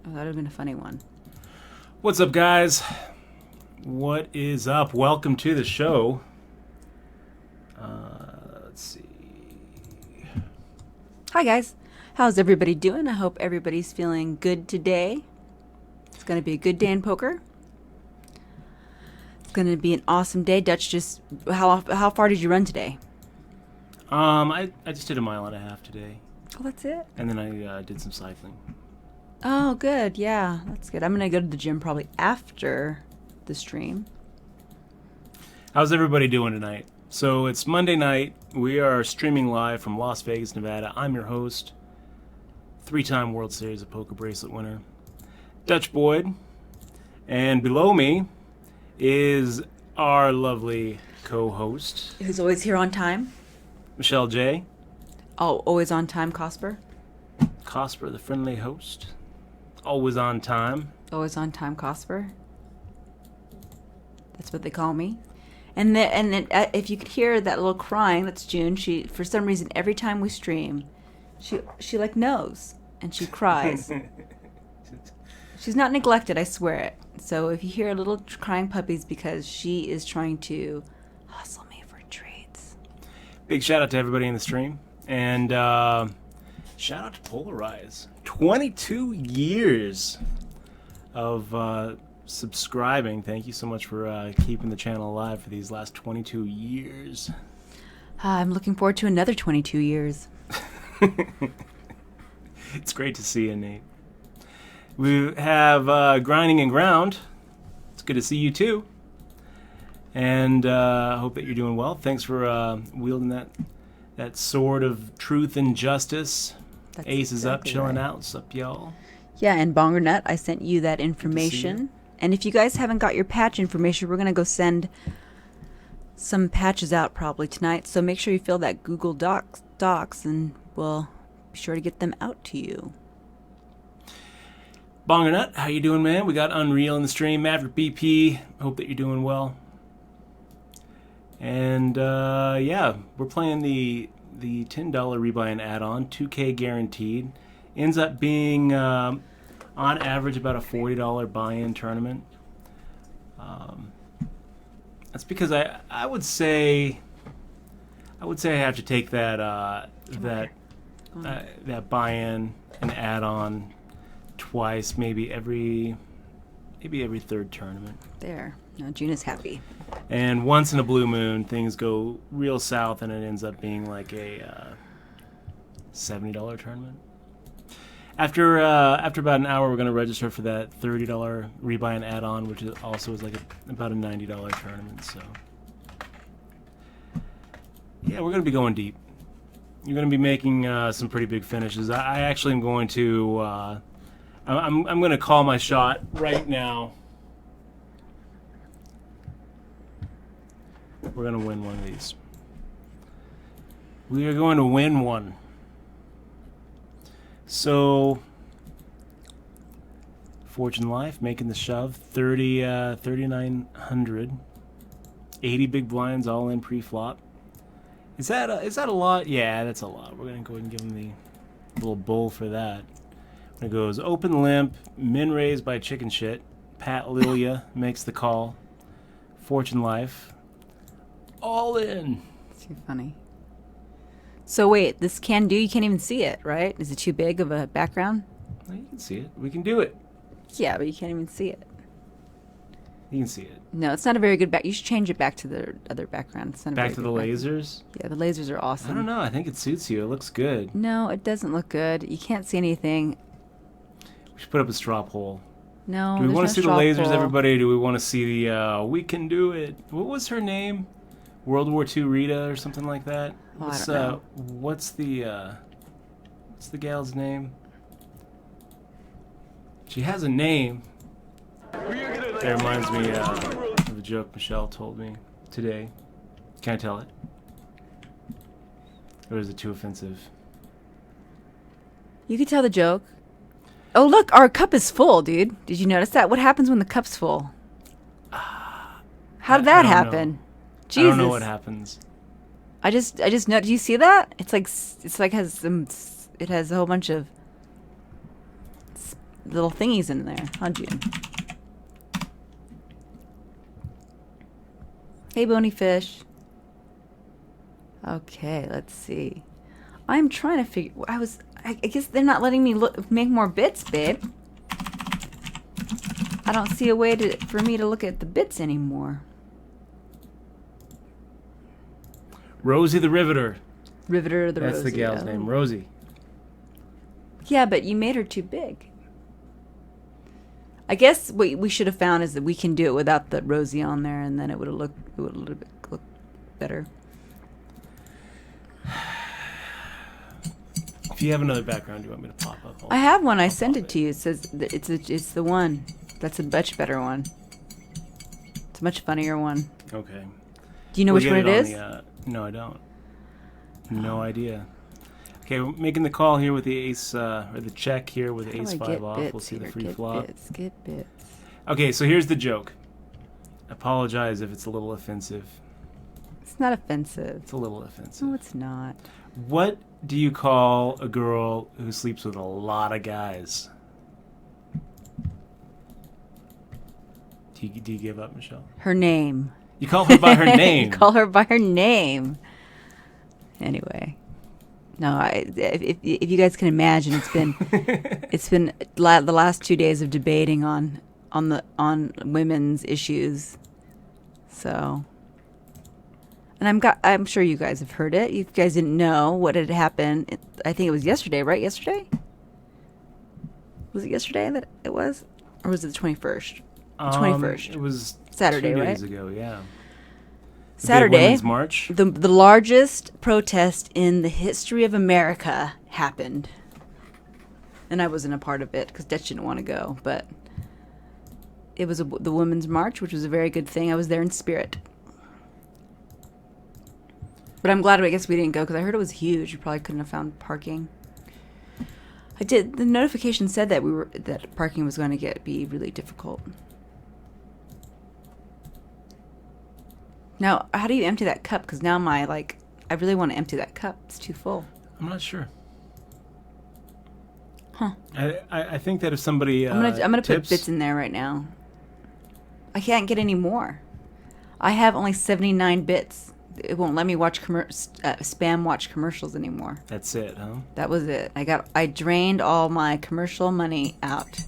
Oh, that would have been a funny one. What's up, guys? What is up? Welcome to the show. Let's see. Hi, guys. How's everybody doing? I hope everybody's feeling good today. It's going to be a good day in poker. It's going to be an awesome day. Dutch, just how far did you run today? I just did a mile and a half today, Oh, that's it? and then I did some cycling. Oh, good. Yeah, that's good. I'm going to go to the gym probably after the stream. How's everybody doing tonight? So it's Monday night. We are streaming live from Las Vegas, Nevada. I'm your host, three-time World Series of Poker bracelet winner, Dutch Boyd, and below me is our lovely co-host, Who's always here on time? Michelle J. Oh, always on time, Cosper? Cosper, the friendly host, always on time. Always on time, Cosper. That's what they call me. And then if you could hear that little crying, that's June. She, for some reason, every time we stream, she like knows and she cries. She's not neglected, I swear it. So if you hear little crying puppies, because she is trying to hustle me for treats. Big shout out to everybody in the stream, and shout out to Polarize. 22 years of subscribing. Thank you so much for keeping the channel alive for these last 22 years. I'm looking forward to another 22 years. It's great to see you, Nate. We have Grinding and Ground. It's good to see you too. And I hope that you're doing well. Thanks for wielding that sword of truth and justice. That's Ace is up, exactly chilling right. out. What's up, y'all? Yeah, and Bonger Nut, I sent you that you. information. And if you guys haven't got your patch information, we're going to go send some patches out probably tonight. So make sure you fill that Google Docs and we'll be sure to get them out to you. Bonger Nut, how you doing, man? We got Unreal in the stream. Maverick BP, hope that you're doing well. And yeah, we're playing the $10 rebuy and add-on, 2K guaranteed. Ends up being on average about a $40 buy-in tournament. That's because I would say I have to take that buy-in and add-on twice, maybe every third tournament. There. Now June is happy. And once in a blue moon, things go real south, and it ends up being like a $70 tournament. After about an hour, we're going to register for that $30 rebuy and add-on, which also is like about a $90 tournament. So yeah, we're going to be going deep. You're going to be making some pretty big finishes. I actually am going to. I'm going to call my shot right now. We're going to win one of these. We are going to win one. So, Fortune Life making the shove, 3,900, 80 big blinds all in pre-flop. Is that a lot? Yeah, that's a lot. We're gonna go ahead and give him the little bull for that. It goes open limp, min raised by chicken shit. Pat Lilia makes the call. Fortune Life, all in. Too funny. So wait, this you can't even see it, right? Is it too big of a background? Well, you can see it. We can do it. Yeah, but you can't even see it. You can see it. No, it's not a very good back. You should change it back to the other background. It's not a Back very to the good background. lasers. Yeah, the lasers are awesome. I don't know. I think it suits you. It looks good. No, it doesn't look good. You can't see anything. We should put up a straw poll. No, Do we there's want no to see the straw lasers, poll. everybody? Do we want to see the we can do it? What was her name? World War II Rita or something like that? Oh, I don't know. What's the gal's name? She has a name. That reminds me of a joke Michelle told me today. Can I tell it? Or is it too offensive? You could tell the joke. Oh, look, our cup is full, dude. Did you notice that? What happens when the cup's full? How did that I don't happen? know. Jesus. I don't know what happens. I just know. Do you see that? It has a whole bunch of little thingies in there, huh, June? Hey, bony fish. Okay, let's see. I'm trying to figure. I guess they're not letting me make more bits, babe. I don't see a way for me to look at the bits anymore. Rosie the Riveter. Riveter the That's Rosie. the gal's name, Rosie. Yeah, but you made her too big. I guess what we should have found is that we can do it without the Rosie on there, and then it would have look better. If you have another background you want me to pop up, I have one. I sent it to you. It says that it's the one. That's a much better one. It's a much funnier one. Okay. Do you know which one it is? No, I don't. No idea. Okay, we're making the call here with the ace, or the check here with ace 5 off. We'll see the free flop. Get bits. Okay, so here's the joke. Apologize if it's a little offensive. It's not offensive. It's a little offensive. No, it's not. What do you call a girl who sleeps with a lot of guys? Do you give up, Michelle? Her name. You call her by her name. You call her by her name. Anyway. No, if you guys can imagine, it's been the last 2 days of debating on women's issues. So, and I'm sure you guys have heard it. You guys didn't know what had happened. I think it was yesterday, right? Yesterday? Was it yesterday that it was, or was it the 21st? The 21st. It was Saturday, 2 right? days ago. Yeah. Saturday, Big Women's March. the largest protest in the history of America happened. And I wasn't a part of it because Dutch didn't want to go. But it was the Women's March, which was a very good thing. I was there in spirit. But I'm glad, I guess we didn't go because I heard it was huge. You probably couldn't have found parking. I did. The notification said that that parking was going to be really difficult. Now, how do you empty that cup? Because now I really want to empty that cup. It's too full. I'm not sure. Huh. I think that if somebody I'm gonna tips, put bits in there right now. I can't get any more. I have only 79 bits. It won't let me watch spam watch commercials anymore. That's it, huh? That was it. I drained all my commercial money out.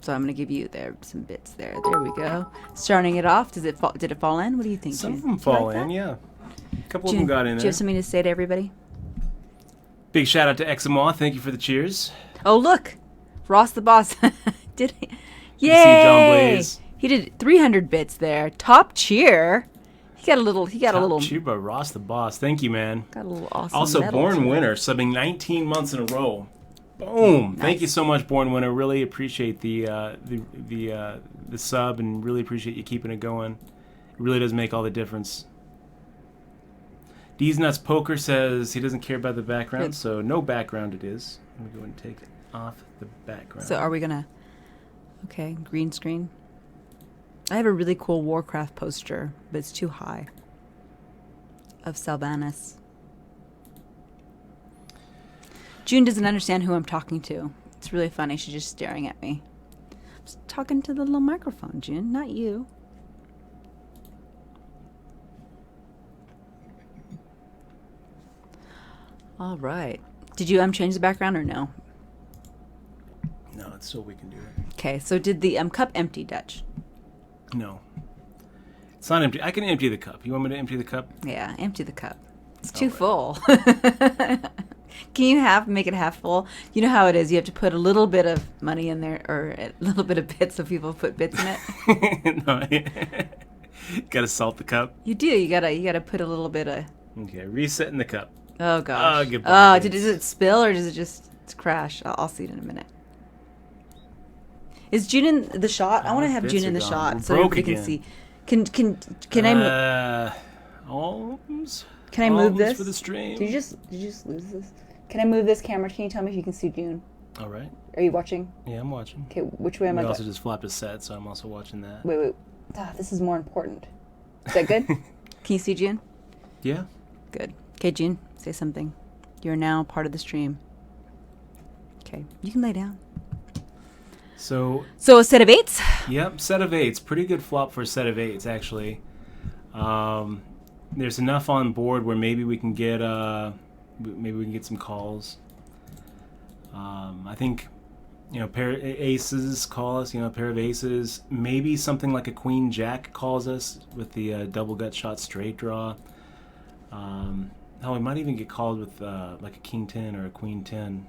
So I'm gonna give you some bits there. There we go. Starting it off. Did it fall in? What do you think, Some June? of them fall in, yeah. A couple June, of them got in do you there. have something to say to everybody? Big shout out to Eximoth. Thank you for the cheers. Oh, look. Ross the boss. Did he? Good to see you, John Yay! Blaze. He did 300 bits there. Top cheer. He got a little Cheer by Ross the boss. Thank you, man. got a little awesome Also, medal Born to it. Winner, subbing 19 months in a row. Boom! Nice. Thank you so much, Born Winner. Really appreciate the sub, and really appreciate you keeping it going. It really does make all the difference. D's Nuts Poker says he doesn't care about the background, Good. so no background it is. I'm gonna go and take off the background. So are we gonna? Okay, green screen. I have a really cool Warcraft poster, but it's too high. Of Sylvanas. June doesn't understand who I'm talking to. It's really funny. She's just staring at me. I'm just talking to the little microphone, June, not you. All right. Did you change the background or no? No, it's so we can do it. Okay, so did the cup empty, Dutch? No. It's not empty. I can empty the cup. You want me to empty the cup? Yeah, empty the cup. It's too All full. Can you make it half full? You know how it is. You have to put a little bit of money in there, or a little bit of bits, so people put bits in it. No. Gotta salt the cup. You do. You gotta put a little bit of. Okay, resetting the cup. Oh gosh. Oh, goodbye, Does bits. it spill or does it just crash? I'll see it in a minute. Is June in the shot? I want to have bits June are in the gone. shot We're so broke everybody again. can see. Can I? Alms? Can I move Alms this? for the stream? Did you just lose this? Can I move this camera? Can you tell me if you can see June? All right. Are you watching? Yeah, I'm watching. Okay, which way am We I also going? just flopped a set, so I'm also watching that. Wait. This is more important. Is that good? Can you see June? Yeah. Good. Okay, June, say something. You're now part of the stream. Okay, you can lay down. So a set of 8s? Yep, set of 8s. Pretty good flop for a set of 8s, actually. There's enough on board where maybe we can get some calls. I think, pair of aces call us. A pair of aces. Maybe something like a queen jack calls us with the double gut shot straight draw. We might even get called with like a king 10 or a queen 10.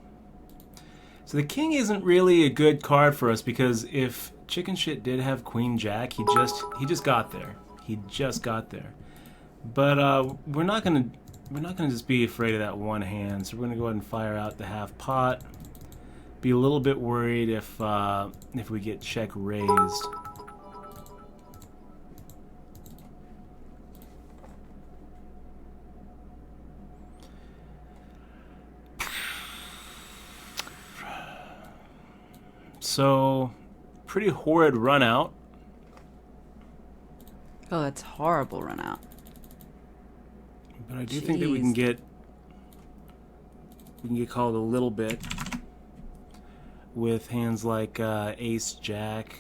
So the king isn't really a good card for us because if chicken shit did have queen jack, he just got there. He just got there. But we're not gonna just be afraid of that one hand. So we're gonna go ahead and fire out the half pot. Be a little bit worried if we get check raised. So, pretty horrid run out. Oh, that's horrible run out. But I do think that we can get called a little bit with hands like ace jack.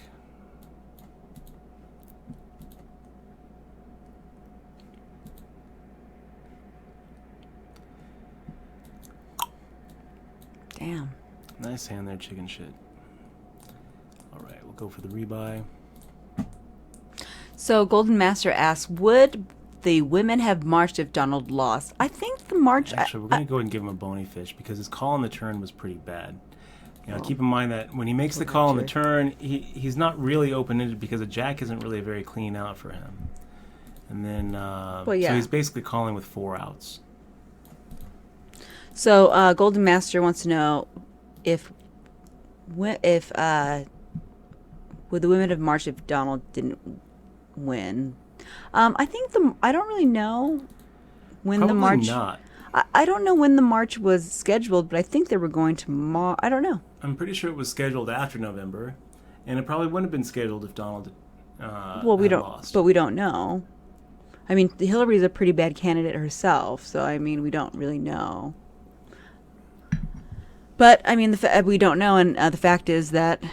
Damn. Nice hand there, chicken shit. Alright, we'll go for the rebuy. So Golden Master asks, would the women have marched if Donald lost? I think the march... Actually, we're going to go ahead and give him a bony fish because his call on the turn was pretty bad. Keep in mind that when he makes the call on the turn, he's not really open-ended because a jack isn't really a very clean out for him. And then, so he's basically calling with 4 outs. So Golden Master wants to know if would the women have marched if Donald didn't win? I think I don't really know when Probably the march. Not. I don't know when the march was scheduled, but I think they were going to I don't know. I'm pretty sure it was scheduled after November, and it probably wouldn't have been scheduled if Donald lost. But we don't know. I mean, Hillary's a pretty bad candidate herself, so I mean, we don't really know. But I mean, we don't know, and the fact is that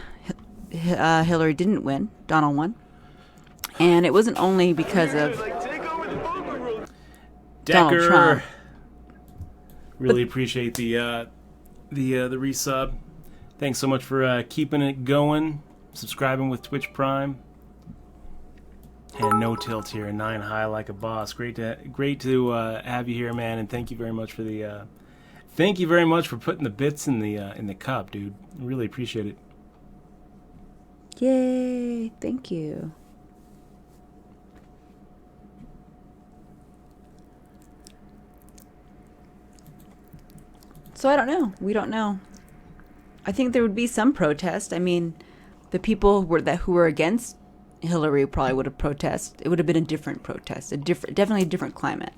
Hillary didn't win. Donald won, and it wasn't only because of Donald Trump. Really appreciate the resub. Thanks so much for keeping it going, subscribing with Twitch Prime, and no tilt here, 9 high like a boss. Great to have you here, man, and thank you very much for putting the bits in the cup, dude. Really appreciate it. Yay! Thank you. So I don't know. We don't know. I think there would be some protest. I mean, the people who were against Hillary probably would have protested. It would have been a different protest, definitely a different climate.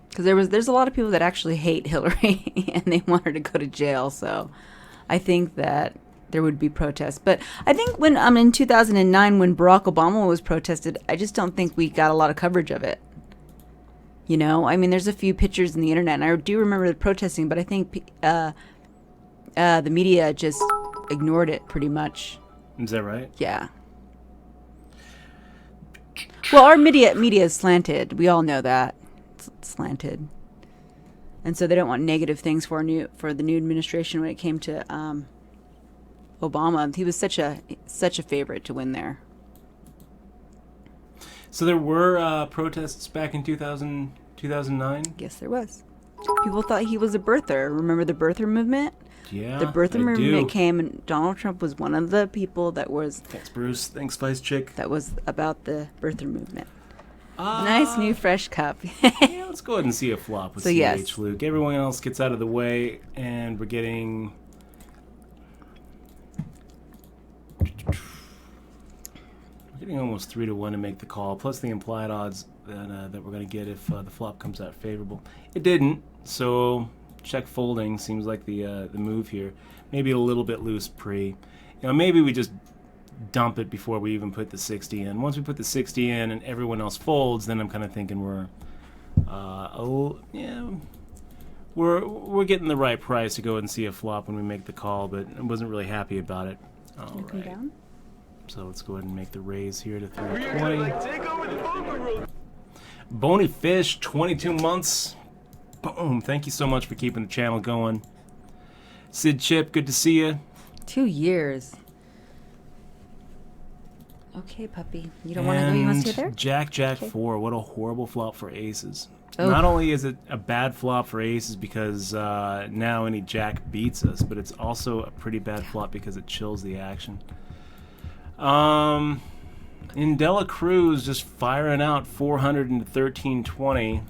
Because there's a lot of people that actually hate Hillary and they want her to go to jail. So I think that there would be protests. But I think when in 2009 when Barack Obama was protested, I just don't think we got a lot of coverage of it. I mean, there's a few pictures in the internet, and I do remember the protesting, but I think the media just ignored it pretty much. Is that right? Yeah. Well, our media is slanted. We all know that. It's slanted. And so they don't want negative things for the new administration when it came to Obama. He was such a favorite to win there. So there were protests back in 2009? Yes, there was. People thought he was a birther. Remember the birther movement? Yeah, the birther movement came, and Donald Trump was one of the people that was... Thanks, Bruce. Thanks, Vice Chick. That was about the birther movement. Nice new fresh cup. Yeah, let's go ahead and see a flop with so, CH yes. Luke. Everyone else gets out of the way, and we're getting... almost 3-1 to make the call, plus the implied odds that we're going to get if the flop comes out favorable. It didn't, so check folding seems like the move here. Maybe a little bit loose pre. Maybe we just dump it before we even put the 60 in. Once we put the 60 in and everyone else folds, then I'm kind of thinking we're we're getting the right price to go and see a flop when we make the call, but I wasn't really happy about it. All Can you come right. down? So let's go ahead and make the raise here to 320. Bony Fish, 22 months. Boom. Thank you so much for keeping the channel going. Sid Chip, good to see you. 2 years. Okay, puppy. You don't want to go? You want to stay there? Jack Okay. 4. What a horrible flop for aces. Oh. Not only is it a bad flop for aces because now any jack beats us, but it's also a pretty bad flop because it chills the action. In Dela Cruz just firing out 400 into 1320.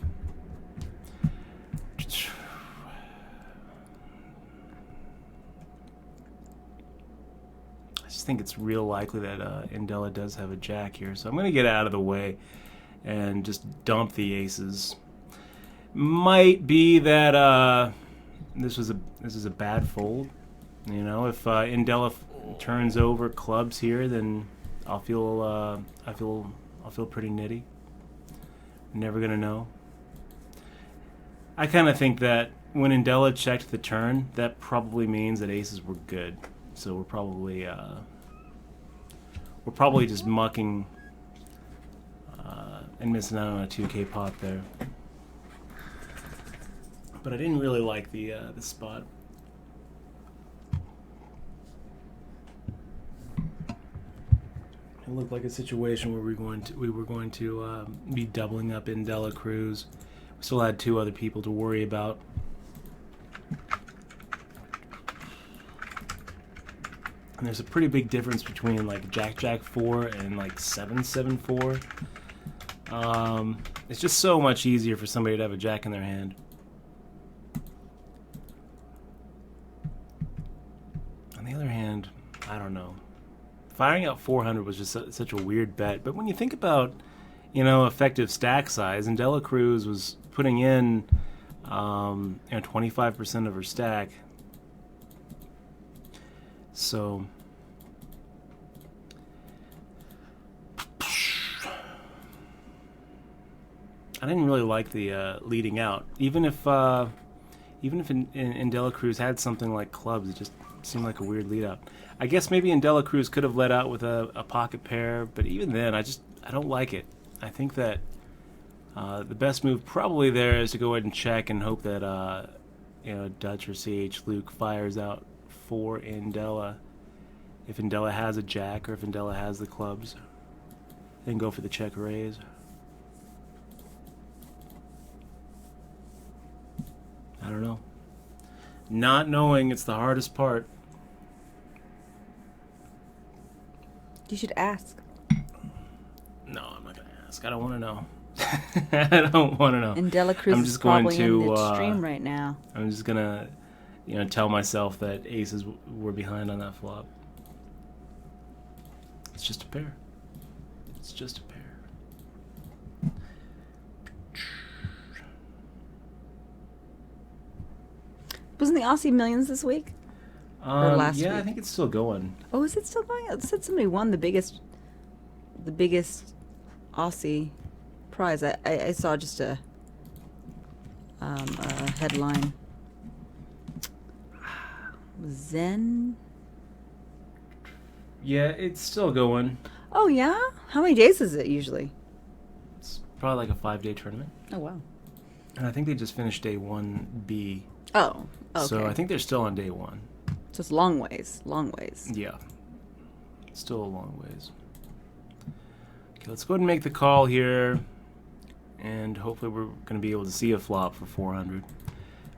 I just think it's real likely that Indela does have a jack here, so I'm going to get out of the way and just dump the aces. Might be that this is a bad fold. You know, if Indela turns over clubs here, then I'll feel pretty nitty. Never gonna know. I kind of think that when Indela checked the turn, that probably means that aces were good. So we're probably just mucking and missing out on a 2K pot there. But I didn't really like the spot. It looked like a situation where we were going to be doubling up in Dela Cruz. We still had 2 other people to worry about. And there's a pretty big difference between like Jack 4 and like 7 4. It's just so much easier for somebody to have a jack in their hand. On the other hand, I don't know. Firing out 400 was just such a weird bet. But when you think about, effective stack size, and Dela Cruz was putting in, 25% of her stack. So I didn't really like the leading out. Even if in Dela Cruz had something like clubs, it just seemed like a weird lead out. I guess maybe in Dela Cruz could have led out with a pocket pair, but even then, I don't like it. I think that the best move probably there is to go ahead and check and hope that Dutch or CH Luke fires out for Indela. If Indela has a jack or if Indela has the clubs, then go for the check raise. I don't know. Not knowing, it's the hardest part. You should ask. No, I'm not going to ask. I don't want to know. I don't want to know. And Dela Cruz is probably in the stream right now. I'm just going to, tell myself that aces were behind on that flop. It's just a pair. It's just a pair. Wasn't the Aussie Millions this week? Or last week? I think it's still going. Oh, is it still going? It said somebody won the biggest Aussie prize. I saw just a headline. Zen. Yeah, it's still going. Oh yeah? How many days is it usually? It's probably like a 5-day tournament. Oh wow. And I think they just finished day 1B. Oh, okay. So I think they're still on day 1. So it's long ways. Yeah. Still a long ways. Okay, let's go ahead and make the call here. And hopefully we're going to be able to see a flop for 400.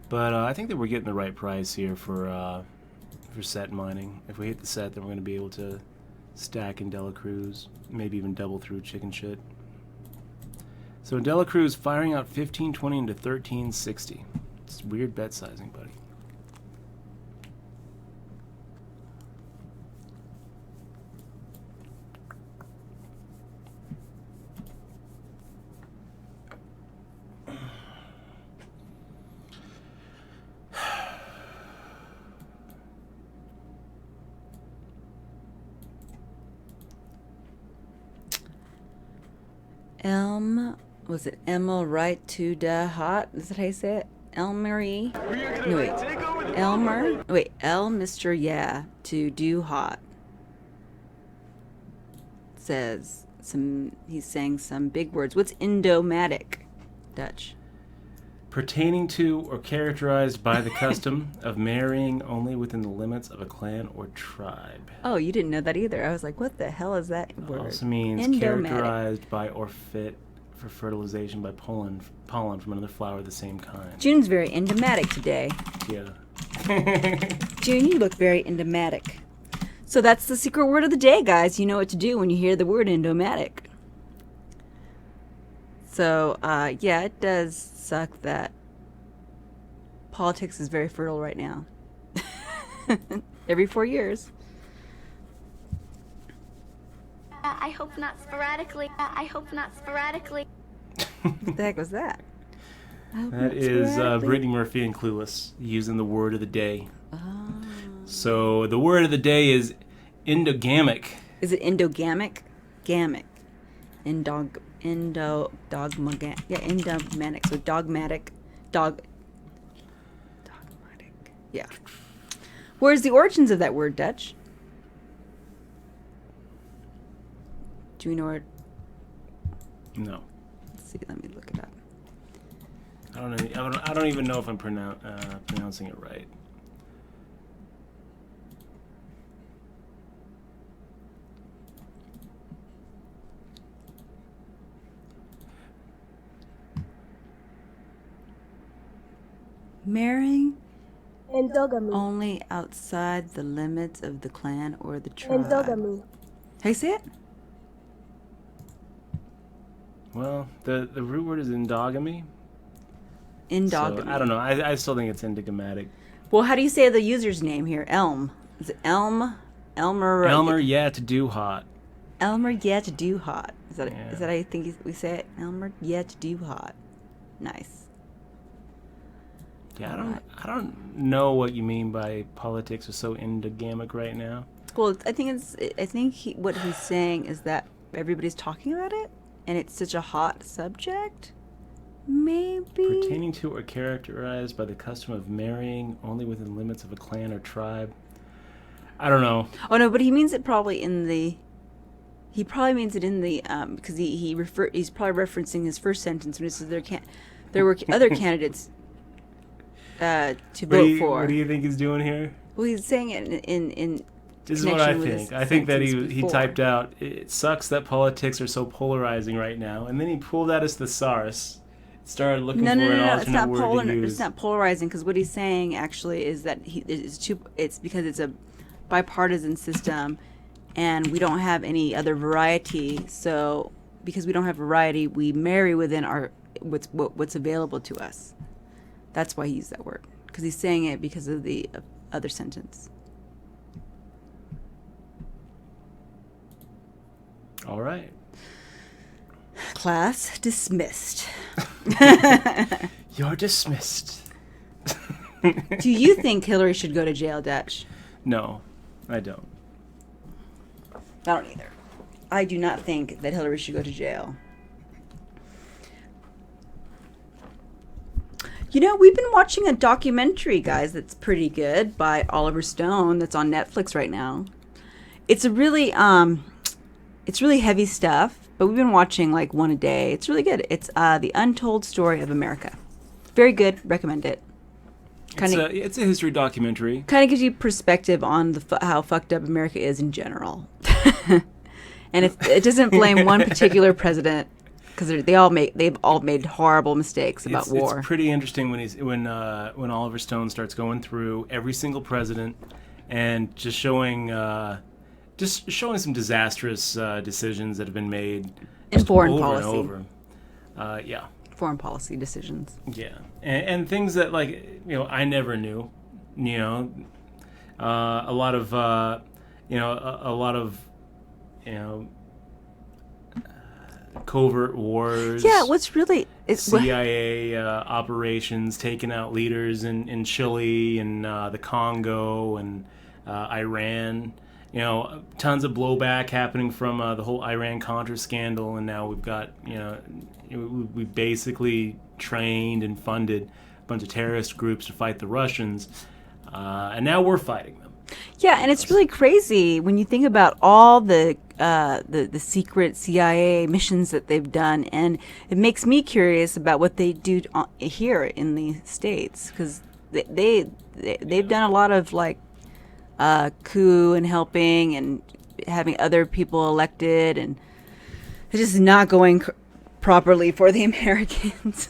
But I think that we're getting the right price here for set mining. If we hit the set, then we're going to be able to stack in Dela Cruz. Maybe even double through chicken shit. So in Dela Cruz, firing out 1520 into 1360. It's weird bet sizing, buddy. Was it Emma right to da hot? Is that how you say it? Elmery. No, wait. Elmer. Wait, El Mr. Yeah to do hot. Says he's saying some big words. What's Indomatic? Dutch. Pertaining to or characterized by the custom of marrying only within the limits of a clan or tribe. Oh, you didn't know that either. I was like, what the hell is that word? Also means Indomatic. characterized by or fit for fertilization by pollen from another flower of the same kind. June's very endomatic today. Yeah. June, you look very endomatic. So that's the secret word of the day, guys. You know what to do when you hear the word endomatic. So, yeah, it does suck that politics is very fertile right now. Every 4 years. I hope not sporadically. I hope not sporadically. What the heck was that? That is Brittany Murphy and Clueless using the word of the day. Oh. So the word of the day is endogamic. Is it endogamic? Gamic. Dogmatic. Yeah, endomanic. So dogmatic. Dogmatic. Yeah. Where's the origins of that word, Dutch? Do we know where? No. Let's see. Let me look it up. I don't even know if I'm pronouncing it right. Marrying Endogamy. only outside the limits of the clan or the tribe. Endogamy. How you say it? Well, the root word is endogamy. Endogamy. So, I don't know. I still think it's endogamatic. Well, how do you say the user's name here? Elm. Is it Elm? Elmer? Elmer, yeah, to do hot. Elmer, yeah, to do hot. Is that Yeah. is that how you think we say it? Elmer, yeah, to do hot. Nice. Yeah, Alright. I don't know what you mean by politics are so endogamic right now. Well, I think what he's saying is that everybody's talking about it, and it's such a hot subject. Maybe. Pertaining to or characterized by the custom of marrying only within limits of a clan or tribe. I don't know. Oh no, but he means it probably in the. He probably means it in the because he's probably referencing his first sentence when he says there were other candidates to vote for. What do you think he's doing here? Well, he's saying it in This is what I connection with think. his I think that sentence he before. typed out, it sucks that politics are so polarizing right now. And then he pulled out his thesaurus, started looking for an alternate It's not word to use. It's not polarizing because what he's saying actually is that it's because it's a bipartisan system, and we don't have any other variety. So because we don't have variety, we marry within our what's available to us. That's why he used that word, because he's saying it because of the other sentence. All right. Class dismissed. You're dismissed. Do you think Hillary should go to jail, Dutch? No, I don't. I don't either. I do not think that Hillary should go to jail. You know, we've been watching a documentary, guys, that's pretty good by Oliver Stone that's on Netflix right now. It's really heavy stuff, but we've been watching like one a day. It's really good. It's The Untold Story of America. Very good. Recommend it. It's a history documentary. Kind of gives you perspective on how fucked up America is in general. And it doesn't blame one particular president, because they've all made horrible mistakes about war. It's pretty interesting when Oliver Stone starts going through every single president and just showing some disastrous decisions that have been made In foreign over policy. and over. Yeah. Foreign policy decisions. Yeah, and things that I never knew. A lot of covert wars. Yeah, what's really CIA operations taking out leaders in Chile and the Congo and Iran. Tons of blowback happening from the whole Iran-Contra scandal, and now we've got we basically trained and funded bunch of terrorist groups to fight the Russians, and now we're fighting them. Yeah, and it's really crazy when you think about all the secret CIA missions that they've done, and it makes me curious about what they do here in the States, because they've done a lot of like coup and helping and having other people elected, and it's just not going properly for the Americans.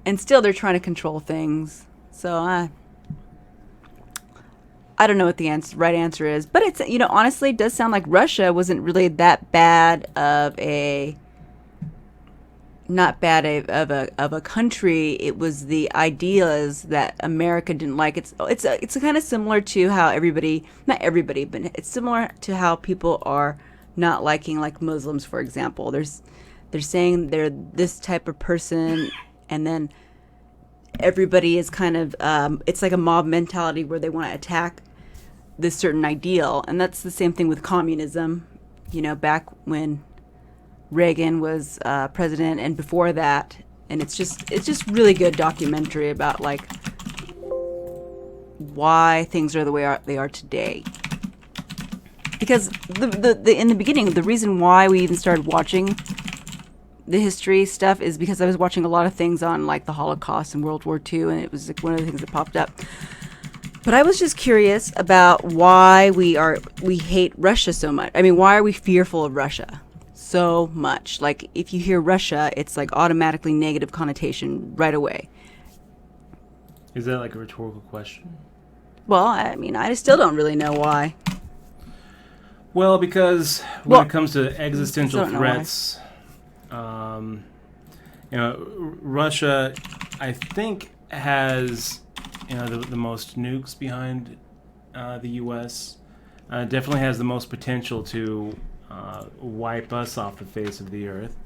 And still they're trying to control things. So I don't know what the right answer is, but it's, honestly, it does sound like Russia wasn't really that bad of a country. It was the ideas that America didn't like. It's kind of similar to how not everybody, but it's similar to how people are not liking, like, Muslims, for example. They're saying they're this type of person, and then everybody is kind of it's like a mob mentality where they want to attack this certain ideal. And that's the same thing with communism, back when Reagan was president and before that. And it's just really good documentary about like why things are the way they are today. Because in the beginning, the reason why we even started watching the history stuff is because I was watching a lot of things on like the Holocaust and World War II, and it was like one of the things that popped up. But I was just curious about why we hate Russia so much. I mean, why are we fearful of Russia so much? Like, if you hear Russia, it's like automatically negative connotation right away. Is that like a rhetorical question? Well, I mean, I still don't really know why. Well, because when it comes to existential threats, Russia, I think, has the most nukes behind the U.S. Definitely has the most potential to wipe us off the face of the earth.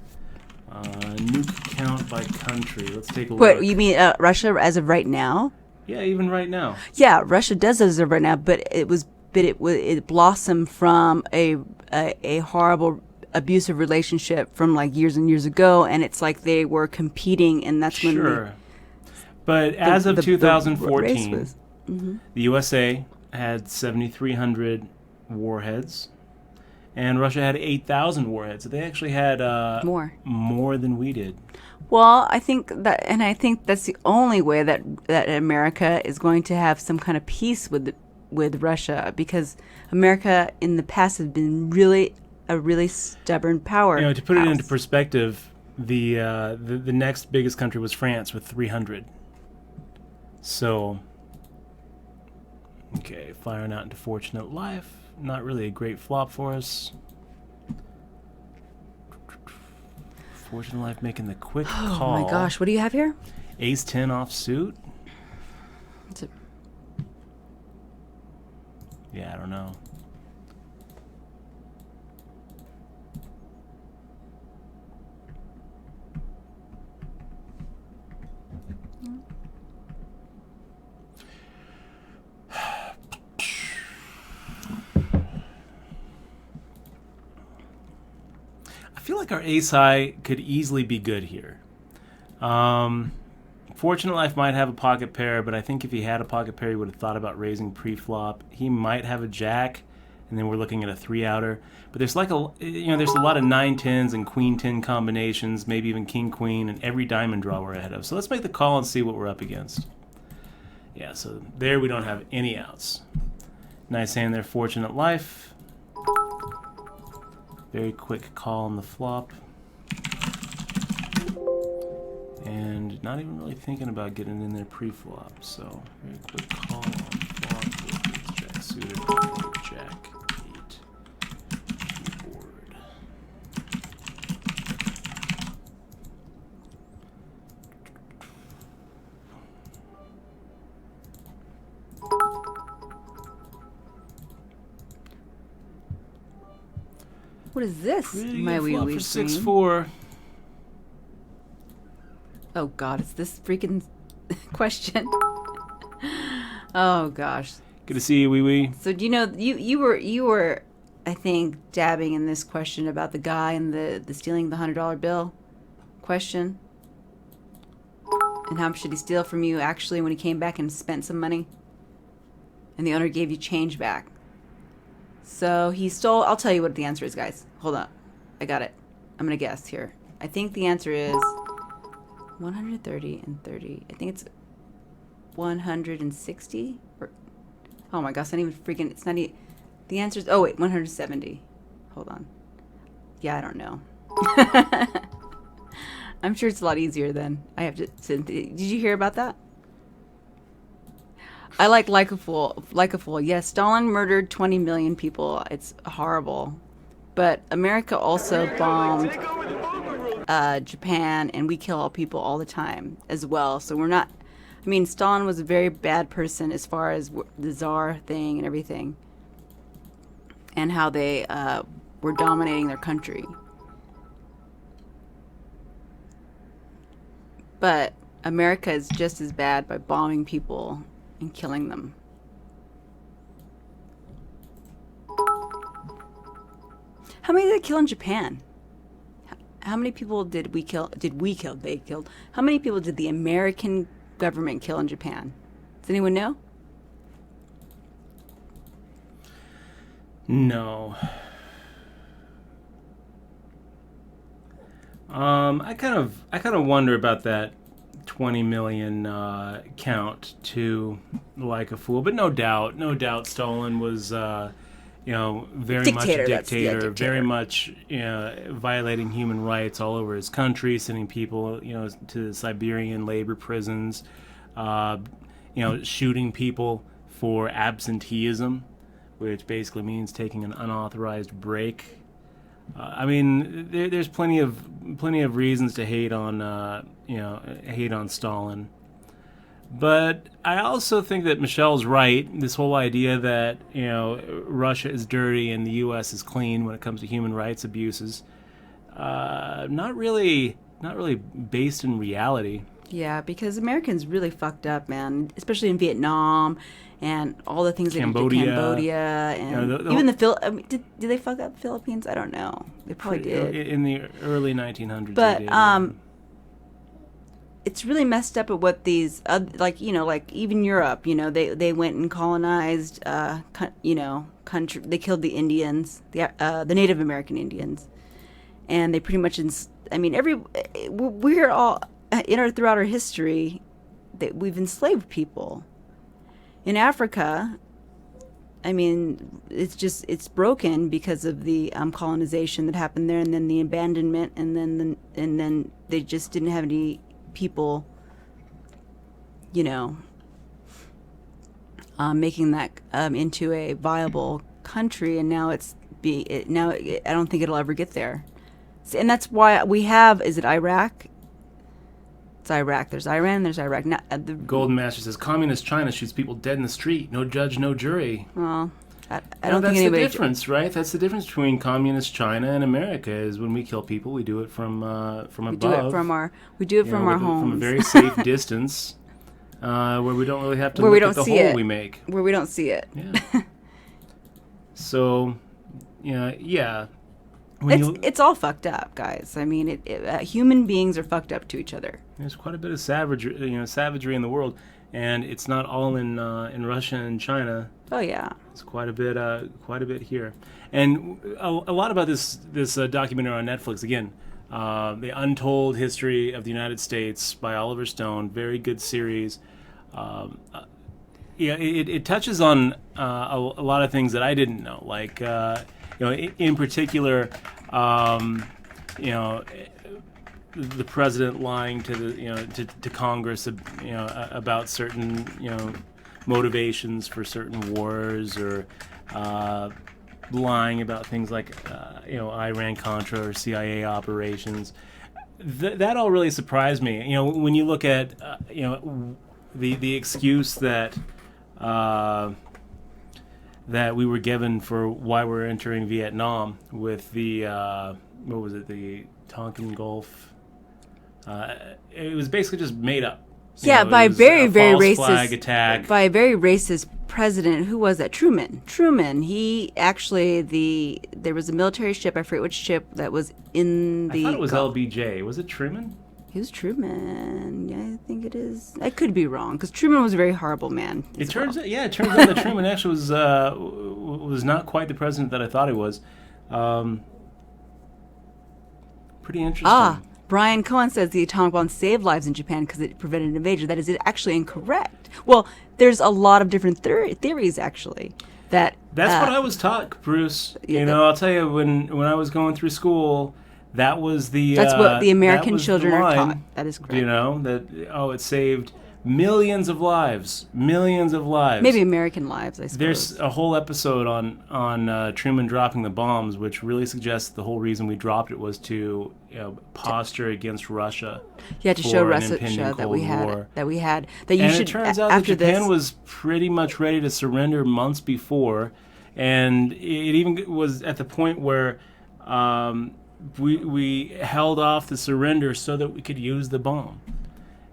Nuke count by country. Let's take a look. What, you mean Russia as of right now? Yeah, even right now. Yeah, Russia does as of right now, but it blossomed from a horrible abusive relationship from like years and years ago, and it's like they were competing, and that's when But as of 2014, mm-hmm. the USA had 7,300 warheads, and Russia had 8,000 warheads. So they actually had more than we did. Well, I think that's the only way that America is going to have some kind of peace with Russia, because America in the past has been a really stubborn power. To put it into perspective, the next biggest country was France with 300. So, okay, firing out into Fortunate Life. Not really a great flop for us. Fortunate Life making the quick call. Oh my gosh, what do you have here? Ace 10 off suit. Yeah, I don't know. I feel like our ace high could easily be good here. Fortunate Life might have a pocket pair, but I think if he had a pocket pair, he would have thought about raising pre-flop. He might have a jack, and then we're looking at a 3-outer. But there's like there's a lot of 9-10s and queen-10 combinations, maybe even king-queen, and every diamond draw we're ahead of. So let's make the call and see what we're up against. Yeah, so there we don't have any outs. Nice hand there, Fortunate Life. Very quick call on the flop. And not even really thinking about getting in there pre-flop. So, very quick call on flop with jack suited, jack 8 keyboard. What is this? Pretty My good wee flop wee for screen. 6-4. Oh God, it's this freaking question. Oh gosh. Good to see you, wee wee. So do you were I think dabbing in this question about the guy and the stealing the $100 bill question. And how much did he steal from you actually when he came back and spent some money? And the owner gave you change back. So he stole... I'll tell you what the answer is, guys. Hold on. I got it. I'm going to guess here. I think the answer is 130 and 30. I think it's 160? Oh my gosh, not even freaking... It's not even... The answer is... Oh, wait. 170. Hold on. Yeah, I don't know. I'm sure it's a lot easier than I have to... Did you hear about that? I like a fool. Like a fool. Yes, Stalin murdered 20 million people. It's horrible. But America also bombed Japan, and we kill all people all the time as well. So we're not... I mean, Stalin was a very bad person as far as the Tsar thing and everything. And how they were dominating their country. But America is just as bad by bombing people and killing them. How many did they kill in Japan? How many people did we kill? They killed. How many people did the American government kill in Japan? Does anyone know? No. I kind of wonder about that 20 million count to like a fool, but no doubt Stalin was very much a dictator, very much violating human rights all over his country, sending people to Siberian labor prisons, shooting people for absenteeism, which basically means taking an unauthorized break. I mean, there's plenty of reasons to hate on Stalin, but I also think that Michelle's right. This whole idea that Russia is dirty and the U.S. is clean when it comes to human rights abuses, not really based in reality. Yeah, because Americans really fucked up, man. Especially in Vietnam and all the things they did to Cambodia and even the did they fuck up the Philippines? I don't know. They probably did in the early 1900s. But it's really messed up at what these like even Europe. They went and colonized. Country. They killed the Indians, the Native American Indians, and they pretty much. We're all throughout our history that we've enslaved people. In Africa, I mean, it's broken because of the colonization that happened there, and then the abandonment, and then they just didn't have any people, making that into a viable country, and now I don't think it'll ever get there, and that's why we have. Is it Iraq? It's Iraq. There's Iran. There's Iraq. Now, the Golden Master says communist China shoots people dead in the street. No judge, no jury. Well, I don't think anybody. That's the difference, right? That's the difference between communist China and America. Is when we kill people, we do it from above. We do it from our homes, from a very safe distance, where we don't really have to look at the hole we make. Where we don't see it. Yeah. So, yeah. It's all fucked up, guys. I mean, human beings are fucked up to each other. There's quite a bit of savagery in the world, and it's not all in Russia and China. Oh yeah, it's quite a bit here, and a lot about this documentary on Netflix. Again, the Untold History of the United States by Oliver Stone. Very good series. It touches on a lot of things that I didn't know, like. In particular, the president lying to the Congress, about certain motivations for certain wars, or lying about things like Iran-Contra or CIA operations. That all really surprised me. When you look at the excuse that we were given for why we're entering Vietnam with the the Tonkin Gulf. It was basically just made up. By a very racist flag attack by a very racist president. Who was that? Truman. He actually there was a military ship. I forget which ship that was in the. I thought it was LBJ. Was it Truman? Who's Truman? Yeah, I think it is. I could be wrong because Truman was a very horrible man. It turns out that Truman actually was not quite the president that I thought he was. Pretty interesting. Brian Cohen says the atomic bomb saved lives in Japan because it prevented an invasion. That is actually incorrect. Well, there's a lot of different theories, actually. That's what I was taught, Bruce. I'll tell you, when I was going through school, that was that's what the American children are taught. That is correct. It saved millions of lives. Maybe American lives, I suppose. There's a whole episode on Truman dropping the bombs, which really suggests the whole reason we dropped it was to posture against Russia. Yeah, to show Russia that we had It turns out that Japan was pretty much ready to surrender months before, and it even was at the point where we held off the surrender so that we could use the bomb.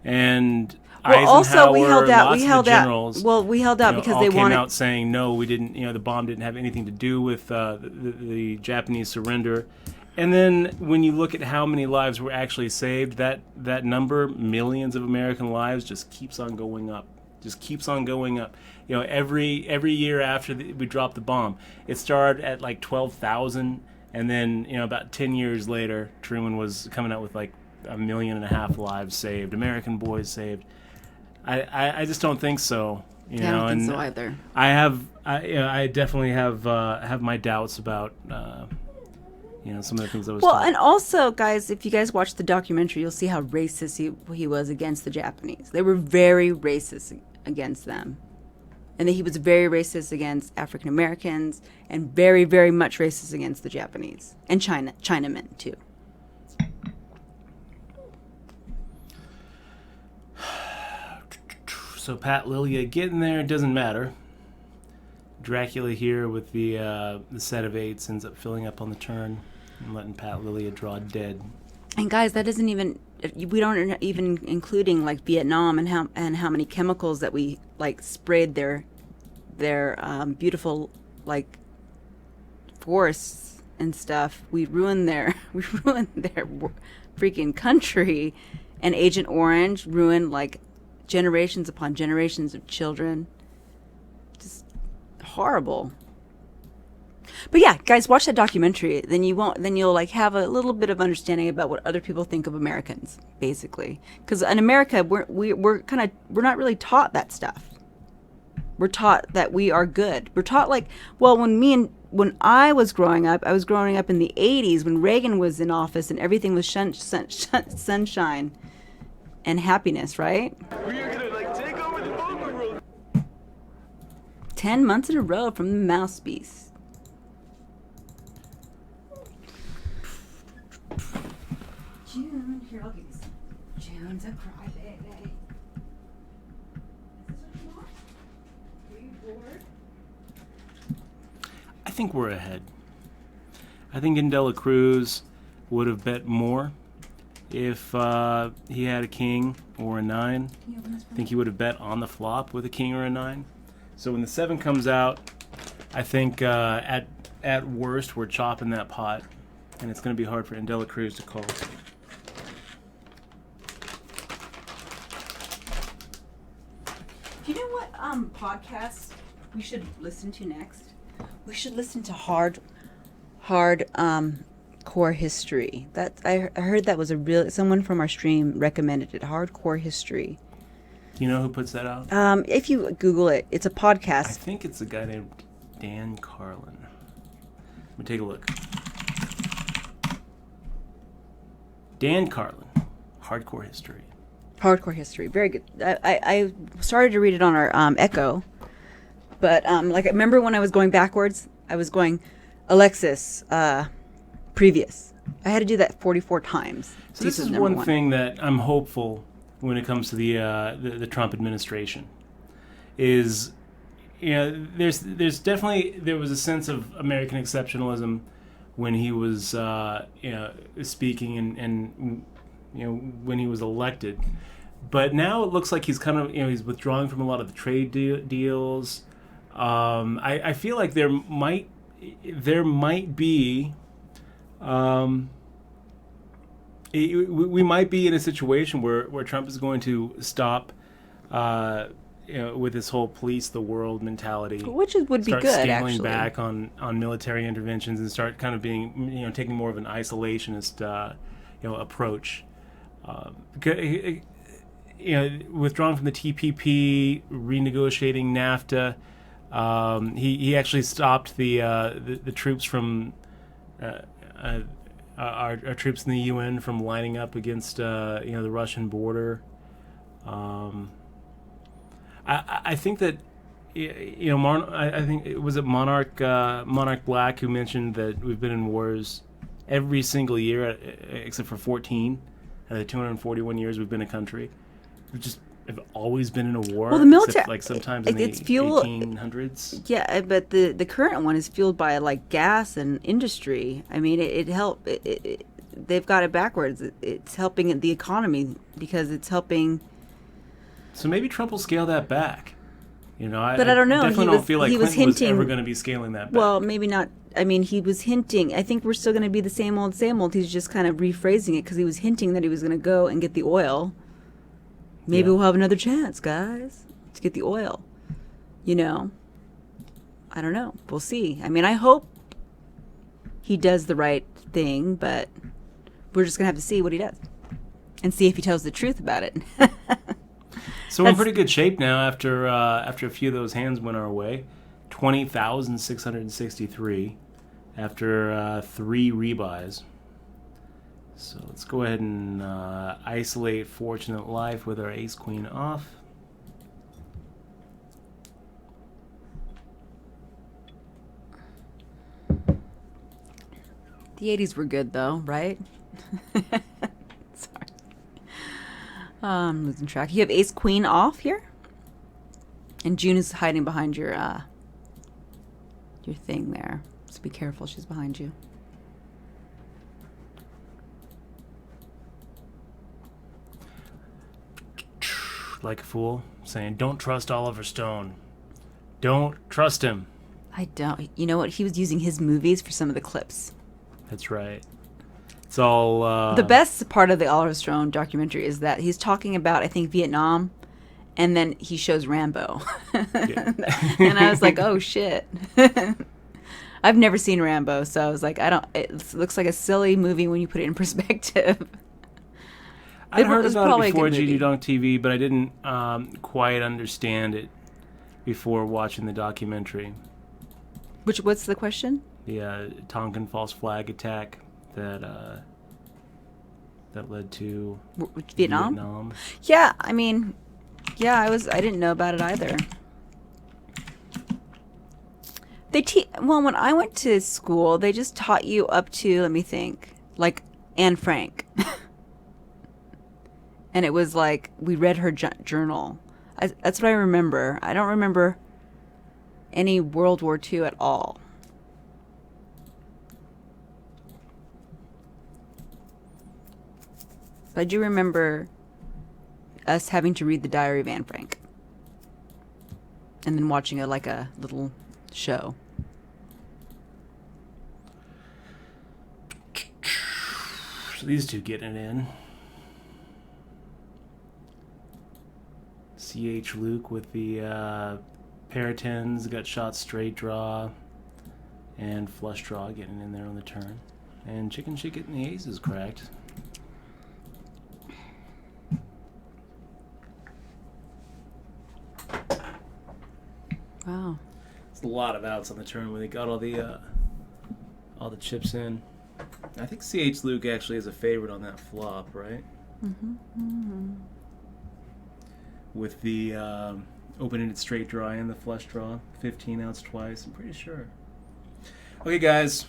And also we held out. We held out. Well, we held out because they came out saying no, we didn't. The bomb didn't have anything to do with the Japanese surrender. And then when you look at how many lives were actually saved, that number, millions of American lives, just keeps on going up. Every year after we dropped the bomb, it started at like 12,000, and then about 10 years later, Truman was coming out with like 1.5 million lives saved, American boys saved. I just don't think so. I don't think so either. I definitely have my doubts about some of the things I was taught. And also, guys, if you guys watch the documentary, you'll see how racist he was against the Japanese. They were very racist against them. And that he was very racist against African Americans and very, very much racist against the Japanese. And Chinamen, too. So Pat Lilia getting there, it doesn't matter. Dracula here with the set of 8s ends up filling up on the turn and letting Pat Lilia draw dead. And guys, that isn't even, we don't even including like Vietnam and how many chemicals that we like sprayed their beautiful like forests and stuff. We ruined their freaking country, and Agent Orange ruined like generations upon generations of children. Just horrible. But yeah, guys, watch that documentary. Then you'll like have a little bit of understanding about what other people think of Americans, basically. Because in America, we're not really taught that stuff. We're taught that we are good. We're taught like, well, when I was growing up in the 80s when Reagan was in office and everything was sunshine and happiness, right? We're gonna like take over the vocal room. 10 months in a row from the mouthpiece. June, here, I'll give you some. June's a crybaby. Is this what you want? Are you bored? I think we're ahead. I think Indela Cruz would have bet more if he had a king or a 9. I think he would have bet on the flop with a king or a 9. So when the 7 comes out, I think at worst we're chopping that pot, and it's going to be hard for Indela Cruz to call. Do you know what podcasts we should listen to next? We should listen to hard core history. That I heard that was someone from our stream recommended it. Hardcore history. Do you know who puts that out? If you Google it, it's a podcast. I think it's a guy named Dan Carlin. Let me take a look. Dan Carlin, Hardcore History. Hardcore history, very good. I started to read it on our Echo, but like I remember when I was going backwards, I was going Alexis, previous. I had to do that 44 times. So this is one thing that I'm hopeful when it comes to the Trump administration is, there's definitely, there was a sense of American exceptionalism when he was speaking and when he was elected. But now it looks like he's kind of, he's withdrawing from a lot of the trade deals. I feel like there might be we might be in a situation where Trump is going to stop, with this whole police the world mentality, Which would be start good, scaling actually. back on military interventions and start kind of being, taking more of an isolationist, approach. Withdrawing from the TPP, renegotiating NAFTA. He actually stopped the troops from our troops in the UN from lining up against the Russian border. I think that I think it was Monarch Black who mentioned that we've been in wars every single year except for 14 out of the 241 years we've been a country. We've just have always been in a war. Well, the military, except, like sometimes in the 1800s. Yeah, but the current one is fueled by like gas and industry. I mean, they've got it backwards. It's helping the economy because it's helping. So maybe Trump will scale that back. But I don't know. Definitely don't feel like Clinton was ever going to be scaling that back. Well, maybe not. I mean, he was hinting. I think we're still going to be the same old, same old. He's just kind of rephrasing it because he was hinting that he was going to go and get the oil. Maybe we'll have another chance, guys, to get the oil. I don't know. We'll see. I mean, I hope he does the right thing, but we're just going to have to see what he does and see if he tells the truth about it. So we're in pretty good shape now after a few of those hands went our way. 20,663 after 3 rebuys. So let's go ahead and isolate Fortunate Life with our Ace Queen off. The 80s were good, though, right? Sorry. I'm losing track. You have Ace Queen off here? And June is hiding behind your thing there. So be careful. She's behind you. Like a fool, saying, don't trust Oliver Stone. Don't trust him. I don't. You know what? He was using his movies for some of the clips. That's right. It's all... The best part of the Oliver Stone documentary is that he's talking about, I think, Vietnam, and then he shows Rambo. Yeah. And I was like, oh, shit. I've never seen Rambo, so I was like, it looks like a silly movie when you put it in perspective. I'd heard about it before a good movie. GD Donk TV, but I didn't quite understand it before watching the documentary. What's the question? The Tonkin false flag attack that led to Vietnam? Yeah, I mean, I didn't know about it either. Well, when I went to school, they just taught you up to, let me think, like Anne Frank. And it was like, we read her journal. That's what I remember. I don't remember any World War II at all. But I do remember us having to read the Diary of Anne Frank. And then watching a little show. So these two getting it in. CH Luke with the pair of tens, got shot straight draw, and flush draw getting in there on the turn. And Chicken Shit getting the aces cracked. Wow. It's a lot of outs on the turn when they got all the chips in. I think CH Luke actually is a favorite on that flop, right? Mm-hmm. Mm-hmm. With the open-ended straight draw and the flush draw. 15 outs twice, I'm pretty sure. Okay, guys.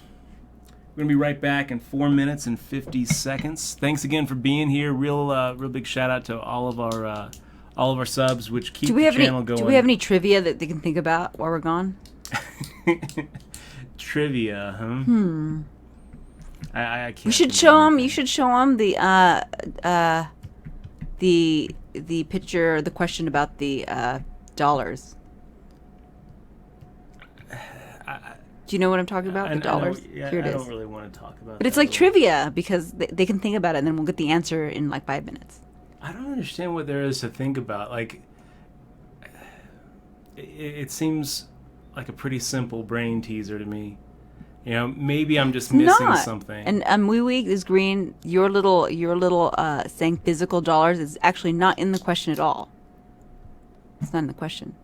We're going to be right back in 4 minutes and 50 seconds. Thanks again for being here. Real big shout-out to all of our subs, which keep the channel going. Do we have any trivia that they can think about while we're gone? Trivia, huh? I can't. We should show them. You should show them the picture, the question about the dollars. Do Do you know what I'm talking about? I The dollars. yeah, Here it I is. don't really want to talk about But it's that like at all. trivia because they can think about it and then we'll get the answer in like 5 minutes. I don't understand what there is to think about. Like, it seems like a pretty simple brain teaser to me. You know, maybe I'm just missing Not. something. And wee wee is green. Your little saying physical dollars is actually not in the question at all. It's not in the question.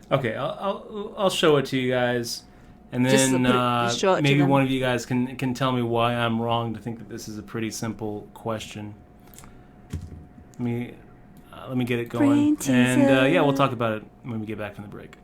Okay, I'll show it to you guys, and Just then just show it to maybe them. one of you guys can tell me why I'm wrong to think that this is a pretty simple question. Let me get it going, Brain and teaser. yeah, we'll talk about it when we get back from the break.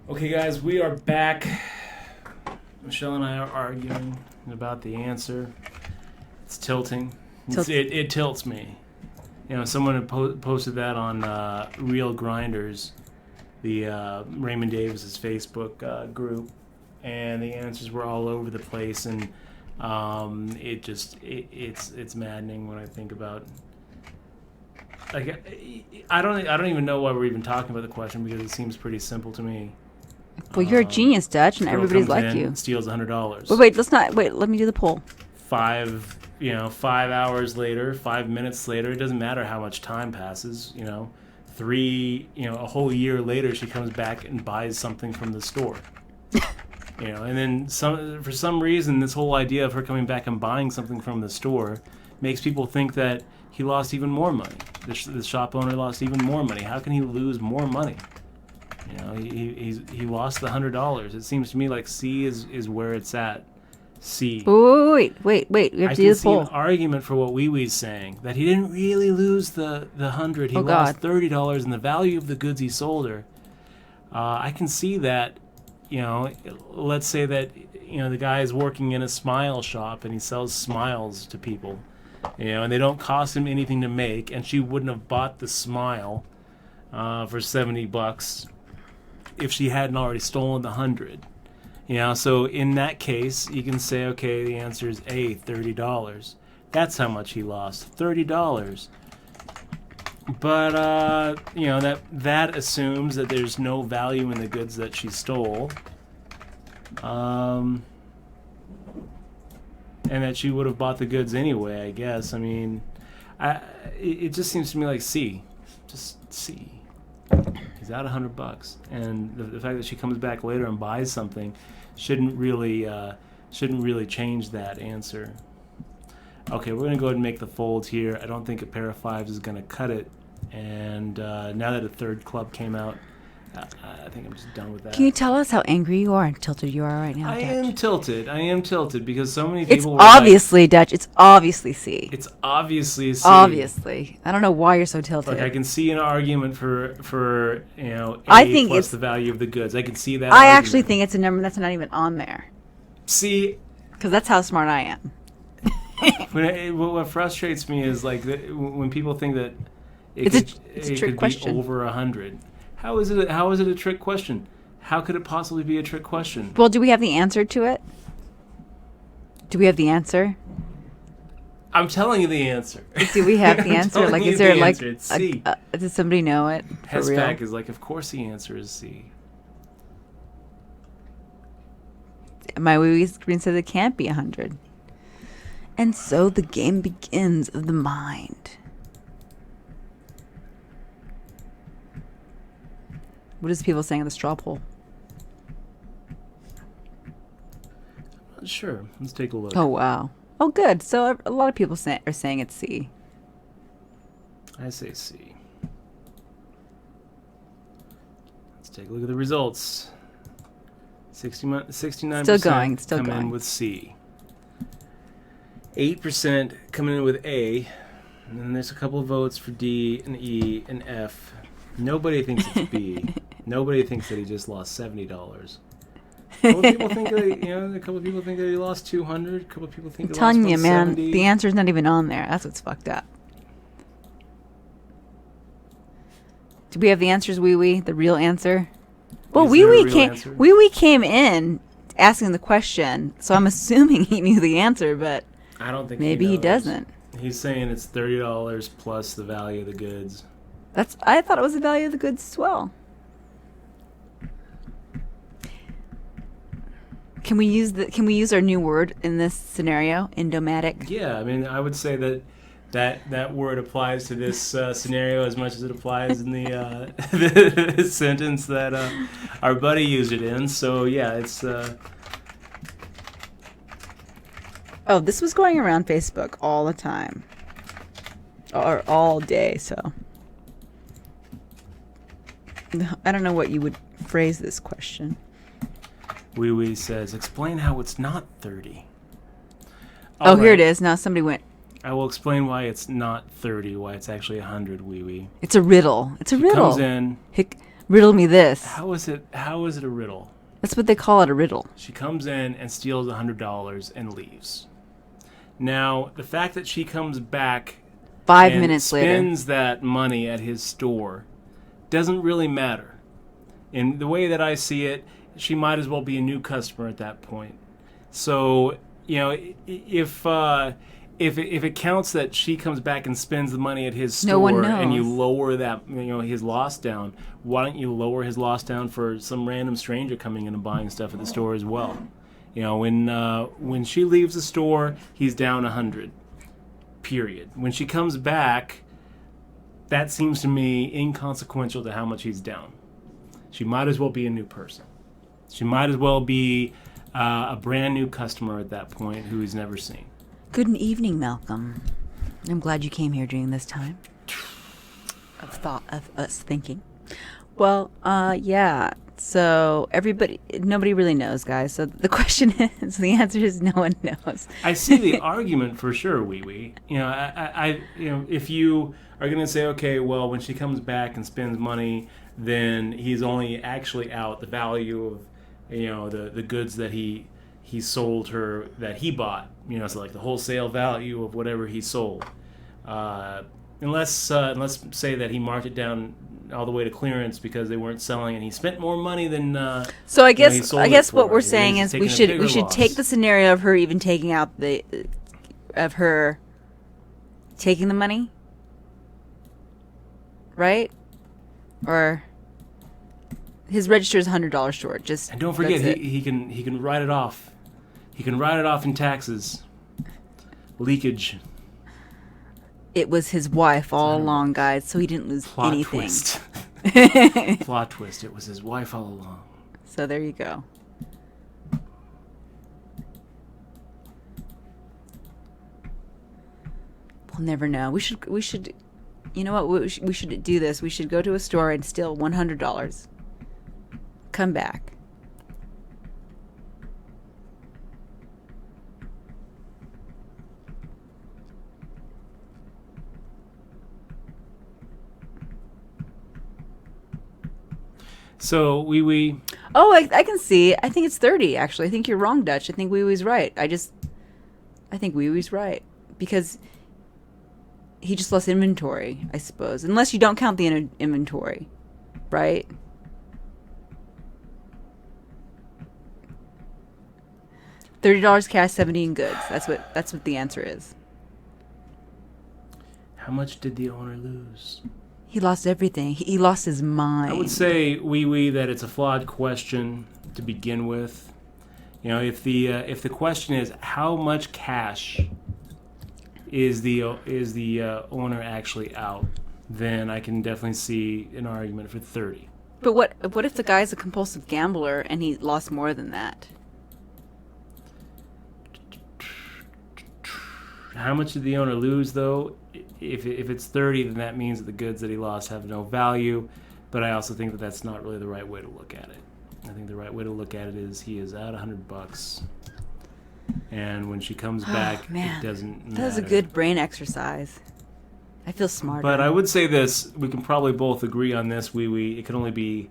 Okay, guys, we are back. Michelle and I are arguing about the answer. It's tilting. It tilts me. You know, someone had posted that on Real Grinders, the Raymond Davis's Facebook group, and the answers were all over the place, and it's maddening when I think about. Like, I don't even know why we're even talking about the question because it seems pretty simple to me. Well, you're a genius, Dutch, and Girl everybody's comes like in, you. steals $100. Wait, let's not. Wait, let me do the poll. 5 hours later, 5 minutes later, it doesn't matter how much time passes, a whole year later, she comes back and buys something from the store. And then for some reason, this whole idea of her coming back and buying something from the store makes people think that he lost even more money. The shop owner lost even more money. How can he lose more money? He lost the $100. It seems to me like C is where it's at. C. Wait. We have I to do can the see an poll. argument for what Wee Wee's saying, that he didn't really lose the 100. He Oh, lost God. $30 in the value of the goods he sold her. I can see that, let's say that, the guy is working in a smile shop and he sells smiles to people, and they don't cost him anything to make, and she wouldn't have bought the smile for $70 if she hadn't already stolen the 100. So in that case, you can say, okay, the answer is A, $30. That's how much he lost, $30. But that assumes that there's no value in the goods that she stole, and that she would have bought the goods anyway. I guess. I mean, it just seems to me like C, just C. He's out $100, and the fact that she comes back later and buys something shouldn't really change that answer. Okay, we're gonna go ahead and make the fold here. I don't think a pair of fives is gonna cut it, and now that a third club came out, I think I'm just done with that. Can you tell us how angry you are and tilted you are right now, I Dutch? am tilted because so many It's people. obviously, Dutch. It's obviously C. It's obviously C. Obviously. I don't know why you're so tilted. Like I can see an argument for A I think plus it's- the value of the goods. I can see that. I argument. actually think it's a number that's not even on there. See, Because that's how smart I am. what frustrates me is like when people think that It's a trick could question. be over 100. How is it a trick question? How could it possibly be a trick question? Well, do we have the answer to it? Do we have the answer? I'm telling you the answer. Do we have the I'm answer? telling Like, you is there the like, answer. It's C. does somebody know it for real? Hespack is like, of course the answer is C. My wee screen says it can't be 100. And so the game begins of the mind. What is people saying in the straw poll? Sure, let's take a look. Oh, wow. Oh, good. So a lot of people are saying it's C. I say C. Let's take a look at the results. 69% Still going, still come in going. with C. 8% coming in with A. And then there's a couple of votes for D and E and F. Nobody thinks it's B. Nobody thinks that he just lost $70. A couple of people think that a couple of people think that he lost 200. A couple of people think I'm he telling lost you, man, 170. the answer's not even on there. That's what's fucked up. Do we have the answers, Wee Wee? The real answer? Well, Is Wee there a Wee real came. answer? Wee Wee came in asking the question, so I'm assuming he knew the answer, but I don't think maybe he knows. doesn't. He's saying it's $30 plus the value of the goods. I thought it was the value of the goods as well. Can we use our new word in this scenario, indomatic? Yeah, I mean, I would say that word applies to this scenario as much as it applies in the, the sentence that our buddy used it in. So yeah, it's. Oh, this was going around Facebook all the time. Or all day, so. I don't know what you would phrase this question. Wee Wee says, explain how it's not 30. Oh, here it is. Now somebody went. I will explain why it's not 30, why it's actually 100, Wee Wee. It's a riddle. It's a riddle. Comes in. Riddle me this. How is it a riddle? That's what they call it, a riddle. She comes in and steals $100 and leaves. Now, the fact that she comes back 5 and minutes later. spends that money at his store doesn't really matter. In the way that I see it, she might as well be a new customer at that point. So, you know, if it counts that she comes back and spends the money at his No one store and you knows. lower that, his loss down, why don't you lower his loss down for some random stranger coming in and buying stuff at the store as well? You know, when she leaves the store, he's down 100. Period. When she comes back, that seems to me inconsequential to how much he's down. She might as well be a new person. She might as well be a brand new customer at that point who he's never seen. Good evening, Malcolm. I'm glad you came here during this time of us thinking. Well, yeah. So nobody really knows, guys. So the question is, the answer is no one knows. I see the argument for sure, wee wee. You know, if you are going to say, okay, well, when she comes back and spends money, then he's only actually out the value of, the goods that he sold her, that he bought. So like the wholesale value of whatever he sold. Unless say that he marked it down all the way to clearance because they weren't selling and he spent more money than. So I he guess sold it for. what we're He's saying is taking we a should bigger loss. take the scenario of her even taking out her taking the money, right? Or his register is $100 short. And don't forget, that's it. he can write it off. He can write it off in taxes, leakage. It was his wife all along, guys, so he didn't lose Plot anything. twist. Plot twist. It was his wife all along. So there you go. We'll never know. We should. You know what? We should do this. We should go to a store and steal $100. Come back. So we Oh, I can see. I think it's 30, actually. I think you're wrong, Dutch. I think Wee Wee's right. I think Wee Wee's right. Because he just lost inventory, I suppose. Unless you don't count the inventory. Right? $30 cash, 70 in goods. That's what the answer is. How much did the owner lose? He lost everything. He lost his mind. I would say, wee that it's a flawed question to begin with. If the question is how much cash is the owner actually out, then I can definitely see an argument for 30. But what if the guy's a compulsive gambler and he lost more than that? How much did the owner lose, though? If it's 30, then that means that the goods that he lost have no value. But I also think that that's not really the right way to look at it. I think the right way to look at it is he is out $100, and when she comes back, man. it doesn't matter. That was a good brain exercise. I feel smarter. But I would say this: we can probably both agree on this. It can only be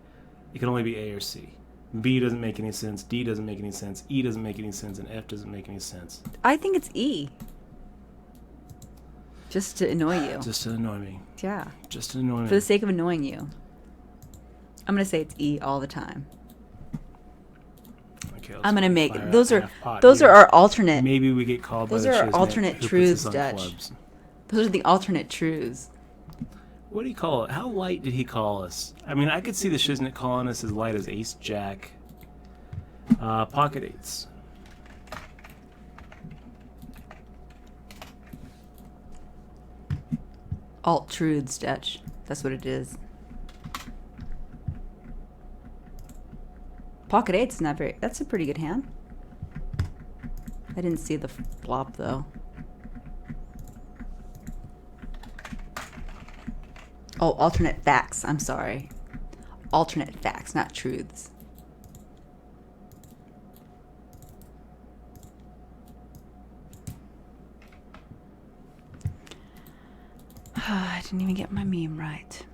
A or C. B doesn't make any sense. D doesn't make any sense. E doesn't make any sense, and F doesn't make any sense. I think it's E. Just to annoy you. Just to annoy me. Yeah. Just to annoy me. For the sake of annoying you. I'm going to say it's E all the time. Okay, I'm going to make fire those up are half pot those here. are our alternate. Maybe we get called Those by the are our shiznit alternate who puts truths, us on Dutch. clubs. Those are the alternate truths. What do you call it? How light did he call us? I mean, I could see the shiznit calling us as light as ace jack. Pocket eights. Alt truths, Dutch. That's what it is. Pocket eight's not very. That's a pretty good hand. I didn't see the flop though. Oh, alternate facts. I'm sorry. Alternate facts, not truths. I didn't even get my meme right.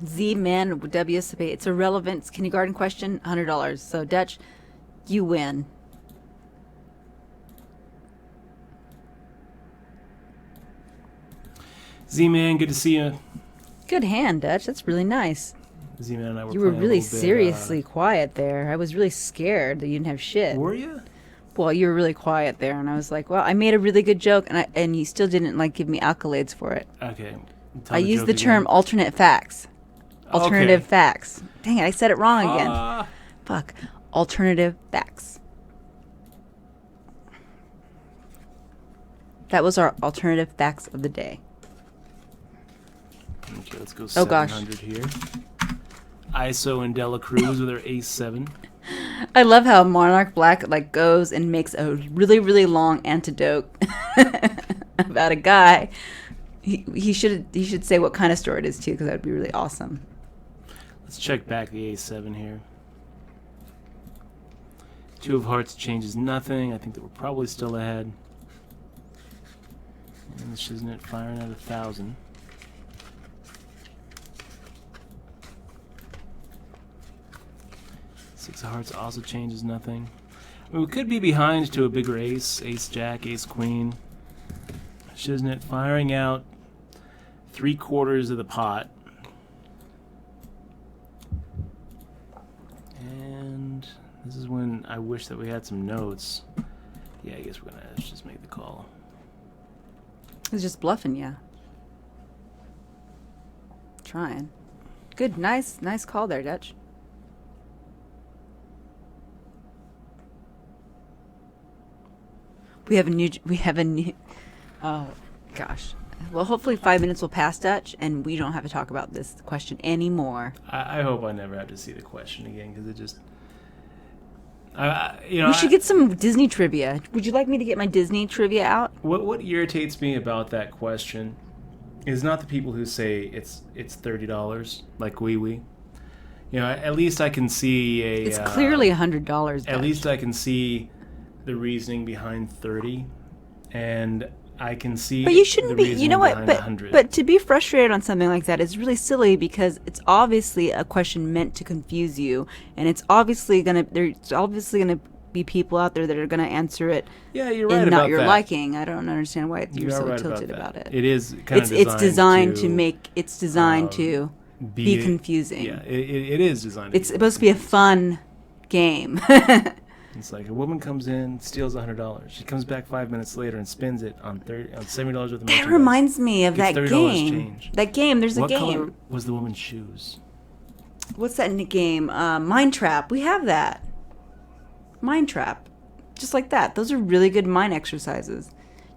Z-Man wsop. It's a relevant kindergarten question. $100. So Dutch, you win. Z-Man, good to see you. Good hand, Dutch. That's really nice. Z-Man and I were You were playing a really little bit, seriously quiet there. I was really scared that you didn't have shit. Were you? Well, you were really quiet there, and I was like, well, I made a really good joke, and you still didn't like give me accolades for it. Okay. I used the term alternate facts. Alternative facts. Dang it, I said it wrong again. Fuck. Alternative facts. That was our alternative facts of the day. Okay, let's go Oh, gosh. 700 here. ISO and Dela Cruz with her ace 7. I love how Monarch Black like goes and makes a really, really long antidote about a guy. He should say what kind of store it is too, because that would be really awesome. Let's check back the ace 7 here. 2 of hearts changes nothing. I think that we're probably still ahead. And this isn't it firing at 1,000. Six of hearts also changes nothing. I mean, we could be behind to a bigger ace. Ace jack, ace queen. Shiznit firing out 3/4 of the pot. And this is when I wish that we had some notes. Yeah, I guess we're gonna just make the call. He's just bluffing, yeah. Trying. Good, nice call there, Dutch. We have a new, oh, gosh. Well, hopefully 5 minutes will pass, Dutch, and we don't have to talk about this question anymore. I hope I never have to see the question again, because it just... We should get some Disney trivia. Would you like me to get my Disney trivia out? What irritates me about that question is not the people who say it's $30, like wee. You know, at least I can see a... It's clearly $100, Dutch. At least I can see the reasoning behind 30, and I can see. But you shouldn't the be. reasoning You know what? behind But 100. but to be frustrated on something like that is really silly, because it's obviously a question meant to confuse you, and it's obviously gonna. There's obviously gonna be people out there that are gonna answer it. Yeah, you're right in about not your that. liking. I don't understand why you're You are so right tilted about about it. It is kind of It's designed to to make. It's designed to be confusing. Yeah, it is designed. It's supposed to be a fun game. It's like a woman comes in, steals $100. She comes back 5 minutes later and spends it on $70 worth of That merchandise. reminds me of Gets that $30 game. change. That game. There's a What game. color was the woman's shoes? What's that game? Mind Trap. We have that. Mind Trap. Just like that. Those are really good mind exercises.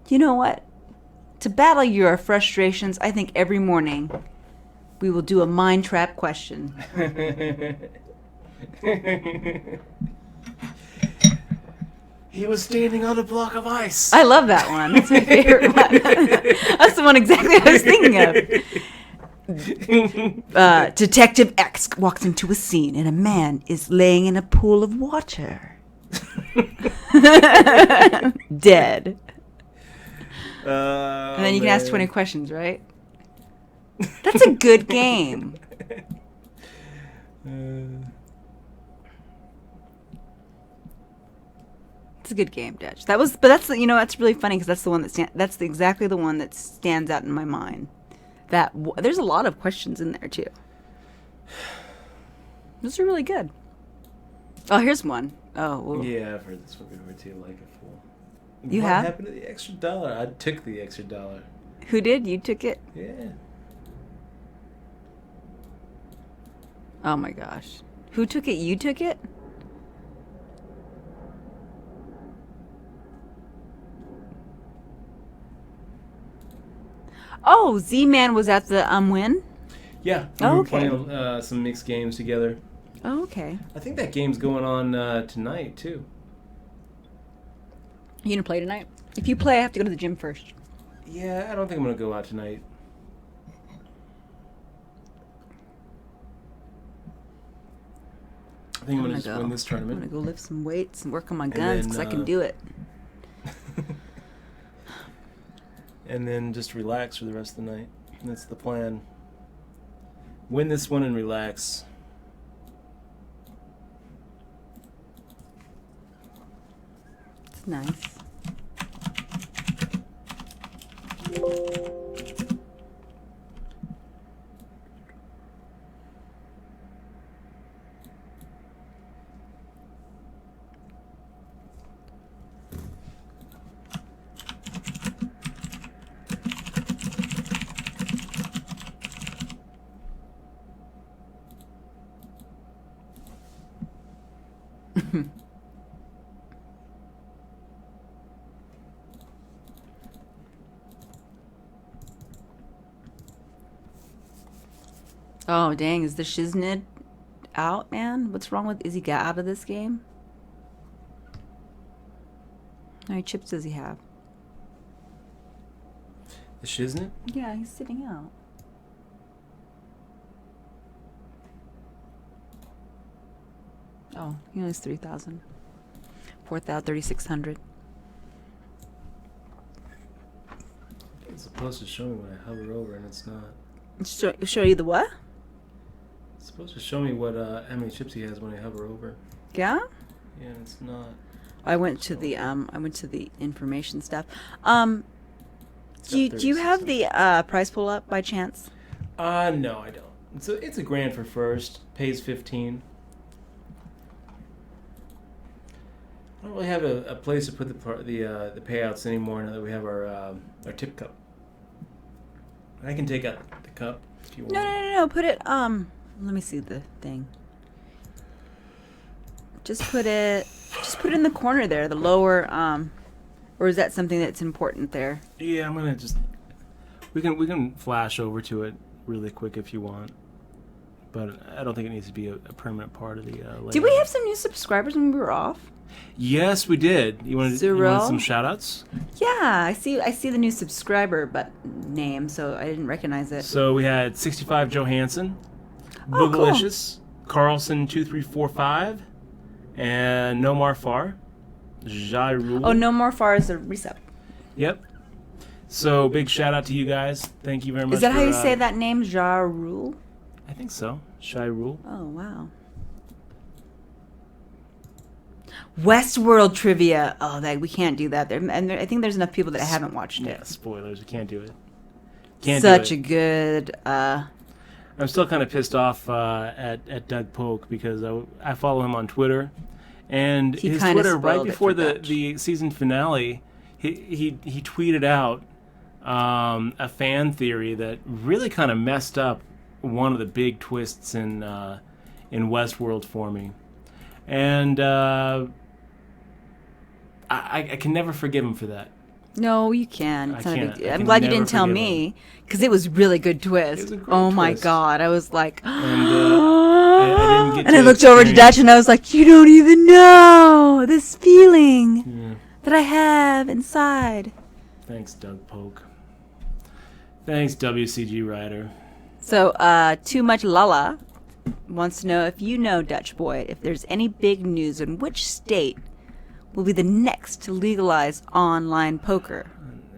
You know what? To battle your frustrations, I think every morning we will do a Mind Trap question. He was standing on a block of ice. I love that one. That's my favorite one. That's the one exactly I was thinking of. Detective X walks into a scene and a man is laying in a pool of water. Dead. And then you can ask 20 questions, right? That's a good game. It's a good game, Dutch. But that's that's really funny, because that's the one exactly the one that stands out in my mind. There's a lot of questions in there too. Those are really good. Oh, here's one. Oh, well. Yeah, I've heard this one before too. Like a fool. You what have? happened to the extra dollar? I took the extra dollar. Who did? You took it? Yeah. Oh my gosh. Who took it? You took it? Oh, Z-Man was at the win? Yeah. Oh, We were okay. playing some mixed games together. Oh, okay. I think that game's going on tonight too. You gonna play tonight? If you play, I have to go to the gym first. Yeah, I don't think I'm gonna go out tonight. I think I'm gonna just win this I'm tournament. gonna go lift some weights and work on my And guns, then, because I can do it. And then just relax for the rest of the night. That's the plan. win this one and relax. It's nice. Oh, dang. Is the Shiznit out, man? What's wrong with... Is he got out of this game? How many chips does he have? The Shiznit? Yeah, he's sitting out. Oh, he only has 3,000. 4,000, 3,600. It's supposed to show me when I hover over, and it's not. Show you the what? It's supposed to show me what how many chips he has when I hover over. Yeah? Yeah, and it's not. I went to the information stuff. Do you have the prize pull up by chance? No, I don't. It's a grand for first. Pays 15. I don't really have a place to put the payouts anymore now that we have our tip cup. I can take out the cup if you want. No. Put it. Let me see the thing. Just put it in the corner there, the lower. Or is that something that's important there? Yeah, I'm gonna just. We can flash over to it really quick if you want, but I don't think it needs to be a permanent part of the. Layout. Did we have some new subscribers when we were off? Yes, we did. You wanted some shout-outs? Yeah, I see the new subscriber name, so I didn't recognize it. So we had 65 Johansson, Oh, cool. Boogalicious, Carlson 2345, and Nomar Far, Jairul. Oh, no more far as a reset. Yep. So big shout out to you guys. Thank you very much. Is that how you say that name, Ja Rule? I think so. Jairul. Oh, wow. Westworld trivia. Oh, we can't do that. I think there's enough people that haven't watched it. Yeah, spoilers. We can't do it. Such a good. I'm still kind of pissed off at Doug Polk because I follow him on Twitter, and He his kinda Twitter right spoiled it before for Dutch. the season finale, he tweeted out a fan theory that really kind of messed up one of the big twists in Westworld for me, and I can never forgive him for that. No, you can. It's I not a can't. big deal. I I'm can glad you never didn't tell forgive me because it was a really good twist. It was a great Oh my twist. god! I was like, And I didn't get and to I looked over to experience- Dutch and I was like, you don't even know this feeling Yeah. that I have inside. Thanks, Doug Polk. Thanks, WCG Writer. So, Too Much Lala wants to know if you know, Dutch Boy, if there's any big news in which state will be the next to legalize online poker.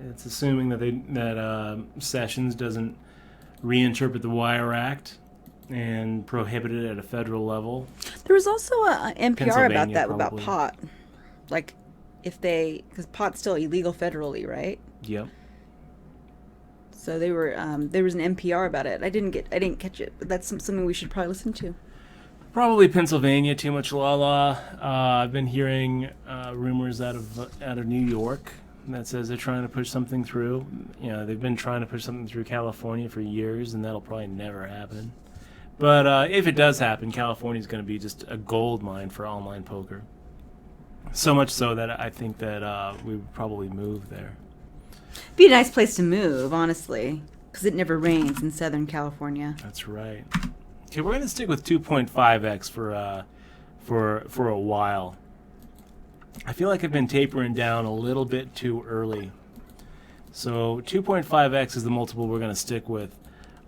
It's assuming that Sessions doesn't reinterpret the Wire Act and prohibit it at a federal level. There was also a NPR about Pennsylvania, that, probably. about pot. Like, because pot's still illegal federally, right? Yep. So they were there was an NPR about it. I didn't catch it, but that's something we should probably listen to. Probably Pennsylvania. Too much la. I've been hearing rumors out of New York that says they're trying to push something through. You know, they've been trying to push something through California for years, and that'll probably never happen. But if it does happen, California's going to be just a gold mine for online poker. So much so that I think that we would probably move there. Be a nice place to move, honestly, because it never rains in Southern California. That's right. Okay, we're gonna stick with 2.5x for a while. I feel like I've been tapering down a little bit too early. So 2.5x is the multiple we're gonna stick with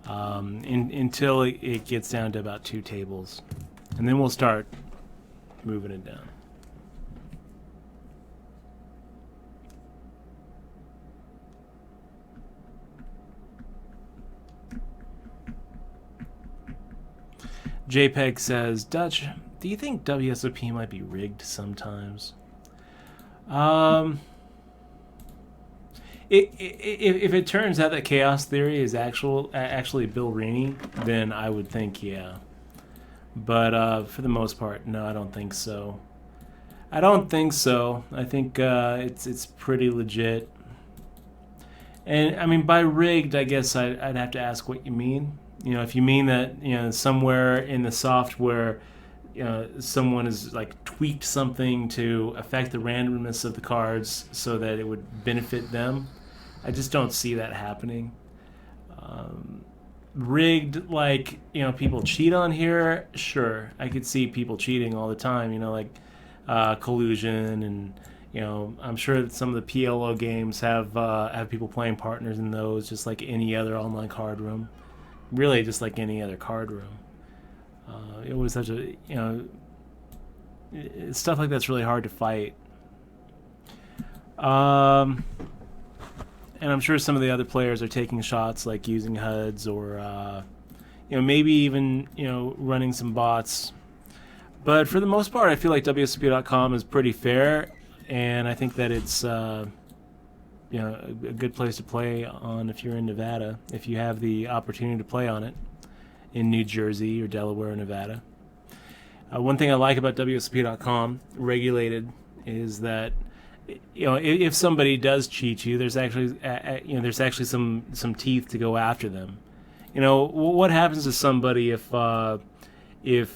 until it gets down to about 2 tables, and then we'll start moving it down. JPEG says, Dutch, do you think WSOP might be rigged sometimes? If it turns out that chaos theory is actually Bill Rainey, then I would think yeah. But for the most part, no, I don't think so. I think it's pretty legit. And I mean, by rigged, I guess I'd have to ask what you mean. If you mean that somewhere in the software, someone has like tweaked something to affect the randomness of the cards so that it would benefit them. I just don't see that happening. Rigged, like, people cheat on here, sure. I could see people cheating all the time, like collusion, and I'm sure that some of the PLO games have people playing partners in those, just like any other online card room. Really, just like any other card room. It was such a, stuff like that's really hard to fight. And I'm sure some of the other players are taking shots, like using HUDs or, maybe even, running some bots. But for the most part, I feel like wsop.com is pretty fair, and I think that it's, a good place to play on if you're in Nevada, if you have the opportunity to play on it in New Jersey or Delaware or Nevada. One thing I like about wsop.com, regulated, is that if somebody does cheat you, there's actually some teeth to go after them. What happens to somebody if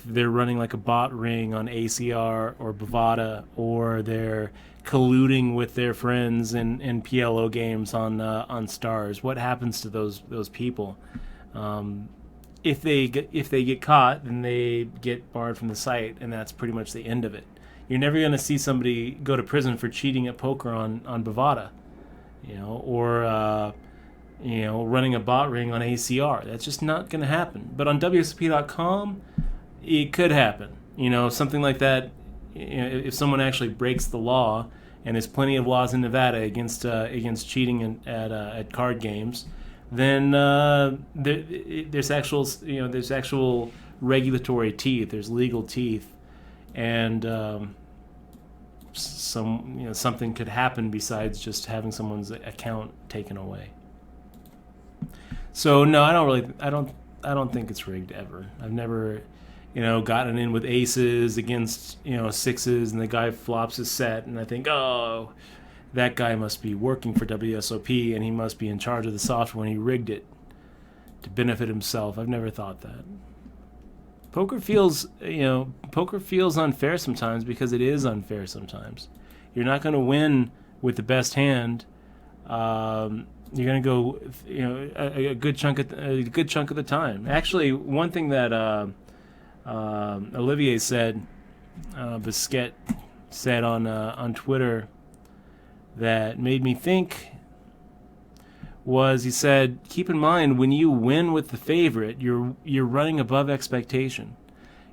they're running like a bot ring on ACR or Bovada, or they're colluding with their friends in PLO games on Stars? What happens to those people? If they get caught, then they get barred from the site, and that's pretty much the end of it. You're never going to see somebody go to prison for cheating at poker on Bovada, or running a bot ring on ACR. That's just not going to happen. But on WSOP.com, it could happen. Something like that. If someone actually breaks the law, and there's plenty of laws in Nevada against cheating at card games, then there's actual regulatory teeth. There's legal teeth. And something could happen besides just having someone's account taken away. So no, I don't think it's rigged ever. I've never, gotten in with aces against sixes, and the guy flops his set, and I think, oh, that guy must be working for WSOP, and he must be in charge of the software, and he rigged it to benefit himself. I've never thought that. Poker feels unfair sometimes, because it is unfair sometimes. You're not going to win with the best hand. You're going to go, a good chunk of the time. Actually, one thing that Olivier said, Bisquet said on Twitter, that made me think, was he said, keep in mind, when you win with the favorite, you're running above expectation.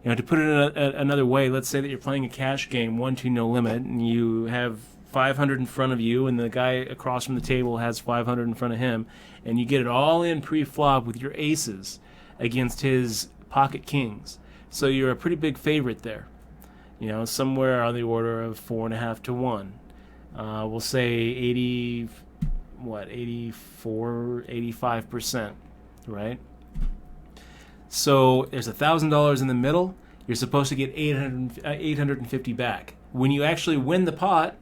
To put it another way, let's say that you're playing a cash game, 1-2 no limit, and you have 500 in front of you, and the guy across from the table has 500 in front of him, and you get it all in pre-flop with your aces against his pocket kings. So you're a pretty big favorite there. Somewhere on the order of 4.5 to 1. We'll say 85%, right? So there's $1,000 in the middle. You're supposed to get 850 back. When you actually win the pot,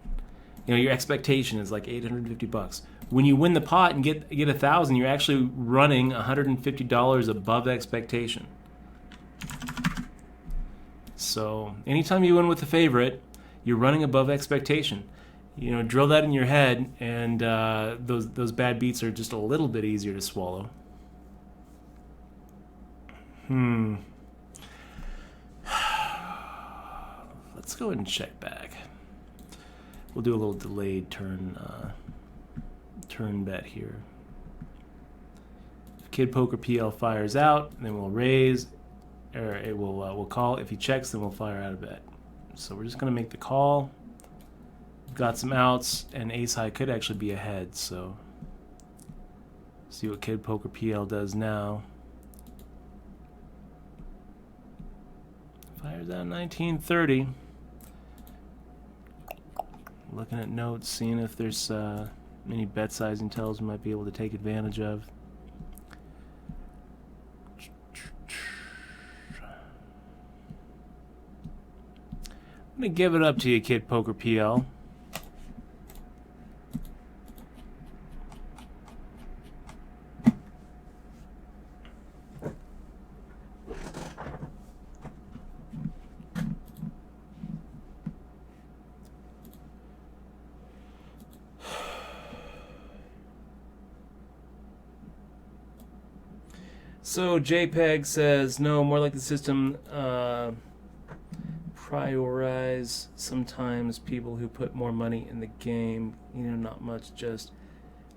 your expectation is like $850. When you win the pot and get 1,000, you're actually running $150 above expectation. So anytime you win with the favorite, you're running above expectation. Drill that in your head, and those bad beats are just a little bit easier to swallow. Let's go ahead and check back. We'll do a little delayed turn bet here. If Kid Poker PL fires out, then we'll raise, or we'll call. If he checks, then we'll fire out a bet. So we're just going to make the call. Got some outs, and ace high could actually be ahead, so see what Kid Poker PL does now. Fires out 1930. Looking at notes, seeing if there's any bet sizing tells we might be able to take advantage of. I'm going to give it up to you, Kid Poker PL. So JPEG says, no, more like the system prioritize sometimes people who put more money in the game. You know, not much, just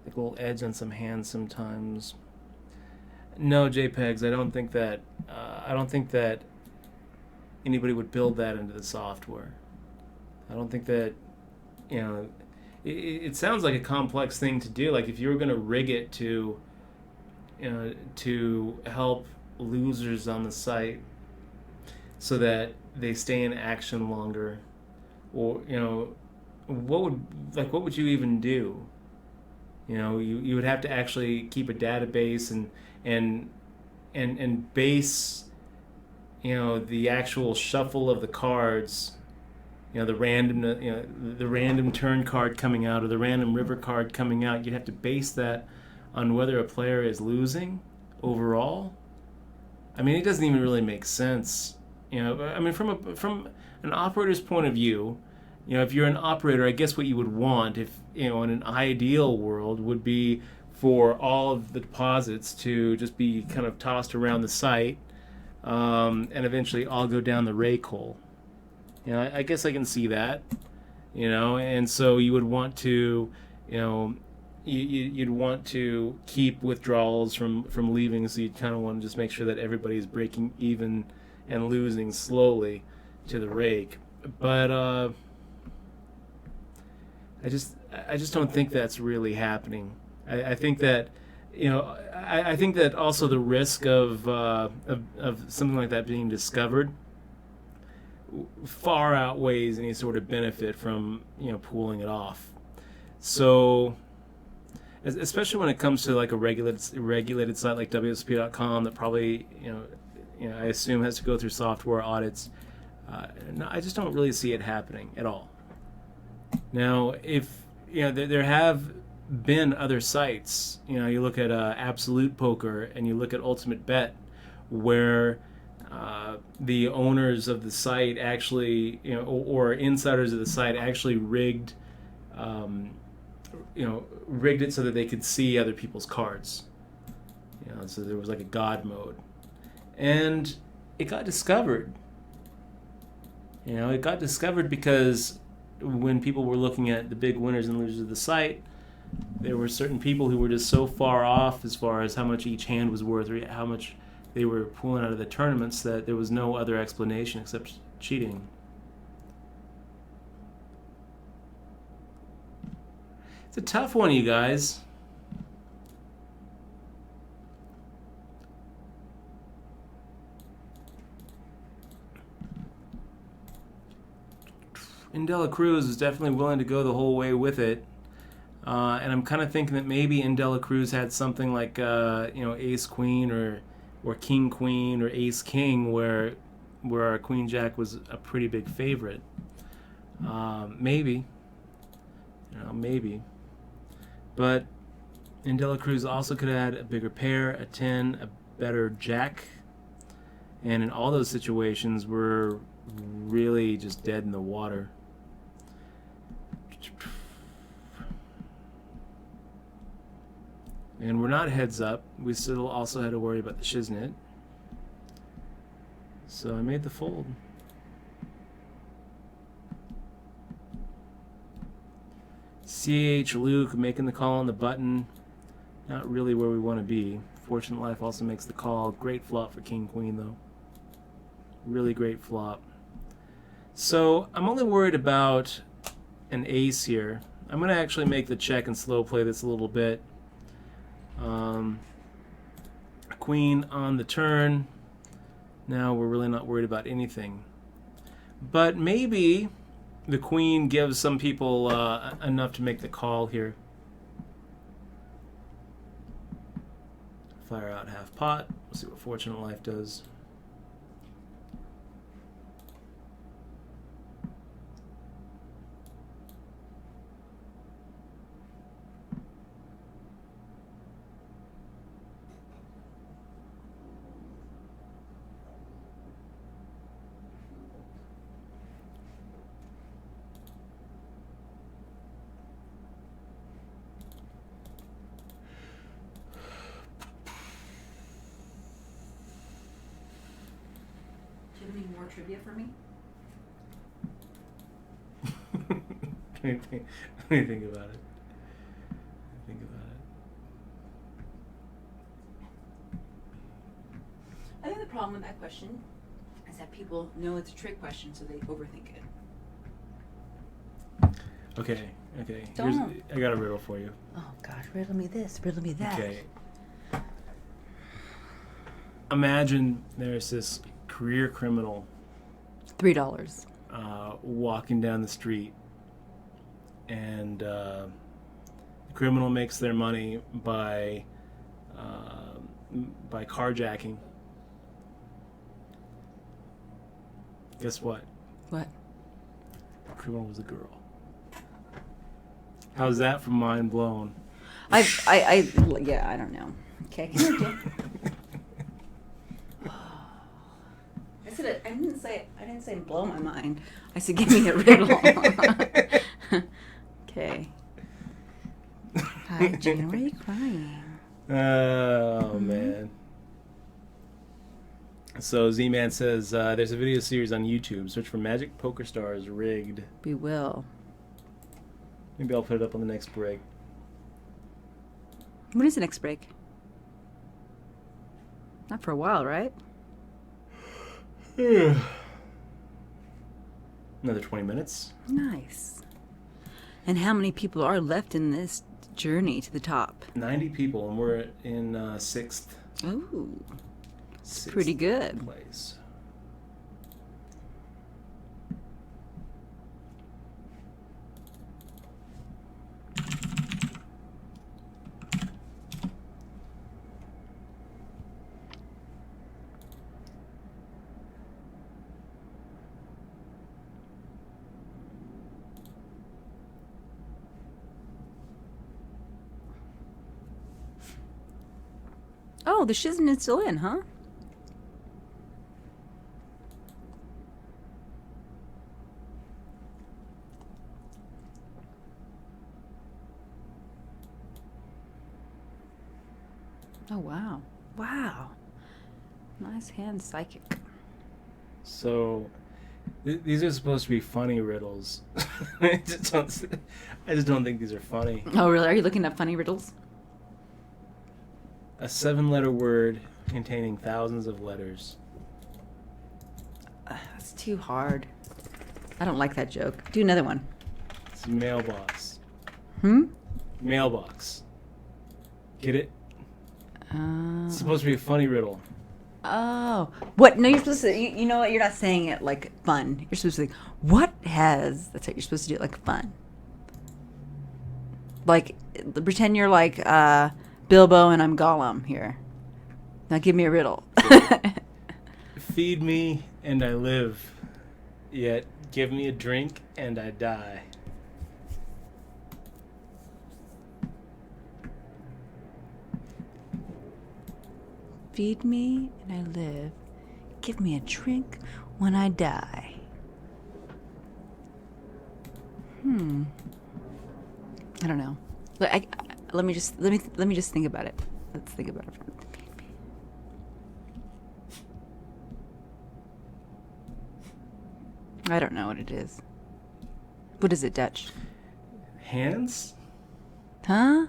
like a little edge on some hands sometimes. No, JPEGs, I don't think that anybody would build that into the software. I don't think that, you know, it sounds like a complex thing to do. Like if you were going to rig it to help losers on the site so that they stay in action longer, or what would you even do? You would have to actually keep a database and base the actual shuffle of the cards, the random turn card coming out or the random river card coming out. You'd have to base that on whether a player is losing overall. I mean, it doesn't even really make sense. I mean, from an operator's point of view, if you're an operator, I guess what you would want, if in an ideal world, would be for all of the deposits to just be kind of tossed around the site, and eventually all go down the rake hole. I guess I can see that. And so you would want to, you'd want to keep withdrawals from leaving, so you'd kind of want to just make sure that everybody's breaking even and losing slowly to the rake. But I just don't think that's really happening. I think that I think that also the risk of something like that being discovered far outweighs any sort of benefit from pulling it off. So especially when it comes to like a regulated site like wsop.com that probably I assume has to go through software audits. No, I just don't really see it happening at all. Now, if there have been other sites, you look at Absolute Poker and you look at Ultimate Bet, where the owners of the site actually, or insiders of the site actually rigged it so that they could see other people's cards. So there was like a God mode. And it got discovered. It got discovered because when people were looking at the big winners and losers of the site, there were certain people who were just so far off as far as how much each hand was worth or how much they were pulling out of the tournaments that there was no other explanation except cheating. It's a tough one, you guys. Indela Cruz is definitely willing to go the whole way with it. And I'm kind of thinking that maybe Indela Cruz had something like, Ace Queen or King Queen or Ace King, where our Queen Jack was a pretty big favorite. Maybe. Maybe. But Indela Cruz also could have had a bigger pair, a 10, a better Jack. And in all those situations, we're really just dead in the water. And we're not heads up. We still also had to worry about the shiznit. So I made the fold. CH Luke making the call on the button. Not really where we want to be. Fortunate Life also makes the call. Great flop for King Queen though. Really great flop. So I'm only worried about an ace here. I'm going to actually make the check and slow play this a little bit. Queen on the turn. Now we're really not worried about anything. But maybe the queen gives some people enough to make the call here. Fire out half pot. We'll see what Fortunate Life does. Do you have any more trivia for me? Let me think about it. Think about it. I think the problem with that question is that people know it's a trick question, so they overthink it. Okay. Don't. I got a riddle for you. Oh gosh, riddle me this, riddle me that. Okay. Imagine there's this career criminal $3. walking down the street, and the criminal makes their money by carjacking. Guess what? What? The criminal was a girl. How's that for mind blown? I don't know. Okay. I didn't say blow my mind. I said give me a riddle. Okay. Hi, Jane. Why are you crying? Oh man. So Z-Man says there's a video series on YouTube. Search for Magic Poker Stars Rigged. We will. Maybe I'll put it up on the next break. When is the next break? Not for a while, right? Another 20 minutes. Nice. And how many people are left in this journey to the top? 90 people, and we're in 6th. Ooh, Sixth pretty good. place. Oh, the shiznit is still in, huh? Oh, wow. Wow. Nice hand, psychic. So, these are supposed to be funny riddles. I just don't think these are funny. Oh, really? Are you looking up funny riddles? A 7-letter word containing thousands of letters. That's too hard. I don't like that joke. Do another one. It's mailbox. Mailbox. Get it? It's supposed to be a funny riddle. Oh. What? No, you're supposed to, you know what? You're not saying it like fun. You're supposed to think, what has, that's what you're supposed to do it like fun. Like, pretend you're like Bilbo and I'm Gollum here. Now give me a riddle. Feed me and I live, yet give me a drink and I die. Feed me and I live. Give me a drink when I die. I don't know. Let me just think about it. Let's think about it. I don't know what it is. What is it, Dutch? Hands? Huh?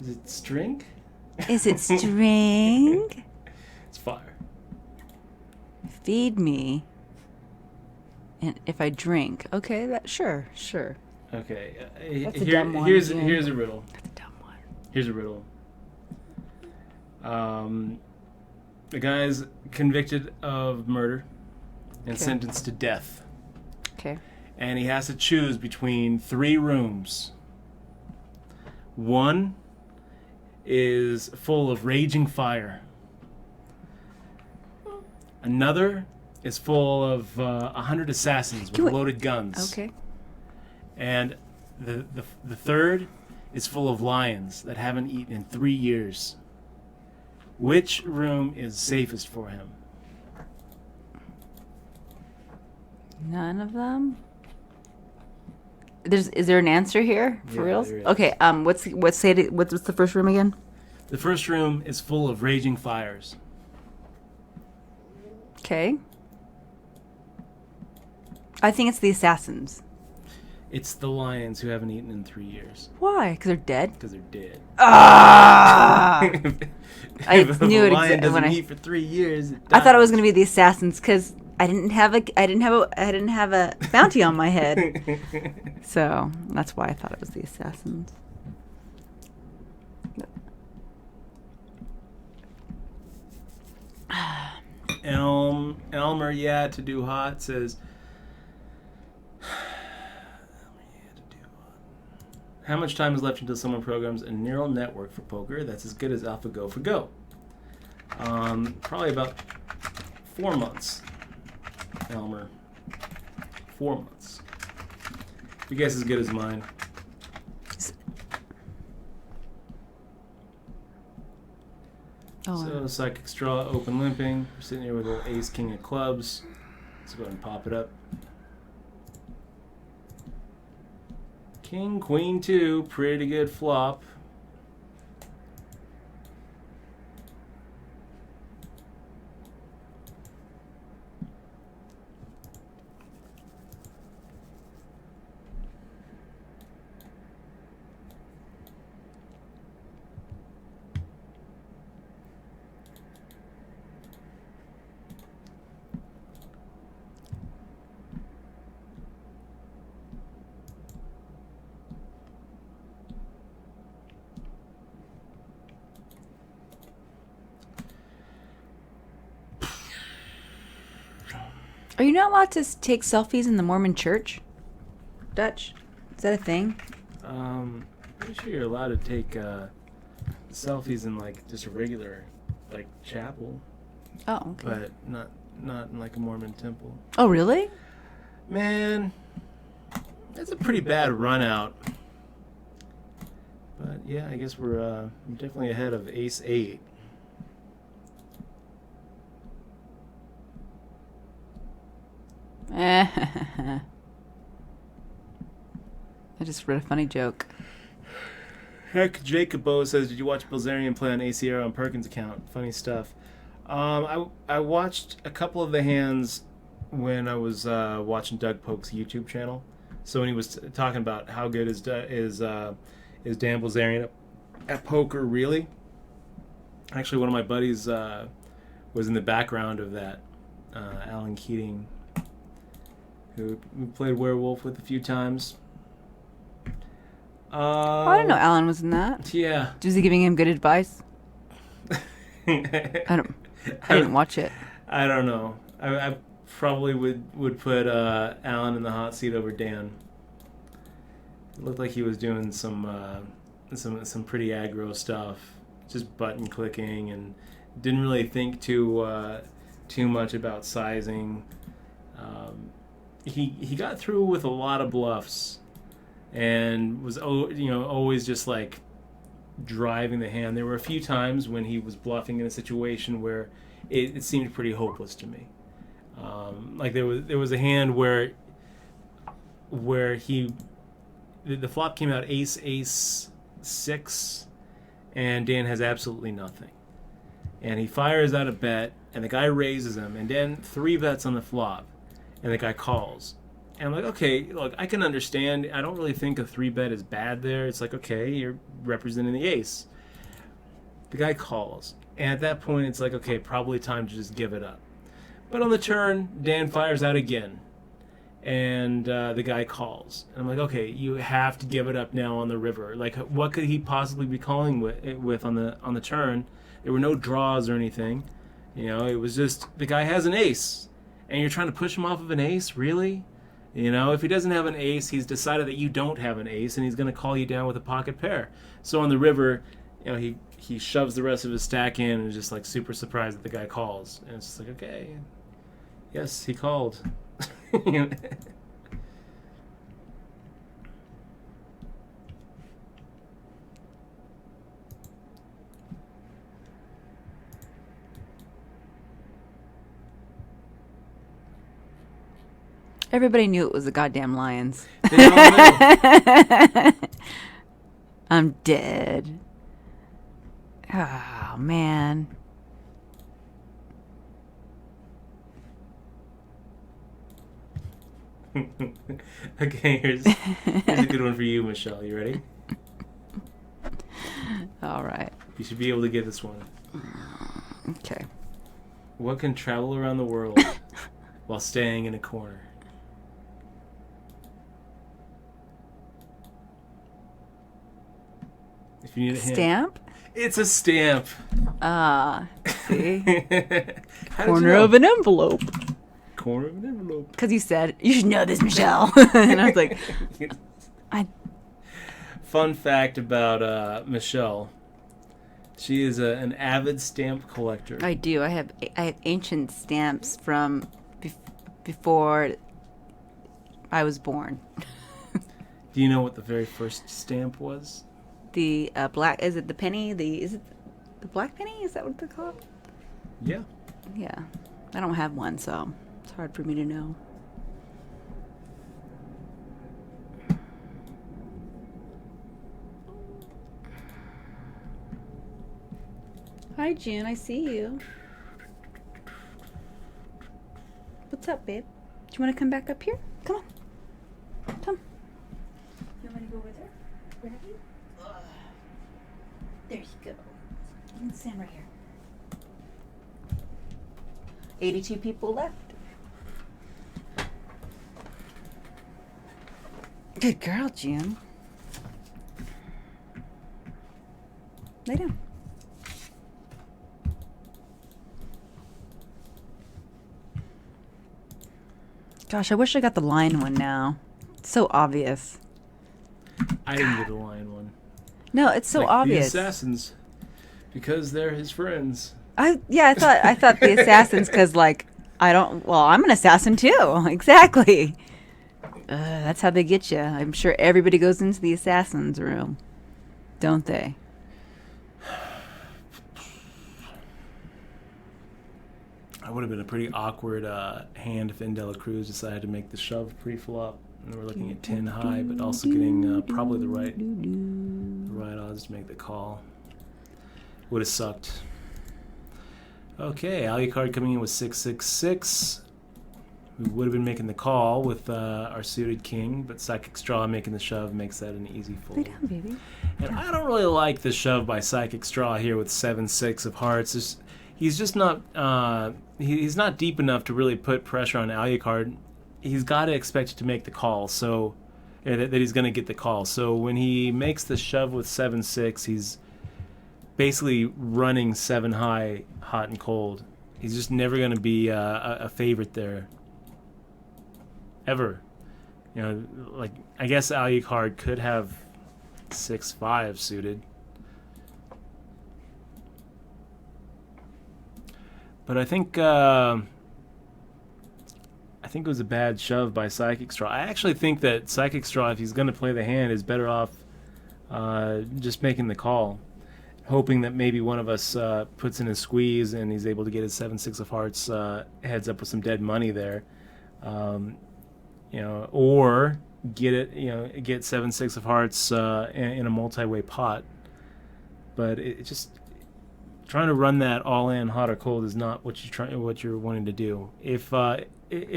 Is it string? Is it string? It's fire. Feed me. And if I drink, okay, sure. Okay. That's a dumb one, here's yeah. here's a riddle. That's a dumb one. Here's a riddle. The guy's convicted of murder and Okay. sentenced to death. Okay. And he has to choose between 3 rooms. One is full of raging fire. Another is full of 100 assassins with loaded guns. Okay. And the third is full of lions that haven't eaten in 3 years. Which room is safest for him? None of them. Is there an answer here for Yeah, reals? there is. Okay. What's the first room again? The first room is full of raging fires. Okay. I think it's the assassins. It's the lions who haven't eaten in 3 years. Why? Because they're dead. Because they're dead. Ah! I If knew a it lion doesn't when I eat for 3 years, it I thought it was dies. going to be the assassins because I didn't have a bounty on my head, so that's why I thought it was the assassins. Elmer, yeah, to do hot says. How much time is left until someone programs a neural network for poker that's as good as AlphaGo for Go? Probably about 4 months, Elmer. 4 months. Your guess is as good as mine. Oh, So, Psychic Straw, open limping. We're sitting here with a little ace, king of clubs. Let's go ahead and pop it up. King, queen, 2. Pretty good flop. are you not allowed to take selfies in the Mormon church? Dutch, is that a thing? Pretty sure you're allowed to take selfies in like just a regular like chapel, Oh, okay. but not in like a Mormon temple. Oh, really? Man, that's a pretty bad run out. But yeah, I guess we're definitely ahead of Ace 8. I just read a funny joke. Heck, Jacobo says, "Did you watch Bilzerian play on ACR on Perkins' account? Funny stuff." I watched a couple of the hands when I was watching Doug Polk's YouTube channel. So when he was talking about how good is Dan Bilzerian at poker, really? Actually, one of my buddies was in the background of that. Alan Keating, who we played Werewolf with a few times. Oh, I didn't know Alan was in that. Yeah. Was he giving him good advice? I didn't watch it. I don't know. I probably would put Alan in the hot seat over Dan. It looked like he was doing some pretty aggro stuff, just button clicking, and didn't really think too much about sizing. He got through with a lot of bluffs, and was always just like driving the hand. There were a few times when he was bluffing in a situation where it seemed pretty hopeless to me. Like there was a hand where the flop came out ace 6, and Dan has absolutely nothing, and he fires out a bet, and the guy raises him, and Dan 3 bets on the flop, and the guy calls. And I'm like, okay, look, I can understand. I don't really think a 3-bet is bad there. It's like, okay, you're representing the ace. The guy calls. And at that point, it's like, okay, probably time to just give it up. But on the turn, Dan fires out again. And the guy calls. And I'm like, okay, you have to give it up now on the river. Like, what could he possibly be calling with on the turn? There were no draws or anything. It was just, the guy has an ace. And you're trying to push him off of an ace? Really? You know, if he doesn't have an ace, he's decided that you don't have an ace, and he's going to call you down with a pocket pair. So on the river, you know, he shoves the rest of his stack in and is just like super surprised that the guy calls. And it's just like, okay, yes, he called. Everybody knew it was the goddamn lions. They all knew. I'm dead. Oh, man. Okay, here's a good one for you, Michelle. You ready? All right. You should be able to get this one. Okay. What can travel around the world while staying in a corner? If you need a hint. Stamp? It's a stamp. See? How did you Corner know? of an envelope. Corner of an envelope. Because you said, you should know this, Michelle. And I was like, Fun fact about Michelle. She is an avid stamp collector. I do. I have ancient stamps from before I was born. Do you know what the very first stamp was? The black, is it the penny? Is it the black penny? Is that what they're called? Yeah. Yeah. I don't have one, so it's hard for me to know. Hi, June. I see you. What's up, babe? Do you want to come back up here? Come on. Come. You want me to go with her? Grab you? There you go. You can stand right here. 82 people left. Good girl, June. Lay down. Gosh, I wish I got the lion one now. It's so obvious. I didn't get the lion one. No, it's so Like obvious. The assassins, because they're his friends. I thought the assassins because like I'm an assassin too. Exactly. That's how they get you. I'm sure everybody goes into the assassin's room, don't they? That would have been a pretty awkward hand if De La Cruz decided to make the shove pre-flop. And we're looking at 10 high, but also getting probably the right odds to make the call. Would have sucked. Okay, Alucard coming in with 666. We would have been making the call with our suited king, but Psychic Straw making the shove makes that an easy fold. Lay down, baby. And I don't really like the shove by Psychic Straw here with 7-6 of hearts. He's just not he's not deep enough to really put pressure on Alucard. He's got to expect to make the call, so that he's going to get the call. So when he makes the shove with 7-6, he's basically running 7 high, hot and cold. He's just never going to be a favorite there, ever. You know, like I guess Alucard could have 6-5 suited. But I think it was a bad shove by Psychic Straw. I actually think that Psychic Straw, if he's going to play the hand, is better off just making the call, hoping that maybe one of us puts in a squeeze and he's able to get his 7-6 of hearts heads up with some dead money there, or get 7-6 of hearts in a multi-way pot. But it just trying to run that all in hot or cold is not what you're wanting to do. If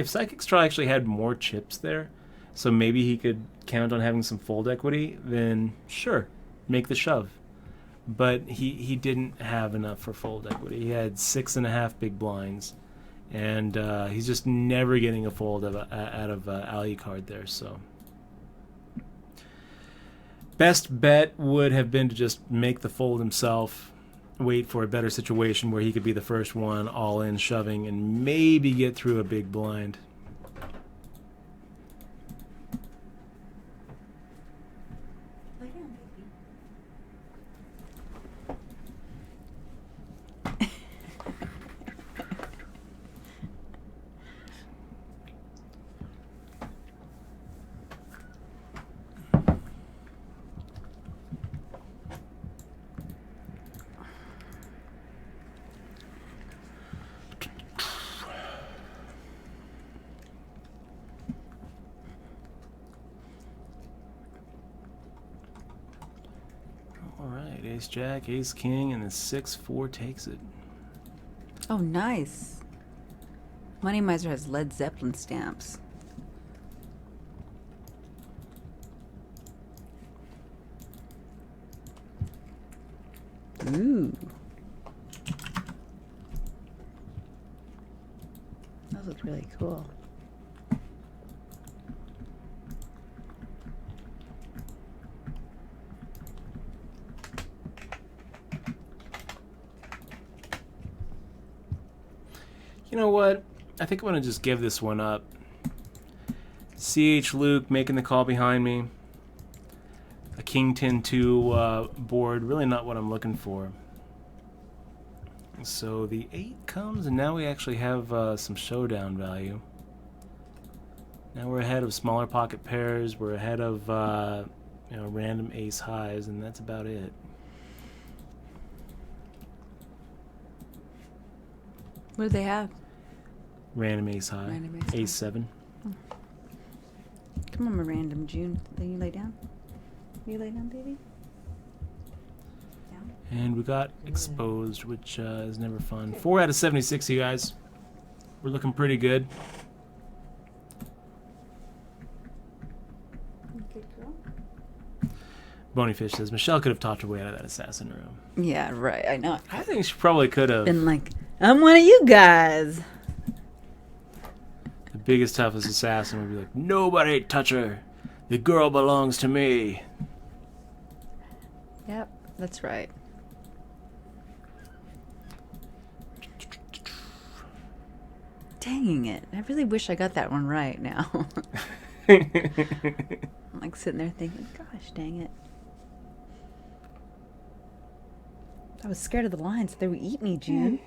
Psychic Straw actually had more chips there, so maybe he could count on having some fold equity, then sure, make the shove. But he didn't have enough for fold equity. He had 6.5 big blinds, and he's just never getting a fold out of Alucard there. So best bet would have been to just make the fold himself, wait for a better situation where he could be the first one all in shoving and maybe get through a big blind. ace jack, ace king, and the 6-4 takes it. Oh, nice. Money Miser has Led Zeppelin stamps. Ooh. Those look really cool. You know what? I think I'm going to just give this one up. CH Luke making the call behind me. A King 10-2 board. Really not what I'm looking for. So the 8 comes, and now we actually have some showdown value. Now we're ahead of smaller pocket pairs. We're ahead of random ace highs, and that's about it. What do they have? Random ace high. Random ace high. Ace 7. Come on, my random June. Then you lay down. You lay down, baby. Down. And we got exposed, which is never fun. 4 out of 76, you guys. We're looking pretty good. Good girl. Bonyfish says Michelle could have talked her way out of that assassin room. Yeah, right. I know. I think she probably could have. Been like, I'm one of you guys. The biggest, toughest assassin would be like, nobody touch her. The girl belongs to me. Yep, that's right. Dang it. I really wish I got that one right now. I'm like sitting there thinking, gosh, dang it. I was scared of the lions. They would eat me, June.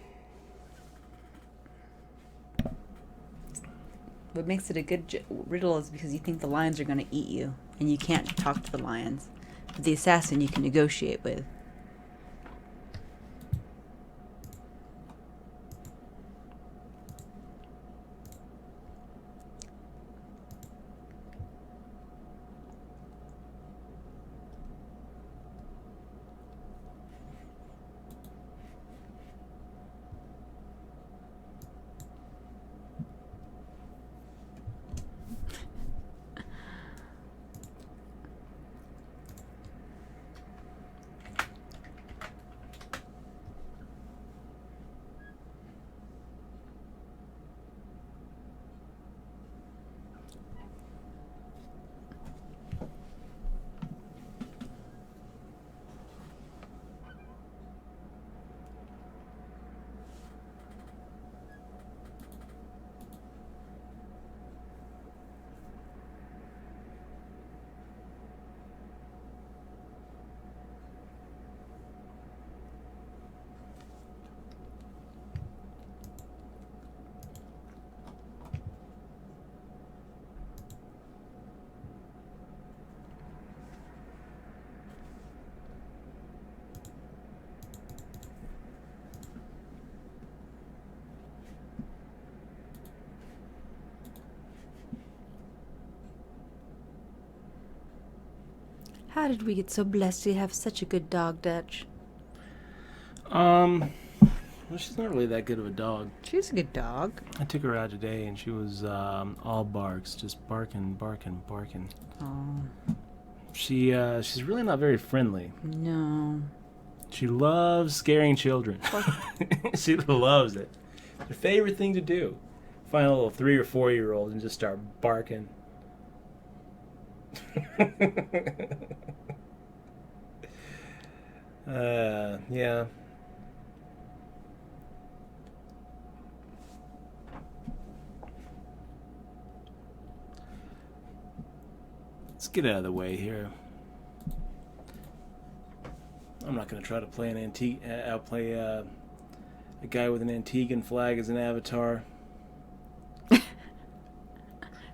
What makes it a good riddle is because you think the lions are going to eat you, and you can't talk to the lions. But the assassin you can negotiate with. How did we get so blessed to have such a good dog, Dutch? Well, she's not really that good of a dog. She's a good dog. I took her out today, and she was all barks, just barking, barking, barking. Oh. She's really not very friendly. No. She loves scaring children. She loves it. Her favorite thing to do. Find a little 3 or 4 year old and just start barking. Yeah. Let's get out of the way here. I'm not going to try to play outplay a guy with an Antiguan flag as an avatar.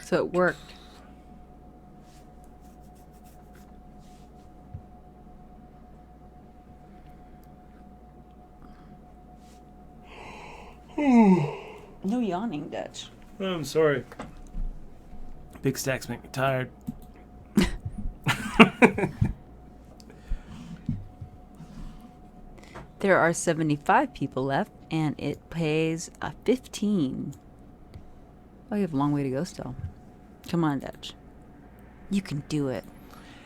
So it worked. No yawning, Dutch. Oh, I'm sorry. Big stacks make me tired. There are 75 people left, and it pays a 15. Oh, you have a long way to go still. Come on, Dutch. You can do it.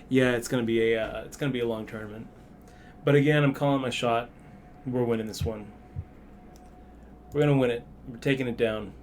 Yeah, it's gonna be a long tournament. But again, I'm calling my shot. We're winning this one. We're gonna win it. We're taking it down.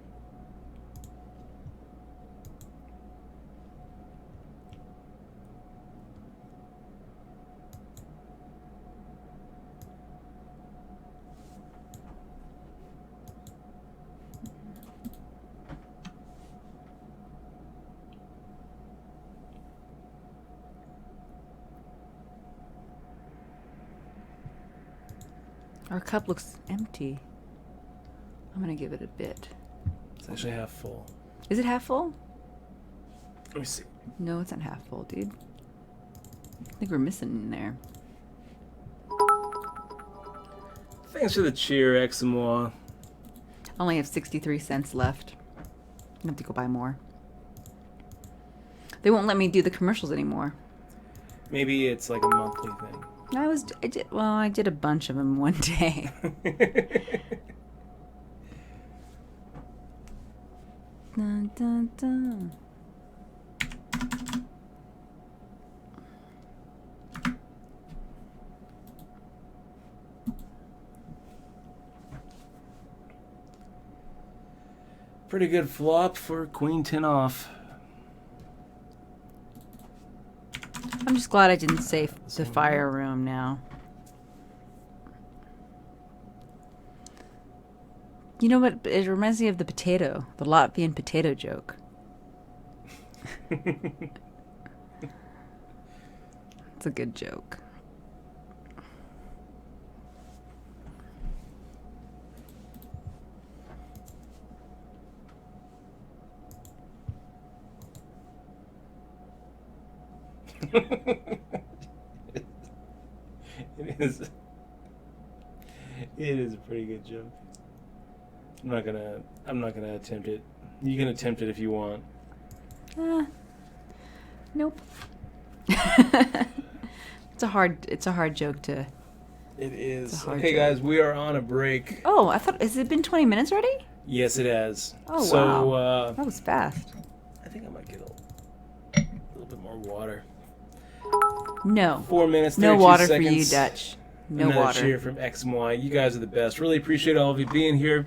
Our cup looks empty. I'm gonna give it a bit. It's actually half full. Is it half full? Let me see. No, it's not half full, dude. I think we're missing in there. Thanks for the cheer, Exmois. I only have 63 cents left. I have to go buy more. They won't let me do the commercials anymore. Maybe it's like a monthly thing. I did a bunch of them one day. Dun, dun, dun. Pretty good flop for Queen 10 off. I'm just glad I didn't save the fire room now. You know what? It reminds me of the Latvian potato joke. It's a good joke. It is. It is a pretty good joke. I'm not gonna attempt it. You can attempt it if you want. Nope. It's a hard joke to. It is. hard Okay, joke. guys, we are on a break. Oh, has it been 20 minutes already? Yes, it has. Oh, so, wow. That was fast. I think I might get a little bit more water. No. 4 minutes, 32 No water seconds. for you, Dutch. No Another water. cheer from XY. You guys are the best. Really appreciate all of you being here.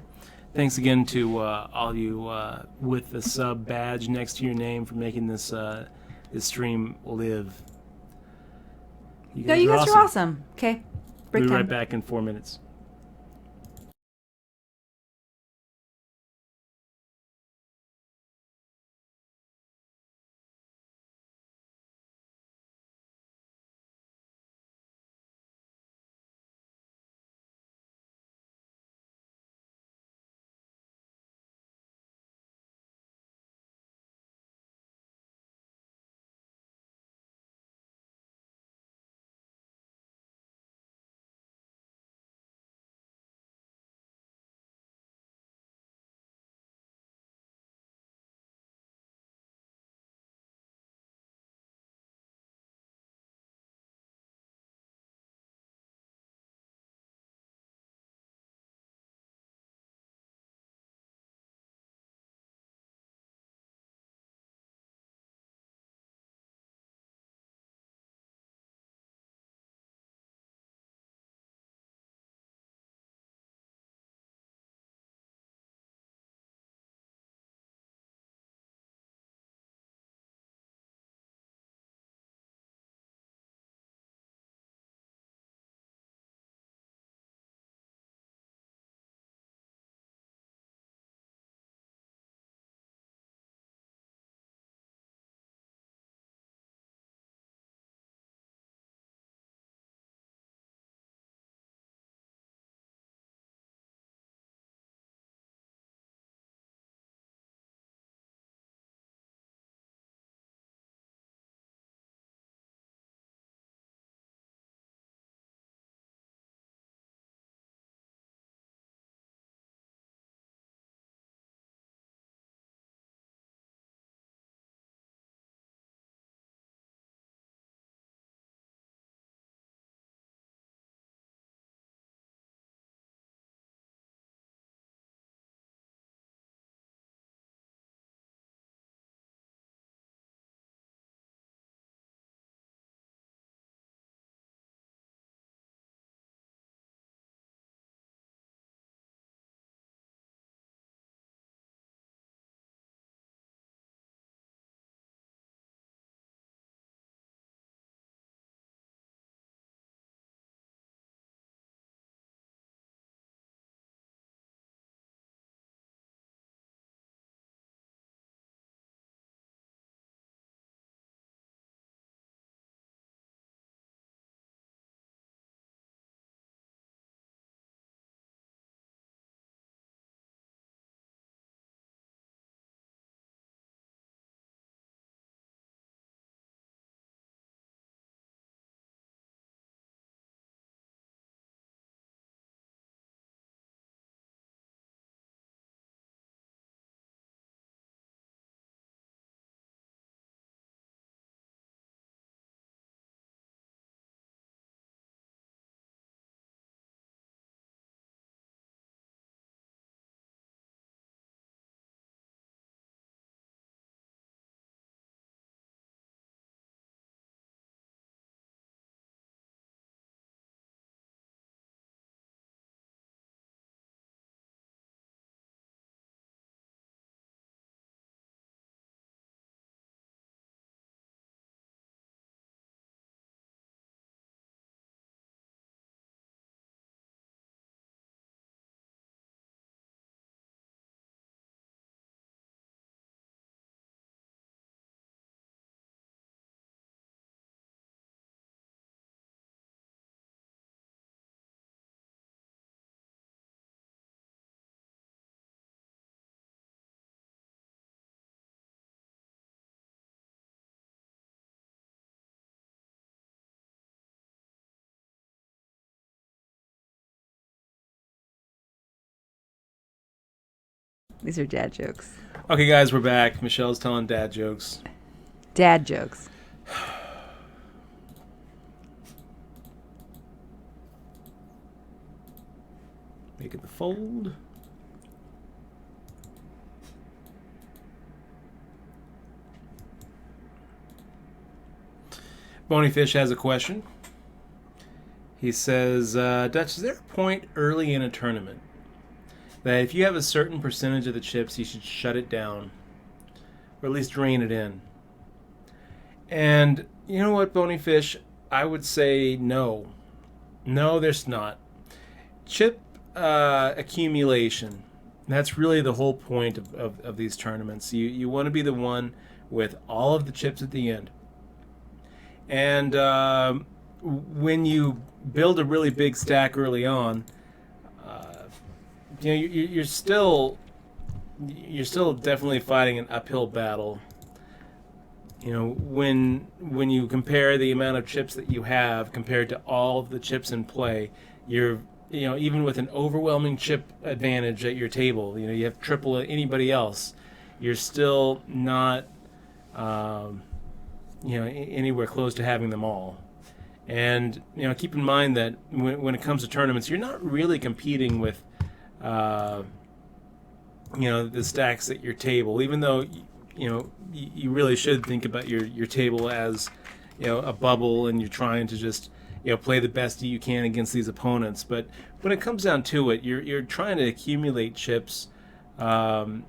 Thanks again to all of you with the sub badge next to your name for making this stream live. You You guys are awesome. Okay. We'll Break be time. right back in 4 minutes. These are dad jokes. Okay, guys, we're back. Michelle's telling dad jokes. Dad jokes. Making the fold. Bonyfish has a question. He says, Dutch, is there a point early in a tournament that if you have a certain percentage of the chips, you should shut it down, or at least rein it in? And you know what, Bonyfish? I would say no. No, there's not. Chip accumulation. That's really the whole point of these tournaments. You want to be the one with all of the chips at the end. And when you build a really big stack early on, you're still definitely fighting an uphill battle. You know, when you compare the amount of chips that you have compared to all of the chips in play, even with an overwhelming chip advantage at your table, you have triple anybody else, you're still not anywhere close to having them all. And keep in mind that when it comes to tournaments, you're not really competing with the stacks at your table, even though you really should think about your table as a bubble, and you're trying to just play the best you can against these opponents. But when it comes down to it, you're trying to accumulate chips better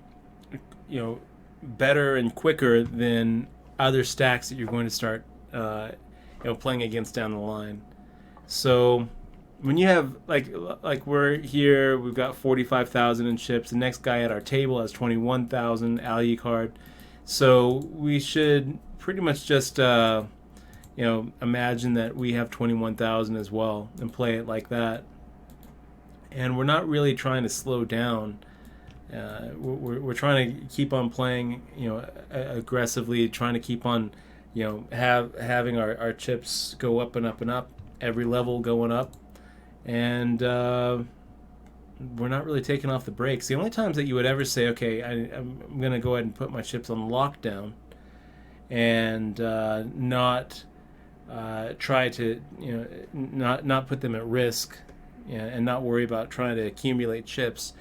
and quicker than other stacks that you're going to start playing against down the line. So when you have like we're here, we've got 45,000 in chips. The next guy at our table has 21,000 Alucard. So we should pretty much just imagine that we have 21,000 as well and play it like that. And we're not really trying to slow down. We're trying to keep on playing, aggressively, trying to keep on, having our chips go up and up and up, every level going up, and we're not really taking off the brakes. The only times that you would ever say, okay, I'm going to go ahead and put my chips on lockdown, and not try to, not put them at risk, and not worry about trying to accumulate chips,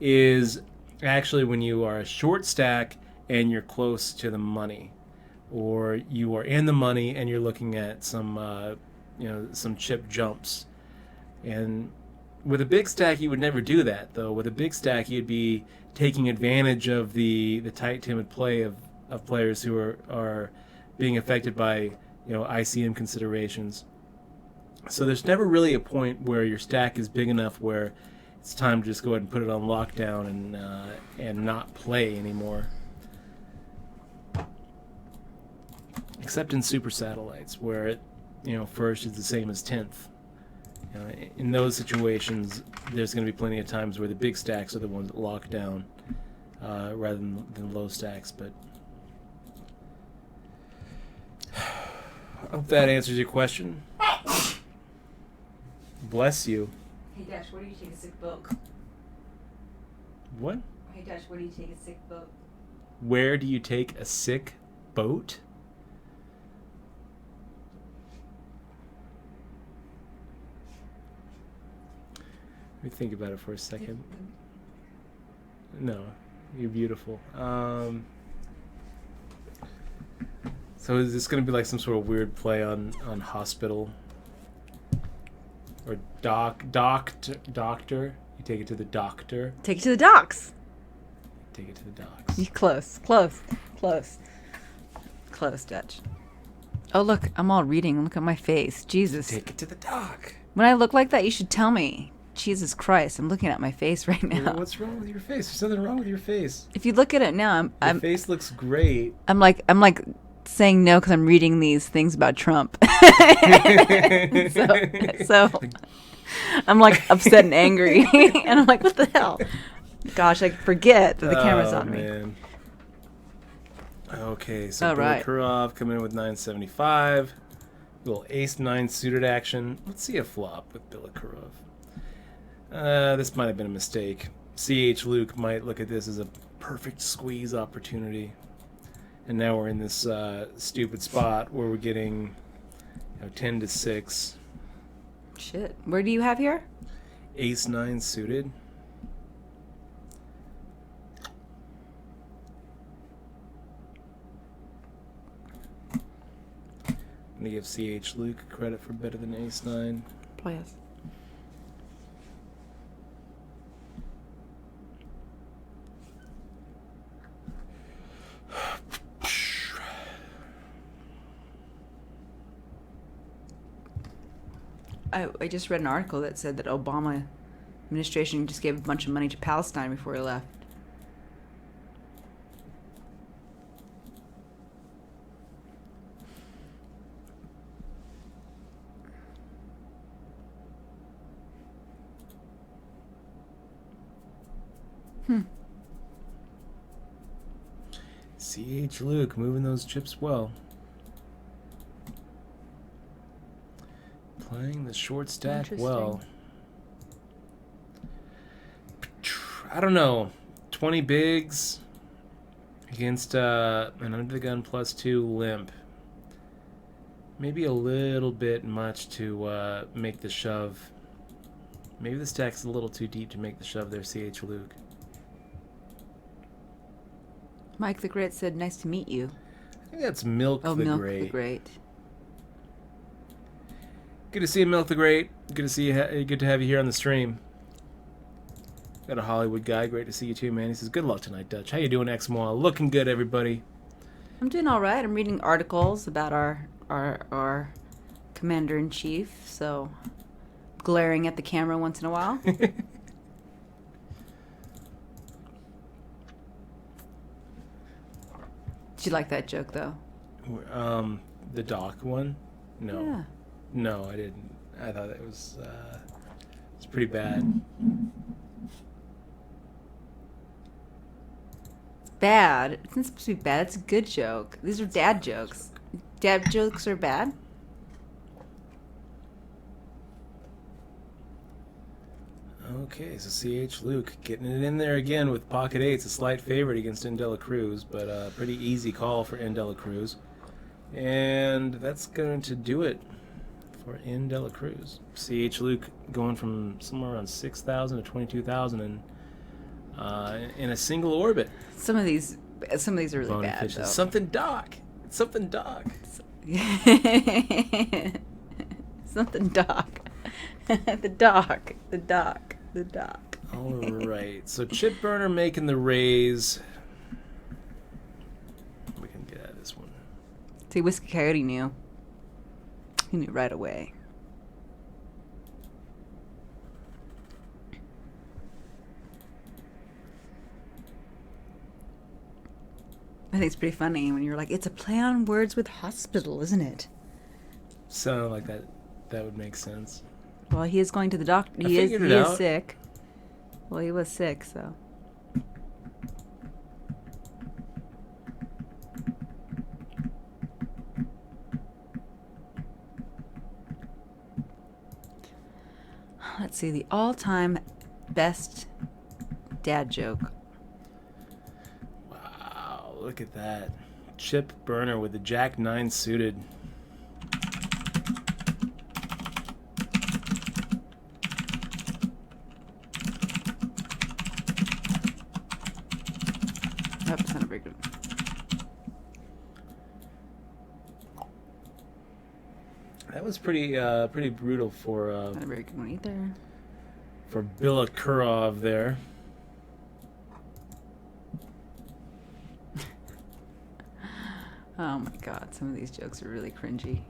is actually when you are a short stack and you're close to the money, or you are in the money and you're looking at some chip jumps. And with a big stack, you would never do that, though. With a big stack, you'd be taking advantage of the tight, timid play of players who are being affected by ICM considerations. So there's never really a point where your stack is big enough where it's time to just go ahead and put it on lockdown and not play anymore. Except in super satellites, where first is the same as 10th. In those situations, there's going to be plenty of times where the big stacks are the ones that lock down rather than low stacks. But I hope that answers your question. Bless you. Hey Dash, where do you take a sick boat? What? Hey Dash, where do you take a sick boat? Where do you take a sick boat? Let me think about it for a second. No, you're beautiful. So is this going to be like some sort of weird play on hospital? Or doctor? You take it to the doctor? Take it to the docks. Take it to the docks. You close, Dutch. Oh look, I'm all reading. Look at my face. Jesus. Take it to the dock. When I look like that, you should tell me. Jesus Christ, I'm looking at my face right now. Well, what's wrong with your face? There's nothing wrong with your face. If you look at it now, Your face looks great. I'm like saying no because I'm reading these things about Trump. so I'm like upset and angry, and I'm like, what the hell? Gosh, I forget that the camera's on me. Man. Okay, so right. Kurov coming in with 975. Little ace-9 suited action. Let's see a flop with Bilakurov. This might have been a mistake. CH Luke might look at this as a perfect squeeze opportunity. And now we're in this stupid spot where we're getting 10 to 6. Shit. Where do you have here? Ace 9 suited. I'm going to give CH Luke credit for better than Ace 9. Please. I just read an article that said that Obama administration just gave a bunch of money to Palestine before he left. CH Luke moving those chips well. Playing the short stack well. I don't know. 20 bigs against an under the gun +2 limp. Maybe a little bit much to make the shove. Maybe the stack's a little too deep to make the shove there, CH Luke. Mike the Great said, "Nice to meet you." I think that's Milk the Milk Great. the Great. Good to see you, Milk the Great. Good to see you. Good to have you here on the stream. Got a Hollywood guy. Great to see you too, man. He says, "Good luck tonight, Dutch. How you doing, X-Moa? Looking good, everybody." I'm doing all right. I'm reading articles about our commander-in-chief, so glaring at the camera once in a while. Did you like that joke, though? The dock one? No. Yeah. No, I didn't. I thought it was it's pretty bad. Bad? It's not supposed to be bad. It's a good joke. These are dad jokes. Dad jokes are bad? Okay, so CH Luke getting it in there again with pocket eights, a slight favorite against Indela Cruz, but a pretty easy call for Indela Cruz. And that's going to do it for Indela Cruz. CH Luke going from somewhere around 6,000 to 22,000 and in a single orbit. Some of these are really Bony bad, fishes. though. Something dock. Something dock. Something dock. The dock. The dock. The dock. All right. So Chip Burner making the raise. We can get out of this one. See, Whiskey Coyote knew. He knew right away. I think it's pretty funny when you're like, it's a play on words with hospital, isn't it? Sounded like that. That would make sense. Well, he is going to the doctor. I He figured it is out. sick. Well, he was sick, so. Let's see, the all-time best dad joke. Wow, look at that. Chip Burner with the Jack 9 suited. That's not a very good. That was pretty brutal for Not a very good one either. Bilakurov there. Oh my god, some of these jokes are really cringy.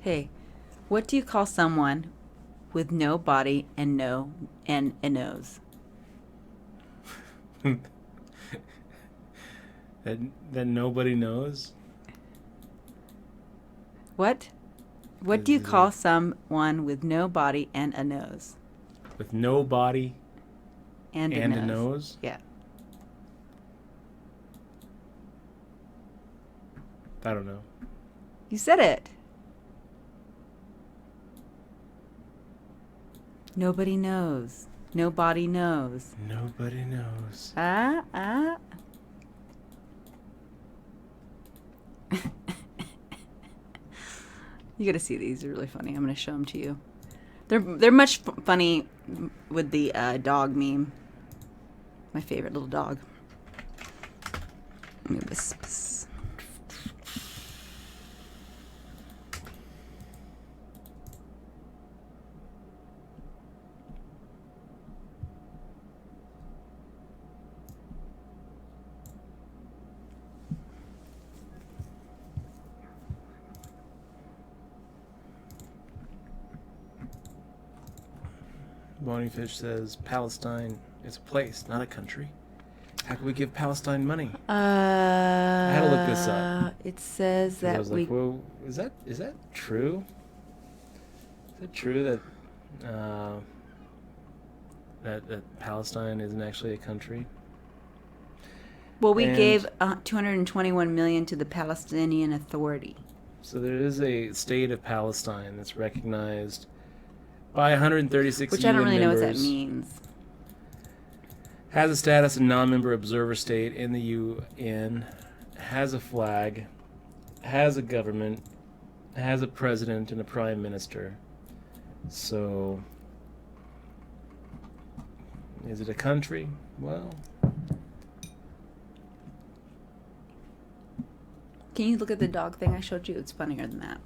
Okay. What do you call someone with no body and a nose? that nobody knows. What? What do you call someone with no body and a nose? With no body And a and nose. a nose? Yeah. I don't know. You said it. Nobody knows. Nobody knows. Nobody knows. Ah. You gotta see these. They're really funny. I'm gonna show them to you. They're much funny with the dog meme. My favorite little dog. Let me wisps. Bonyfish says Palestine is a place, not a country. How can we give Palestine money? I had to look this up. It says 'Cause I that was like, well, is that true? Is it true that Palestine isn't actually a country? we and- gave 221 million to the Palestinian Authority. So there is a state of Palestine that's recognized by 136 Which I don't UN really know what that members. means. Has a status of non-member observer state in the UN, has a flag, has a government, has a president and a prime minister. So, is it a country? Well, Can you look at the dog thing I showed you? It's funnier than that.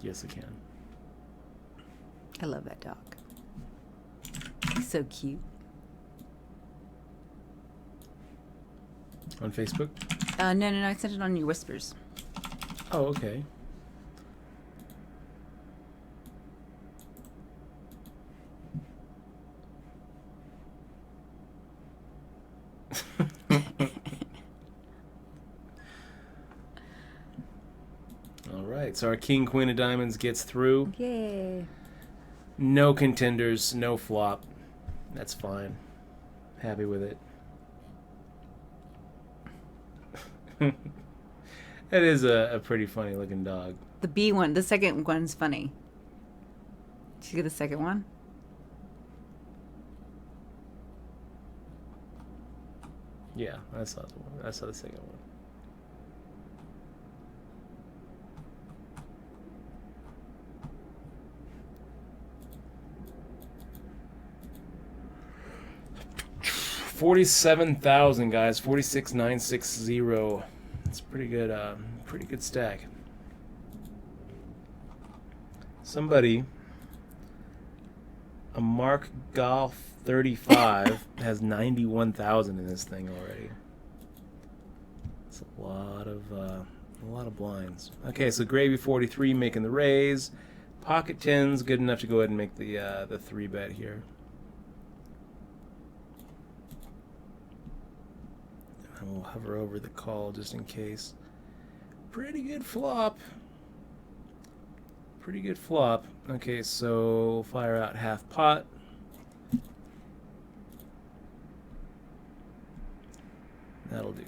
yes, it can. I love that dog. He's so cute. On Facebook? No. I sent it on your whispers. Oh, okay. All right, so our King Queen of Diamonds gets through. Yay. No contenders, no flop. That's fine. Happy with it. That is a pretty funny looking dog. The B one, the second one's funny. Did you get the second one? Yeah, I saw the one. I saw the second one. $47,000 guys, 46,960. It's pretty good stack. Somebody, a Mark Golf 35 has 91,000 in this thing already. It's a lot of blinds. Okay, so Gravy 43 making the raise. Pocket 10's good enough to go ahead and make the 3-bet here. And we'll hover over the call just in case. Pretty good flop. Pretty good flop. Okay, so fire out half pot. That'll do.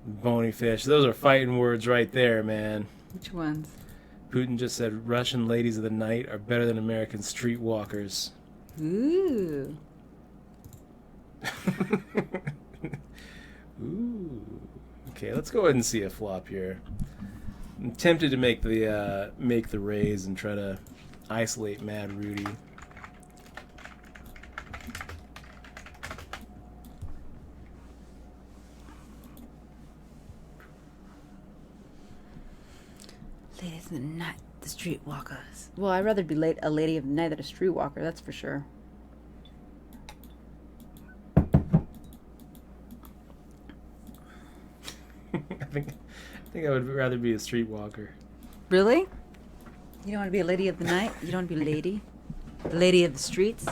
Bony fish. Those are fighting words right there, man. Which ones? Putin just said Russian ladies of the night are better than American streetwalkers. Ooh. Ooh. Okay, let's go ahead and see a flop here. I'm tempted to make the raise and try to isolate Mad Rudy. Ladies of the night. The streetwalkers. Well, I'd rather be a lady of the night than a streetwalker, that's for sure. I think I would rather be a streetwalker. Really? You don't want to be a lady of the night? You don't want to be a lady? The lady of the streets?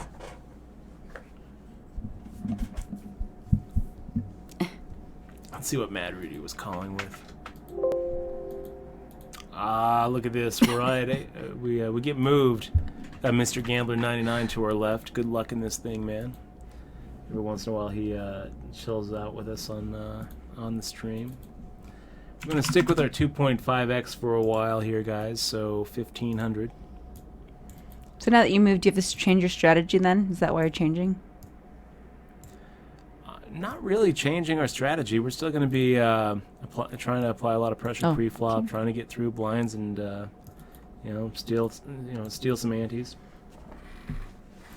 Let's see what Mad Rudy was calling with. Ah, look at this. We're right. We get moved. Got Mr. Gambler 99 to our left. Good luck in this thing, man. Every once in a while he chills out with us on the stream. I'm going to stick with our 2.5x for a while here, guys. So 1500. So now that you moved, do you have to change your strategy then? Is that why you're changing? Not really changing our strategy. We're still going to be trying to apply a lot of pressure pre-flop, trying to get through blinds and steal some antes,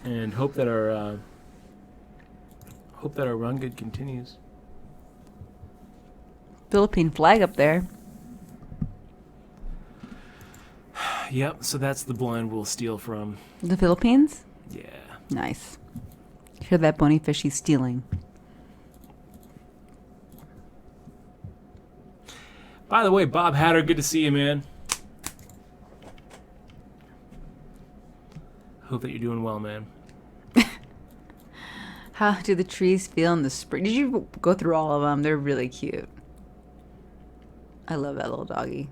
and hope that our run good continues. Philippine flag up there. Yep. So that's the blind we'll steal from. The Philippines? Yeah. Nice. Hear that, bony fish? He's stealing. By the way, Bob Hatter, good to see you, man. Hope that you're doing well, man. How do the trees feel in the spring? Did you go through all of them? They're really cute. I love that little doggy.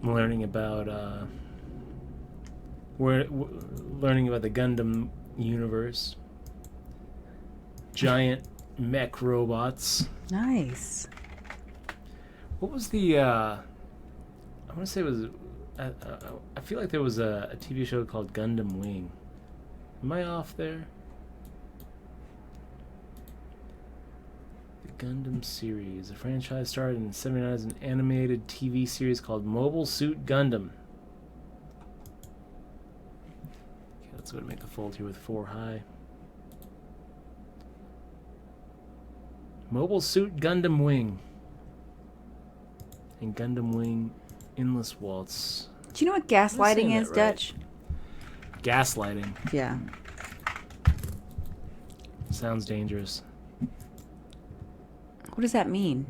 I'm learning about learning about the Gundam universe. Giant mech robots. Nice. What was the? I want to say it was. I feel like there was a TV show called Gundam Wing. Am I off there? The Gundam series. The franchise started in '79 as an animated TV series called Mobile Suit Gundam. Okay, let's go to make the fold here with 4 high. Mobile Suit Gundam Wing. And Gundam Wing Endless Waltz. Do you know what gaslighting is, right? Dutch? Gaslighting. Yeah. Sounds dangerous. What does that mean?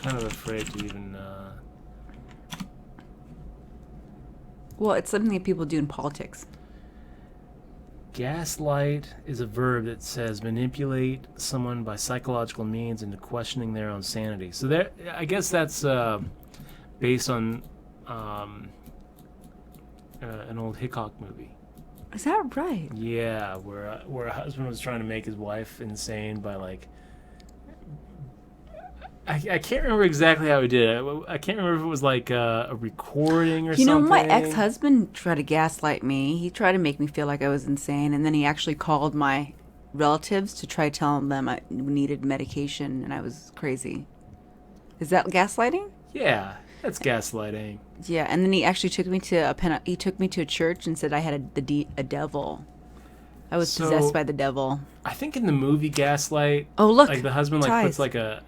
Kind of afraid to even. Well, it's something that people do in politics. Gaslight is a verb that says manipulate someone by psychological means into questioning their own sanity. So there, I guess that's based on an old Hickok movie. Is that right? Yeah, where a husband was trying to make his wife insane by like. I can't remember exactly how he did it. I can't remember if it was like a recording or something. You know, my ex-husband tried to gaslight me. He tried to make me feel like I was insane, and then he actually called my relatives to try telling them I needed medication and I was crazy. Is that gaslighting? Yeah, that's gaslighting. Yeah, and then he actually took me to a church and said I had a devil. I was possessed by the devil. I think in the movie Gaslight, oh look, like the husband like ties. puts like a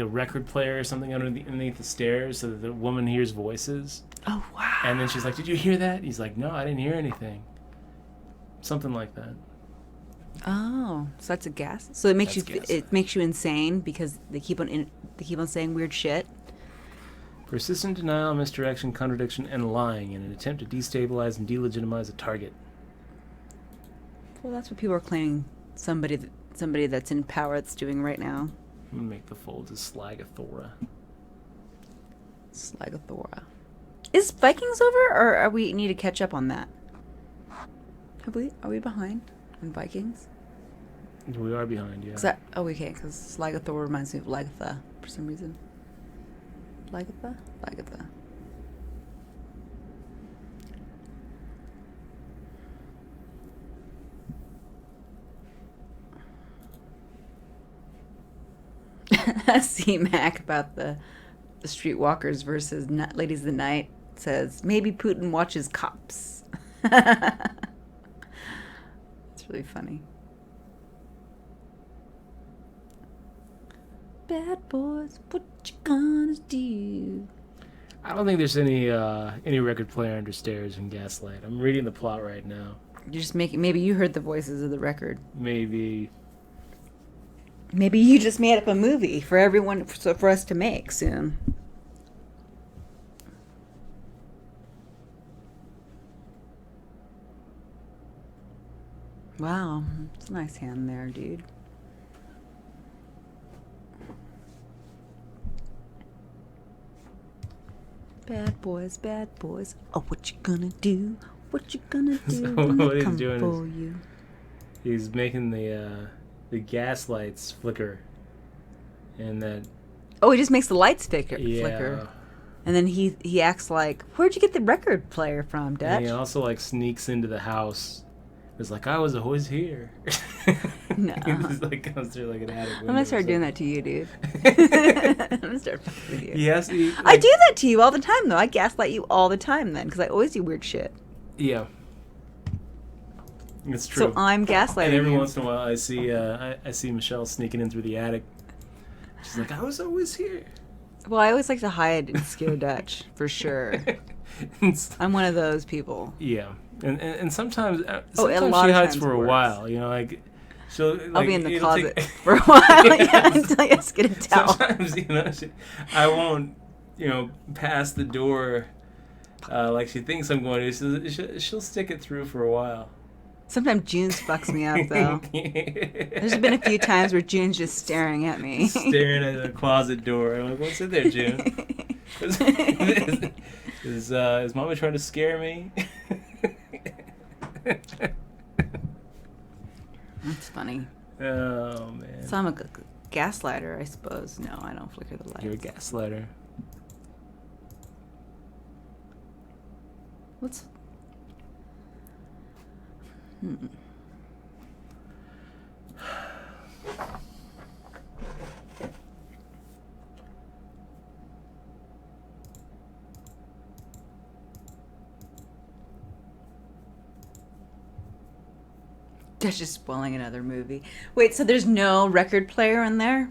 record player or something underneath the stairs so that the woman hears voices. Oh wow! And then she's like, "Did you hear that?" He's like, "No, I didn't hear anything." Something like that. Oh, so that's a gas. So it makes it makes you insane because they keep on saying weird shit. Persistent denial, misdirection, contradiction, and lying in an attempt to destabilize and delegitimize a target. Well, that's what people are claiming somebody that's in power that's doing right now. I'm gonna make the fold to Slagathora. Slagathora. Is Vikings over, or are we need to catch up on that? Are we behind on Vikings? We are behind, yeah. Because Slagathora reminds me of Lagatha for some reason. Lagatha? C-Mac about the streetwalkers versus ladies of the night says maybe Putin watches Cops. It's really funny. Bad boys, what you gonna do? I don't think there's any record player under stairs in Gaslight. I'm reading the plot right now. You're just making. Maybe you heard the voices of the record. Maybe. Maybe you just made up a movie for everyone, for us to make soon. Wow, it's a nice hand there, dude. Bad boys. Oh, what you gonna do? What you gonna do So when what I he's come doing for is- you? He's making the gas lights flicker. And that... Oh, he just makes the lights flicker. Yeah. And then he acts like, where'd you get the record player from, Dutch? And he also, like, sneaks into the house. It's like, I was always here. No. He just, like, comes through, like, an attic window. I'm gonna start or doing something. that to you, dude. I'm gonna start fucking with you. Yes. I do that to you all the time, though. I gaslight you all the time, then, because I always do weird shit. Yeah. It's true. So I'm gaslighting And every you. once in a while, I see Michelle sneaking in through the attic. She's like, I was always here. Well, I always like to hide and scare Dutch, for sure. I'm one of those people. Yeah, and sometimes a sometimes lot she of hides times for a worse. while. You know, like she'll. Like, I'll be in the it'll closet take- for a while, yeah, until you guys get a towel. Sometimes, you know, I won't, pass the door like she thinks I'm going to. She'll stick it through for a while. Sometimes June's fucks me up, though. There's been a few times where June's just staring at me. Staring at the closet door. I'm like, what's in there, June? Is Mama trying to scare me? That's funny. Oh, man. So I'm a gaslighter, I suppose. No, I don't flicker the lights. You're a gaslighter. What's... That's just spoiling another movie. Wait, so there's no record player in there?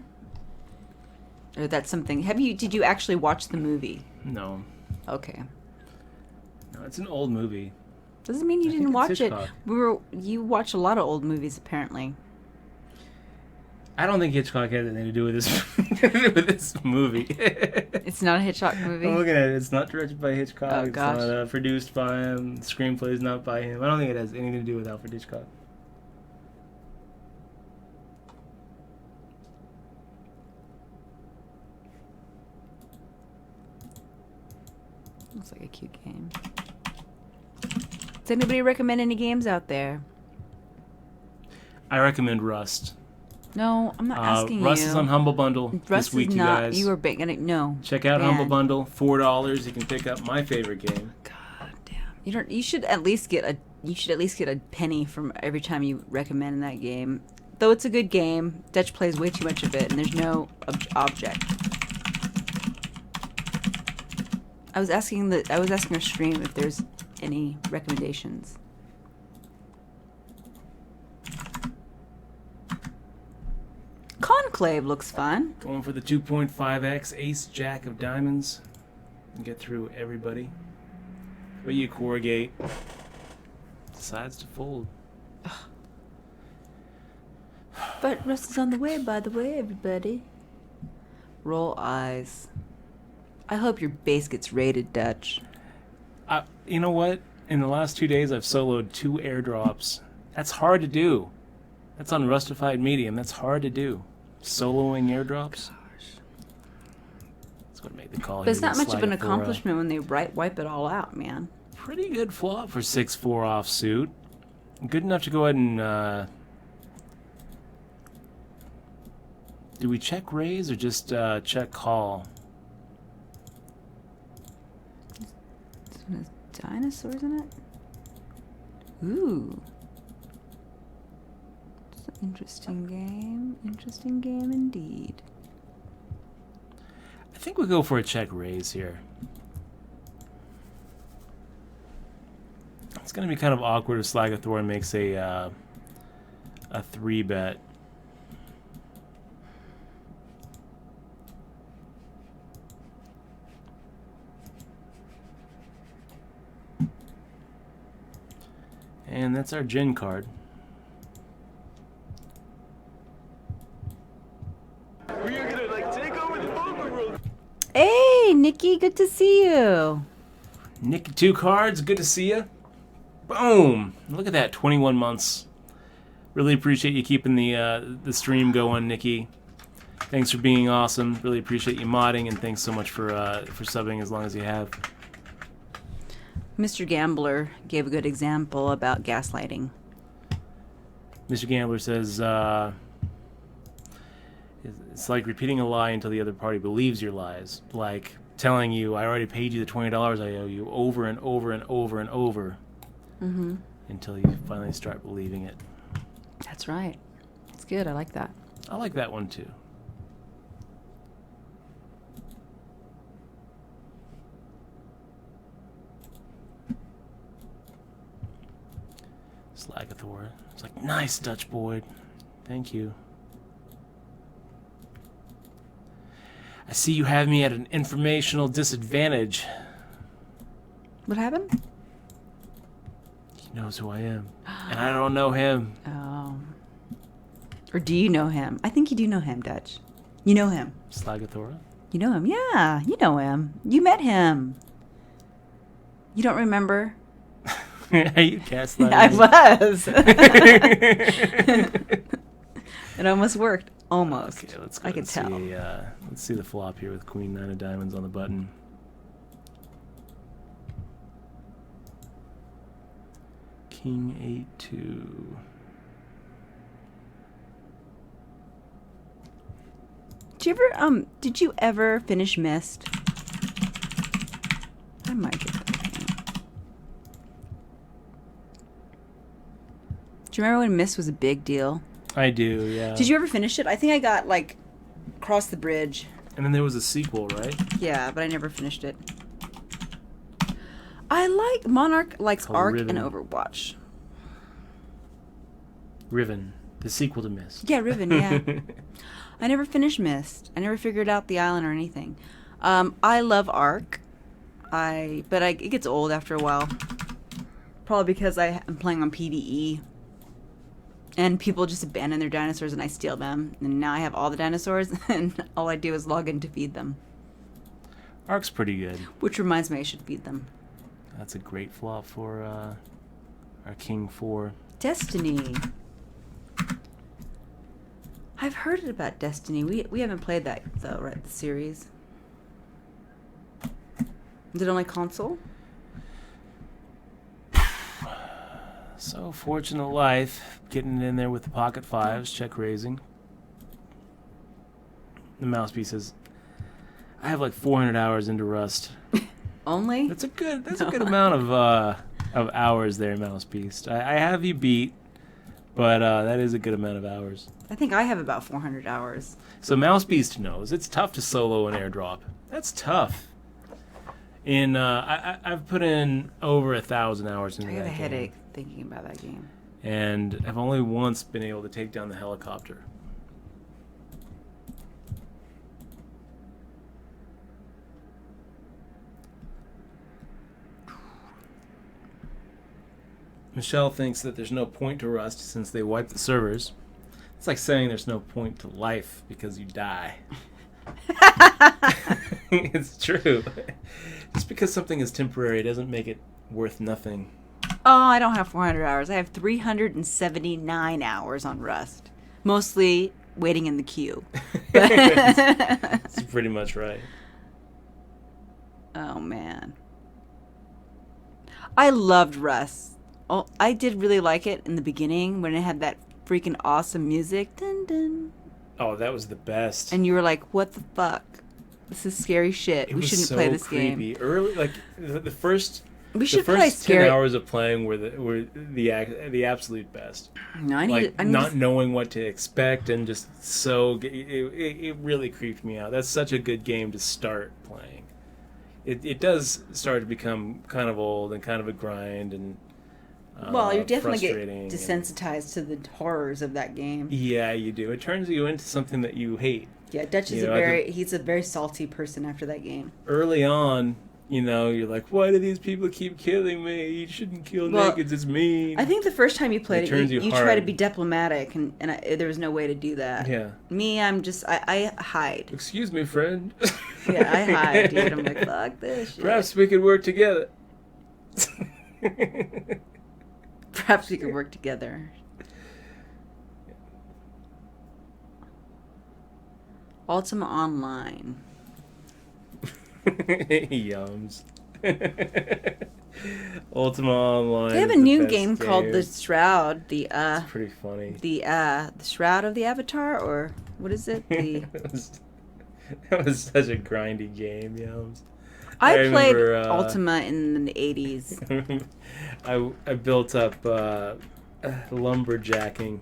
Or that's something... Did you actually watch the movie? No. Okay. No, it's an old movie. Doesn't mean you I think didn't it's watch it. Hitchcock. You watch a lot of old movies, apparently. I don't think Hitchcock had anything to do with this movie. It's not a Hitchcock movie? I'm looking at it. It's not directed by Hitchcock. Oh, it's gosh. not produced by him. The screenplay is not by him. I don't think it has anything to do with Alfred Hitchcock. Looks like a cute game. Does anybody recommend any games out there? I recommend Rust. No, I'm not asking Rust you. is on Humble Bundle Rust this week, is you not. guys. You are gonna no. Check out Man. Humble Bundle, $4. You can pick up my favorite game. God damn. You don't. You should at least get a. You should at least get a penny from every time you recommend that game. Though it's a good game, Dutch plays way too much of it, and there's no object. I was asking our stream if there's any recommendations. Conclave looks fun. Going for the 2.5x Ace Jack of Diamonds. And get through everybody. But you corrugate. Decides to fold. But Rust is on the way, by the way, everybody. Roll eyes. I hope your base gets rated, Dutch. You know what? In the last 2 days, I've soloed 2 airdrops. That's hard to do. That's on Rustified Medium. That's hard to do. Soloing airdrops. That's what made the call. But it's here. not much of Slide an it for, accomplishment when they wipe it all out, man. pretty good flop for 6-4 offsuit. Good enough to go ahead and... do we check raise or just check call? This one has dinosaurs in it? Ooh. It's an interesting game. Interesting game indeed. think we go for a check raise here. It's going to be kind of awkward if Slagathor makes a 3-bet. And that's our Jin card. We are gonna like take over the poker world. Hey, Nikki, good to see you. Nikki, 2 cards. Good to see you. Boom! Look at that, 21 months. Really appreciate you keeping the stream going, Nikki. Thanks for being awesome. Really appreciate you modding, and thanks so much for subbing as long as you have. Mr. Gambler gave a good example about gaslighting. Mr. Gambler says, it's like repeating a lie until the other party believes your lies. Like telling you, I already paid you the $20 I owe you, over and over and over and over. Mm-hmm. Until you finally start believing it. That's right. It's good. I like that. I like that one too. Slagathor. It's like, nice, Dutch boy. Thank you. I see you have me at an informational disadvantage. What happened? He knows who I am. And I don't know him. Oh. Or do you know him? I think you do know him, Dutch. You know him. Slagathor? You know him. Yeah, you know him. You met him. You don't remember? Are you gaslighting? I was. It almost worked. Almost. Okay, let's go. I could tell. Let's see the flop here with Queen 9 of Diamonds on the button. King 8-2. Did you ever finish Mist? I might get that game. Do you remember when Mist was a big deal? I do, yeah. Did you ever finish it? I think I got like Cross the Bridge. And then there was a sequel, right? Yeah, but I never finished it. I like Monarch likes Called Ark Riven. and Overwatch. Riven, the sequel to Mist. Yeah, Riven, yeah. I never finished Mist. I never figured out the island or anything. I love Ark. It gets old after a while. Probably because I am playing on PvE. And people just abandon their dinosaurs and I steal them. And now I have all the dinosaurs and all I do is log in to feed them. Ark's pretty good. Which reminds me I should feed them. That's a great flop for our King 4. Destiny. I've heard about Destiny. We haven't played that though, right? The series. Is it only console? So, Fortunate Life, getting in there with the Pocket Fives, check raising. The Mousepiece says, I have like 400 hours into Rust. Only? That's a good amount of hours there, Mousepiece. I have you beat, but that is a good amount of hours. I think I have about 400 hours. So Mousebeast knows it's tough to solo an airdrop. That's tough. I've put in over 1,000 hours into I that have a game. headache thinking about that game. And I've only once been able to take down the helicopter. Michelle thinks that there's no point to Rust since they wiped the servers. It's like saying there's no point to life because you die. It's true. Just because something is temporary doesn't make it worth nothing. Oh, I don't have 400 hours. I have 379 hours on Rust. Mostly waiting in the queue. That's pretty much right. Oh, man. I loved Rust. Oh, I did really like it in the beginning when it had that freaking awesome music. Dun, dun. Oh, that was the best. And you were like, what the fuck? This is scary shit. It We was shouldn't so play this creepy. game. Early, like the first We The should play first 10 scary. hours of playing were the absolute best. No, I need Like to, not knowing what to expect and just it really creeped me out. That's such a good game to start playing. It does start to become kind of old and kind of a grind and well, you definitely get frustrating desensitized to the horrors of that game. yeah, you do. It turns you into something that you hate. Yeah, Dutch is You know, he's a very salty person after that game. Early on, you know, you're like, why do these people keep killing me? You shouldn't kill Well, nakeds, it's mean. I think the first time you played It turns you you try to hard. be diplomatic, and there was no way to do that. Yeah. Me, I'm just, I hide. Excuse me, friend. Yeah, I hide, dude. I'm like, fuck this shit. Perhaps we could work together. Perhaps we could work together. Ultima Online. Yums. Ultima Online. They have a is the new best game called The Shroud. The It's pretty funny. the Shroud of the Avatar, or what is it? The That was such a grindy game, Yums. I played remember, Ultima in the 80s. I built up lumberjacking.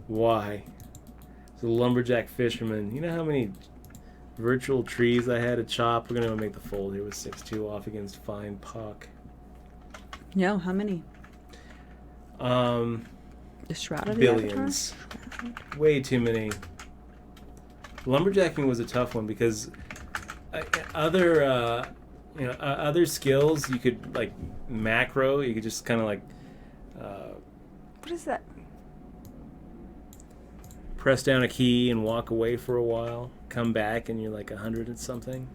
Why? It's a lumberjack fisherman. You know how many virtual trees I had to chop? We're gonna make the fold here with 6-2 off against Fine Puck. No, how many? The Shroud of Billions. Way too many. Lumberjacking was a tough one because other skills you could like macro. You could just kind of like The Avatar? What is that? press down a key and walk away for a while, come back and you're like 100 and something.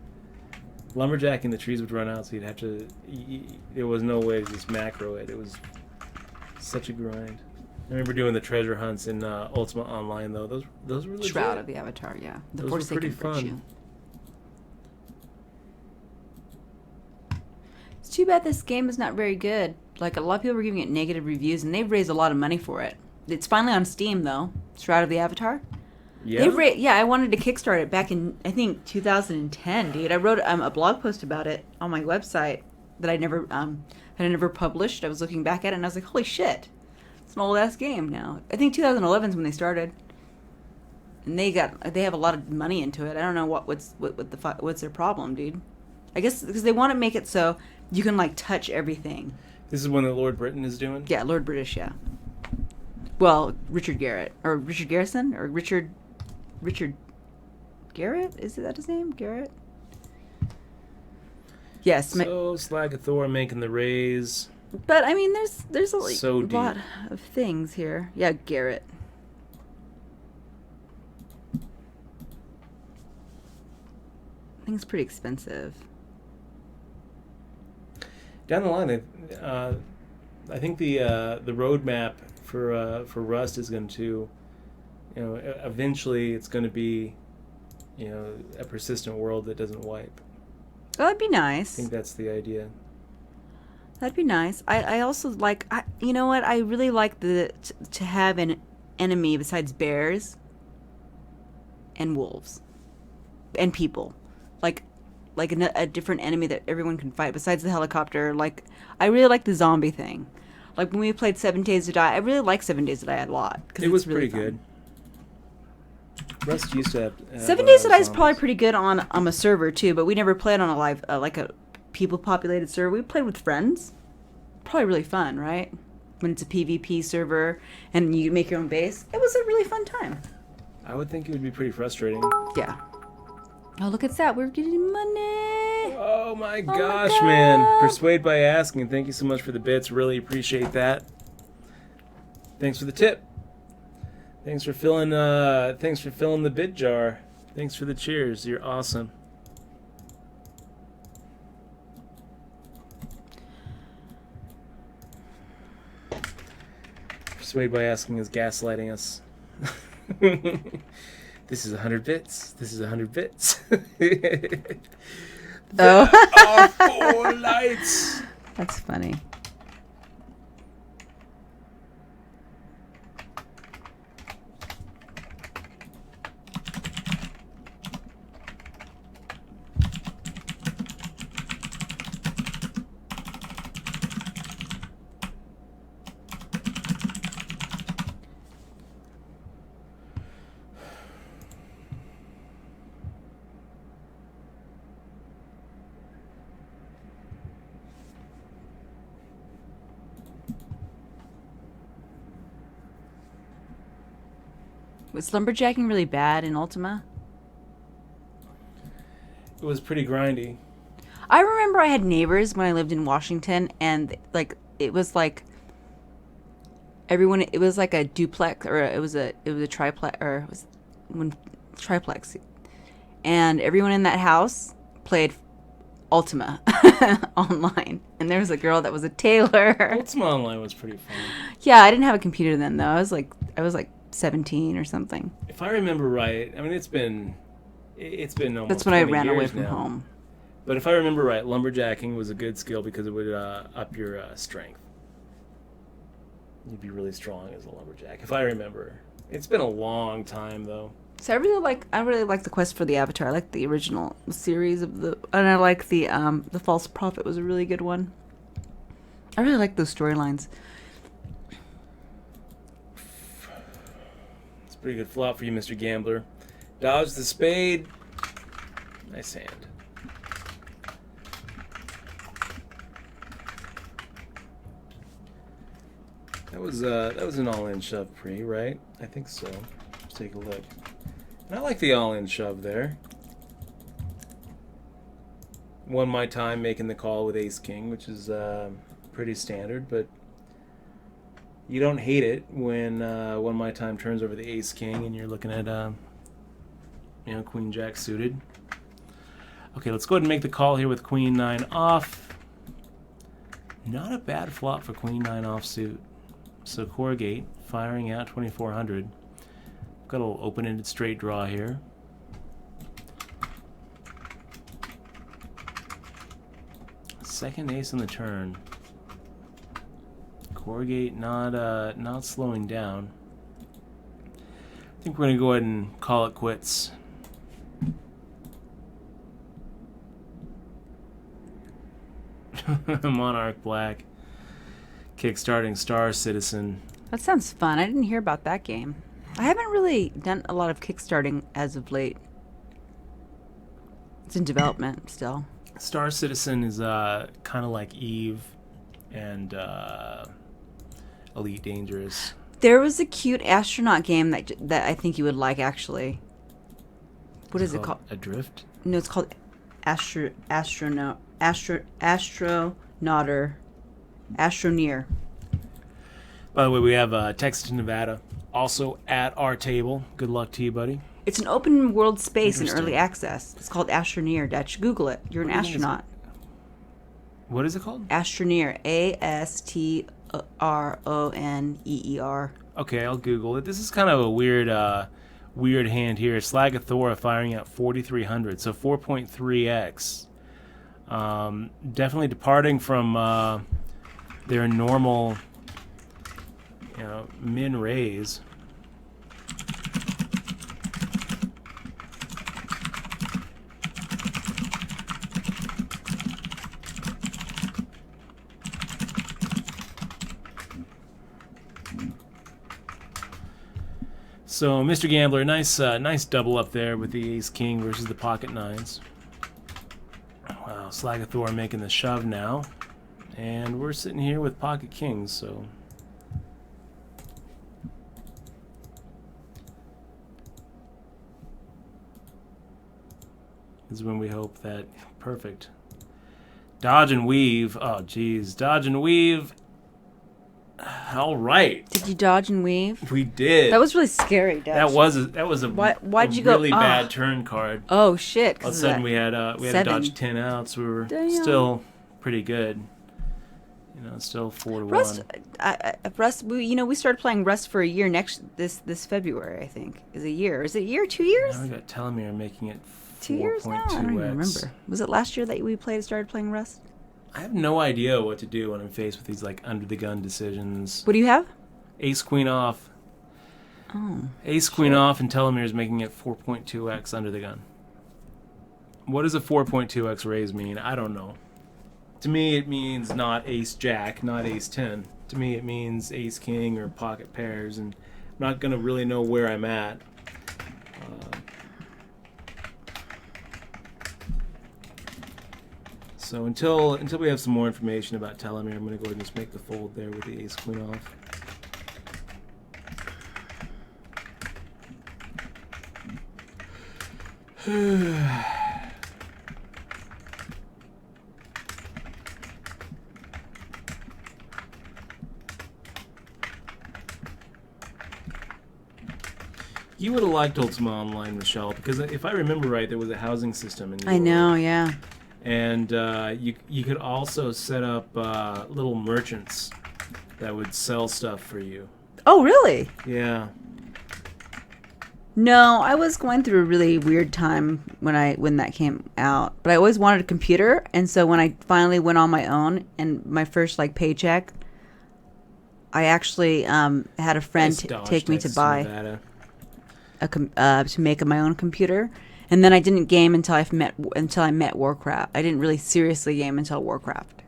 Lumberjacking, the trees would run out, so you'd have to. There was no way to just macro it. It was such a grind. I remember doing the treasure hunts in Ultima Online though. Those were legit. Shroud of the Avatar, yeah. The Those were Forsaken pretty fun. Virtue. It's too bad this game is not very good. Like, a lot of people were giving it negative reviews, and they've raised a lot of money for it. It's finally on Steam, though. Shroud of the Avatar. Yeah. I wanted to kickstart it back in, I think, 2010, dude. I wrote a blog post about it on my website that I never published. I was looking back at it, and I was like, holy shit. It's an old-ass game now. I think 2011 is when they started. And they have a lot of money into it. I don't know what's their problem, dude. I guess because they want to make it so you can, like, touch everything. This is one that Lord Britain is doing? Yeah, Lord British, yeah. Well, Richard Garrett. Or Richard Garrison? Or Richard Garrett? Is that his name? Garrett? Yes. So Slagathor making the raise. But, I mean, there's a So lot deep. of things here. Yeah, Garrett. I think it's pretty expensive. Down the line, I think the roadmap for Rust is going to, eventually it's going to be, a persistent world that doesn't wipe. Oh, that'd be I nice. think that's the idea. That'd be nice. I also like, you know what? I really like to have an enemy besides bears and wolves and people. Like a different enemy that everyone can fight besides the helicopter. Like, I really like the zombie thing. Like, when we played 7 Days to Die, I really like 7 Days to Die a lot. It was really pretty good. Rust used to have 7 Days to Die is zombies. probably pretty good on a server, too, but we never played on a live, like a people-populated server. We played with friends. Probably really fun, right? When it's a PvP server and you make your own base. It was a really fun time. I would think it would be pretty frustrating. Yeah. Oh, look at that. We're getting money. Oh my my gosh, God. man. Persuade by asking. Thank you so much for the bits. Really appreciate that. Thanks for the tip. Thanks for filling the bit jar. Thanks for the cheers. You're awesome. Persuade by asking is gaslighting us. This is 100 bits. This is 100 bits. Oh. Are 4 lights. That's funny. Was lumberjacking really bad in Ultima? It was pretty grindy. I remember I had neighbors when I lived in Washington, and like it was like everyone. It was like a duplex, or it was a triplex, or it was when triplex, and everyone in that house played Ultima online. And there was a girl that was a tailor. Ultima Online was pretty fun. Yeah, I didn't have a computer then though. I was like 17 or something. If I remember right, I mean it's been almost. That's when I 20 ran away years from now. home. But if I remember right, lumberjacking was a good skill because it would up your strength. You'd be really strong as a lumberjack, if I remember. It's been a long time though. So I really like the Quest for the Avatar. I like the original series and I like the False Prophet was a really good one. I really like those storylines. It's a pretty good flop for you, Mr. Gambler. Dodge the spade. Nice hand. That was an all-in shove pre, right? I think so. Let's take a look. And I like the all-in shove there. Won my time making the call with Ace King, which is pretty standard, but you don't hate it when Won My Time turns over the Ace King and you're looking at Queen Jack suited. Okay, let's go ahead and make the call here with Queen 9 off. Not a bad flop for Queen 9 offsuit. So Corrugate firing out 2400. Got a little open-ended straight draw here. Second ace on the turn. Corrugate not slowing down. I think we're gonna go ahead and call it quits. Monarch Black. Kickstarting Star Citizen. That sounds fun. I didn't hear about that game. I haven't really done a lot of kickstarting as of late. It's in development still. Star Citizen is kind of like Eve and Elite Dangerous. There was a cute astronaut game that I think you would like actually. What is it called? Adrift? No, it's called Astronauter. Astroneer. By the way, we have Texas, Nevada, also at our table. Good luck to you, buddy. It's an open world space in Interesting. early access. It's called Astroneer. Dutch. Google it. You're an What do you think astronaut. What is it called? Astroneer. Astroneer. Okay, I'll Google it. This is kind of a weird hand here. Slagathora firing out 4,300, so 4.3x. Definitely departing from their normal, min raise. So, Mr. Gambler, nice double up there with the Ace King versus the Pocket Nines. Wow, Slagathor making the shove now. And we're sitting here with Pocket Kings, so... This is when we hope that... Perfect. Dodge and weave. Oh, geez. Dodge and weave. All right. Did you dodge and weave? We did. That was really scary, Dutch. That was a Why'd you really go, bad turn card. Oh shit! All of a sudden we had to 7. dodge 10 outs. We were Damn. still pretty good. Still 4-1. Rust. We started playing Rust for a year this February. I think is a year. Is it a year? 2 years? Now we got Telomere making it 2 years now. I don't even 4.2x. remember. Was it last year that we started playing Rust? I have no idea what to do when I'm faced with these under the gun decisions. What do you have? Ace Queen off. Oh. Ace Queen off, and Telomere is making it 4.2x under the gun. What does a 4.2x raise mean? I don't know. To me, it means not Ace Jack, not Ace 10. To me, it means Ace King or pocket pairs, and I'm not going to really know where I'm at. So until we have some more information about Telomere, I'm going to go ahead and just make the fold there with the Ace Queen off. You would have liked Ultima Online, Michelle, because if I remember right, there was a housing system in New I know, York. yeah. And you could also set up little merchants that would sell stuff for you. Oh, really? Yeah. No, I was going through a really weird time when that came out. But I always wanted a computer, and so when I finally went on my own and my first paycheck, I actually had a friend take me to buy to make my own computer, and then I didn't game until I met Warcraft. I didn't really seriously game until Warcraft.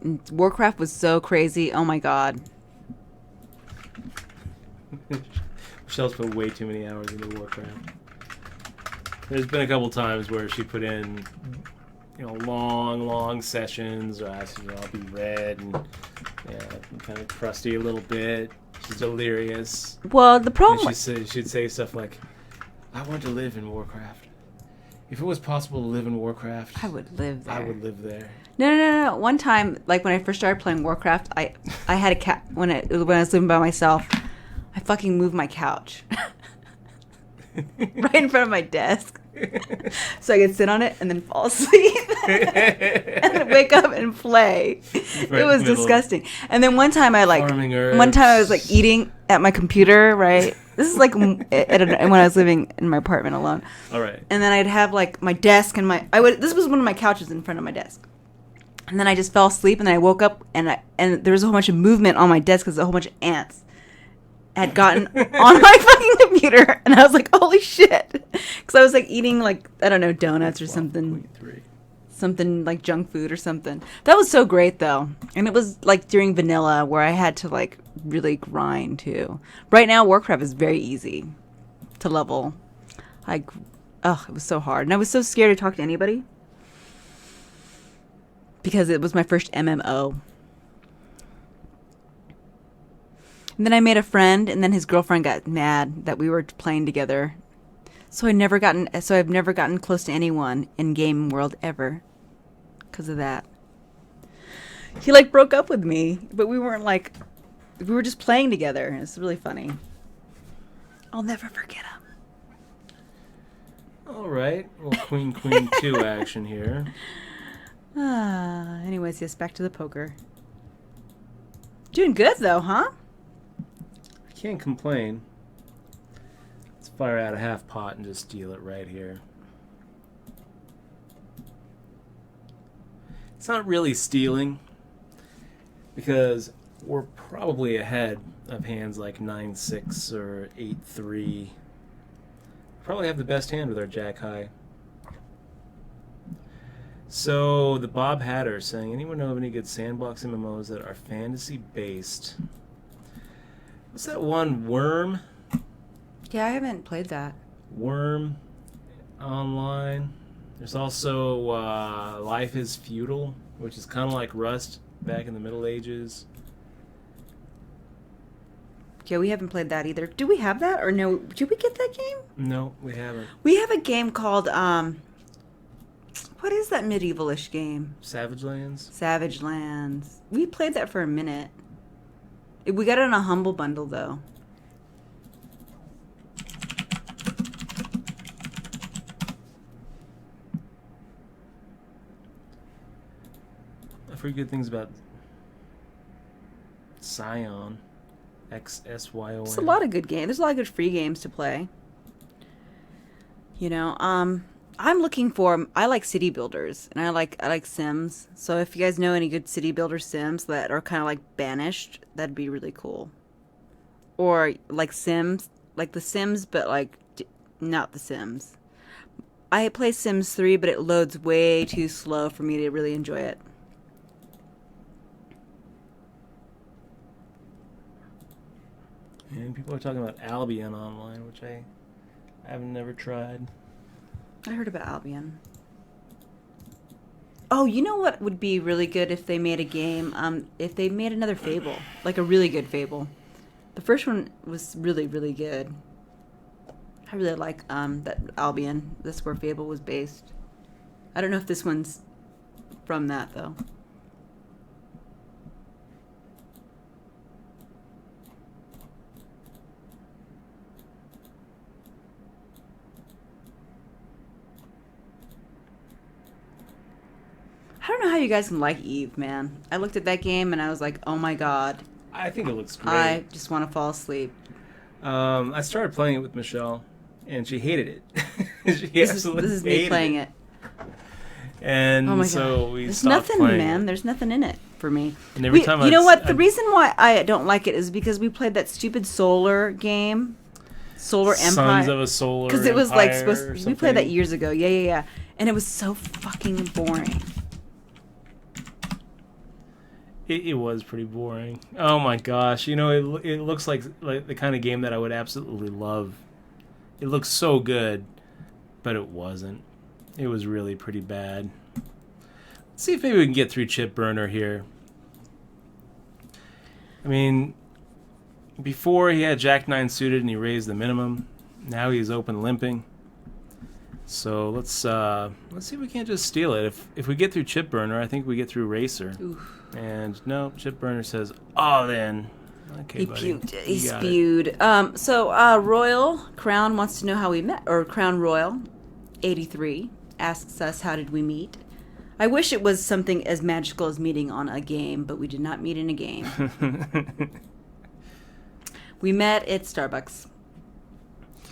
And Warcraft was so crazy. Oh my god. Michelle's put way too many hours into Warcraft. There's been a couple times where she put in, long sessions. I'll be red and kind of crusty a little bit. She's delirious. Well, the problem. And she'd say stuff like, "I want to live in Warcraft. If it was possible to live in Warcraft, I would live there. I would live there." No. One time, when I first started playing Warcraft, I had a cat when I was living by myself. I fucking moved my couch right in front of my desk, so I could sit on it and then fall asleep and then wake up and play. It was disgusting. And then one time I was eating at my computer. Right, this is when I was living in my apartment alone. All right. And then I'd have my desk and this was one of my couches in front of my desk. And then I just fell asleep, and then I woke up and there was a whole bunch of movement on my desk because a whole bunch of ants had gotten on my fucking computer, and I was like, holy shit, because I was eating donuts or something like junk food or something. That was so great though, and it was during vanilla where I had to really grind too. Right now Warcraft is very easy to level. It was so hard, and I was so scared to talk to anybody because it was my first MMO. And then I made a friend, and then his girlfriend got mad that we were playing together. So I've never gotten close to anyone in game world ever because of that. He broke up with me, but we weren't we were just playing together. It's really funny. I'll never forget him. All right. Well, Queen 2 action here. Anyways, yes, back to the poker. Doing good though, huh? Can't complain. Let's fire out a half pot and just steal it right here. It's not really stealing because we're probably ahead of hands like 9-6 or 8-3. Probably have the best hand with our jack high. So the Bob Hatter saying, anyone know of any good sandbox MMOs that are fantasy based? What's that one? Worm? Yeah, I haven't played that. Worm online. There's also Life is Feudal, which is kind of like Rust back in the Middle Ages. Yeah, we haven't played that either. Do we have that or no? Did we get that game? No, we haven't. We have a game called what is that medievalish game? Savage Lands? Savage Lands. We played that for a minute. We got it on a Humble Bundle, though. I've heard good things about Scion. XSYON. There's a lot of good games. There's a lot of good free games to play. I'm looking for. I like city builders, and I like Sims. So if you guys know any good city builder Sims that are kind of Banished, that'd be really cool. Or Sims, the Sims, but not the Sims. I play Sims 3, but it loads way too slow for me to really enjoy it. And people are talking about Albion online, which I have never tried. I heard about Albion. Oh, you know what would be really good if they made a game? If they made another Fable, a really good Fable. The first one was really, really good. I really like that Albion. That's where Fable was based. I don't know if this one's from that though. I don't know how you guys can like Eve, man. I looked at that game and I was like, oh my god. I think it looks great. I just want to fall asleep. I started playing it with Michelle, and she hated it. She This absolutely is me hated playing it. it. And Oh my so god. we There's stopped nothing, playing man. it. There's nothing in it for me. And every time you know what? The I'd- reason why I don't like it is because we played that stupid Solar game. Solar Empire. Sons of a Solar Because it was like Empire supposed. or We played that something. years ago. Yeah. And it was so fucking boring. It was pretty boring. Oh my gosh! You know, it looks like the kind of game that I would absolutely love. It looks so good, but it wasn't. It was really pretty bad. Let's see if maybe we can get through Chip Burner here. I mean, before he had Jack 9 suited and he raised the minimum. Now he's open limping. So let's see if we can't just steal it. If we get through Chip Burner, I think we get through Racer. Oof. And no, Chip Burner says, "Oh, then." Okay, He buddy. puked. You He got it. spewed. So Royal Crown wants to know how we met, or Crown Royal, 83 asks us how did we meet. I wish it was something as magical as meeting on a game, but we did not meet in a game. We met at Starbucks.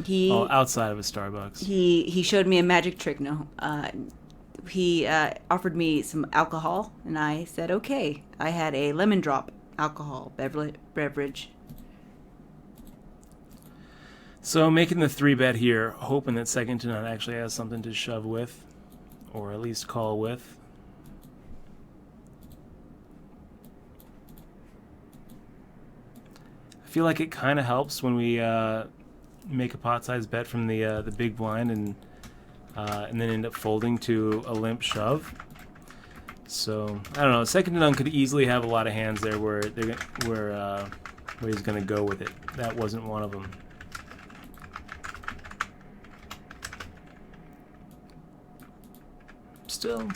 He outside of a Starbucks. he showed me a magic trick. No, he offered me some alcohol, and I said okay. I had a lemon drop alcohol beverage. So making the 3-bet here, hoping that second to none actually has something to shove with, or at least call with. I feel like it kind of helps when we make a pot-sized bet from the big blind and then end up folding to a limp shove. So I don't know. Second to none could easily have a lot of hands there where he's going to go with it. That wasn't one of them. Still,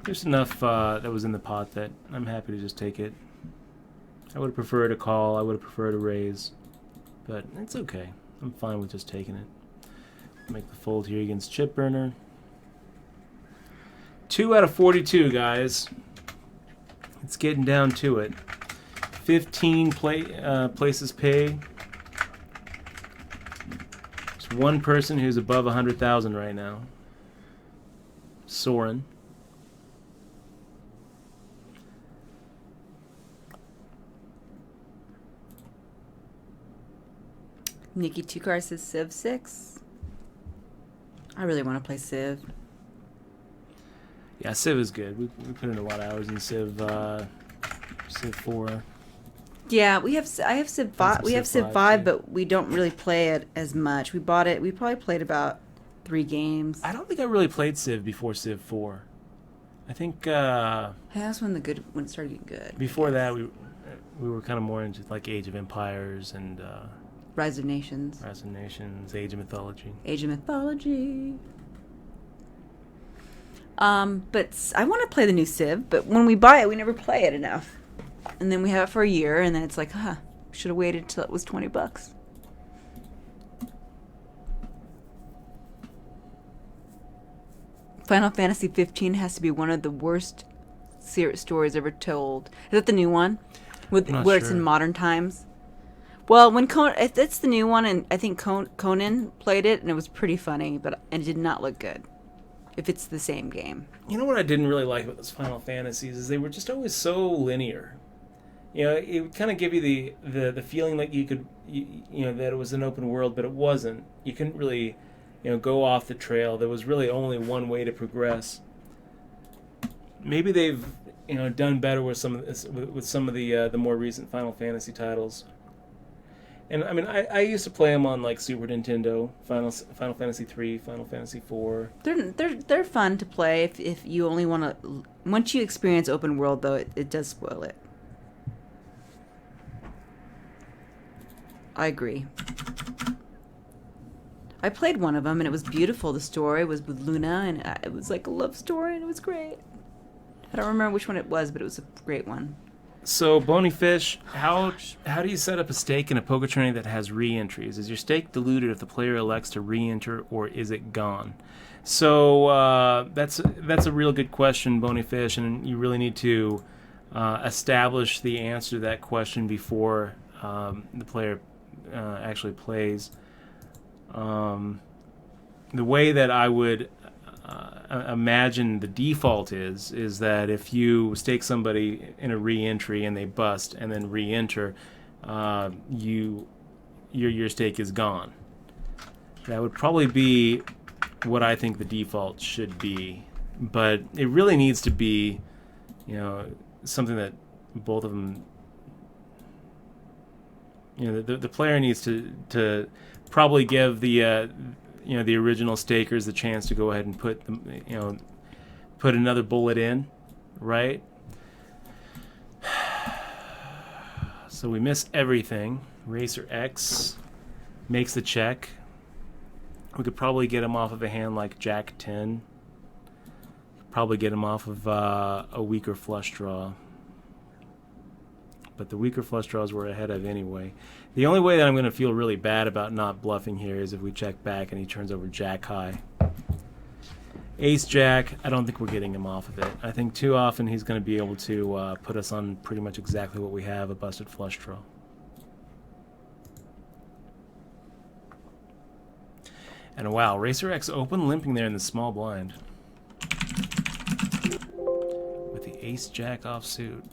there's enough that was in the pot that I'm happy to just take it. I would have preferred a call. I would have preferred a raise, but it's okay. I'm fine with just taking it. Make the fold here against Chip Burner. 2 out of 42, guys. It's getting down to it. 15 places paid. There's one person who's above 100,000 right now. Soren. Nikki Tukar says Civ 6. I really want to play Civ. Yeah, Civ is good. We put in a lot of hours in Civ 4. Yeah, I have Civ 5. We have Civ Civ 5 5, too. but we don't really play it as much. We bought it. We probably played about 3 games. I don't think I really played Civ before Civ 4. I think Yeah, that's when it started getting good. before that we were kind of more into like Age of Empires and Rise of Nations. Rise of Nations, Age of Mythology. Age of Mythology. But I want to play the new Civ, but when we buy it, we never play it enough. And then we have it for a year, and then it's like, should have waited till it was $20. Final Fantasy 15 has to be one of the worst stories ever told. Is that the new one? I'm not Where it's sure. in modern times? Well, when it's the new one, and I think Conan played it, and it was pretty funny, but it did not look good. If it's the same game. You know what I didn't really like about those Final Fantasies is they were just always so linear. You know, it would kind of give you the feeling like you could, that it was an open world, but it wasn't. You couldn't really, go off the trail. There was really only one way to progress. Maybe they've, done better with some of this, with some of the more recent Final Fantasy titles. And I mean, I used to play them on like Super Nintendo, Final Fantasy 3, Final Fantasy 4. They're fun to play if you only want to. Once you experience open world, though, it does spoil it. I agree. I played one of them, and it was beautiful. The story was with Luna, and it was like a love story, and it was great. I don't remember which one it was, but it was a great one. So, Bony Fish, how do you set up a stake in a poker tourney that has re-entries? Is your stake diluted if the player elects to re-enter, or is it gone? So that's a real good question, Bony Fish, and you really need to establish the answer to that question before the player actually plays. The way that I would imagine the default is that if you stake somebody in a re-entry and they bust and then re-enter, your stake is gone. That would probably be what I think the default should be, but it really needs to be, something that both of them, the player needs to probably give the the original stakers the chance to go ahead and put another bullet in, right? So we miss everything. Racer X makes the check. We could probably get him off of a hand like Jack 10. Probably get him off of a weaker flush draw. But the weaker flush draws we're ahead of anyway. The only way that I'm going to feel really bad about not bluffing here is if we check back and he turns over Jack high. Ace Jack, I don't think we're getting him off of it. I think too often he's going to be able to put us on pretty much exactly what we have, a busted flush draw. And wow, Racer X open limping there in the small blind. With the Ace Jack offsuit.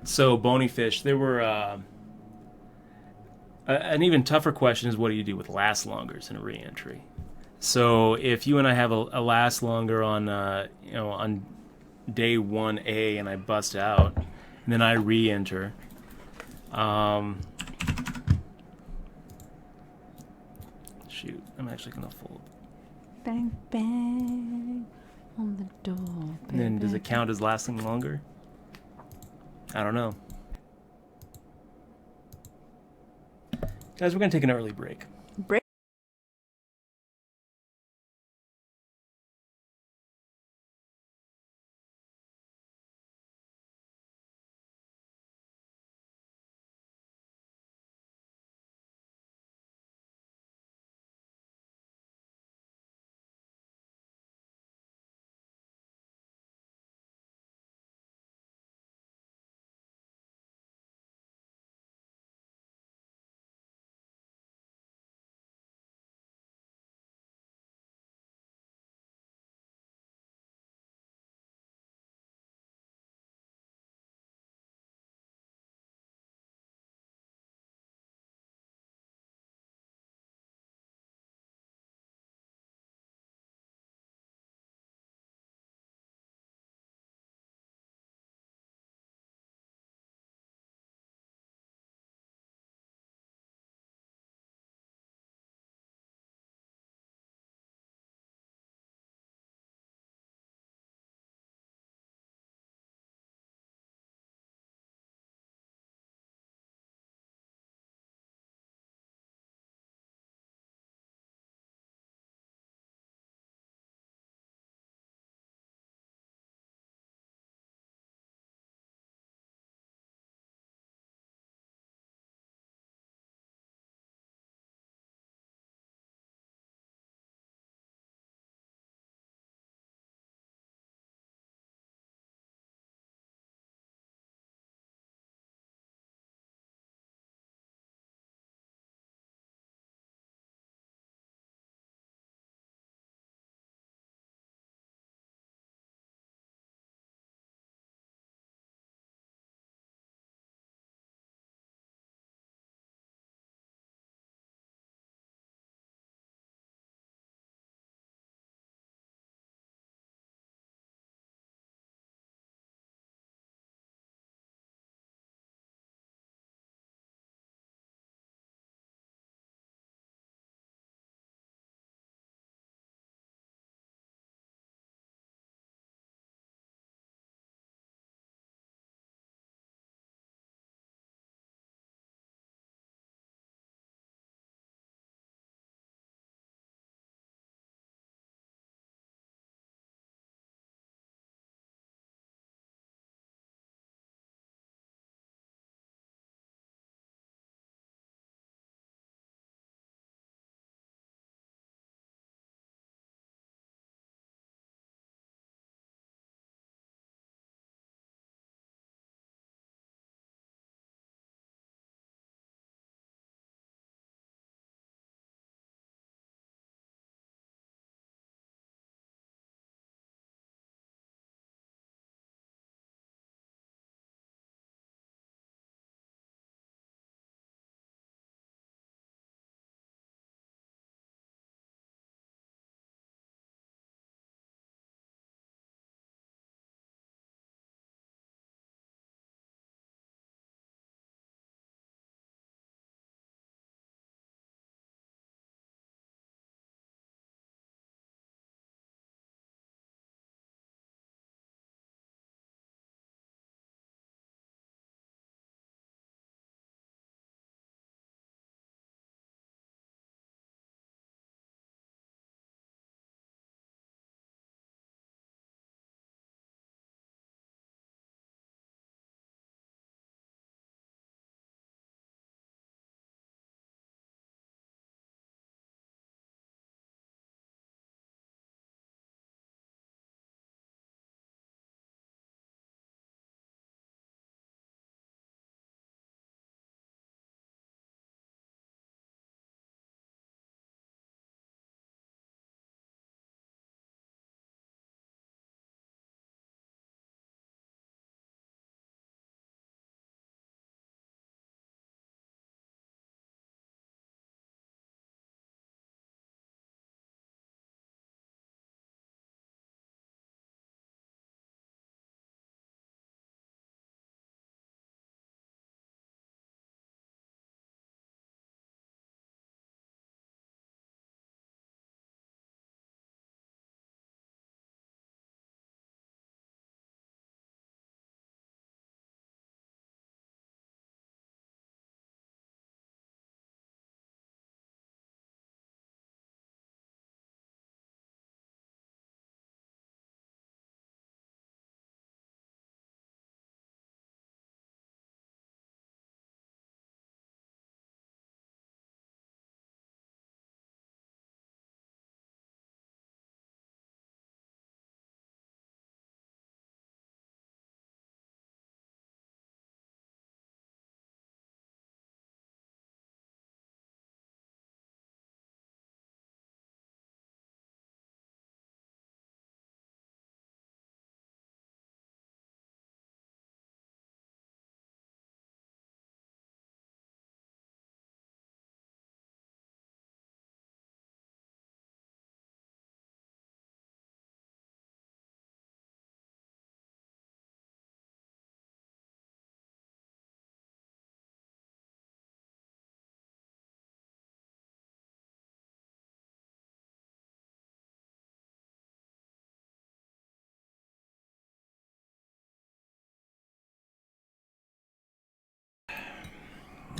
So, Bony Fish, there were an even tougher question is what do you do with last longers in a re-entry? So, if you and I have a last longer on on day 1A and I bust out, and then I re-enter, shoot, I'm actually gonna fold. Bang bang on the door. And then does it count as lasting longer? I don't know. Guys, we're going to take an early break. Break.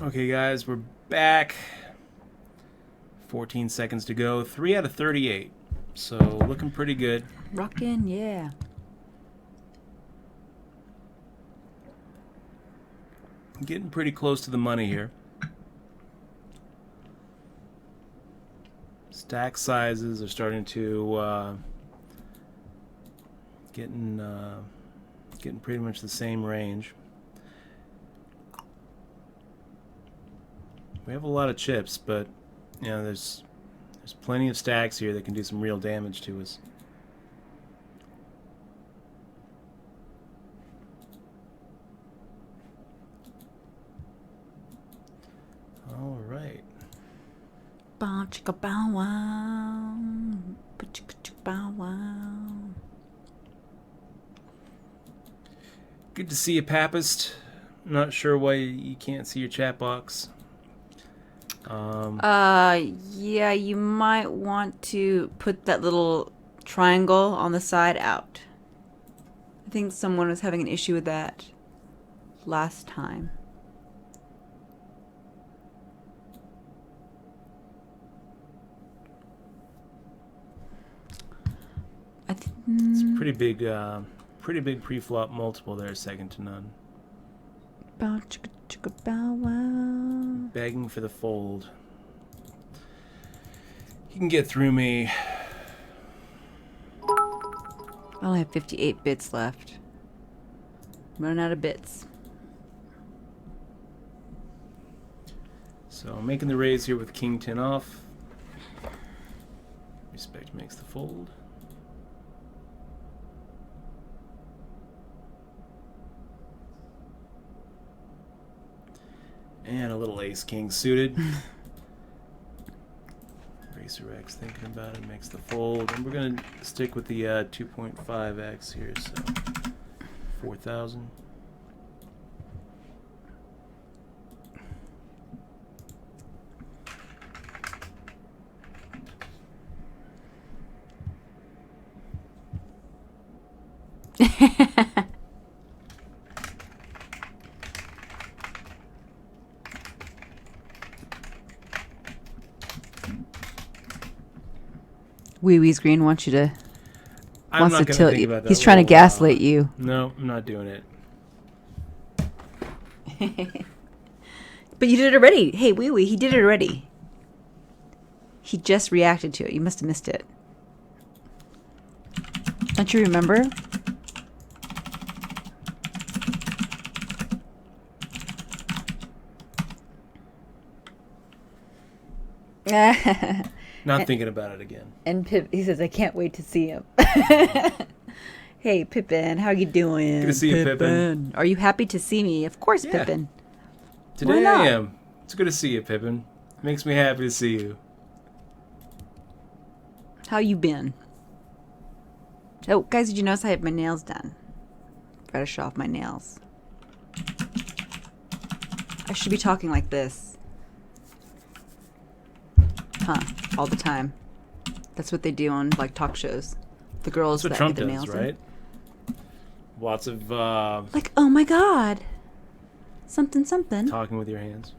Okay, guys, we're back. 14 seconds to go. 3 out of 38. So, looking pretty good. Rockin', yeah. Getting pretty close to the money here. Stack sizes are starting to getting pretty much the same range. We have a lot of chips, but you know there's plenty of stacks here that can do some real damage to us. All right. Bow chicka bow wow. Chicka chicka bow wow. Good to see you, Papist. Not sure why you can't see your chat box. Yeah, you might want to put that little triangle on the side out. I think someone was having an issue with that last time. It's a pretty big pre-flop multiple there, second to none. Bow chicka chicka bow wow. Begging for the fold. You can get through me. I only have 58 bits left. I'm running out of bits. So I'm making the raise here with King 10 off. Respect makes the fold. And a little ace king suited. Racer X thinking about it, makes the fold. And we're going to stick with the 2.5x here, so 4,000. Wee Wee's Green wants you to I'm wants not to gonna tilt think you. about that He's trying to little, gaslight you. No, I'm not doing it. But you did it already. Hey, Wee Wee, he did it already. He just reacted to it. You must have missed it. Don't you remember? Not thinking about it again. And Pip, he says, I can't wait to see him. Hey, Pippin, how you doing? Good to see you, Pippin. Are you happy to see me? Of course, Yeah. Pippin. Today Why not? I am. It's good to see you, Pippin. Makes me happy to see you. How you been? Oh, guys, did you notice I had my nails done? Gotta show off my nails. I should be talking like this. Huh, all the time. That's what they do on, like, talk shows. The girls That's what that Trump get their does, nails right? Lots of like, oh my god. Something, something. talking with your hands.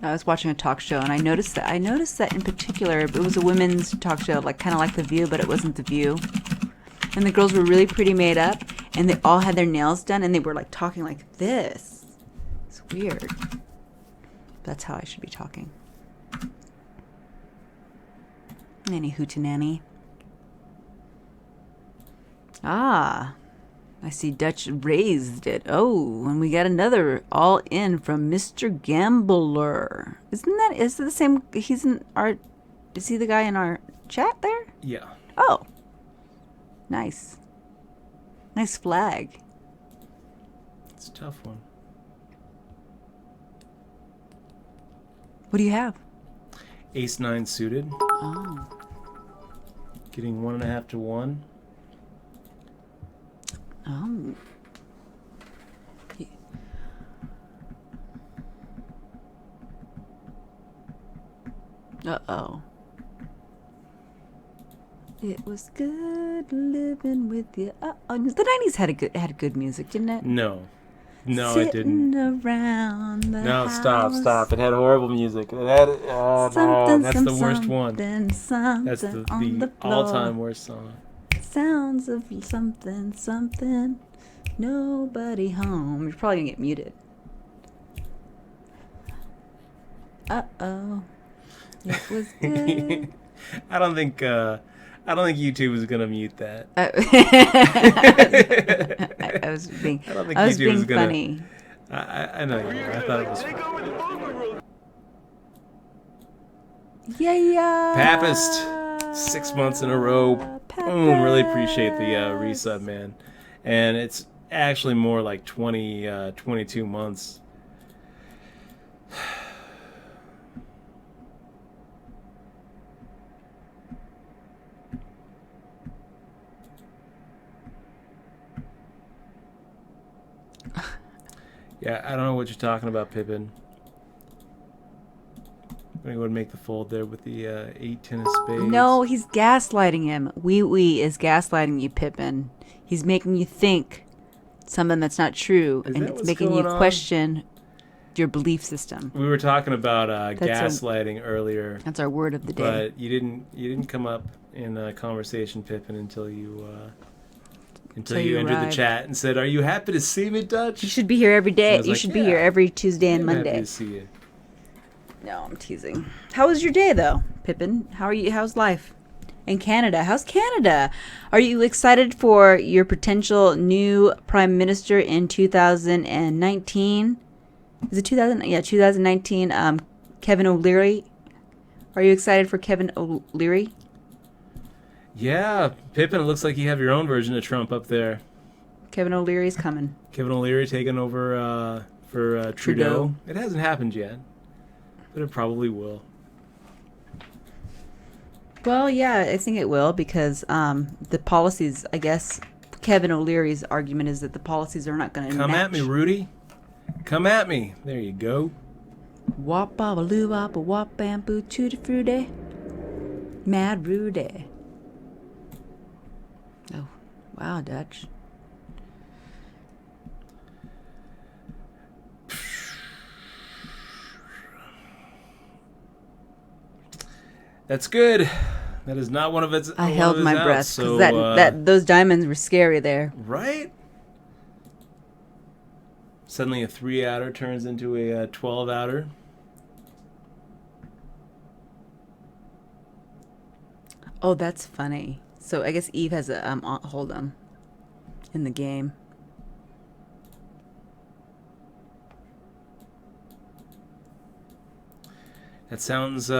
I was watching a talk show and I noticed that in particular it was a women's talk show, like kind of like The View, but it wasn't The View. And the girls were really pretty made up and they all had their nails done and they were like talking like this. It's weird. That's how I should be talking. Nanny hootenanny. Ah, I see Dutch raised it. Oh, and we got another all in from Mr. Gambler. Is it the same? He's in our. Is he the guy in our chat there? Yeah. Oh, nice. Nice flag. It's a tough one. What do you have? Ace 9 suited. Oh. Getting 1.5 to 1. Oh. Uh-oh. It was good living with you. The '90s had good music, didn't it? No, it didn't. Sitting around the No, house. stop. It had horrible music. It had Something, that's the worst one. Something That's on the floor. all-time worst song. Sounds of something. Nobody home. You're probably gonna get muted. Uh-oh. It was good. I don't think YouTube is gonna mute that. I was being, I don't think I was YouTube being is gonna. funny. I know you were. I thought it was Take funny. over the poker world. Yeah. Papist, 6 months in a row. Boom! Really appreciate the resub, man. And it's actually more like 22 months. Yeah, I don't know what you're talking about, Pippin. I'm gonna go and make the fold there with the 8-10 of spades. No, he's gaslighting him. Wee is gaslighting you, Pippin. He's making you think something that's not true, Is and that it's what's making you going on? question your belief system. We were talking about That's gaslighting earlier, That's our word of the day. but you didn't come up in a conversation, Pippin, until you entered the arrived. chat and said, "Are you happy to see me, Dutch?" You should be here every I day. was You like, should be yeah, here every Tuesday and I'm happy Monday. to see you. No, I'm teasing. How was your day, though, Pippin? How are you? How's life in Canada? How's Canada? Are you excited for your potential new prime minister in 2019? Is it 2000? Yeah, 2019. Kevin O'Leary. Are you excited for Kevin O'Leary? Yeah, Pippin, it looks like you have your own version of Trump up there. Kevin O'Leary's coming. Kevin O'Leary taking over for Trudeau. It hasn't happened yet, but it probably will. Well, yeah, I think it will because the policies, I guess, Kevin O'Leary's argument is that the policies are not going to Come at me, Rudy. Come at me. There you go. Wop baba loo wop a wop bamboo tutti fruity. Mad Rudy. Oh, wow, Dutch. That's good. That is not one of its. I one held of his my outs, breath so, because those diamonds were scary there. Right? Suddenly a 3-outer turns into a 12-outer. Oh, that's funny. So I guess Eve has a hold 'em in the game. That sounds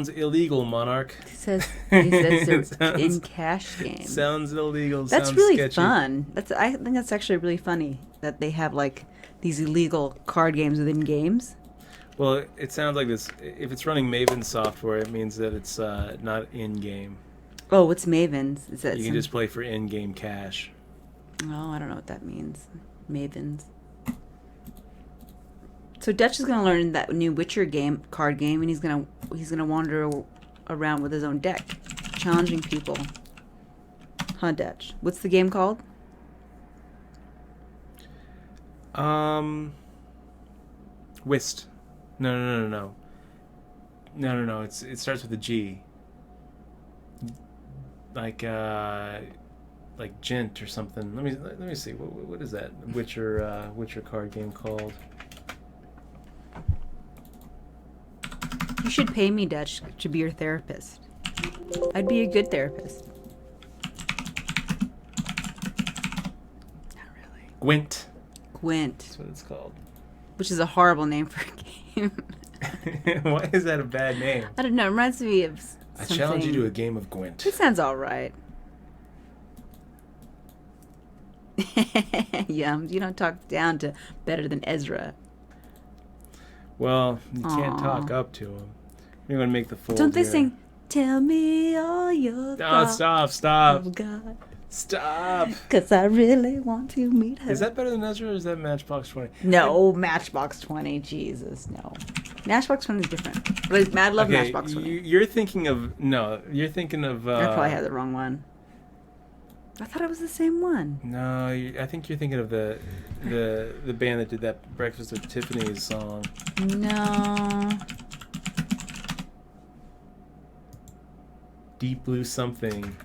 illegal, Monarch. He says they're It sounds- in cash games. Sounds illegal. That's sounds really sketchy. fun. I think that's actually really funny that they have like these illegal card games within games. Well, it sounds like this. If it's running Maven software, it means that it's not in-game. Oh, what's Mavens? Is that You can just play for in-game cash. Oh, I don't know what that means. Mavens. So Dutch is gonna learn that new Witcher card game, and he's gonna wander around with his own deck, challenging people. Huh, Dutch? What's the game called? Whist. No. It starts with a G. Like Gent or something. Let me see. What is that Witcher card game called? You should pay me, Dutch, to be your therapist. I'd be a good therapist. Not really. Gwent. Gwent, That's what it's called. which is a horrible name for a game. Why is that a bad name? I don't know. It reminds me of I something. challenge you to a game of Gwent. It sounds all right. Yeah, you don't talk down to better than Ezra. Well, you can't Aw. talk up to him. You're gonna make the fold. Don't they here. sing, "Tell me all your Oh, thoughts stop. of God, Stop. 'cause I really want to meet her." Is that better than Ezra or is that Matchbox 20? No, Matchbox 20. Jesus, no. Matchbox 20 is different. But Mad Love Matchbox 20. You're thinking of no. You're thinking of. I probably had the wrong one. I thought it was the same one. No, I think you're thinking of the band that did that Breakfast with Tiffany's song. No. Deep Blue something.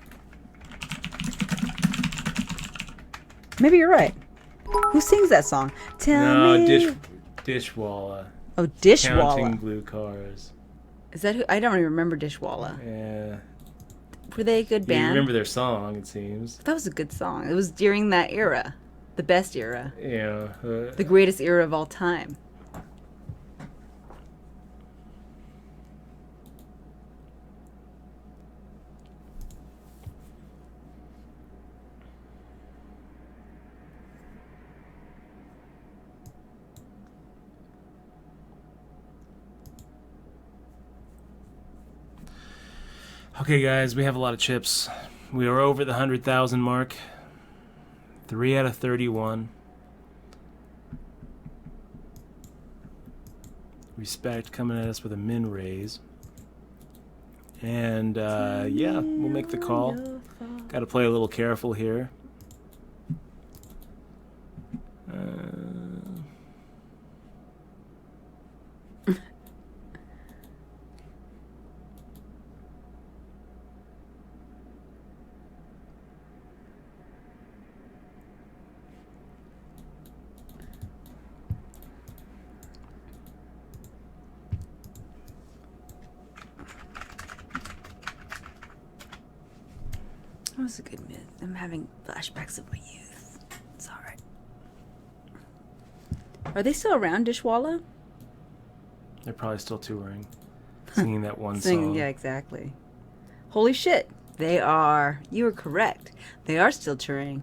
Maybe you're right. Who sings that song? Tell me. Dishwalla. Oh, Dishwalla. Counting Blue Cars. Is that who? I don't even remember Dishwalla. Yeah. Were they a good band? You remember their song, it seems. That was a good song. It was during that era. The best era. Yeah. The greatest era of all time. Okay, guys, we have a lot of chips. We are over the 100,000 mark. 3 out of 31. Respect coming at us with a min raise. And, yeah, we'll make the call. Got to play a little careful here. That was a good myth. I'm having flashbacks of my youth. It's alright. Are they still around, Dishwalla? They're probably still touring. Singing that one song. Yeah, exactly. Holy shit. They are. You were correct. They are still touring.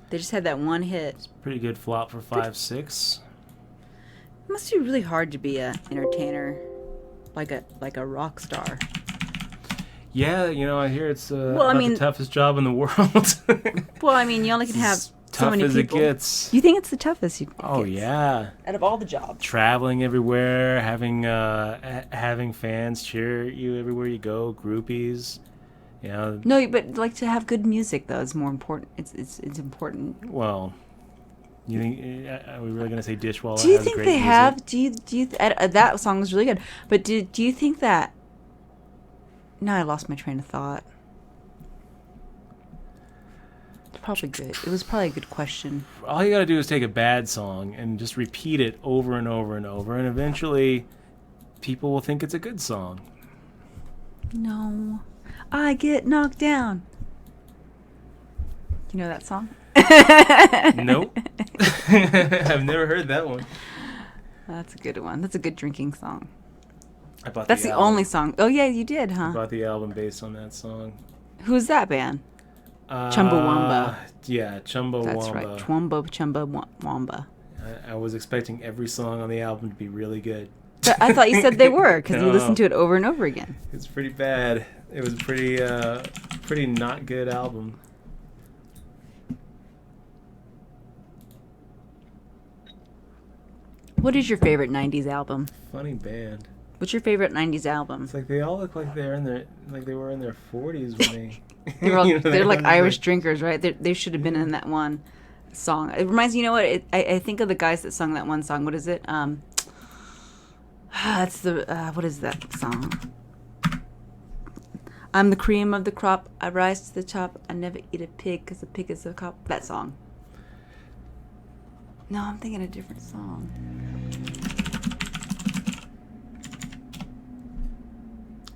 They just had that one hit. Pretty good flop for 5-6. It must be really hard to be an entertainer. Like a rock star. Yeah, I hear it's the toughest job in the world. Well, I mean, you only can have so many tough as people. it gets. You think it's the toughest? Oh, yeah. Out of all the jobs. Traveling everywhere, having fans cheer you everywhere you go, groupies. No, but like to have good music though is more important. It's important. Well, you think are we really gonna say Dishwalla? Do you has think great they music? have? Do you that song was really good? But do you think that? No, I lost my train of thought. It's probably good. It was probably a good question. All you gotta do is take a bad song and just repeat it over and over and over, and eventually, people will think it's a good song. No, I get knocked down. You know that song? Nope. I've never heard that one. That's a good one. That's a good drinking song. I bought That's the album. only song. Oh yeah, you did, I huh? bought the album based on that song. Who's that band? Chumbawamba. Yeah, Chumbawamba. That's right. Chumbawamba. I was expecting every song on the album to be really good. But I thought you said they were because you No. listened to it over and over again. It's pretty bad. It was a pretty not good album. What is your favorite '90s album? Funny band. What's your favorite '90s album? It's like they all look like they were in their 40s when they. They're, all, they're like all Irish drinkers, right? They should have been in that one song. It reminds me, you know what? I think of the guys that sung that one song. What is it? It's the what is that song? I'm the cream of the crop. I rise to the top. I never eat a pig because a pig is a cop. That song. No, I'm thinking a different song.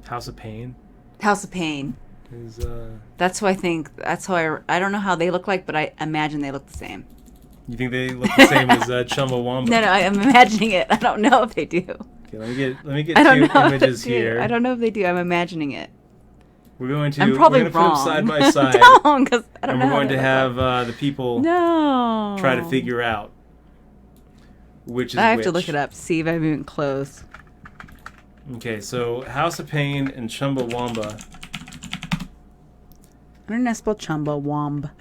House of Pain. House of Pain. Is That's who I think. That's how I don't know how they look like, but I imagine they look the same. You think they look the same as Chumbawamba? No, I'm imagining it. I don't know if they do. Okay, let me get I don't two know images if they do. here. I don't know if they do. I'm imagining it. We're going to. I'm probably we're going to wrong. put them side by side. Don't, because I don't and know. we're how going they to look have like. the people No. try to figure out which is I have which. to look it up. See if I'm even close. Okay, so House of Pain and Chumbawamba. I don't know how to spell Chumbawamba.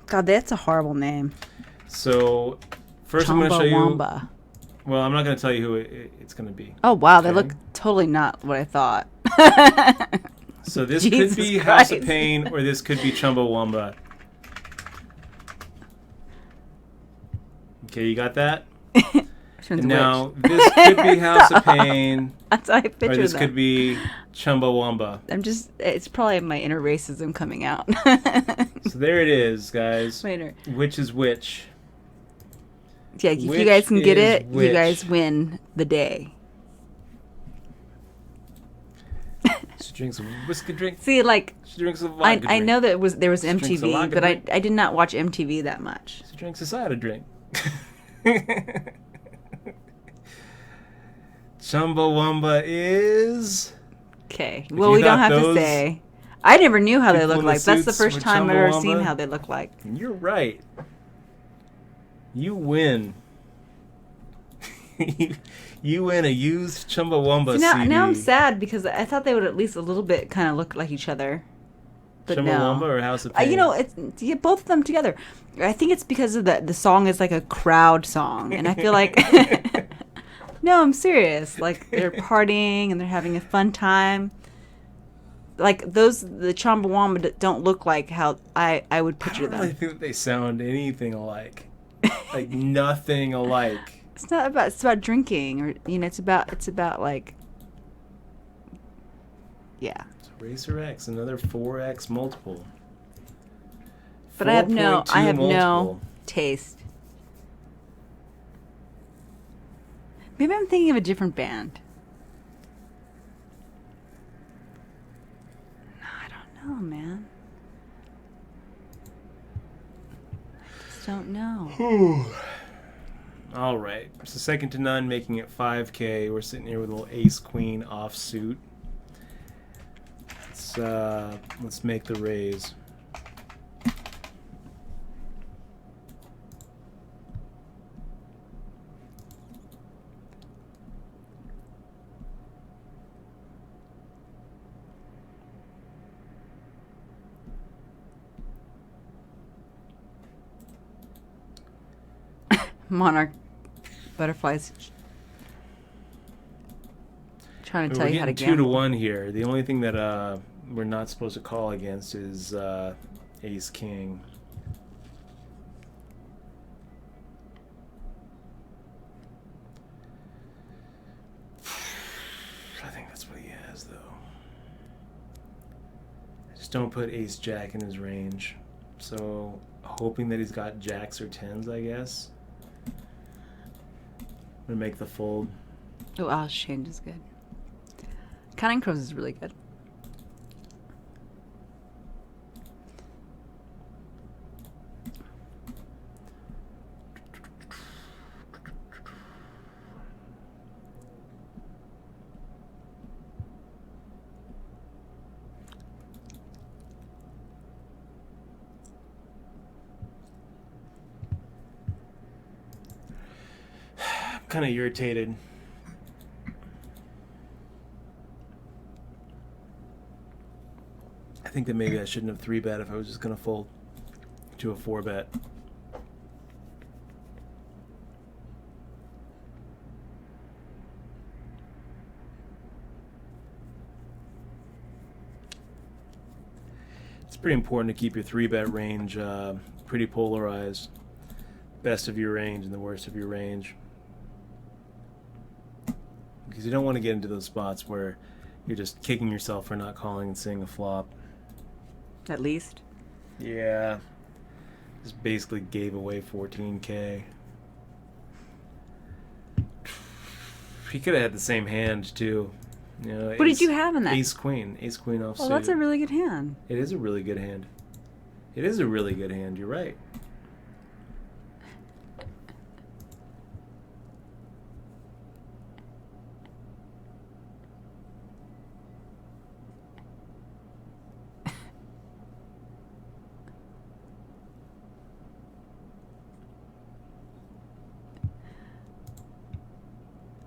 God, that's a horrible name. So first I'm going to show you. Chumbawamba. Well, I'm not going to tell you who it's going to be. Oh wow, they Okay. look totally not what I thought. So this Jesus could be House of Christ. Pain, or this could be Chumbawamba. Okay, you got that? Which one's And now which? this could be House of Pain, That's how I or picture this them. could be Chumbawamba. It's probably my inner racism coming out. So there it is, guys. Later. Which is which? Yeah, if you Which guys can get is it, which? you guys win the day. She drinks a whiskey drink. See, like, She drinks a vodka drink. I know that there was She drinks a MTV, lager but drink. I did not watch MTV that much. She drinks a cider drink. Chumbawamba is... Okay. If Well, you we don't thought have to those say. I never knew how they people looked in the like. That's the suits first were time I've ever seen Chumbawamba. how they look like. You're right. You win. You win a used Chumbawamba See, now, CD. now I'm sad because I thought they would at least a little bit kind of look like each other. But Chumbawamba no. or House of Pain? You know, it's you get both of them together. I think it's because of the song is like a crowd song, and I feel like no, I'm serious. Like they're partying and they're having a fun time. Like the Chumbawamba don't look like how I would I picture don't really them. think that they sound anything alike. Like nothing alike. It's not about. It's about drinking, or it's about like. Yeah. So Racer X, another 4X multiple. But I have no 4.2 multiple. taste. Maybe I'm thinking of a different band. No, I don't know, man. I just don't know. All right. So second to none, making it 5K. We're sitting here with a little ace queen offsuit. Let's make the raise. Monarch butterflies. Trying to We're tell you how to getting 2 to gamble. 1 here. The only thing that we're not supposed to call against is ace king. I think that's what he has, though. Just don't put ace jack in his range. So, hoping that he's got jacks or tens, I guess. I'm gonna make the fold. Oh, Alice Change is good. Counting Crows is really good. I'm kind of irritated. I think that maybe I shouldn't have 3-bet if I was just going to fold to a 4-bet. It's pretty important to keep your 3-bet range pretty polarized. Best of your range and the worst of your range. Because you don't want to get into those spots where you're just kicking yourself for not calling and seeing a flop. At least. Yeah. Just basically gave away 14K. He could have had the same hand too. You know, What did you have in that? Ace queen offsuit. Well, that's a really good hand. It is a really good hand. It is a really good hand. You're right.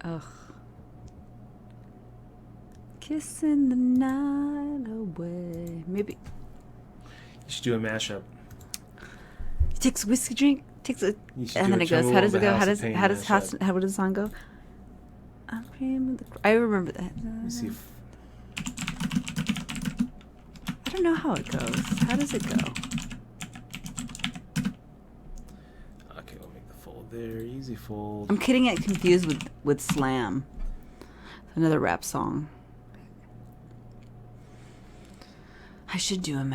Ugh. Kissing the night away. Maybe. You should do a mashup. takes a whiskey drink, You should and do then a it goes, jungle how does of it a go? house of pain How does mashup. how does the song go? I remember that. Let me see if I don't know how it goes. How does it go? okay, we'll make the fold there. Easy fold. I'm getting it confused with Slam, another rap song. I should do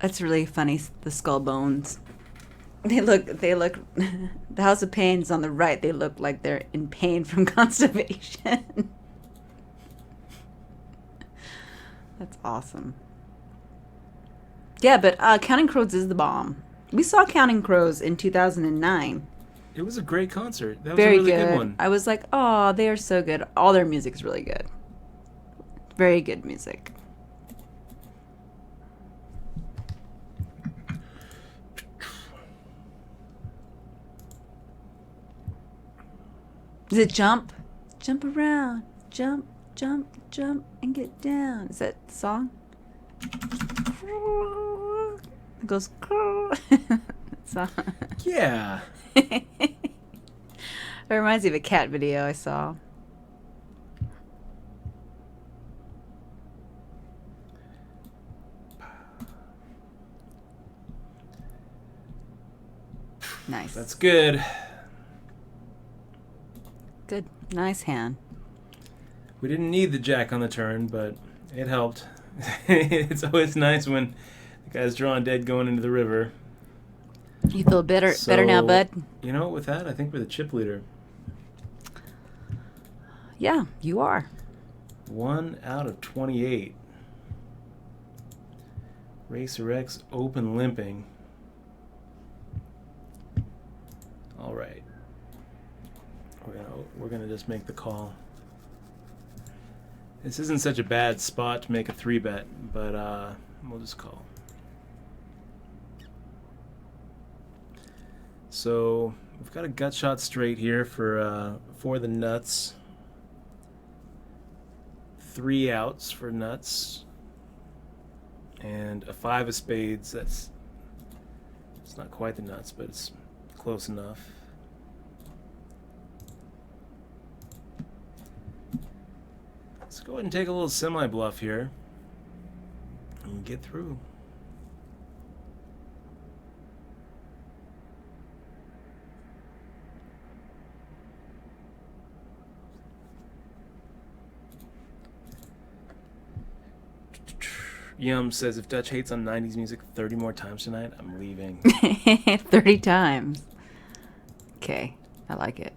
that's really funny. The skull bones. They look. The House of Pain's on the right. They look like they're in pain from constipation. That's awesome. Yeah, but Counting Crows is the bomb. We saw Counting Crows in 2009. It was a great concert. That was Very a really good one. I was like, oh, they are so good. All their music's really good. Very good music. Is it jump? Jump around. Jump, jump, jump, and get down. Is that the song? It goes. So, Yeah. it reminds me of a cat video I saw. Nice. That's good. Good. Nice hand. We didn't need the jack on the turn, but it helped. It's always nice when the guy's drawing dead going into the river. You feel better now, So, bud? You know, with that, I think we're the chip leader. Yeah, you are. 1 out of 28. Racer X open limping. All right. We're gonna just make the call. This isn't such a bad spot to make a 3-bet, but we'll just call. So we've got a gut shot straight here for the nuts. 3 outs for nuts, and a 5 of spades. It's not quite the nuts, but it's close enough. Let's go ahead and take a little semi-bluff here and get through. Yum says, if Dutch hates on 90s music 30 more times tonight, I'm leaving. 30 times. Okay, I like it.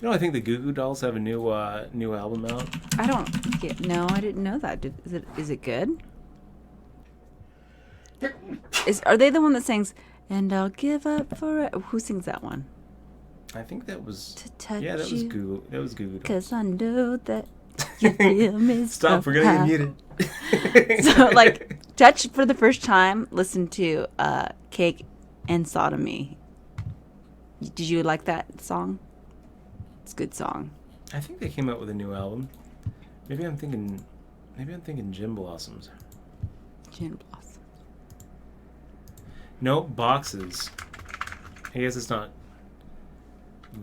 You know, I think the Goo Goo Dolls have a new album out. I don't get. No, I didn't know that. Is it good? Are they the one that sings "And I'll Give Up for It"? Who sings that one? I think that was To touch yeah, that was you, Goo Goo Dolls. 'cause I know that you feel me. Stop, we're gonna get muted. So, like, Touch for the first time. Listen to "Cake and Sodomy." Did you like that song? It's a good song. I think they came out with a new album. Maybe I'm thinking Gin Blossoms. Gin Blossom. Nope, Boxes. I guess it's not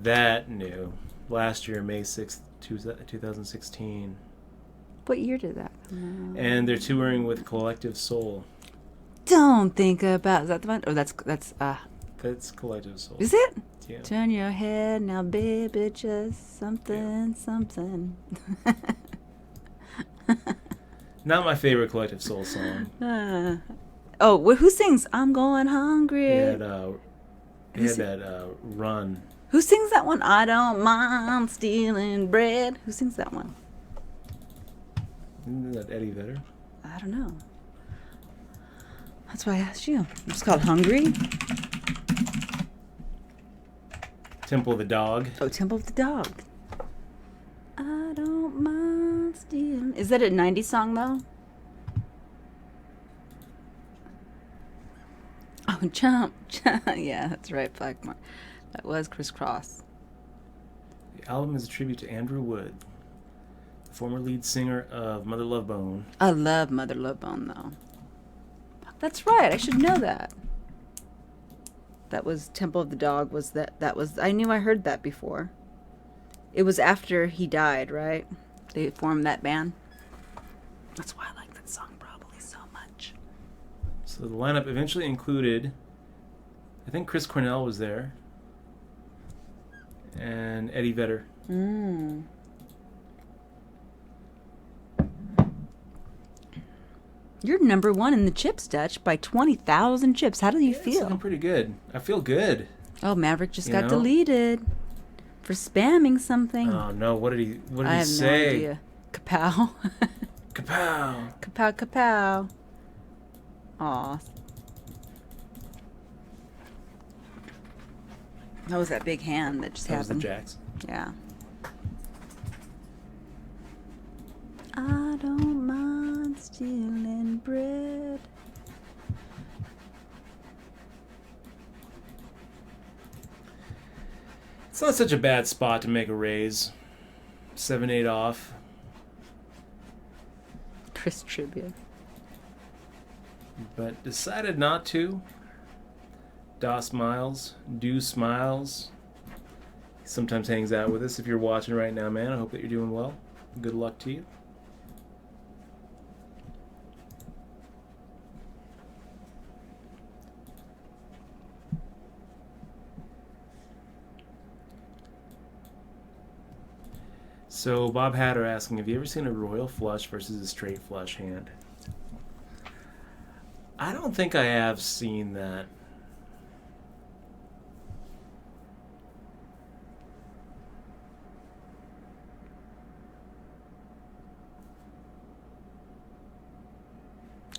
that new. Last year, May 6th, 2016. What year did that come out? And they're touring with Collective Soul. Don't think about. Is that the one? Oh, that's That's Collective Soul. Is it? Yeah. Turn your head now, baby, just something, something. Not my favorite Collective Soul song. Who sings "I'm Going Hungry"? They had that Run. Who sings that one? I don't mind stealing bread. Who sings that one? Isn't that Eddie Vedder? I don't know. That's why I asked you. It's called "Hungry." Temple of the Dog. Oh, Temple of the Dog. I don't mind stealing. Is that a 90s song though? Oh, jump. Yeah, that's right, Blackmore. That was Crisscross. The album is a tribute to Andrew Wood, the former lead singer of Mother Love Bone. I love Mother Love Bone, though. That's right. I should know that. That was Temple of the Dog. I knew I heard that before. It was after he died, right? They formed that band. That's why I like that song probably so much. So the lineup eventually included, I think Chris Cornell was there, and Eddie Vedder. You're number one in the chips, Dutch, by 20,000 chips. How do you It's feel? looking pretty good. I feel good. Oh, Maverick just You got know? deleted for spamming something. Oh no! What did he I have say? no idea. Kapow. Kapow! Kapow, kapow. Aw. That was that big hand that just That was the happened. Jacks. Yeah. I don't mind stealing bread. It's not such a bad spot to make a raise. 7-8 off. Chris trivia. But decided not to. Dos Miles. Do Smiles. He sometimes hangs out with us. If you're watching right now, man, I hope that you're doing well. Good luck to you. So Bob Hatter asking, have you ever seen a royal flush versus a straight flush hand? I don't think I have seen that.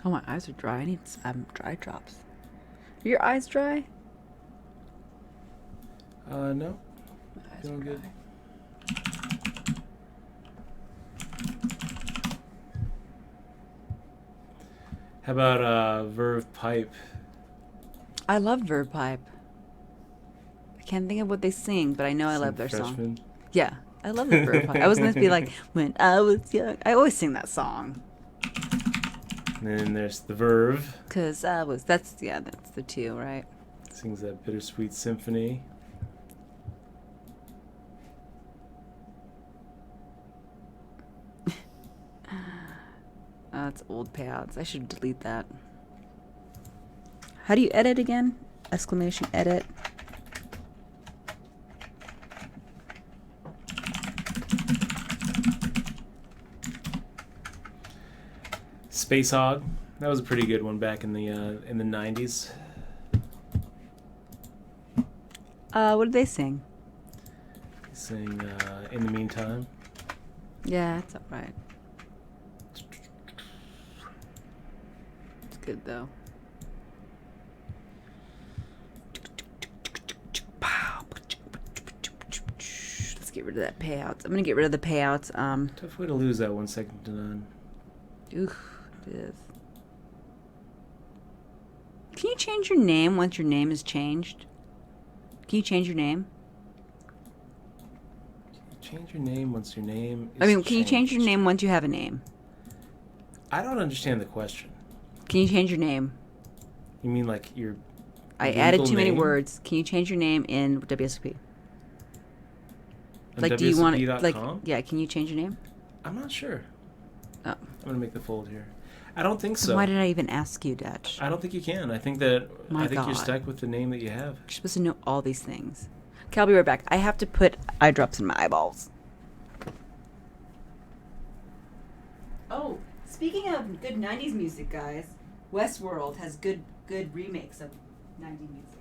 Oh, my eyes are dry. I need some dry drops. Are your eyes dry? No. My eyes Feeling are good. dry. How about Verve Pipe? I love Verb Pipe. I can't think of what they sing, but I know I love their song. Freshman? Yeah, I love the Verb Pipe. I was going to be like, when I was young. I always sing that song. And then there's the Verve. Because that's the two, right? Sings that Bittersweet Symphony. That's old payouts. I should delete that. How do you edit again? Exclamation edit. Space Hog. That was a pretty good one back in the 90s. What did they sing? Saying In the Meantime. Yeah, it's alright. It's good though. Let's get rid of that payouts. I'm gonna get rid of the payouts. Tough way to lose that 1 second to none. Oof, it is. Can you change your name once your name is changed? Can you change your name? Change your name once your name is I mean, can you change your changed. name once you have a name? I don't understand the question. Can you change your name? You mean like your I legal added too many name? words. Can you change your name in WSOP? On Like, do you want it? Like, WSOP.com? yeah. Can you change your name? I'm not sure. Oh, I'm gonna make the fold here. I don't think then so. why did I even ask you, Dutch? I don't think you can. I think that My you're God. stuck with the name that you have. You're supposed to know all these things. Okay, I'll be right back. I have to put eye drops in my eyeballs. Oh, speaking of good 90s music, guys, Westworld has good remakes of 90s music.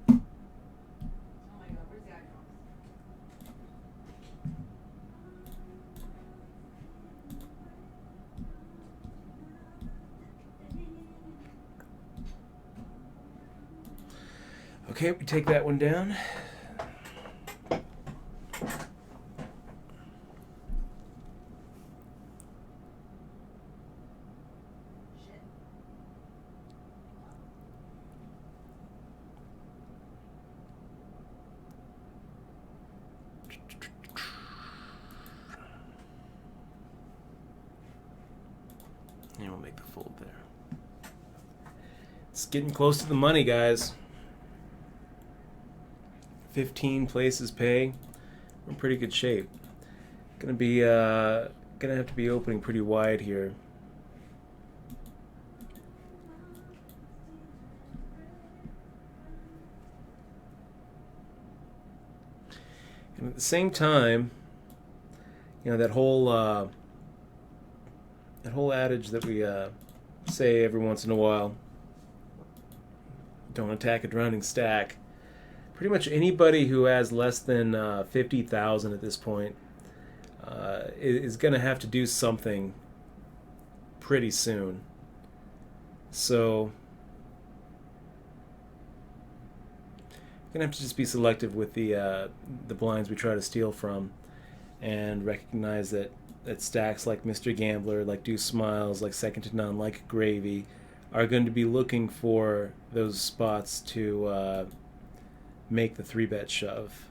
Oh my God, where's the eye drops? Okay, we take that one down. And we'll make the fold there. It's getting close to the money, guys. 15 places pay. We're in pretty good shape. Gonna have to be opening pretty wide here. And at the same time, that whole adage that we say every once in a while, don't attack a drowning stack. Pretty much anybody who has less than 50,000 at this point is going to have to do something pretty soon. So gonna have to just be selective with the blinds we try to steal from, and recognize that stacks like Mr. Gambler, like Deuce Smiles, like Second to None, like Gravy are going to be looking for those spots to make the 3-bet shove.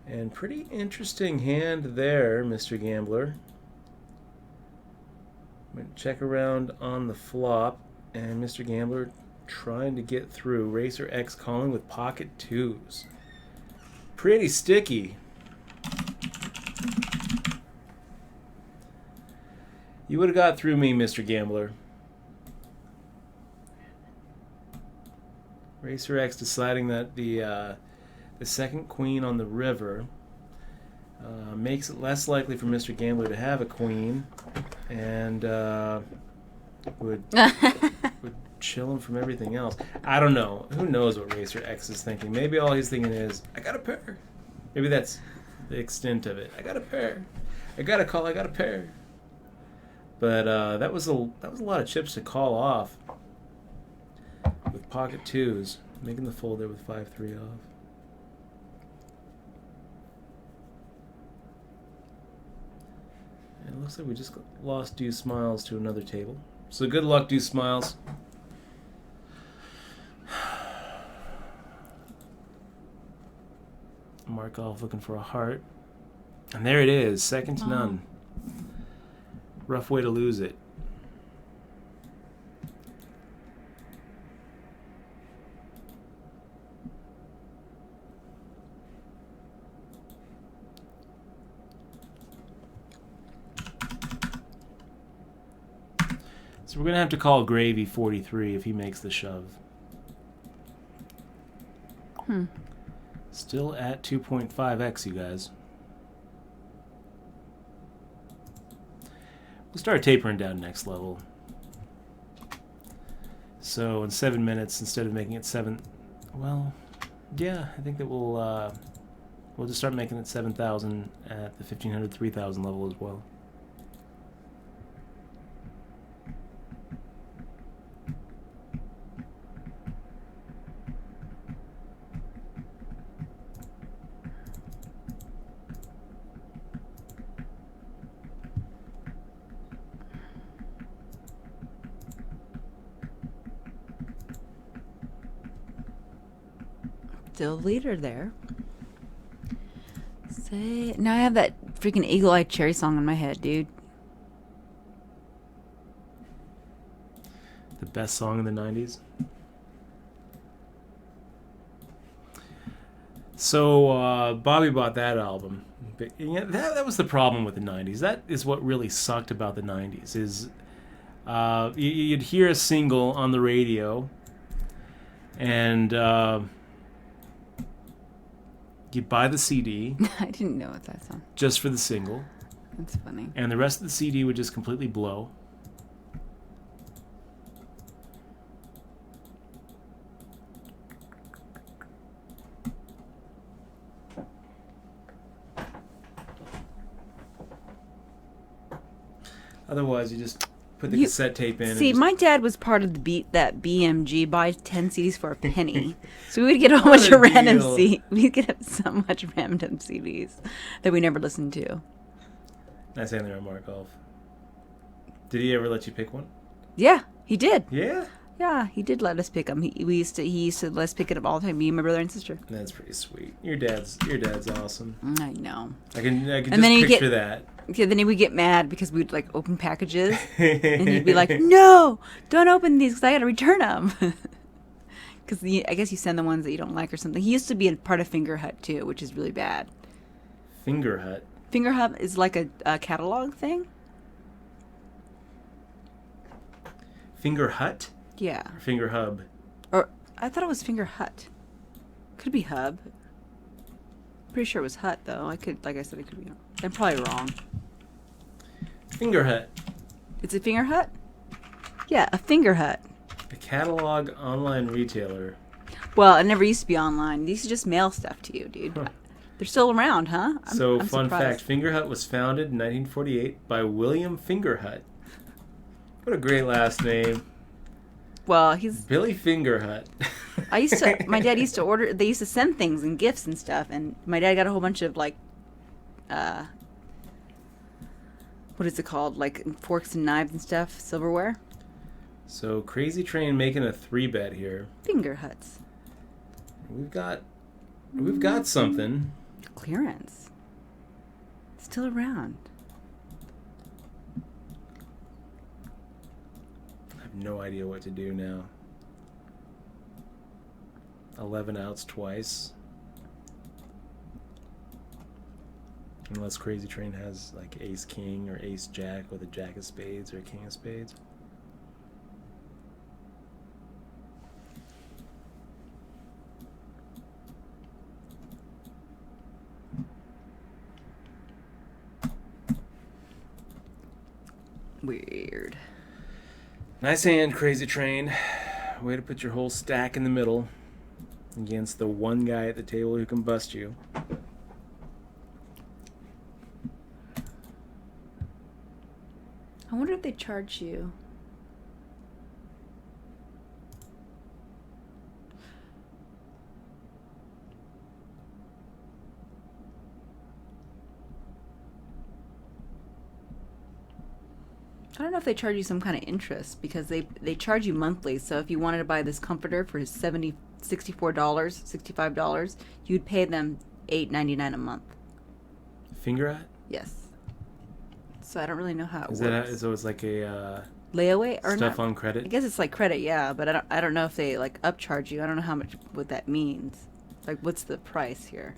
And pretty interesting hand there, Mr. Gambler. I'm going to check around on the flop, and Mr. Gambler trying to get through. Racer X calling with pocket twos. Pretty sticky. You would have got through me, Mr. Gambler. Racer X deciding that the second queen on the river makes it less likely for Mr. Gambler to have a queen, and would chill him from everything else. I don't know. Who knows what Racer X is thinking? Maybe all he's thinking is, I got a pair. Maybe that's the extent of it. I got a pair. I got a call. I got a pair. But that was a lot of chips to call off with pocket twos, making the fold there with 5-3 off. And it looks like we just lost Deuce Smiles to another table. So good luck, Deuce Smiles. Markov looking for a heart. And there it is, second to none. Rough way to lose it. So we're going to have to call Gravy 43 if he makes the shove. Still at 2.5x, you guys. We'll start tapering down next level. So in 7 minutes, instead of making it 7, well, yeah, I think that we'll just start making it 7,000 at the 1,500, 3,000 level as well. Still leader there. Say now I have that freaking Eagle Eye Cherry song in my head, dude. The best song in the 90s. So Bobby bought that album. But, yeah, that was the problem with the 90s. That is what really sucked about the 90s. Is you'd hear a single on the radio, and you'd buy the CD. I didn't know what that song. Just for the single. That's funny. And the rest of the CD would just completely blow. Otherwise, you just put the cassette tape in. See, my dad was part of that BMG, buy 10 CDs for a penny. So we would get a whole bunch of random CDs. We'd get so much random CDs that we never listened to. Nice hand there on Markov. Did he ever let you pick one? Yeah, he did. Yeah? Yeah, he did let us pick them. He used to let us pick it up all the time. Me and my brother and sister. That's pretty sweet. Your dad's awesome. I know. I can just picture that. Yeah, then he would get mad because we'd like open packages, and he'd be like, "No, don't open these because I got to return them." Because I guess you send the ones that you don't like or something. He used to be a part of Finger Hut too, which is really bad. Finger Hut. Finger Hut is like a catalog thing. Finger Hut? Yeah. Or Finger Hub? Or I thought it was Finger Hut. Could be Hub. Pretty sure it was Hut though. Like I said, it could be. I'm probably wrong. Finger Hut. It's a Finger Hut? Yeah, a Finger Hut. A catalog online retailer. Well, it never used to be online. They used to just mail stuff to you, dude. Huh. They're still around, huh? I'm Fun surprised. fact, Finger Hut was founded in 1948 by William Finger Hut. What a great last name. Well, he's... Billy Finger Hut. My dad used to order... They used to send things and gifts and stuff, and my dad got a whole bunch of, like... what is it called? Like, forks and knives and stuff, silverware. So, Crazy Train making a 3-bet here. Finger Huts. We've got something. Clearance. Still around. I have no idea what to do now. 11 outs twice. Unless Crazy Train has like Ace King or Ace Jack with a Jack of Spades or a King of Spades. Weird. Nice hand, Crazy Train. Way to put your whole stack in the middle against the one guy at the table who can bust you. I wonder if they charge you. I don't know if they charge you some kind of interest because they charge you monthly. So if you wanted to buy this comforter for $64, $65, you'd pay them $8.99 a month. Finger Hut? Yes. So I don't really know how it Is works. that so? It's like a Layaway or stuff not? on credit. I guess it's like credit, yeah, but I don't know if they like upcharge you. I don't know how much what that means. Like, what's the price here?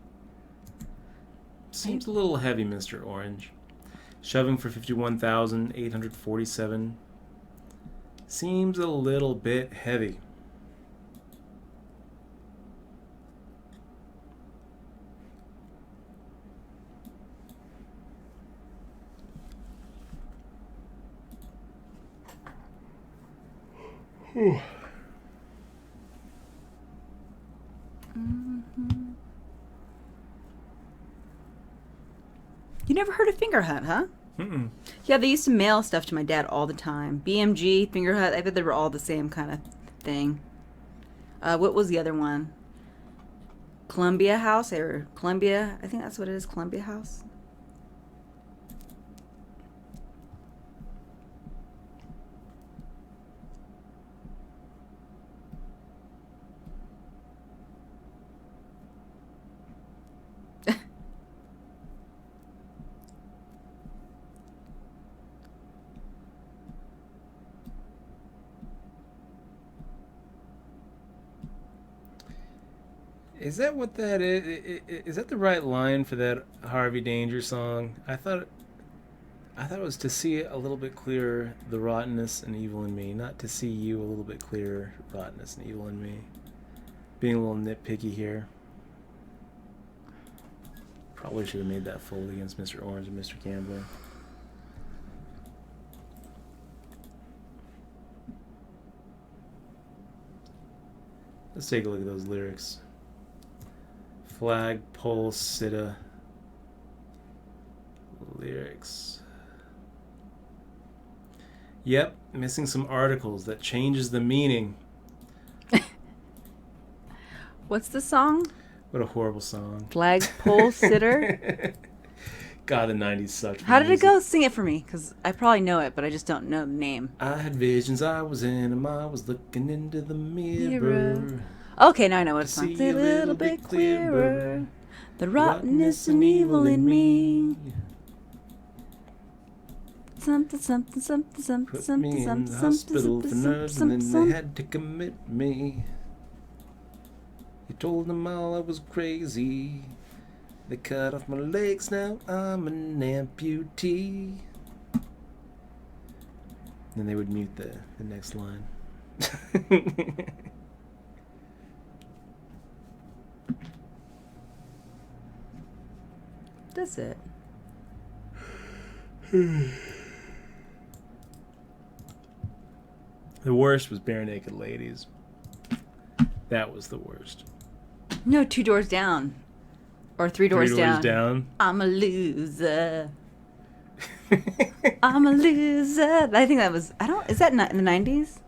Seems a little heavy, Mr. Orange. Shoving for 51,847. Seems a little bit heavy. Mm-hmm. You never heard of Finger Hut, huh? Mm-mm. Yeah, they used to mail stuff to my dad all the time. BMG, Finger Hut, I bet they were all the same kind of thing. What was the other one? Columbia House or Columbia? I think that's what it is, Columbia House. Is that what that is? Is that the right line for that Harvey Danger song? I thought it was to see a little bit clearer the rottenness and evil in me, not to see you a little bit clearer rottenness and evil in me. Being a little nitpicky here. Probably should have made that fold against Mr. Orange and Mr. Gambler. Let's take a look at those lyrics. Flag, pole, sitta. Lyrics. Yep, missing some articles. That changes the meaning. What's the song? What a horrible song. Flagpole Sitter? God, the 90s sucked. How did it go? Sing it for me, because I probably know it, but I just don't know the name. I had visions, I was in them, I was looking into the mirror. Okay, now I know what it's To on. see A little bit clearer. The rottenness and evil in me. something, something, something, something, Put something, me in something, the something, hospital for something, nerves, and then something. they had to commit me. You told them all I was crazy. They cut off my legs, now I'm an amputee. Then they would mute the next line. That's it. The worst was Bare Naked Ladies. That was the worst. No, 2 doors down. Or 3 doors, Three doors down. I'm a loser. I'm a loser. I think that was. Is that in the 90s?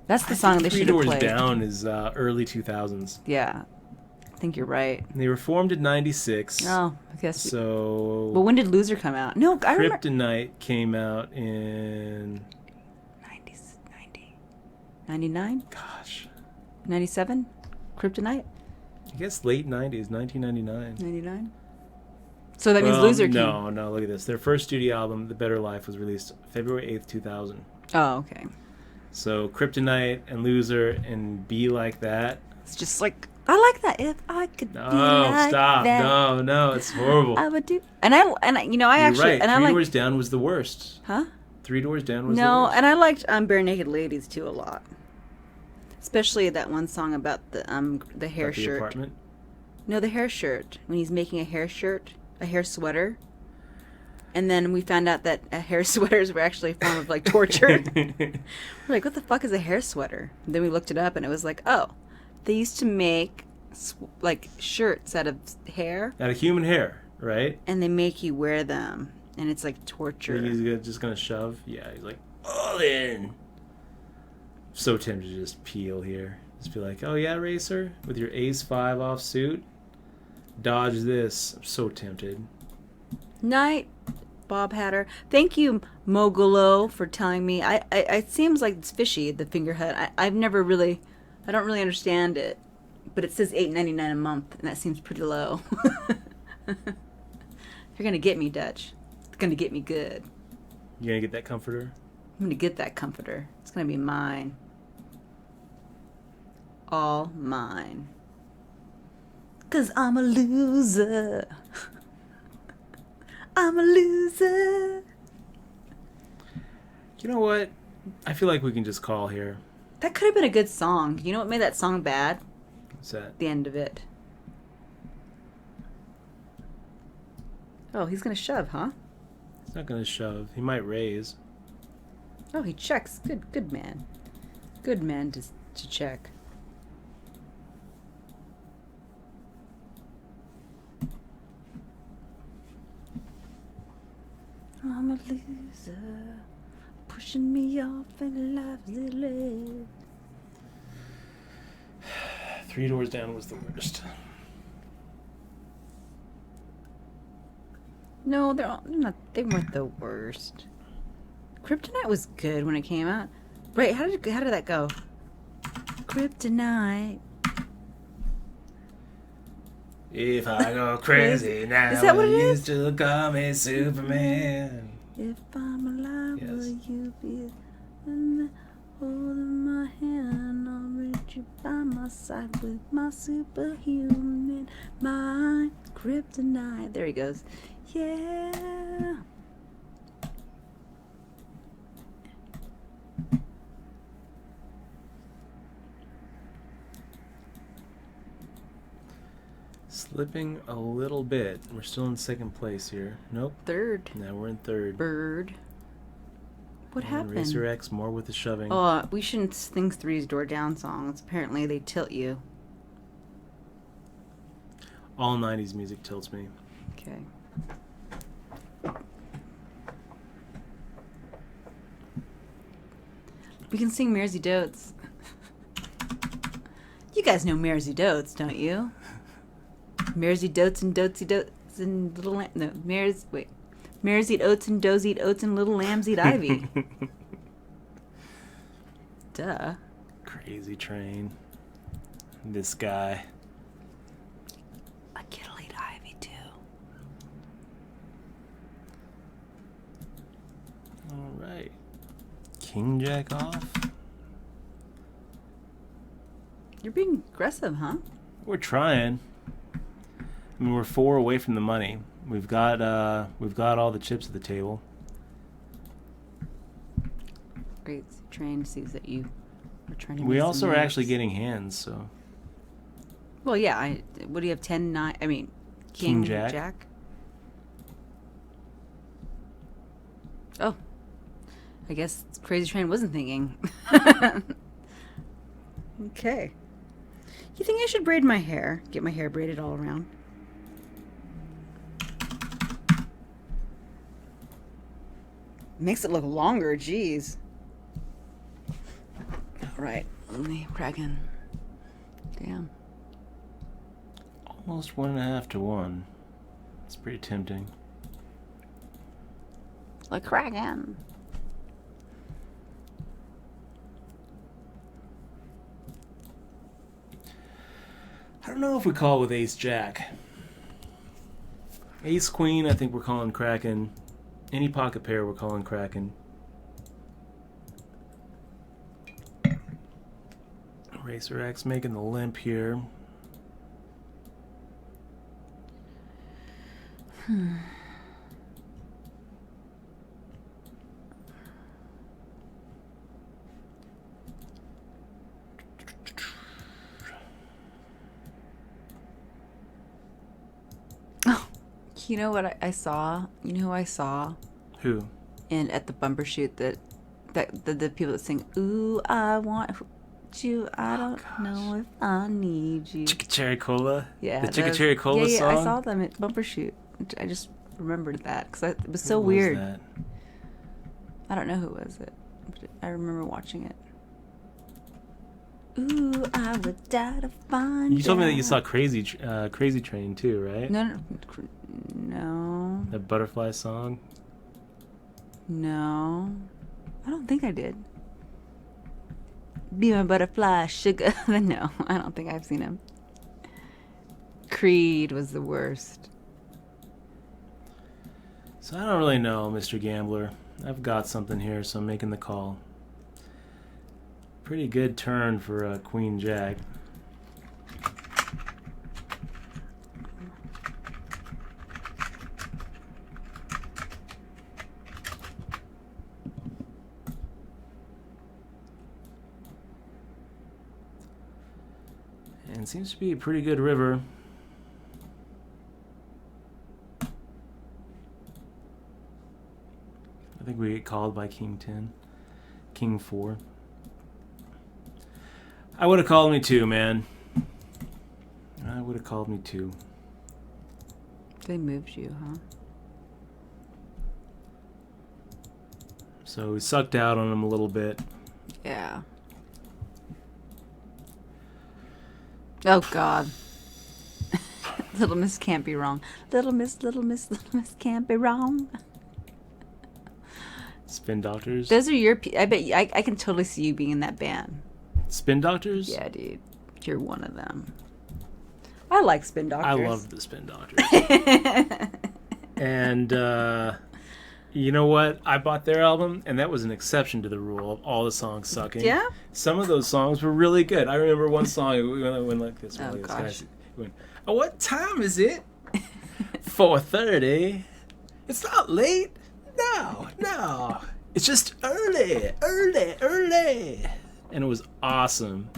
That's the song they Three should have Doors played. Down is early 2000s. Yeah. I think you're right. They were formed in 96. Oh, I guess. So. But when did Loser come out? No, I remember. Kryptonite came out in. 99? Gosh. 97? Kryptonite? I guess late 90s, 1999. 99? So that means Loser came. No, look at this. Their first studio album, The Better Life, was released February 8th, 2000. Oh, okay. So Kryptonite and Loser and Be Like That. It's just like, I like that. If I could be like Stop. that. No, it's horrible. I would do. And I you know, I You're actually. right. And I Three like. Doors Down was the worst. Huh? 3 Doors Down was the No, worst. and I liked Bare Naked Ladies too a lot. Especially that one song about the hair About the shirt. apartment. No, the hair shirt. When he's making a hair shirt, a hair sweater. And then we found out that hair sweaters were actually a form of like torture. We're like, what the fuck is a hair sweater? And then we looked it up and it was like, oh, they used to make like shirts out of hair. Out of human hair, right? And they make you wear them. And it's like torture. He's just gonna shove. Yeah, he's like, all in. So tempted to just peel here. Just be like, oh yeah, Racer, with your Ace 5 off suit, dodge this. I'm so tempted. Night, Bob Hatter. Thank you, Mogulo, for telling me. I it seems like it's fishy, the finger hut. I don't really understand it, but it says $8.99 a month, and that seems pretty low. You're gonna get me, Dutch. It's gonna get me good. You gonna get that comforter? I'm gonna get that comforter. It's gonna be mine. All mine. 'Cause I'm a loser. I'm a loser. You know what? I feel like we can just call here. That could have been a good song. You know what made that song bad? What's that? The end of it. Oh, he's gonna shove, huh? He's not gonna shove. He might raise. Oh, he checks. Good man. Good man to check. I'm a loser, pushing me off and life's delayed. 3 Doors Down was the worst. No, they're not. They weren't the worst. Kryptonite was good when it came out. Right? How did that go? Kryptonite. If I go crazy now, Is that what it you is? still call me Superman. If I'm alive, Yes. will you be holding my hand? I'll reach you by my side with my superhuman mind. Kryptonite. There he goes. Yeah. Slipping a little bit. We're still in second place here. Nope. Third. Now we're in third. Bird. What happened? Racer X, more with the shoving. Oh, we shouldn't sing Three's Door Down songs. Apparently they tilt you. All 90s music tilts me. Okay. We can sing Mersey Dotes. You guys know Mersey Dotes, don't you? Mersey Dotes and Dotes and little no Mares eat oats and does eat oats and little lambs eat ivy. Duh. Crazy train. This guy. A kid'll eat ivy too. King Jack off? You're being aggressive, huh? We're trying. I mean, we're 4 away from the money. We've got all the chips at the table. Great. Train sees that you are trying to. We make also some are actually moves. getting hands, so. Well, yeah. What do you have? 10, 9? I mean, King King Jack. Jack. Oh, I guess Crazy Train wasn't thinking. Okay. You think I should braid my hair? Get my hair braided all around. Makes it look longer, jeez. Alright, let me crack in. Damn. Almost 1.5 to 1. It's pretty tempting. Like Kraken. I don't know if we call with Ace Jack. Ace Queen, I think we're calling Kraken. Any pocket pair, we're calling Kraken. Racer X making the limp here. You know what I saw? You know who I saw? Who? At the bumper shoot the people that sing "Ooh, I want you, I don't know if I need you." Chicka Cherry Cola? Yeah, The Chicka Cherry Cola yeah, song? I saw them at bumper shoot. I just remembered that because it was so Who was weird. that? I don't know who was it, but I remember watching it. Ooh, I would die to find. You told me that you out. saw Crazy Train too, right? No. That butterfly song. No, I don't think I did. Be my butterfly, sugar. No, I don't think I've seen him. Creed was the worst. So I don't really know, Mr. Gambler. I've got something here, so I'm making the call. Pretty good turn for Queen Jack. And seems to be a pretty good river. I think we get called by King 10. King 4. I would have called me too, man. I would have called me too. They moved you, huh? So we sucked out on him a little bit. Yeah. Oh, God. Little Miss can't be wrong. Little Miss can't be wrong. Spin Doctors? Those are your... I bet you, I can totally see you being in that band. Spin Doctors? Yeah, dude. You're one of them. I like Spin Doctors. I love the Spin Doctors. And, you know what? I bought their album, and that was an exception to the rule of all the songs sucking. Yeah? Some of those songs were really good. I remember one song, it went like this. Oh, like this. gosh. It went, "Oh, what time is it? 4:30. It's not late. No. It's just early. And it was awesome.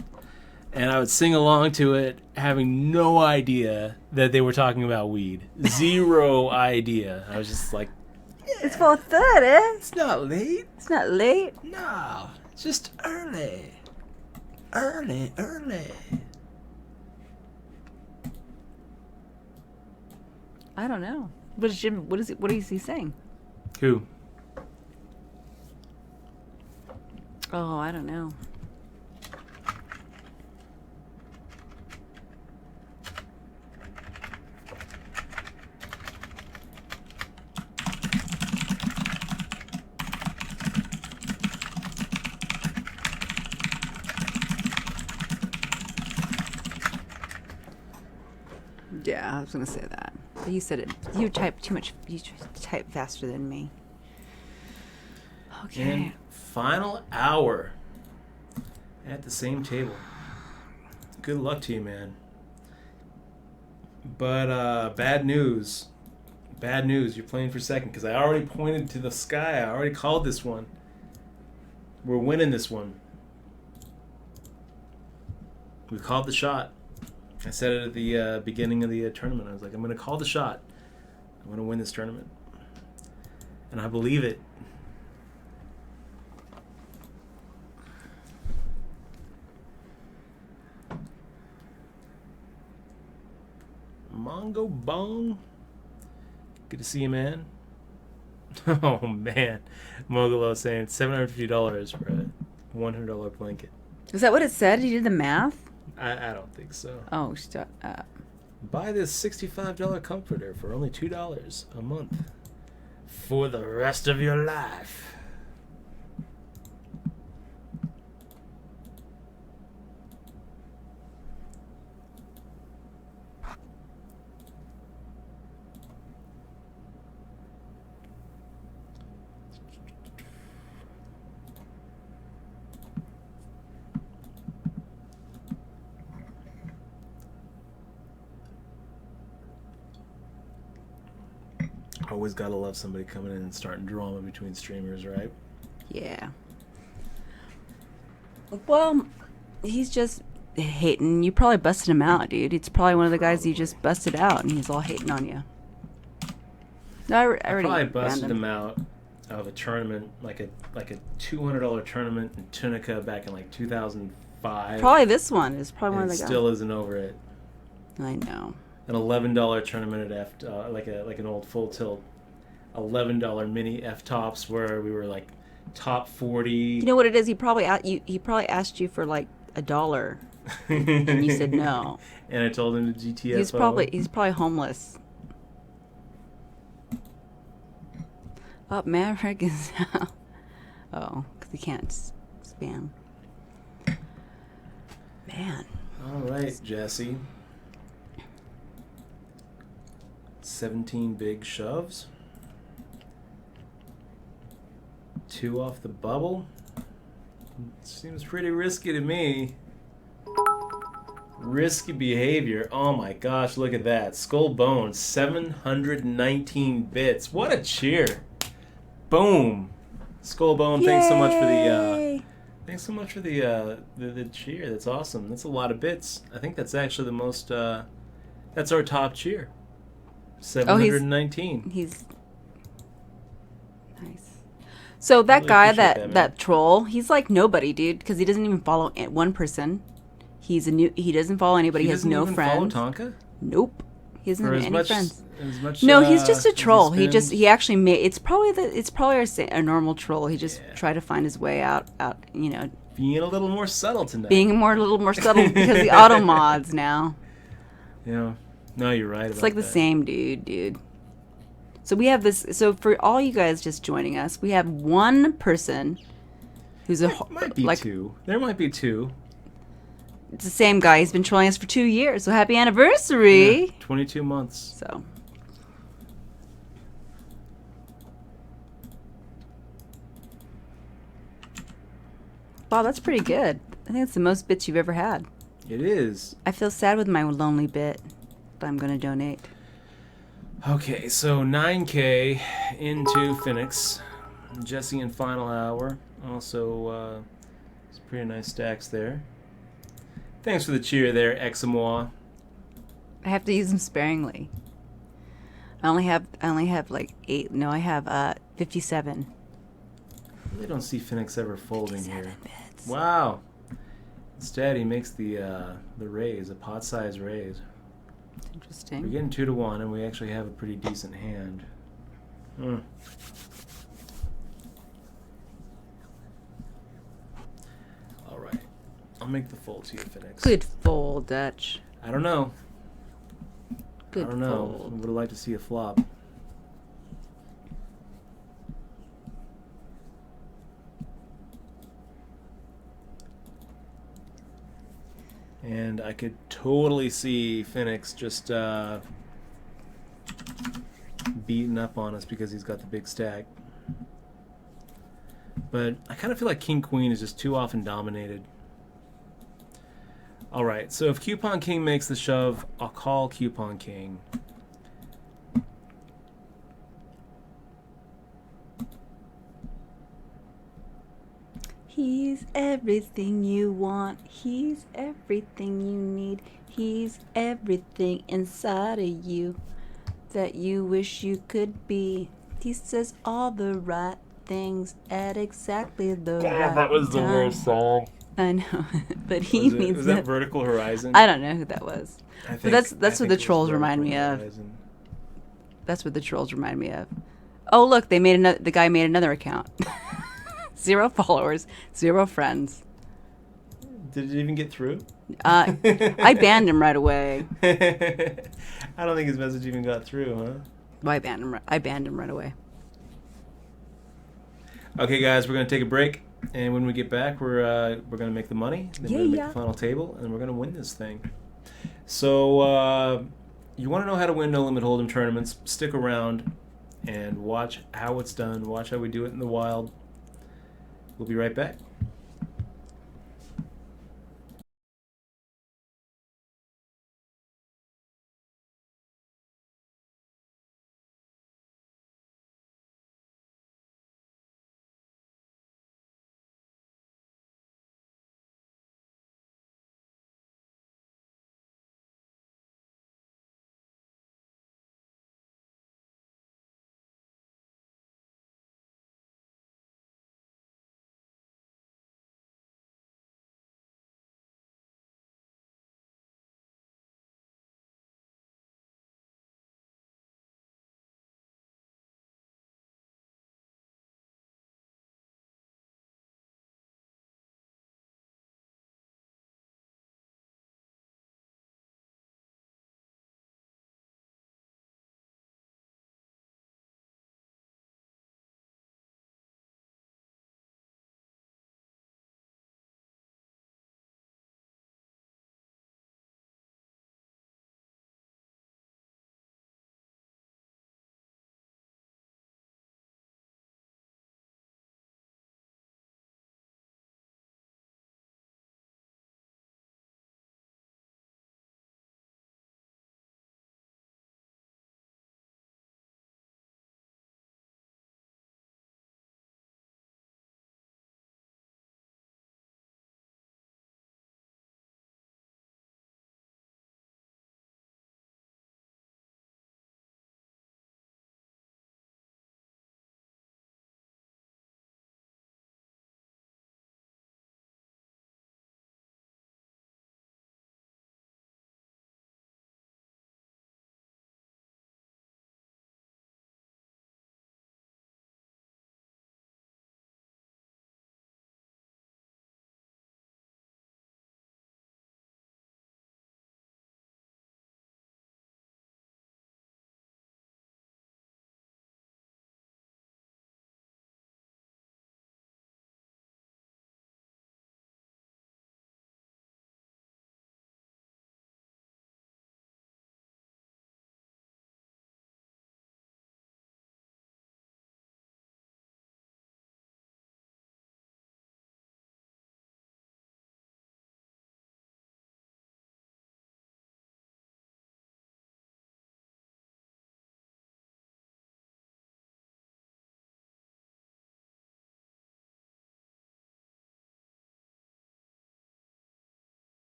And I would sing along to it, having no idea that they were talking about weed. Zero idea. I was just like, It's 4:30. it's not late. It's not late. No, it's just early. I don't know. What is he saying? Who? Oh, I don't know. Yeah, I was gonna say that. But you said it. You type too much. You type faster than me. Okay. And final hour at the same table. Good luck to you, man. But bad news. Bad news. You're playing for second because I already pointed to the sky. I already called this one. We're winning this one. We called the shot. I said it at the beginning of the tournament. I was like, I'm going to call the shot. I'm going to win this tournament. And I believe it. Mongo Bong. Good to see you, man. Oh, man. Mogolo saying $750 for a $100 blanket. Is that what it said? You did the math? I don't think so. Oh, shut up. Buy this $65 comforter for only $2 a month for the rest of your life. Always gotta love somebody coming in and starting drama between streamers, right? Yeah. Well, he's just hating. You probably busted him out, dude. It's probably one of the guys you just busted out, and he's all hating on you. No, I already probably banned busted him out of a tournament, like a $200 tournament in Tunica back in like 2005. Probably this one is probably one of the guys. Still isn't over it. I know. An $11 tournament at F, like an old full tilt, $11 mini F tops where we were like top 40. You know what it is? He probably asked you for like $1, and you said no. And I told him to GTFO. He's probably homeless. Oh, Maverick is out. Oh, because he can't spam. Man. All right, Jesse. 17 big shoves. 2 off the bubble. Seems pretty risky to me. Risky behavior. Oh my gosh, look at that. Skull Bones, 719 bits. What a cheer. Boom. Skull Bone, Yay! thanks so much for the cheer. That's awesome. That's a lot of bits. I think that's actually the most that's our top cheer. 719. He's nice. So that Really guy, appreciate that troll, he's like nobody, dude, because he doesn't even follow one person. He doesn't follow anybody. He has no friends. Follow Tonka? Nope. He doesn't have any friends. As No, he's just a troll. spins? He actually made. It's probably a normal troll. He just tried to find his way out. You know, being a little more subtle tonight. a little more subtle because the auto mods now. Yeah. No, you're right. It's like the same dude. So we have this. So for all you guys just joining us, we have one person who's Might be two. There might be two. It's the same guy. He's been trolling us for 2 years. So happy anniversary! Yeah, 22 months. So. Wow, that's pretty good. I think it's the most bits you've ever had. It is. I feel sad with my lonely bit, but I'm going to donate. Okay, so 9K into Phoenix. Jesse in final hour. Also, some pretty nice stacks there. Thanks for the cheer there, Examois. I have to use them sparingly. I only have like 8. No, I have 57. I really don't see Phoenix ever folding 57 here. bits. Wow. Instead, he makes the raise, a pot-sized raise. Interesting. We're getting 2-1, and we actually have a pretty decent hand. All right. I'll make the fold to you, Phoenix. Good fold, Dutch. I don't know. Good I don't know. fold. I would have liked to see a flop. And I could totally see Phoenix just beating up on us because he's got the big stack. But I kind of feel like King Queen is just too often dominated. All right, so if Coupon King makes the shove, I'll call Coupon King. He's everything you want. He's everything you need. He's everything inside of you that you wish you could be. He says all the right things at exactly the right time. song. I know, but he means Was that Vertical Horizon? I don't know who that was. I But that's I what think the it was trolls remind Vertical me of. Horizon. That's what the trolls remind me of. Oh look, they made another. The guy made another account. 0 followers, 0 friends. Did it even get through? I banned him right away. I don't think his message even got through, huh? Well, I banned him right away. Okay, guys, we're gonna take a break, and when we get back, we're gonna make the money. Then we're gonna make Yeah. the final table, and we're gonna win this thing. So, you want to know how to win No Limit Hold'em tournaments? Stick around and watch how it's done. Watch how we do it in the wild. We'll be right back.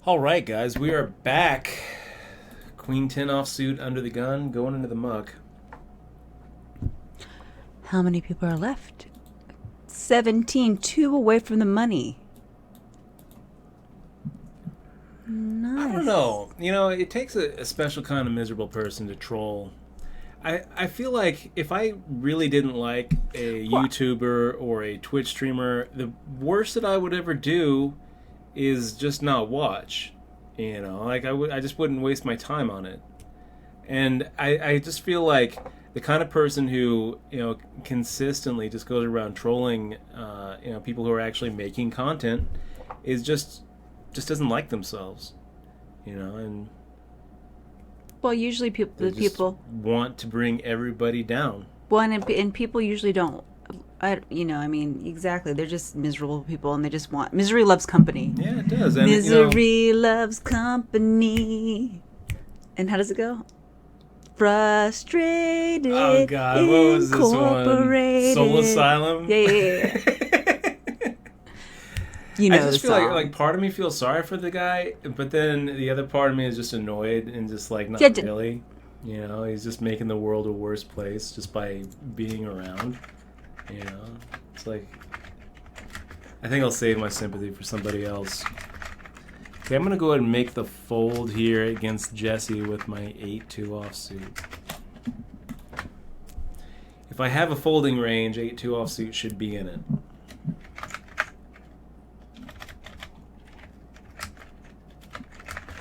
All right, guys, we are back. Queen 10 offsuit under the gun, going into the muck. How many people are left? 17, 2 away from the money. Nice. I don't know. You know, it takes a special kind of miserable person to troll. I feel like if I really didn't like a YouTuber or a Twitch streamer, the worst that I would ever do is just not watch. You know, like I just wouldn't waste my time on it. And I just feel like the kind of person who, you know, consistently just goes around trolling, you know, people who are actually making content is just doesn't like themselves, you know, and Well, usually they just want to bring everybody down. Well, and people usually don't. Exactly. They're just miserable people, and they just want misery loves company. Yeah, it does. And, Misery loves company. And how does it go? Frustrated. Oh God, what was this one? Soul Asylum. Yeah. You know, I just the feel song. like part of me feels sorry for the guy, but then the other part of me is just annoyed and just like not really. You know, he's just making the world a worse place just by being around. You know, it's like I think I'll save my sympathy for somebody else. Okay, I'm gonna go ahead and make the fold here against Jesse with my 8-2 offsuit. If I have a folding range, 8-2 offsuit should be in it.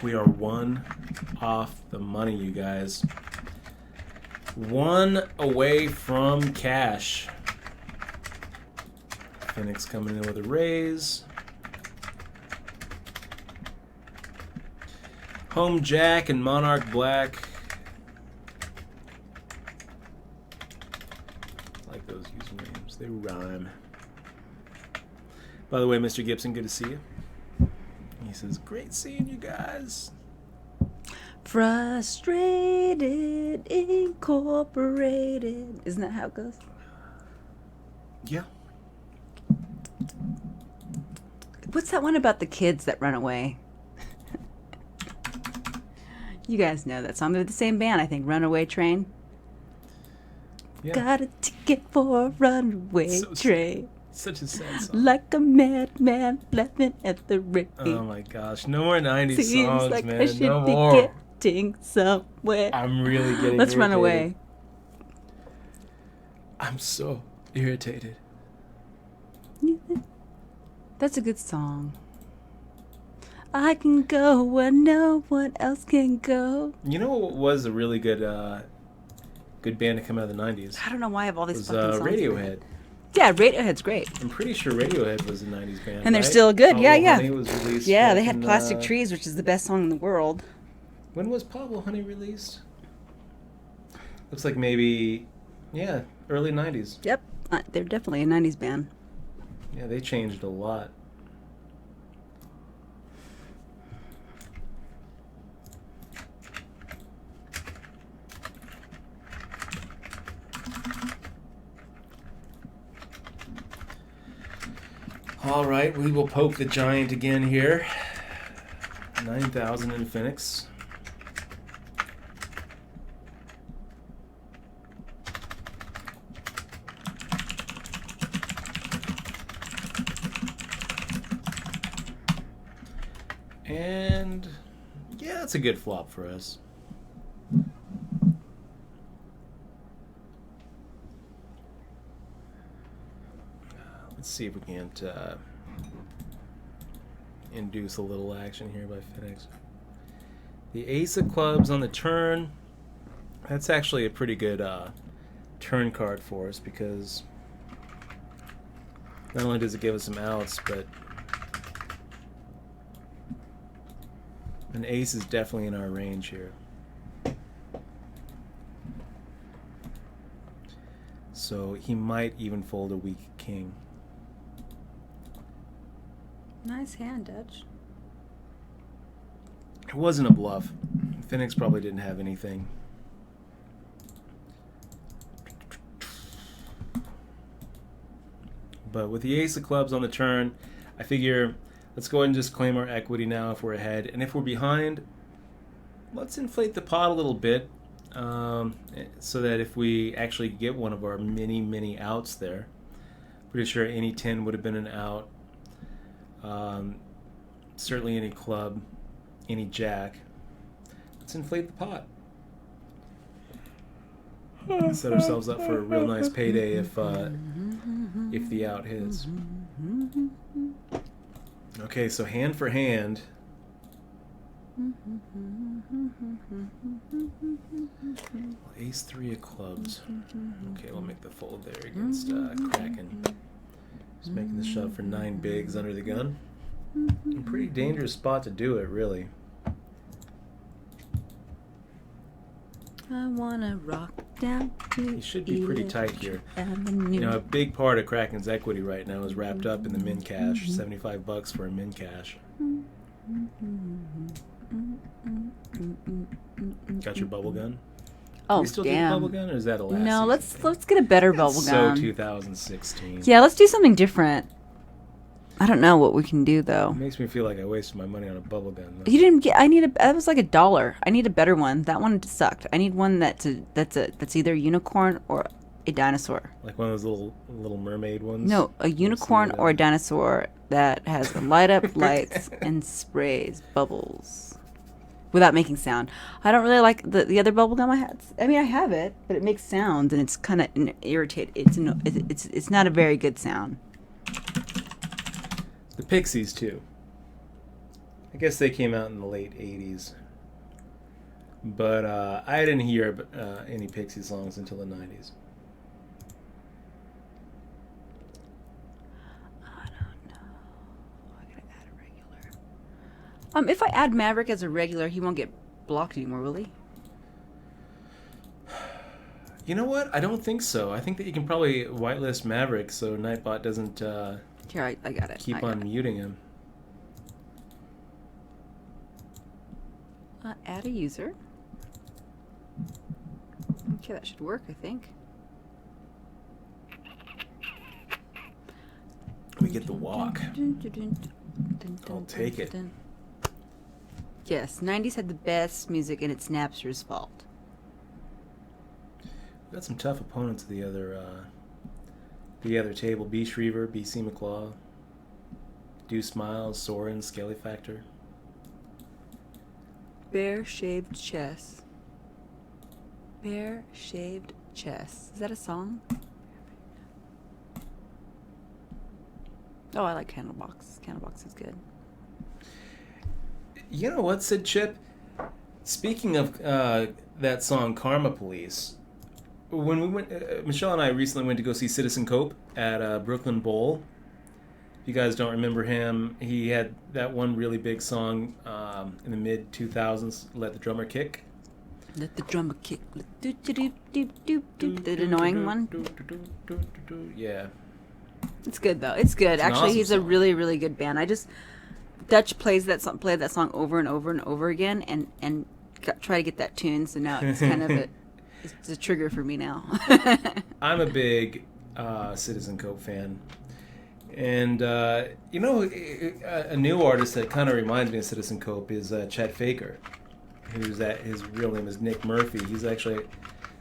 We are one off the money, you guys. One away from cash. Phoenix coming in with a raise. Home Jack and Monarch Black. I like those usernames. They rhyme. By the way, Mr. Gibson, good to see you. He says, great seeing you guys. Frustrated Incorporated. Isn't that how it goes? Yeah. What's that one about the kids that run away? You guys know that song. They're the same band, I think. Runaway Train. Yeah. Got a ticket for a runaway train. Such a sad song. Like a madman laughing at the rain. Oh my gosh. No more 90s Seems songs, like man. I should No be more. getting somewhere. I'm really getting Let's run irritated. away. I'm so irritated. That's a good song. I can go where no one else can go. You know what was a really good good band to come out of the 90s? I don't know why I have all these Was fucking songs. Radiohead. Yeah, Radiohead's great. I'm pretty sure Radiohead was a 90s band. And they're right? still good. Pablo Yeah. Honey was released Yeah, they back had in, Plastic Trees, which is the best song in the world. When was Pablo Honey released? Looks like maybe, yeah, early 90s. Yep. They're definitely a 90s band. Yeah, they changed a lot. All right, we will poke the giant again here. 9,000 in Phoenix. And yeah, that's a good flop for us. Let's see if we can't induce a little action here by Phoenix. The ace of clubs on the turn. That's actually a pretty good turn card for us because not only does it give us some outs, but an ace is definitely in our range here. So he might even fold a weak king. Nice hand, Dutch. It wasn't a bluff. Phoenix probably didn't have anything. But with the ace of clubs on the turn, I figure Let's go ahead and just claim our equity now if we're ahead. And if we're behind, let's inflate the pot a little bit so that if we actually get one of our many outs there, pretty sure any 10 would have been an out. Certainly any club, any jack. Let's inflate the pot. Set ourselves up for a real nice payday if the out hits. Okay, so hand for hand. Ace 3 of clubs. Okay, we'll make the fold there against Kraken. Just making the shove for 9 bigs under the gun. A pretty dangerous spot to do it, really. I wanna rock down to You should be pretty tight here. Avenue. You know, a big part of Kraken's equity right now is wrapped up in the min cash. $75 for a min cash. Got your bubble gun? Oh, you still damn. do bubble gun, or is that a last No, season let's get a better thing? bubble gun. So 2016. Yeah, let's do something different. I don't know what we can do though. It makes me feel like I wasted my money on a bubble gun. Though. You didn't get. That was like $1. I need a better one. That one sucked. I need one that's either a unicorn or a dinosaur. Like one of those little mermaid ones? No, a unicorn or a dinosaur that has light up lights and sprays bubbles without making sound. I don't really like the other bubble gum I had. I mean, I have it, but it makes sounds and it's kind of irritating. It's not a very good sound. The Pixies, too. I guess they came out in the late 80s. But I didn't hear any Pixie songs until the 90s. I don't know. I gotta add a regular. If I add Maverick as a regular, he won't get blocked anymore, will he? You know what? I don't think so. I think that you can probably whitelist Maverick so Nightbot doesn't Here, I got it. keep on muting him. Add a user. Okay, that should work, I think. We get the walk. I'll take it. Yes, 90s had the best music, and it's Napster's fault. We've got some tough opponents at the other table. B. Shriver, BC McClaw, Deuce Miles, Soren, Skelly Factor. Bare shaved chest. Bare shaved chest. Is that a song? Oh, I like Candlebox. Candlebox is good. You know what, said Chip? Speaking of that song, Karma Police, when we went, Michelle and I recently went to go see Citizen Cope at Brooklyn Bowl. If you guys don't remember him, he had that one really big song in the mid-2000s, Let the Drummer Kick. Let the drummer kick. The annoying one. Yeah. It's good though. It's good. It's an Actually, awesome he's a song. really, really good band. Dutch played that song over and over and over again, and try to get that tune. So now it's kind of it's a trigger for me now. I'm a big Citizen Cope fan. And, you know, a new artist that kind of reminds me of Citizen Cope is Chet Faker. His real name is Nick Murphy. He's actually...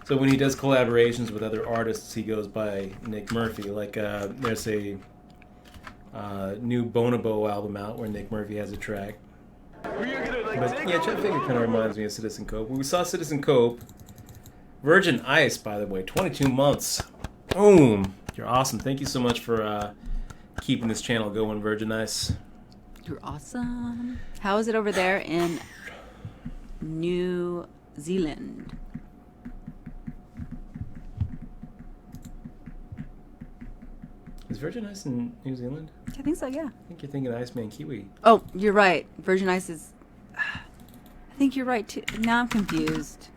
So when he does collaborations with other artists, he goes by Nick Murphy. Like, there's a new Bonobo album out where Nick Murphy has a track. But, yeah, Chet Faker kind of reminds me of Citizen Cope. When we saw Citizen Cope, Virgin Ice, by the way, 22 months. Boom! You're awesome. Thank you so much for... keeping this channel going, Virgin Ice. You're awesome. How is it over there in New Zealand? Is Virgin Ice in New Zealand? I think so, yeah. I think you're thinking Iceman Kiwi. Oh, you're right. Virgin Ice is... I think you're right, too. Now I'm confused.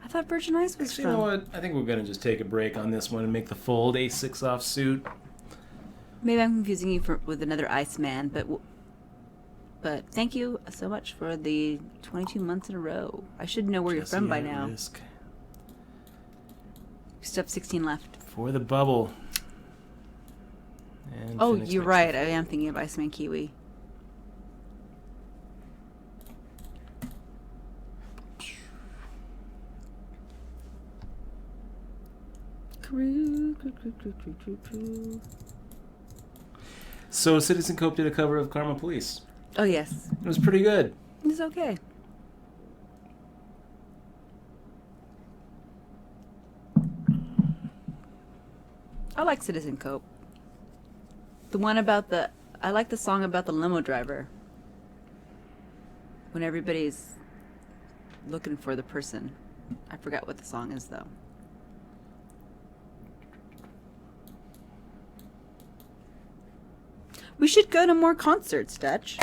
I thought Virgin Ice was Actually, from... you know what? I think we're going to just take a break on this one and make the fold A6 offsuit. Maybe I'm confusing you with another Iceman, but thank you so much for the 22 months in a row. I should know where you're from by now. Risk. We still have 16 left. For the bubble. And Oh, Phoenix you're makes right. the I fold. am thinking of Iceman Kiwi. So Citizen Cope did a cover of Karma Police. Oh, yes. It was pretty good. It's okay. I like Citizen Cope. The one about I like the song about the limo driver. When everybody's looking for the person. I forgot what the song is, though. We should go to more concerts, Dutch,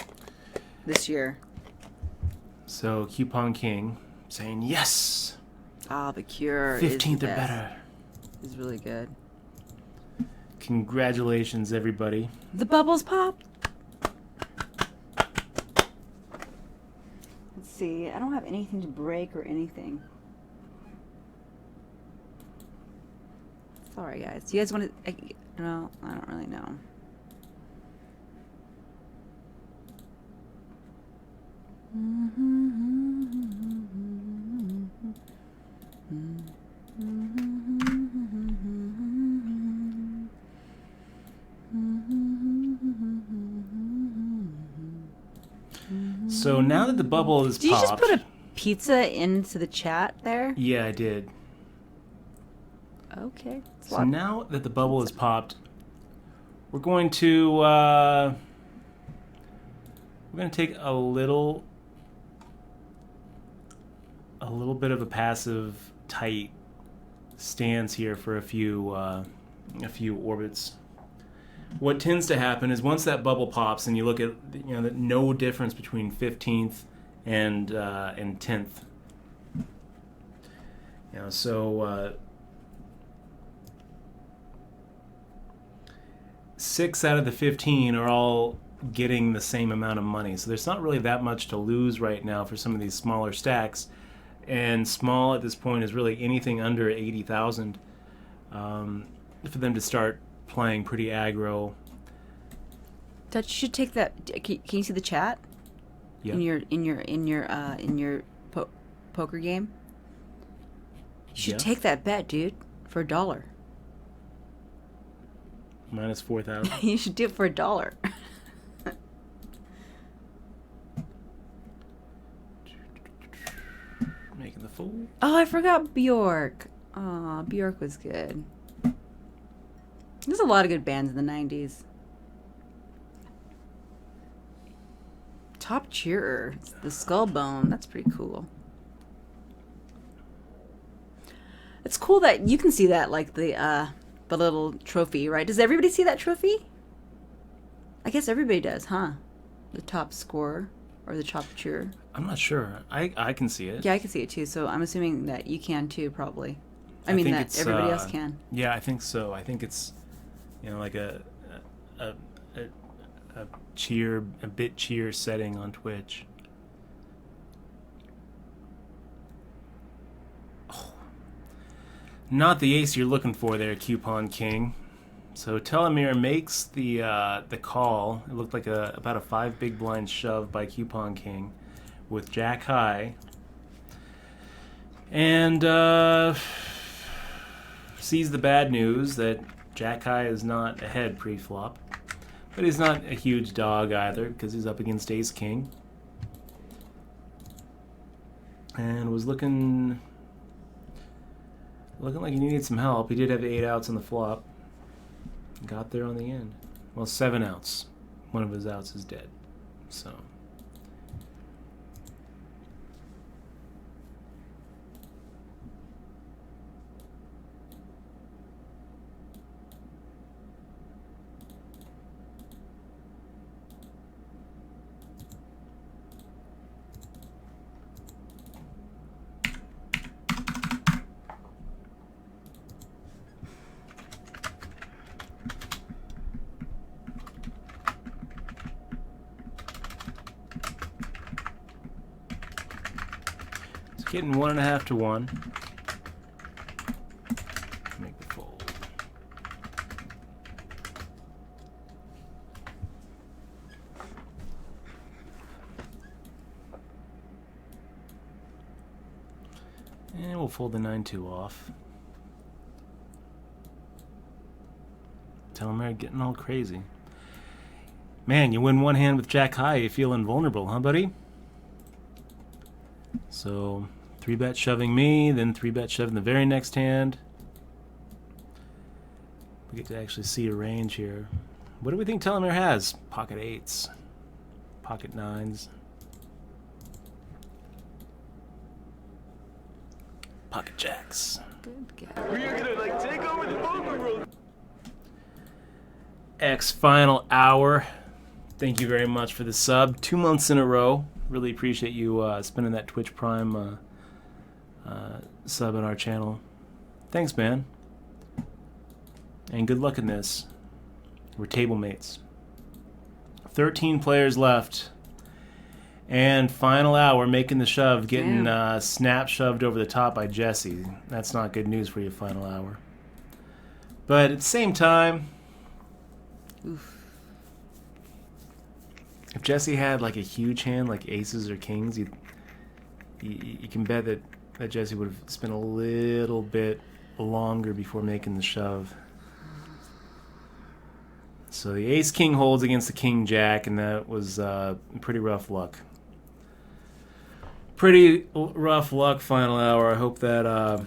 this year. So Coupon King saying yes. Ah, The Cure 15th is or better. It's really good. Congratulations, everybody. The bubbles pop. Let's see. I don't have anything to break or anything. Sorry, guys. Do you guys want to... No, I don't really know. So now that the bubble is Did you popped... just put a pizza into the chat there? Yeah, I did. Okay. So now that the bubble is popped, we're going to take a little bit of a passive, tight stance here for a few orbits. What tends to happen is once that bubble pops and you look at the no difference between 15th and 10th. So 6 out of the 15 are all getting the same amount of money. So there's not really that much to lose right now for some of these smaller stacks. And small at this point is really anything under 80,000 for them to start playing pretty aggro. Dutch, you should take that. Can you see the chat? Yeah. In your poker game. You should take that bet, dude, for $1. Minus 4,000. You should do it for $1. Making the fool. Oh, I forgot Bjork. Oh, Bjork was good. There's a lot of good bands in the 90s. Top Cheerer. It's the Skull Bone. That's pretty cool. It's cool that you can see that, like the little trophy, right? Does everybody see that trophy? I guess everybody does, huh? The top scorer or the top cheerer. I'm not sure. I can see it. Yeah, I can see it too. So I'm assuming that you can too, probably. I mean that everybody else can. Yeah, I think so. I think it's like a bit cheer setting on Twitch. Oh. Not the ace you're looking for there, Coupon King. So Telemir makes the call. It looked like about a 5 big blind shove by Coupon King with Jack High. And sees the bad news that Jack High is not ahead pre-flop. But he's not a huge dog either because he's up against Ace King. And was looking like he needed some help. He did have 8 outs on the flop. Got there on the end. Well, 7 outs. One of his outs is dead. So... Getting 1.5 to 1. Make the fold. And we'll fold the 9-2 off. Telomere getting all crazy. Man, you win one hand with Jack high, you feel invulnerable, huh, buddy? So, 3-bet shoving me, then 3-bet shoving the very next hand. We get to actually see a range here. What do we think Telomere has? Pocket 8s. Pocket 9s. Pocket Jacks. Good guess. We are gonna like take over the poker world. X final hour. Thank you very much for the sub. 2 months in a row. Really appreciate you spending that Twitch Prime sub on our channel. Thanks, man. And good luck in this. We're table mates. 13 players left. And final hour, making the shove, getting snap shoved over the top by Jesse. That's not good news for you, final hour. But at the same time, if Jesse had like a huge hand, like aces or kings, you can bet that Jesse would have spent a little bit longer before making the shove. So the ace-king holds against the king-jack, and that was pretty rough luck. Pretty rough luck, final hour. I hope that I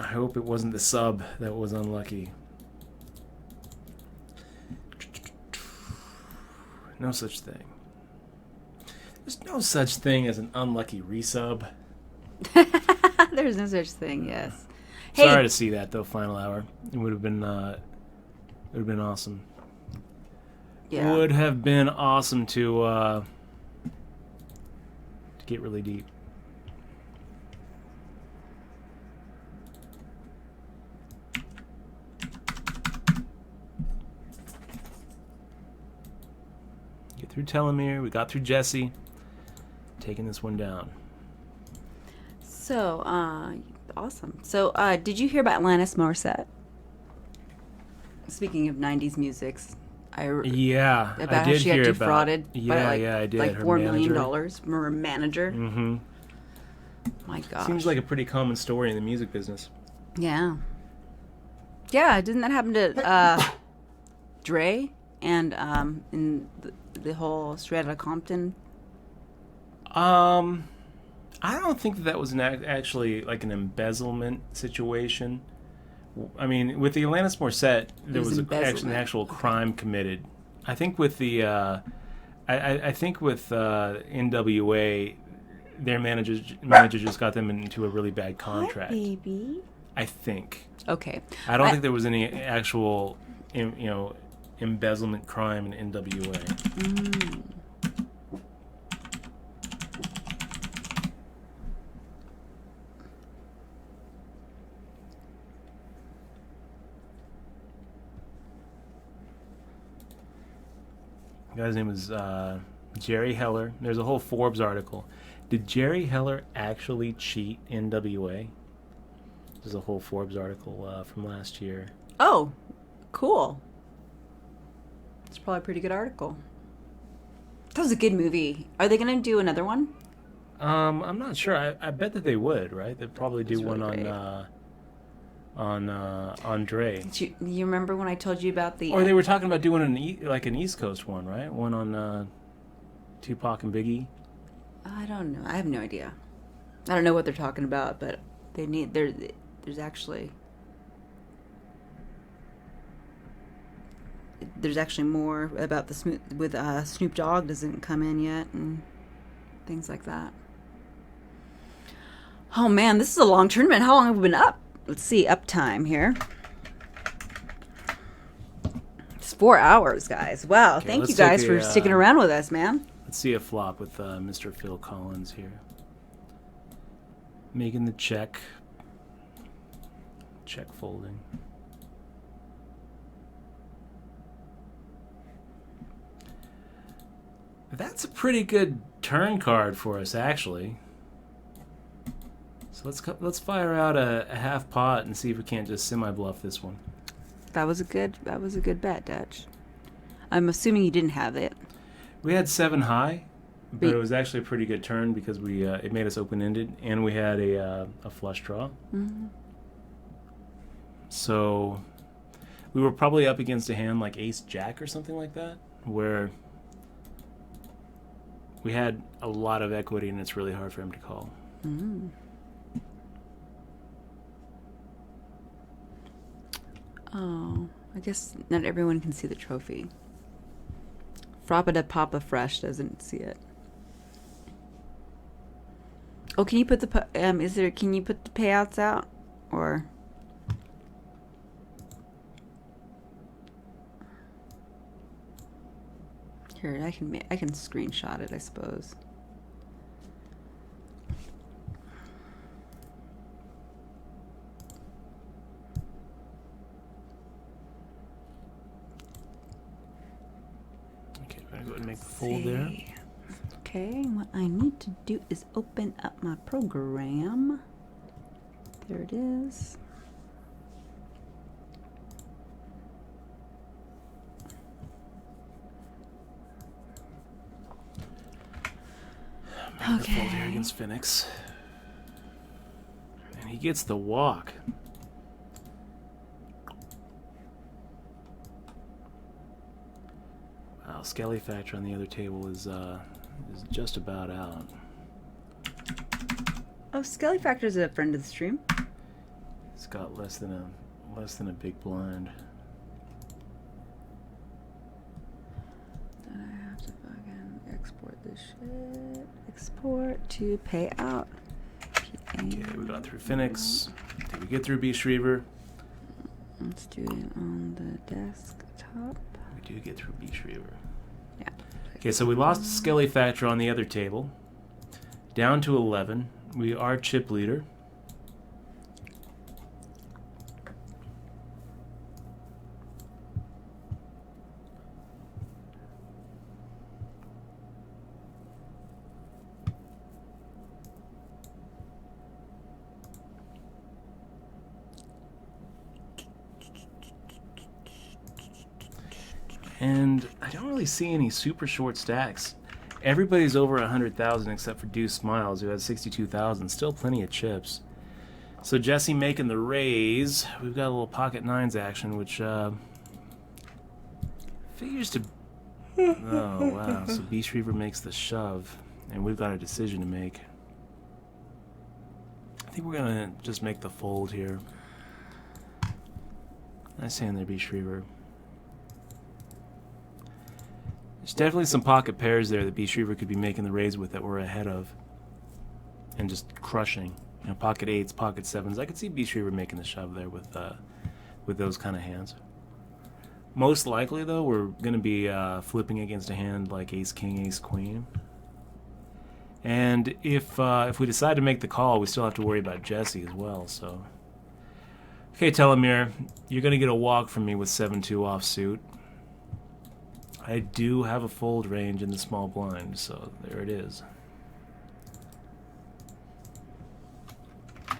hope it wasn't the sub that was unlucky. No such thing. There's no such thing as an unlucky resub. There's no such thing. Yes. Sorry to see that though. Final hour. It would have been awesome. Yeah. Would have been awesome to get really deep. Get through Telomere. We got through Jesse. Taking this one down. So, awesome. So, did you hear about Alanis Morissette? Speaking of 90s musics, Yeah, about I how did she got hear defrauded about. by I did. like Her $4 million manager. from her manager. Mm-hmm. My gosh. Seems like a pretty common story in the music business. Yeah. Yeah, didn't that happen to Dre and in the whole Straight Outta Compton? I don't think that was actually like an embezzlement situation. I mean, with the Alanis Morissette, there was actually an actual crime committed. I think with the, I think with NWA, their manager just got them into a really bad contract. Hi, baby. I think. Okay. I don't think there was any actual, embezzlement crime in NWA. Mm. The guy's name was Jerry Heller. There's a whole Forbes article. Did Jerry Heller actually cheat NWA? There's a whole Forbes article from last year. Oh, cool. It's probably a pretty good article. That was a good movie. Are they going to do another one? I'm not sure. I bet that they would, right? They'd probably do That's really one on Dre. Do you remember when I told you about the... Or they were talking about doing an East Coast one, right? One on Tupac and Biggie. I don't know. I have no idea. I don't know what they're talking about, but they need... There's actually more about the Snoop Dogg doesn't come in yet and things like that. Oh man, this is a long tournament. How long have we been up? Let's see, up time here. It's 4 hours, guys. Wow, Okay, thank you let's guys take for a, sticking around with us, man. Let's see a flop with Mr. Phil Collins here. Making the check. Check folding. That's a pretty good turn card for us, actually. So let's fire out a half pot and see if we can't just semi-bluff this one. That was a good bet, Dutch. I'm assuming you didn't have it. We had 7 high, but it was actually a pretty good turn because we it made us open-ended, and we had a flush draw. Mm-hmm. So we were probably up against a hand like Ace Jack or something like that, where we had a lot of equity and it's really hard for him to call. Mm. Oh, I guess not everyone can see the trophy. Frappada Papa Fresh doesn't see it. Oh, can you put the can you put the payouts out, or? Here, I can screenshot it, I suppose. Okay, I'm gonna go ahead and make the fold there. Okay, what I need to do is open up my program. There it is. Okay. Fold here against Phoenix. And he gets the walk. Wow, Skelly Factor on the other table is just about out. Oh, Skelly Factor's a friend of the stream. It's got less than a big blind. Then I have to fucking export this shit. Export to payout. Okay, we got through Phoenix. Did we get through Beast Reaver? Let's do it on the desktop. We do get through Beast Reaver. Yeah. Okay, so we lost Skelly Factor on the other table. Down to 11. We are chip leader. And I don't really see any super short stacks. Everybody's over 100,000 except for Deuce Smiles, who has 62,000. Still plenty of chips. So Jesse making the raise. We've got a little pocket nines action, which figures to... Oh, wow. So Beast Reaver makes the shove, and we've got a decision to make. I think we're going to just make the fold here. Nice hand there, Beast Reaver. There's definitely some pocket pairs there that Beast Reaver could be making the raise with that we're ahead of. And just crushing. You know, pocket eights, pocket sevens. I could see Beast Reaver making the shove there with those kind of hands. Most likely, though, we're going to be flipping against a hand like Ace King, Ace Queen. And if we decide to make the call, we still have to worry about Jesse as well, so... Okay, Telomere, you're going to get a walk from me with 7-2 offsuit. I do have a fold range in the small blind, so there it is. I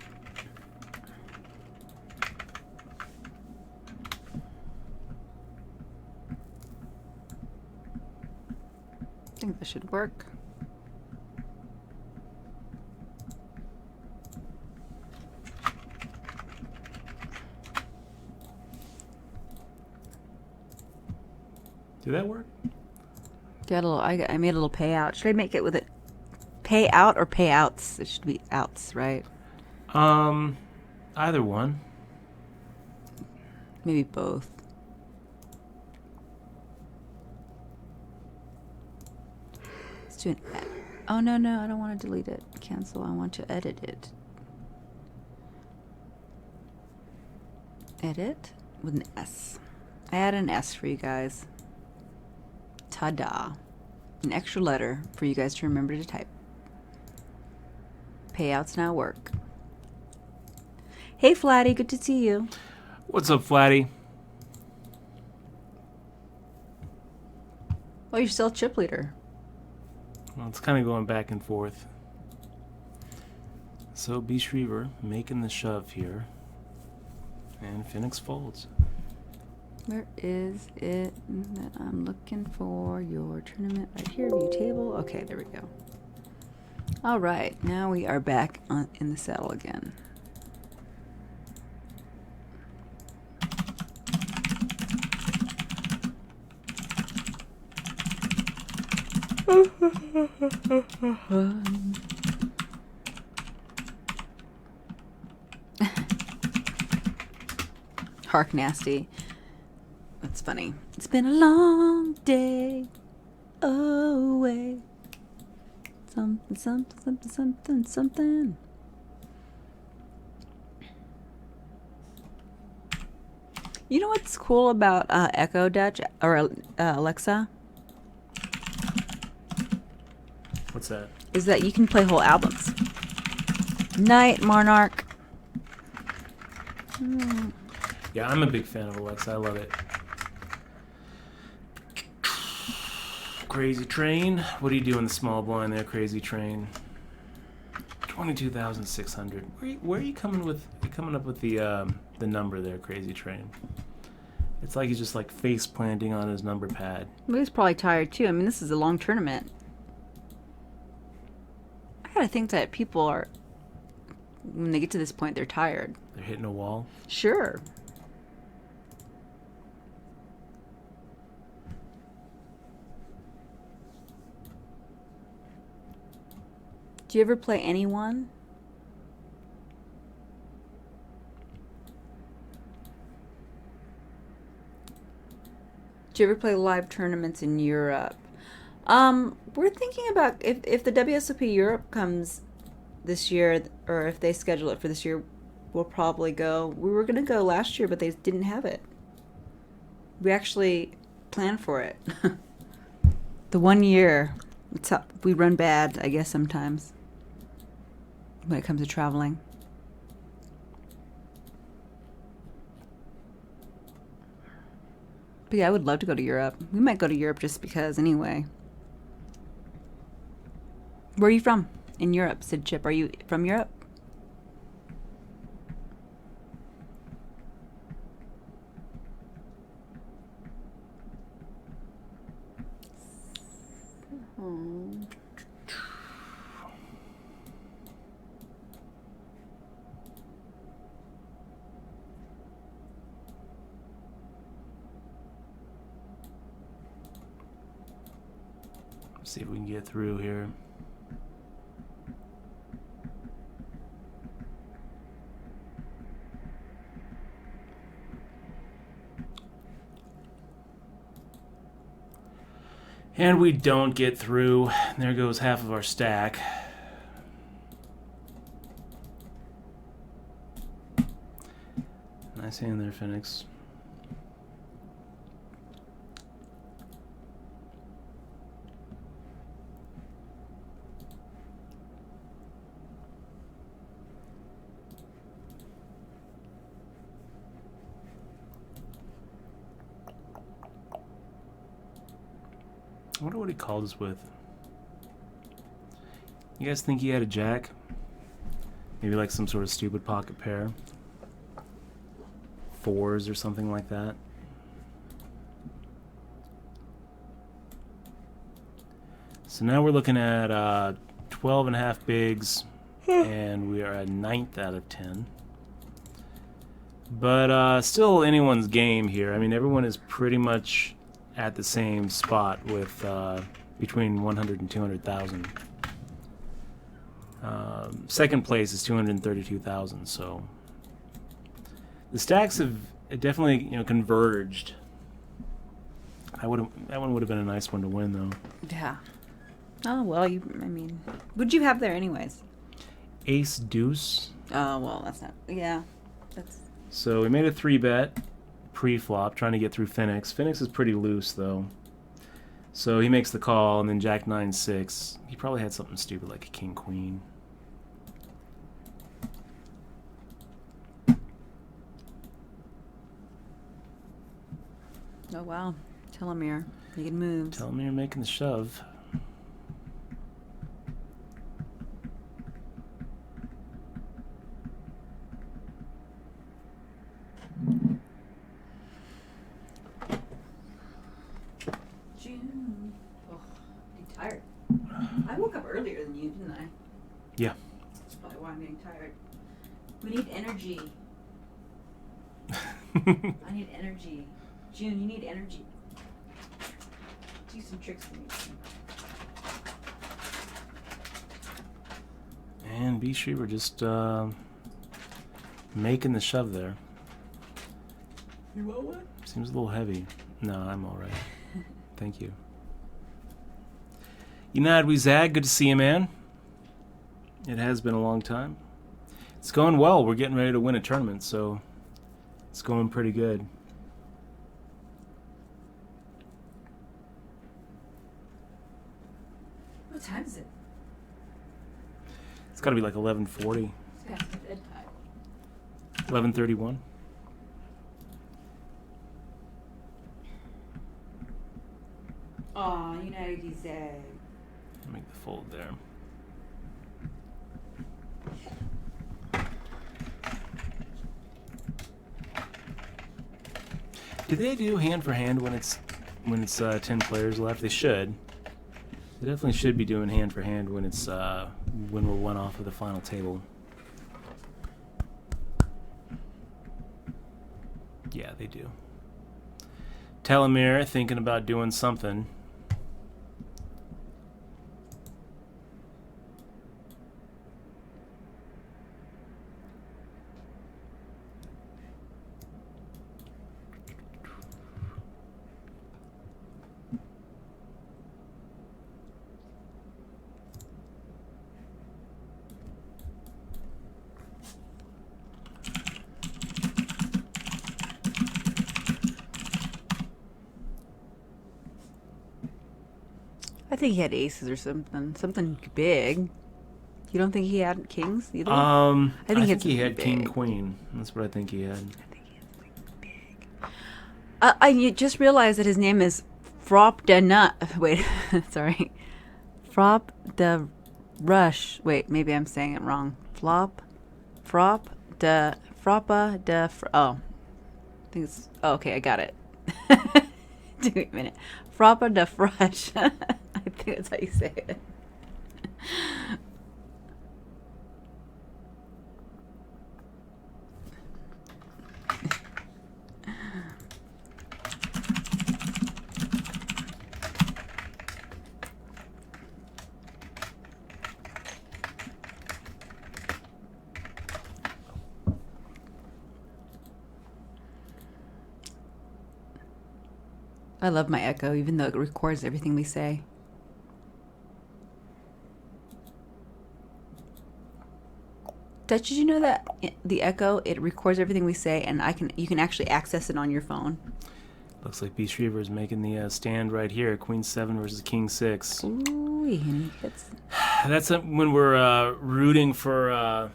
think this should work. Did that work? Got a little. I made a little payout. Should I make it with it? Payout or payouts? It should be outs, right? Either one. Maybe both. Let's do an. Oh no, I don't want to delete it. Cancel. I want to edit it. Edit with an S. I add an S for you guys. Ta-da. An extra letter for you guys to remember to type. Payouts now work. Hey, Flatty, good to see you. What's up, Flatty? Oh, you're still chip leader. Well, it's kind of going back and forth. So Beast Reaver making the shove here. And Phoenix folds. Where is it that I'm looking for? Your tournament right here, view table. Okay, there we go. All right, now we are back in the saddle again. Hark nasty. That's funny. It's been a long day away. Something, something, something, something, something. You know what's cool about Echo Dutch or Alexa? What's that? Is that you can play whole albums. Night, Monarch. Yeah, I'm a big fan of Alexa. I love it. Crazy Train. What are you doing, the small blind there, Crazy Train? 22,600. Where are you coming with? You coming up with the number there, Crazy Train? It's like he's just like face planting on his number pad. Well, he's probably tired too. I mean, this is a long tournament. I gotta think that people are, when they get to this point, they're tired. They're hitting a wall. Sure. Do you ever play anyone? Do you ever play live tournaments in Europe? We're thinking about if the WSOP Europe comes this year, or if they schedule it for this year, we'll probably go. We were going to go last year, but they didn't have it. We actually planned for it. The 1 year, we run bad, I guess, sometimes when it comes to traveling. But yeah, I would love to go to Europe. We might go to Europe just because anyway. Where are you from in Europe, Sid Chip? Are you from Europe? See if we can get through here. And we don't get through. There goes half of our stack. Nice hand there, Phoenix. I wonder what he called us with. You guys think he had a jack? Maybe like some sort of stupid pocket pair? Fours or something like that? So now we're looking at 12 and a half bigs, and we are at 9th out of 10. But still anyone's game here. I mean, everyone is pretty much at the same spot with between 100 and 200,000. Second place is 232,000. So the stacks have definitely converged. That one would have been a nice one to win though. Yeah. Oh well, I mean, what'd you have there anyways? Ace deuce. Oh well, that's not. Yeah, that's. So we made a 3-bet. Pre-flop, trying to get through Phoenix. Phoenix is pretty loose, though. So he makes the call, and then Jack 9-6. He probably had something stupid like a King Queen. Oh wow, Telomere making moves. Telomere making the shove. Tired. I woke up earlier than you, didn't I? Yeah. That's probably why I'm getting tired. We need energy. I need energy. June, you need energy. Do some tricks for me. And B Shrever just making the shove there. You want one? Seems a little heavy. No, I'm all right. Thank you. Unad Wizag, good to see you, man. It has been a long time. It's going well. We're getting ready to win a tournament, so it's going pretty good. What time is it? It's got to be like 11:40, It's past bedtime. 11:31. Aw, United Zag. Make the fold there. Do they do hand for hand when it's 10 players left? They should. They definitely should be doing hand for hand when it's when we're one off of the final table. Yeah, they do. Telomere thinking about doing something. I think he had aces or something. Something big. You don't think he had kings either? I think it's he had big. king queen. That's what I think he had. I think he has something big. I just realized that his name is Frop de Nut. Wait, sorry. Frop de Rush. Wait, maybe I'm saying it wrong. Frop de Frappa de. Oh, I think it's. Oh, okay, I got it. Wait a minute. Frappa de Frush. I think that's how you say it. I love my Echo, even though it records everything we say. Dutch, did you know that the Echo, it records everything we say, and you can actually access it on your phone? Looks like B Shrever is making the stand right here. Queen 7 versus King 6. Ooh, and he hits. That's when we're rooting for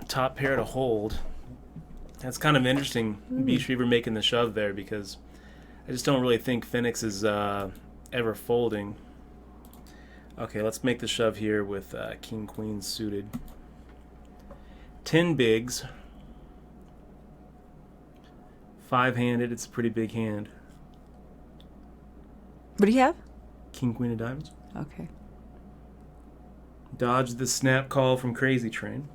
top pair to hold. That's kind of interesting. B Shrever making the shove there because I just don't really think Phoenix is ever folding. Okay, let's make the shove here with King Queen suited. 10 bigs. 5-handed, it's a pretty big hand. What do you have? King Queen of diamonds. Okay. Dodge the snap call from Crazy Train.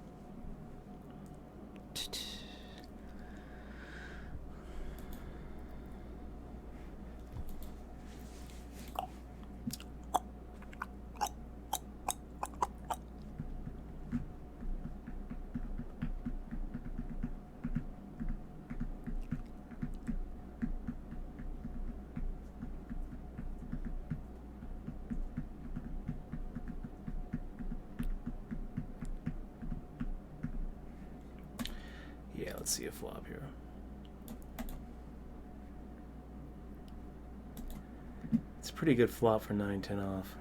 Yeah, let's see a flop here. It's a pretty good flop for 9-10 off.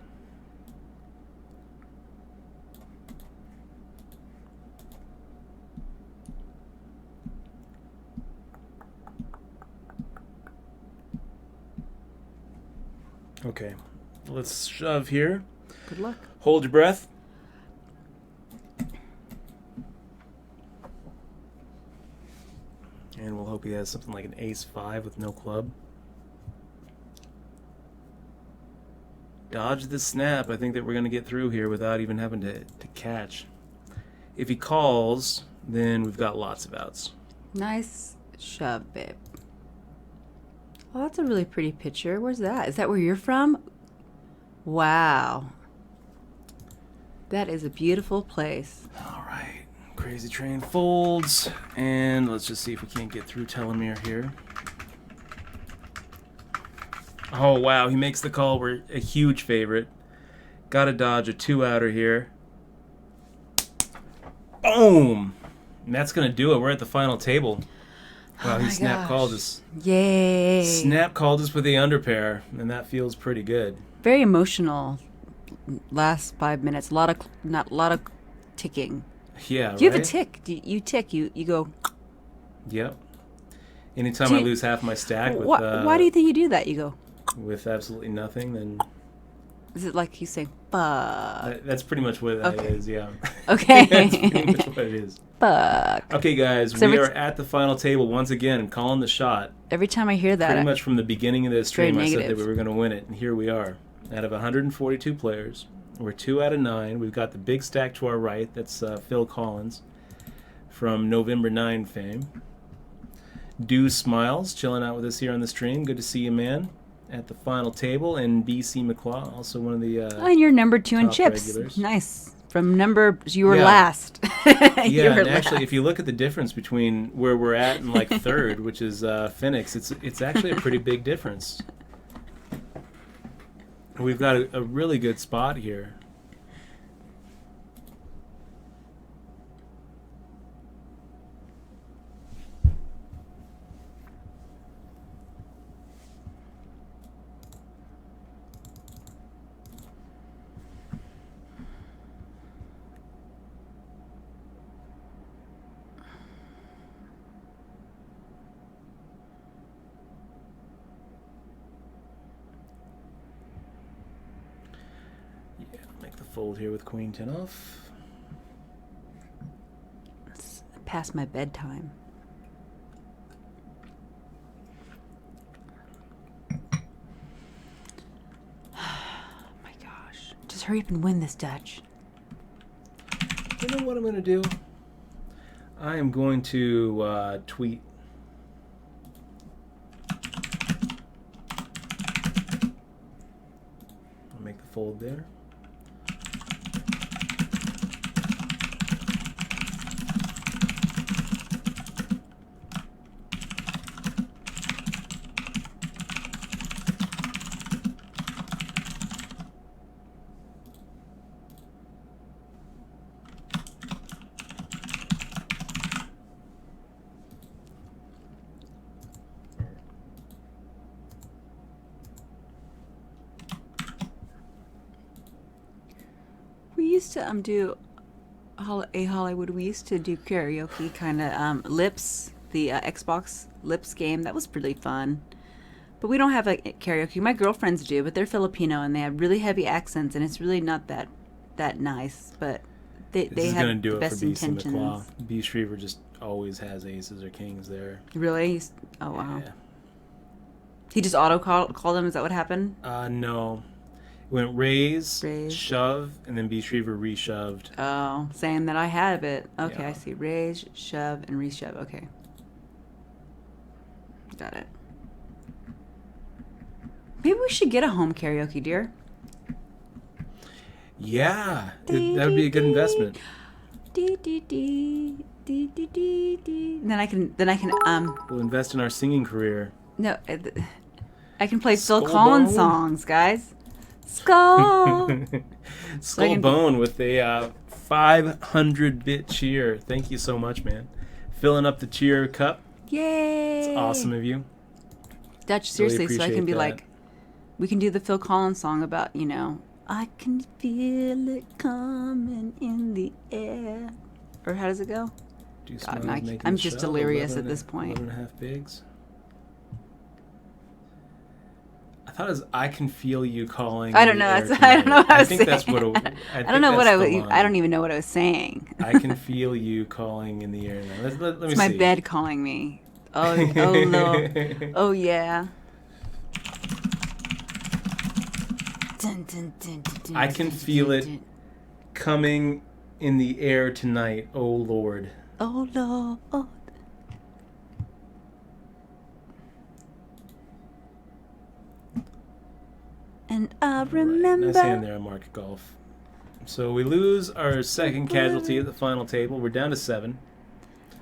Okay, let's shove here. Good luck. Hold your breath. And we'll hope he has something like an ace-5 with no club. Dodge the snap. I think that we're going to get through here without even having to catch. If he calls, then we've got lots of outs. Nice shove, babe. Oh, that's a really pretty picture. Where's that? Is that where you're from? Wow. That is a beautiful place. All right. Crazy Train folds. And let's just see if we can't get through telomere here. Oh, wow. He makes the call. We're a huge favorite. Got to dodge a 2-outer here. Boom! And that's going to do it. We're at the final table. Wow, he snap called us. Yay. Snap called us with the underpair, and that feels pretty good. Very emotional last 5 minutes. A lot of ticking. Yeah, You right? have a tick. You tick. You go. Yep. Anytime Do I you- lose half my stack with Why do you think you do that? You go. with absolutely nothing, then Is it like you say, fuck? that's pretty much what that is, yeah. Okay. That's pretty much what it is. Fuck. Okay, guys, So we every are at the final table once again. I'm calling the shot. Every time I hear that, Pretty much from the beginning of this Very stream, I said that negative. we were going to win it, and here we are. Out of 142 players, we're 2 out of 9. We've got the big stack to our right. That's Phil Collins from November 9 fame. Do Smiles chilling out with us here on the stream. Good to see you, man. At the final table, and BC McClaw, also one of the oh, and you're number 2 in top chips. regulars. Nice. From number, you were Yeah. last. Yeah, You were and actually, last. if you look at the difference between where we're at and like third, which is Phoenix, it's actually a pretty big difference. We've got a really good spot here. Yeah, make the fold here with Queen 10 off. It's past my bedtime. My gosh. Just hurry up and win this, Dutch. You know what I'm going to do? I am going to tweet. I'll make the fold there. We used to do Hollywood. We used to do karaoke kind of lips, the Xbox lips game. That was really fun. But we don't have a karaoke. My girlfriends do, but they're Filipino and they have really heavy accents, and it's really not that nice. But they This is have going to do the it best for BC intentions. McClaw. B. Shriver just always has aces or kings there. Really? Oh wow. Yeah. He just auto called them. Is that what happened? No. It went raise, Raise. shove, and then B. Shriver reshoved. Oh, saying that I have it. Okay, Yeah. I see. Raise, shove, and reshove. Okay. Got it. Maybe we should get a home karaoke, dear. Yeah, that would be a good investment. Dee, dee, dee, dee, dee, dee, dee. Then I can We'll invest in our singing career. no, I can play Phil Skull Collins Bone? songs, guys. Skull. Skull can- Bone with a 500-bit cheer. Thank you so much, man. Filling up the cheer cup. Yay! It's awesome of you. Dutch, seriously, so I appreciate can be that. like, we can do the Phil Collins song about, I can feel it coming in the air. Or how does it go? Do God, smiles Mike, making I'm the just shove, delirious 11 at this point. 11 and a half bigs. I thought it was I can feel you calling. I in don't the know. air That's I don't know tonight. what I I was think saying. that's what. I don't know what I don't even know what I was saying. I can feel you calling in the air now. Let me It's my see. bed calling me. Oh no. Oh yeah. Dun, dun, dun, dun, dun, I can dun, feel dun, it. dun. Coming in the air tonight, oh Lord. Oh Lord. And I remember. Nice hand there, Mark Golf. So we lose our second casualty at the final table. We're down to 7.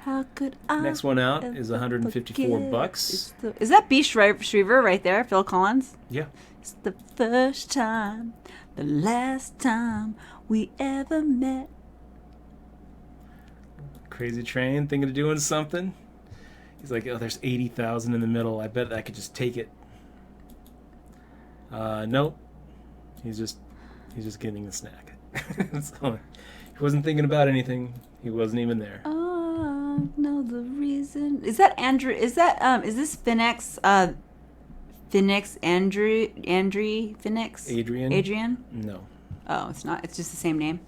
How could I? Next one out is ever $154 forget? bucks. Is that B. Shriver right there? Phil Collins? Yeah. It's the first time, the last time we ever met. Crazy Train thinking of doing something. He's like, oh, there's 80,000 in the middle. I bet I could just take it. Nope. He's just getting the snack. So, he wasn't thinking about anything. He wasn't even there. Oh, I know the reason. Is that Andrew? Is this Phoenix? Phoenix, Andrew, Phoenix? Adrian? No. Oh, it's not. It's just the same name.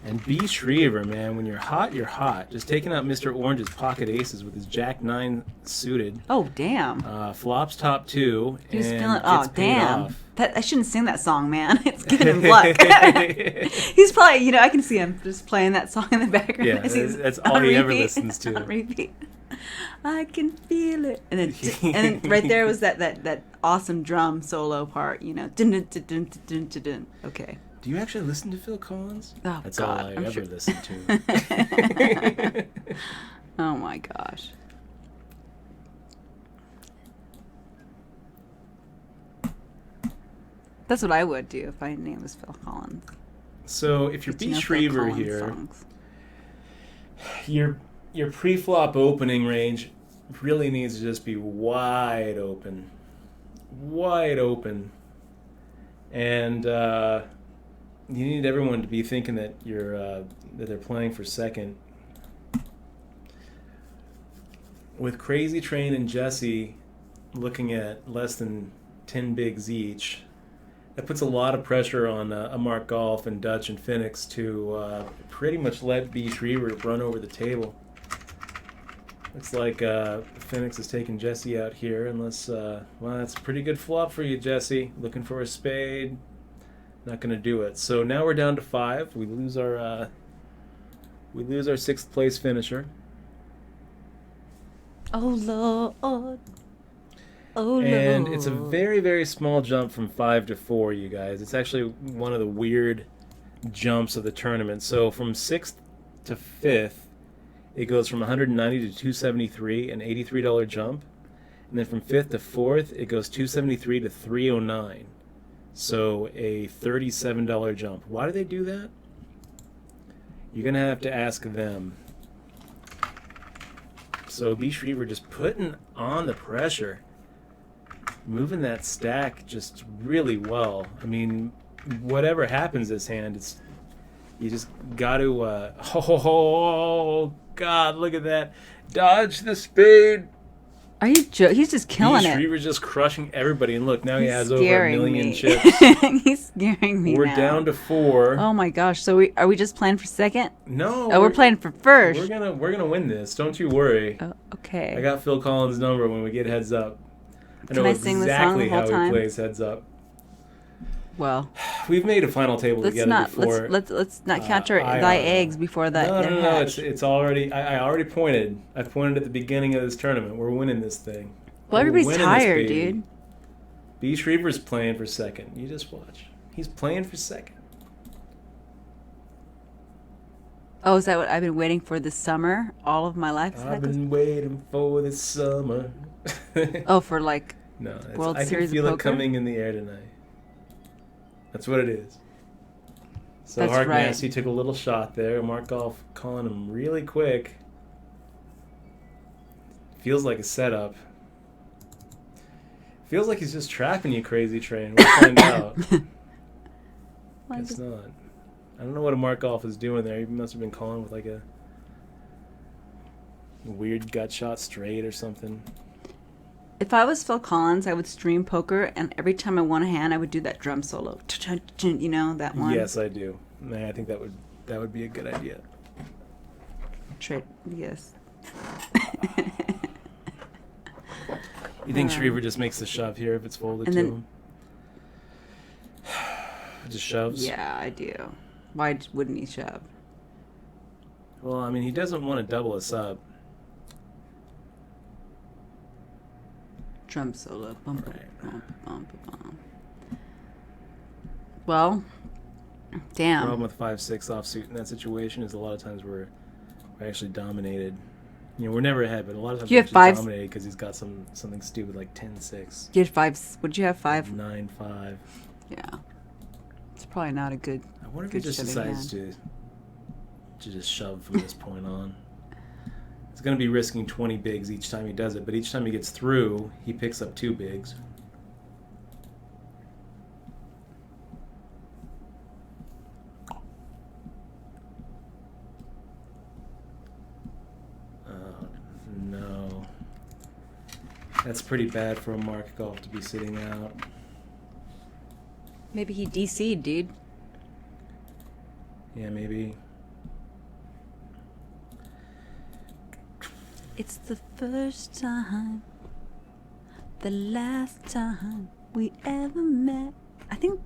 And B. Shriver, man, when you're hot, you're hot. Just taking out Mr. Orange's pocket aces with his Jack 9 suited. Oh, damn. Flops top 2. He was and feeling. gets Oh, paid damn. off. I shouldn't sing that song, man. It's giving him luck. He's probably, I can see him just playing that song in the background. Yeah, as he's that's all on he ever repeat. listens to. On repeat. I can feel it, and then right there was that awesome drum solo part. Dun dun dun dun dun dun dun. Okay. Do you actually listen to Phil Collins? Oh, That's God, all I I'm ever sure. listen to. Oh my gosh. That's what I would do if my name was Phil Collins. So if you're But you B. know Phil Shriver Collins here, songs. your pre-flop opening range really needs to just be wide open. Wide open. And you need everyone to be thinking that that they're playing for second. With Crazy Train and Jesse looking at less than 10 bigs each, that puts a lot of pressure on Mark Golf and Dutch and Phoenix to pretty much let B. Shriver run over the table. Looks like Phoenix is taking Jesse out here, unless, well, that's a pretty good flop for you, Jesse. Looking for a spade. Not going to do it. So now we're down to 5. We lose our 6th place finisher. Oh Lord. Oh Lord. And it's a very, very small jump from 5 to 4, you guys. It's actually one of the weird jumps of the tournament. So from 6th to 5th, it goes from 190 to 273, an $83 jump. And then from 5th to 4th, it goes 273 to 309. So a $37 jump. Why do they do that? You're going to have to ask them. So B. Shriver just putting on the pressure. Moving that stack just really well. I mean, whatever happens this hand, you just got to, oh, God, look at that. Dodge the spade. Are you joking? He's just killing it. Shriver's just crushing everybody. And look, now he He's has over scaring 1 million me. chips. He's scaring me We're now. down to 4. Oh my gosh! So are we just playing for second? No. Oh, we're playing for first. We're gonna win this. Don't you worry. Oh, okay. I got Phil Collins' number when we get heads up. I know Can I sing the song the exactly whole how time? he plays heads up. Well, We've made a final table let's together not before. let's not count thy IR. eggs before that. No, they're no, no. hatched. It's already. I already pointed. I pointed at the beginning of this tournament. We're winning this thing. Well, We're everybody's winning this tired, baby. dude. B. Shriver's playing for second. You just watch. He's playing for second. Oh, is that what I've been waiting for this summer? All of my life? Is that I've goes- been waiting for this summer. Oh, for like No, World I Series can of feel it Poker? coming in the air tonight. That's what it is. So That's Harkness, right. he took a little shot there. Mark Golf calling him really quick. Feels like a setup. Feels like he's just trapping you, Crazy Train. We'll find out. Why is It's it- not. I don't know what a Mark Golf is doing there. He must have been calling with like a weird gut shot straight or something. If I was Phil Collins, I would stream poker, and every time I won a hand, I would do that drum solo. You know that one. Yes, I do. Man, I think that would be a good idea. Yes. You think Shriver just makes the shove here if it's folded And to then- him? Just shoves? Yeah, I do. Why wouldn't he shove? Well, I mean, he doesn't want to double us up. Drum solo. Bum, Right. bum, bum, bum, bum. Well, Damn. Problem with 5-6 offsuit in that situation is a lot of times we're actually dominated. You know, we're never ahead, but a lot of times You we're have actually five- dominated because he's got something stupid like 10-6. You had 5. Would you have 5? 9-5. Yeah. It's probably not a good. I wonder if he Good just shoving decides to just shove from this point on. He's going to be risking 20 bigs each time he does it, but each time he gets through, he picks up 2 bigs. No. That's pretty bad for a Mark Golf to be sitting out. Maybe he DC'd, dude. Yeah, maybe. It's the first time, the last time we ever met. I think.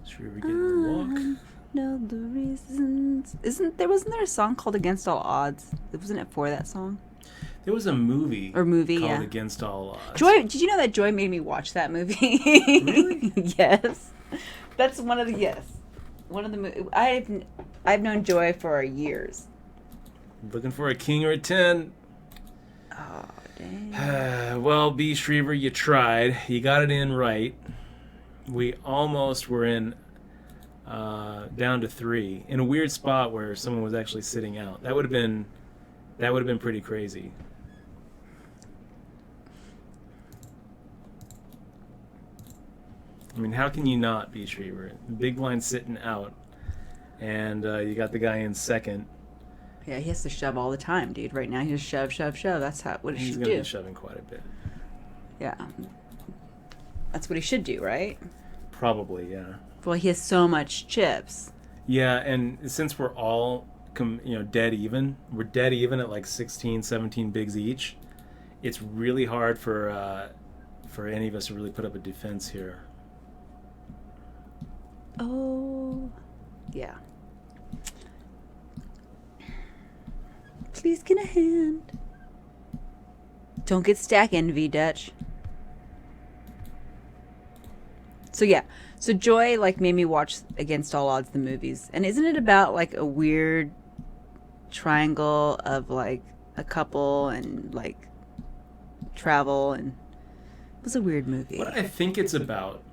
Should we begin the walk? Know the reasons. Wasn't there a song called Against All Odds? Wasn't it for that song? There was a movie Or movie, called yeah. Against All Odds. Joy, did you know that Joy made me watch that movie? Really? Yes. That's one of the I've known Joy for years. Looking for a king or a 10. Oh, dang. Well, B. Shriever, you tried. You got it in right. We almost were in down to 3 in a weird spot where someone was actually sitting out. That would have been pretty crazy. I mean, how can you not be Shriever? Big blind sitting out, and you got the guy in second. Yeah, he has to shove all the time, dude. Right now, he just shove. That's what he He's should going to do. be shoving quite a bit. Yeah. That's what he should do, right? Probably, yeah. Well, he has so much chips. Yeah, and since we're all dead even, we're dead even at like 16, 17 bigs each. It's really hard for any of us to really put up a defense here. Oh, yeah. Please get a hand. Don't get stack envy, Dutch. So yeah, so Joy made me watch Against All Odds the movies, and isn't it about a weird triangle of a couple and travel, and it was a weird movie. What I think it's about,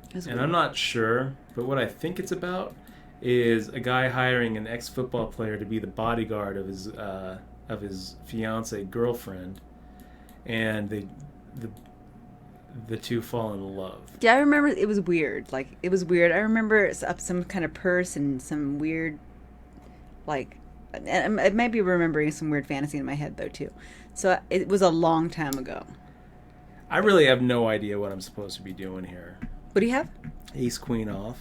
It was and weird. I'm not sure, but what I think it's about is a guy hiring an ex-football player to be the bodyguard of his fiance girlfriend, and the two fall in love. Yeah, I remember it was weird. It was weird. I remember some kind of purse and some weird, and I might be remembering some weird fantasy in my head though too. So it was a long time ago. I really have no idea what I'm supposed to be doing here. What do you have? Ace queen off.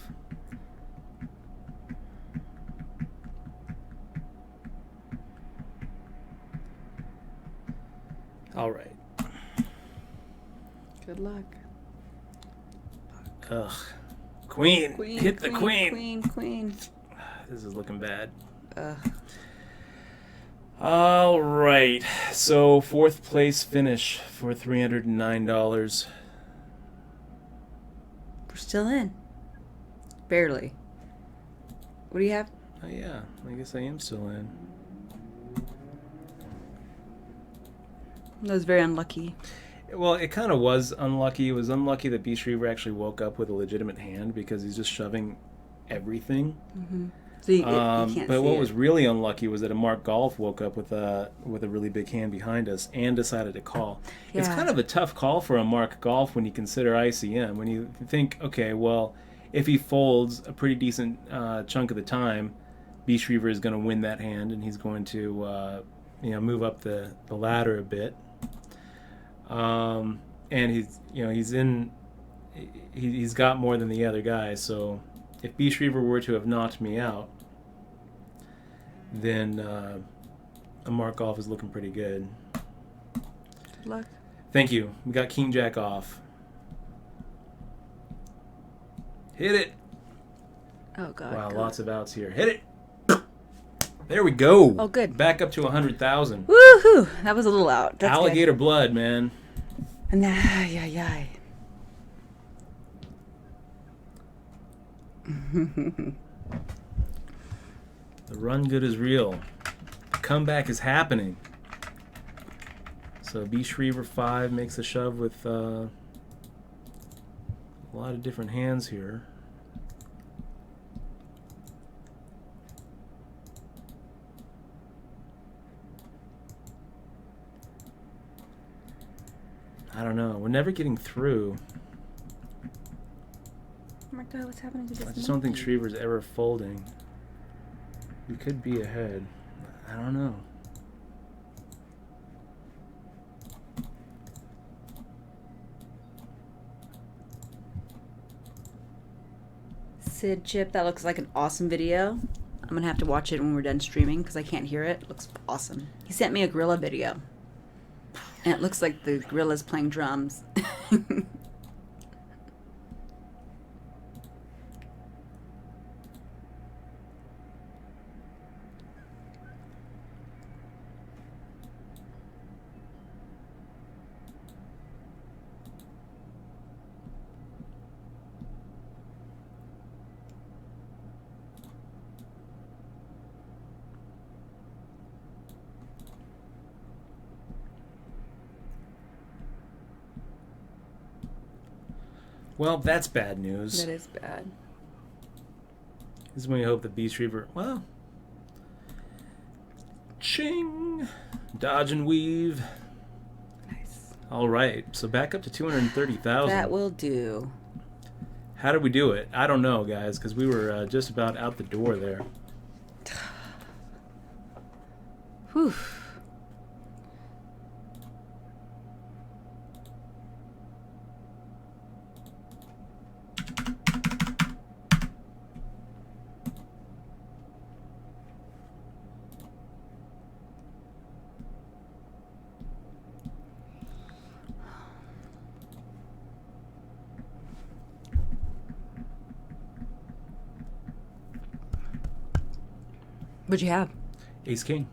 All right. Good luck. Ugh. Queen. Hit the queen. Queen. This is looking bad. Ugh. All right. So 4th place finish for $309. We're still in. Barely. What do you have? Oh yeah, I guess I am still in. That was very unlucky. Well, it kind of was unlucky. It was unlucky that B. Shriever actually woke up with a legitimate hand because he's just shoving everything. Mm-hmm. So you can't but see what it. was really unlucky was that a Mark Golf woke up with a really big hand behind us and decided to call. It's Yeah. kind of a tough call for a Mark Golf when you consider ICM. When you think, okay, well, if he folds a pretty decent chunk of the time, B. Shriever is going to win that hand, and he's going to move up the ladder a bit. And he's got more than the other guy. So if B. Shriever were to have knocked me out, then a Mark Golf is looking pretty good. Good luck. Thank you. We got King Jack off. Hit it. Oh God. Wow, God. lots of outs here. Hit it. There we go. Oh, good. Back up to 100,000. Woohoo! That was a little out. That's Alligator blood, man. Good. And yeah. The run good is real. The comeback is happening. So B. Schriever 5 makes a shove with a lot of different hands here. I don't know. We're never getting through. Oh my god, what's happening to this I just don't think monkey? Schriever's ever folding. We could be ahead. I don't know. Sid Chip, that looks like an awesome video. I'm gonna have to watch it when we're done streaming because I can't hear it. It looks awesome. He sent me a gorilla video. And it looks like the gorilla's playing drums. Well, that's bad news. That is bad. This is when you hope that B. Schriever... Well... Ching! Dodge and weave. Nice. All right, so back up to 230,000. That will do. How did we do it? I don't know, guys, because we were just about out the door there. Whew. What'd you have? Ace King.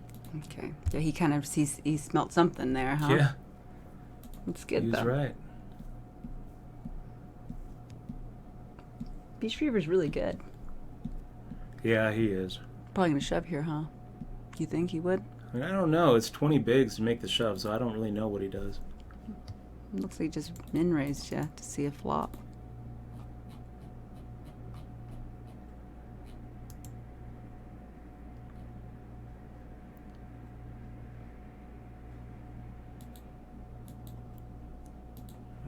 Okay. Yeah, he kind of sees he smelt something there, huh? Yeah, It's good he was though. right. Beach Fever's really good. Yeah, he is. Probably gonna shove here, huh? You think he would? I mean, I don't know. It's 20 bigs to make the shove, so I don't really know what he does. Looks like he just min raised you to see a flop.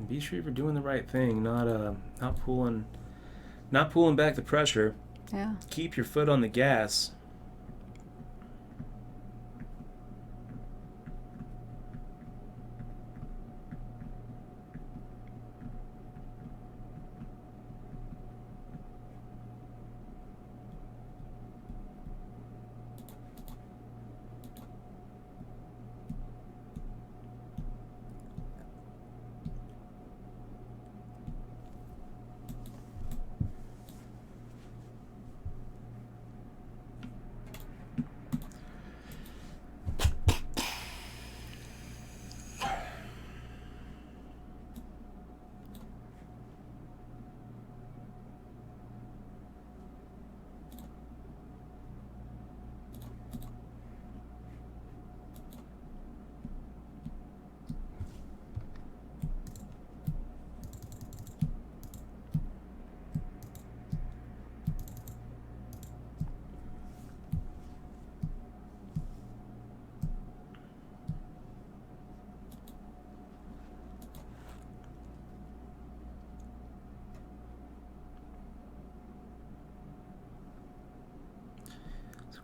B. Schriever doing the right thing, not pulling back the pressure. Yeah. Keep your foot on the gas.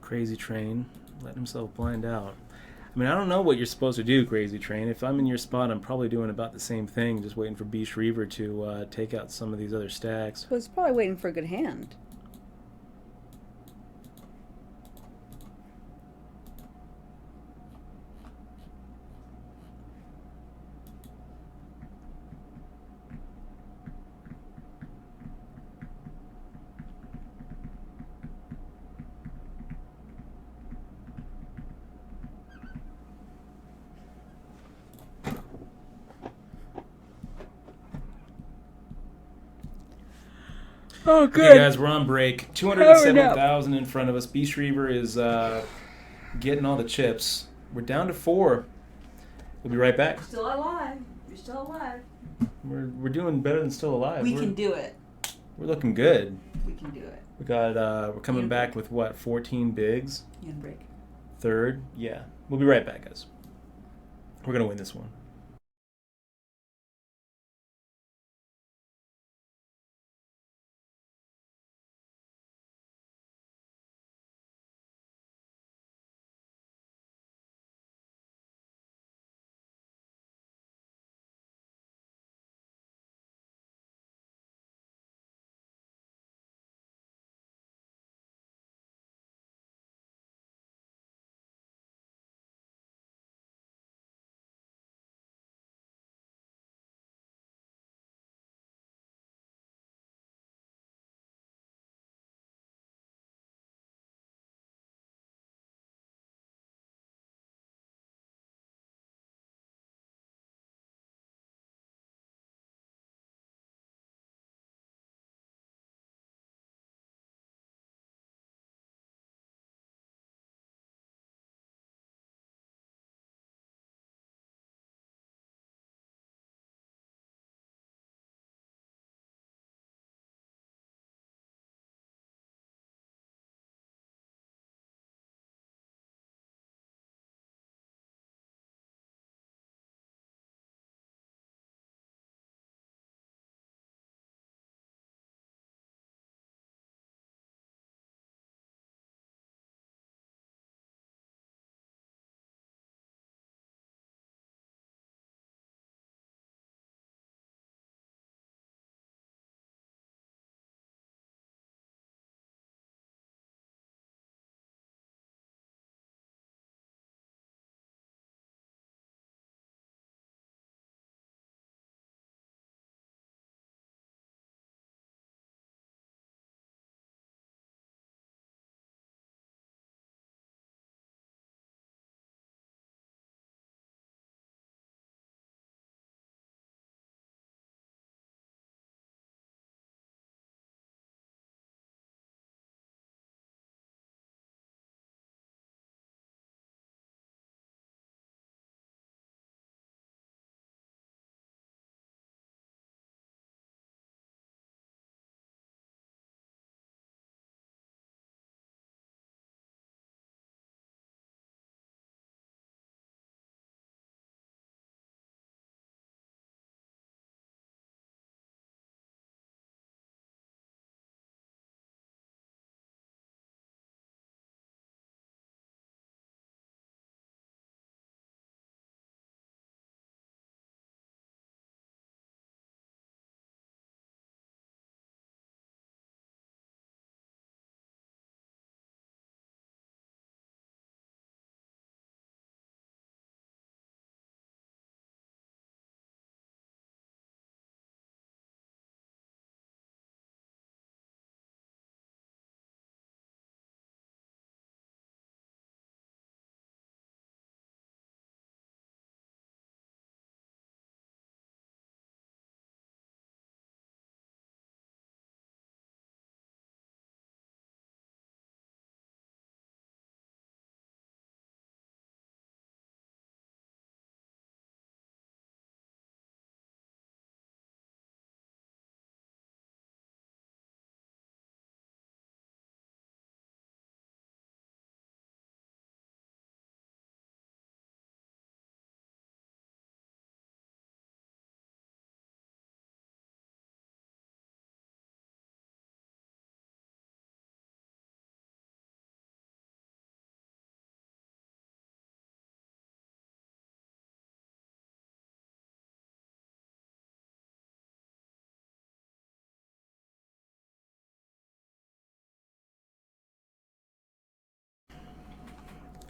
Crazy Train, letting himself blind out. I mean, I don't know what you're supposed to do, Crazy Train. If I'm in your spot, I'm probably doing about the same thing, just waiting for B. Schriever to take out some of these other stacks. So he's probably waiting for a good hand. Oh, Okay, guys, we're on break. 207,000 in front of us. Beast Reaver is getting all the chips. We're down to 4. We'll be right back. Still alive. You're still alive. We're doing better than still alive. We can do it. We're looking good. We can do it. We're coming back with what? 14 bigs. You break. Third. Yeah. We'll be right back, guys. We're gonna win this one.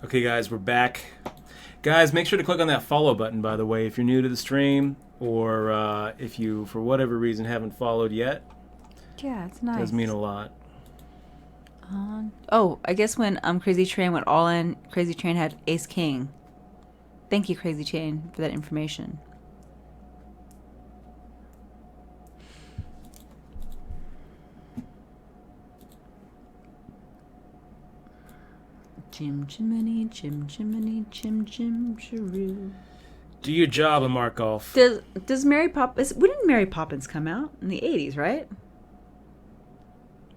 Okay, guys, we're back. Guys, make sure to click on that follow button, by the way, if you're new to the stream or if you, for whatever reason, haven't followed yet. Yeah, it's nice. It does mean a lot. Oh, I guess when Crazy Train went all in, Crazy Train had Ace King. Thank you, Crazy Train, for that information. Chim chimney, chim chimney, chim chim chiroo. Do your job, Markov. Does Mary Poppins? When did Mary Poppins come out? In the 80s, right?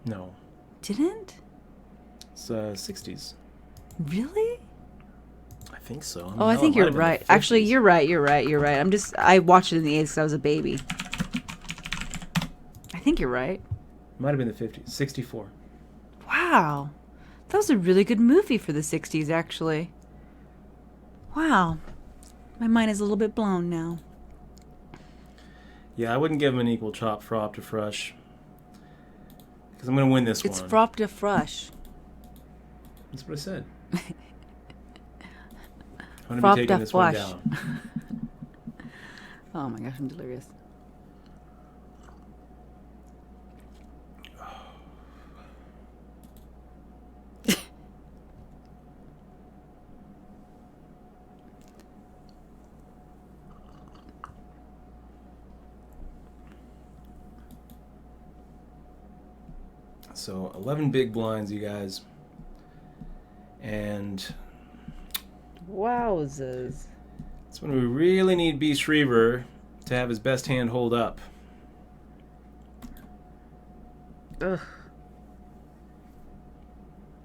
No. Didn't? It's 60s. Really? I think so. Oh, I think you're right. Actually, you're right. I watched it in the 80s because I was a baby. I think you're right. Might have been the 50s. 64. Wow. That was a really good movie for the 60s, actually. Wow. My mind is a little bit blown now. Yeah, I wouldn't give him an equal chop for Optifrush. Because I'm going to win this It's one. Frop de Frush. That's what I said. I'm going to Frop be taking de this one Flush. down. Oh my gosh, I'm delirious. So 11 big blinds, you guys. And Wowzers. that's when we really need Beast Reaver to have his best hand hold up. Ugh.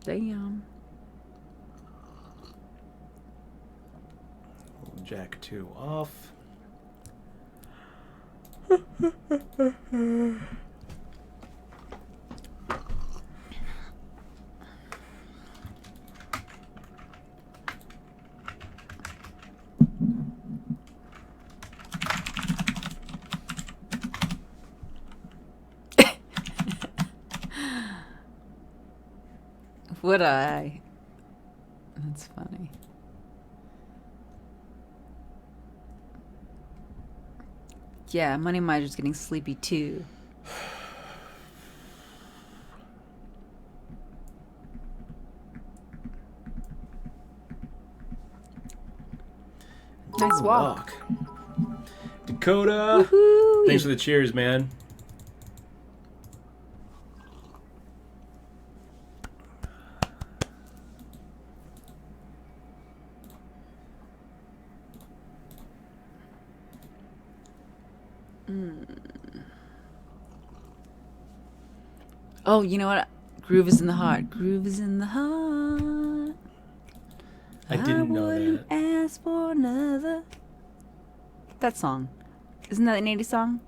Damn. Jack 2 off. Would I? That's funny. Yeah, Money Miser's getting sleepy too. Nice walk. Dakota, Woohoo! thanks for the cheers, man. Oh, you know what? Groove is in the heart. Groove is in the heart. I didn't know wouldn't that. ask for another. That song. Isn't that an 80s song?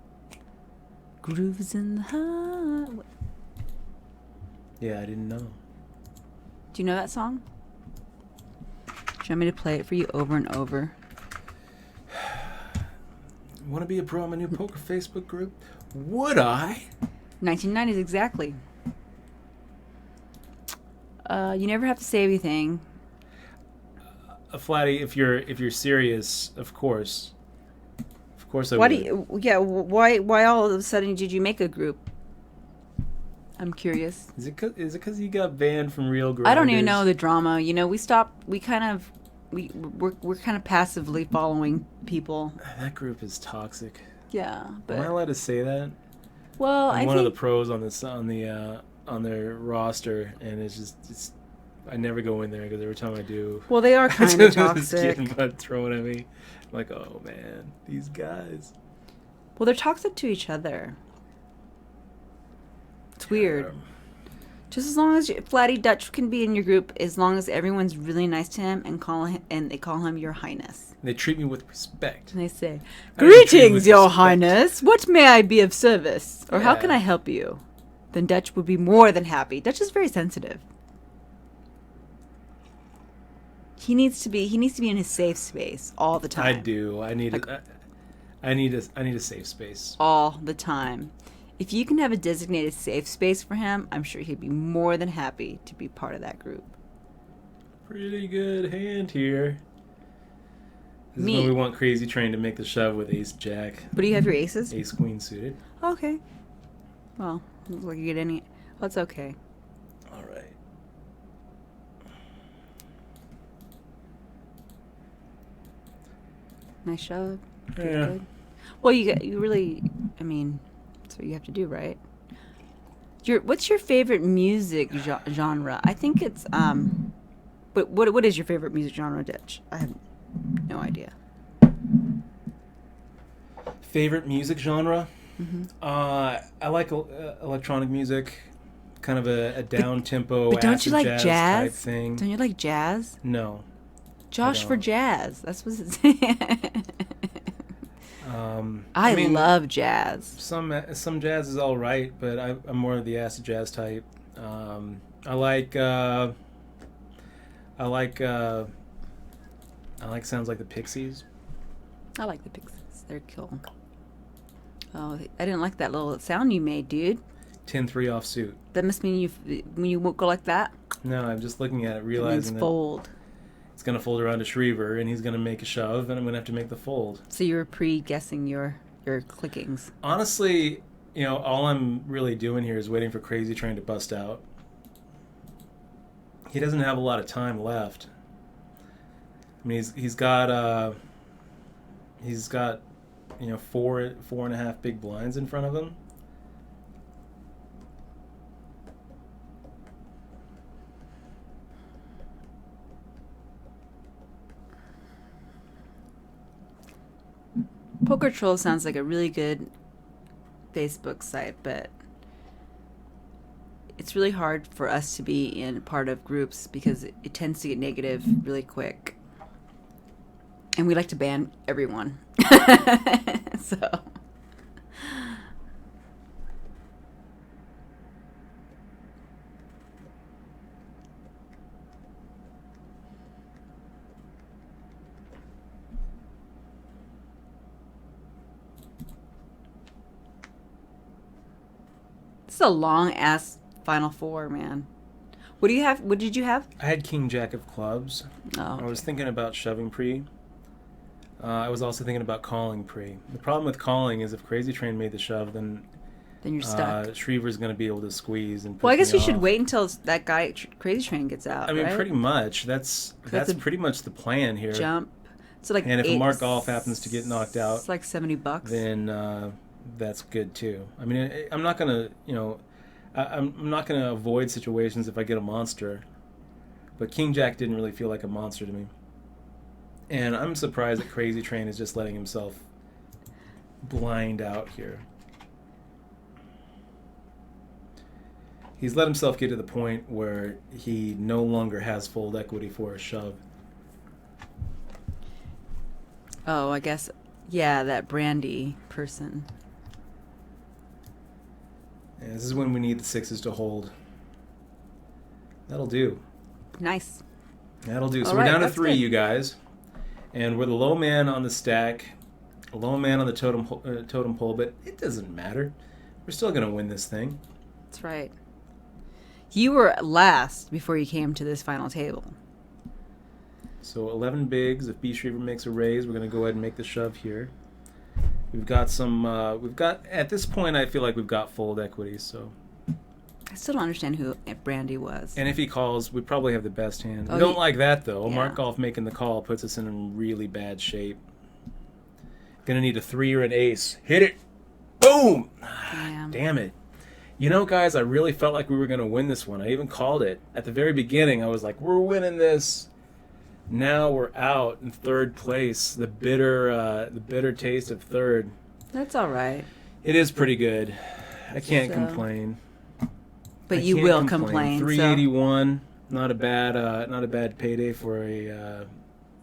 Groove is in the heart. Yeah, I didn't know. Do you know that song? Do you want me to play it for you over and over? Want to be a pro in my new poker Facebook group? Would I? 1990s, exactly. You never have to say anything. Flatty, if you're serious, of course I Why would. why all of a sudden did you make a group? I'm curious. Is it because you got banned from Real Grinders? I don't even know the drama. You know, we're kind of passively following people. That group is toxic. Yeah, but Am I allowed to say that? well, I'm I one of the think pros on their roster, and it's I never go in there because every time I do, well they are kind of it's toxic. getting mud thrown at me. I'm like, oh man, these guys. Well, they're toxic to each other. It's weird. Just as long as Flatty Dutch can be in your group, as long as everyone's really nice to him and they call him Your Highness. They treat me with respect. And they say, I treat you "Greetings, with Your respect." Highness. What may I be of service, or how Yeah. can I help you?" Then Dutch would be more than happy. Dutch is very sensitive. He needs to be in his safe space all the time. I do. I need a safe space. All the time. If you can have a designated safe space for him, I'm sure he'd be more than happy to be part of that group. Pretty good hand here. This Me. is when we want Crazy Train to make the shove with Ace Jack, But do you have your aces? Ace Queen suited. Okay. Well, looks like you get any. Well, it's okay. All right. Nice shove. Pretty Yeah. good. Well, you really. I mean, that's what you have to do, right? What's your favorite music genre? I think it's But what is your favorite music genre, Ditch? I have no idea. Favorite music genre? Mm-hmm. I like electronic music, kind of a down tempo. But don't you like jazz jazz? type thing? Don't you like jazz? No. Josh I for don't. jazz. That's what it's saying. I mean, love jazz. some jazz is all right, but I'm more of the acid jazz type. I like sounds like the Pixies. I like the Pixies. They're cool. Oh, I didn't like that little sound you made, dude. 10-3 off suit. That must mean when you go like that. No, I'm just looking at it, It realizing means that fold. it's going to fold around to Schriever, and he's going to make a shove, and I'm going to have to make the fold. So you were pre-guessing your clickings. Honestly, all I'm really doing here is waiting for Crazy Train to bust out. He doesn't have a lot of time left. I mean, he's got 4.5 big blinds in front of him. Poker Troll sounds like a really good Facebook site, but it's really hard for us to be in part of groups because it tends to get negative really quick. And we like to ban everyone. So. This is a long ass Final Four, man. What do you have? What did you have? I had King Jack of clubs. Oh, I was thinking about shoving pre. I was also thinking about calling pre. The problem with calling is if Crazy Train made the shove, then you're stuck. Schriever's going to be able to squeeze and. Well, I guess push me you should off. wait until that guy Crazy Train gets out. I mean, right? pretty much. That's a pretty much the plan here. Jump. So like, And if Mark Golf happens to get knocked out, it's like $70. then that's good too. I mean, I'm not gonna, I'm not gonna avoid situations if I get a monster. But King Jack didn't really feel like a monster to me. And I'm surprised that Crazy Train is just letting himself blind out here. He's let himself get to the point where he no longer has fold equity for a shove. Oh, I guess, yeah, that Brandy person. And this is when we need the sixes to hold. That'll do. Nice. That'll do. So All we're right, down to that's 3, good. you guys. And we're the low man on the stack, low man on the totem pole, but it doesn't matter. We're still going to win this thing. That's right. You were last before you came to this final table. So 11 bigs. If B. Schriever makes a raise, we're going to go ahead and make the shove here. We've got some, at this point, I feel like we've got fold equity, so. I still don't understand who Brandy was. And if he calls, we probably have the best hand. Oh, We don't like that, though. yeah. Mark Golf making the call puts us in really bad shape. Gonna need a 3 or an ace. Hit it! Boom! Damn it. Guys, I really felt like we were gonna win this one. I even called it. At the very beginning, I was like, we're winning this. Now we're out in third place. The bitter taste of third. That's all right. It is pretty good. I can't So- complain. But I you can't will complain. So. 381, not a bad payday for a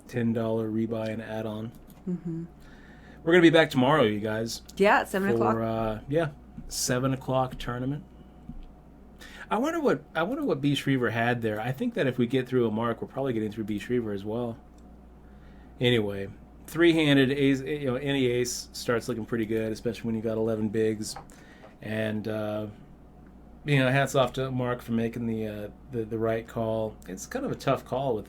$10 rebuy and add-on. Mm-hmm. We're gonna be back tomorrow, you guys. Yeah, at 7 o'clock. For 7 o'clock tournament. I wonder what B. Schriever had there. I think that if we get through a Mark, we're probably getting through B. Schriever as well. Anyway, 3-handed ace, any ace starts looking pretty good, especially when you got 11 bigs, and. Hats off to Mark for making the right call. It's kind of a tough call with,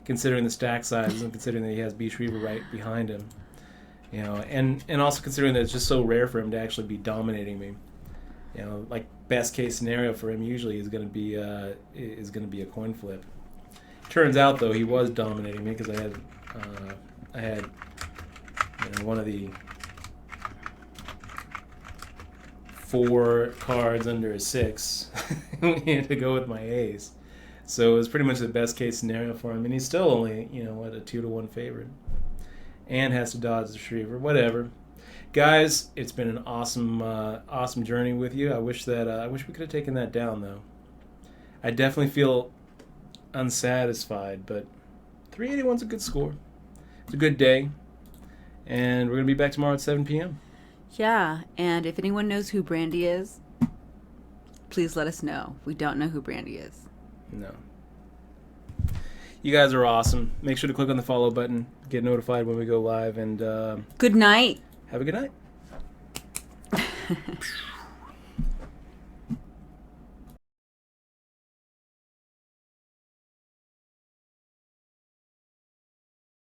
considering the stack size and considering that he has B. Schriever right behind him. And also considering that it's just so rare for him to actually be dominating me. Like best case scenario for him usually is going to be a coin flip. Turns out though he was dominating me because I had one of the 4 cards under a 6. We had to go with my ace. So it was pretty much the best case scenario for him, and he's still only, a 2-1 favorite, and has to dodge the Retriever. Whatever, guys, it's been an awesome journey with you. I wish we could have taken that down though. I definitely feel unsatisfied, but 381's a good score. It's a good day, and we're gonna be back tomorrow at 7 p.m. Yeah, and if anyone knows who Brandy is, please let us know. We don't know who Brandy is. No. You guys are awesome. Make sure to click on the follow button, get notified when we go live, and Good night. have a good night.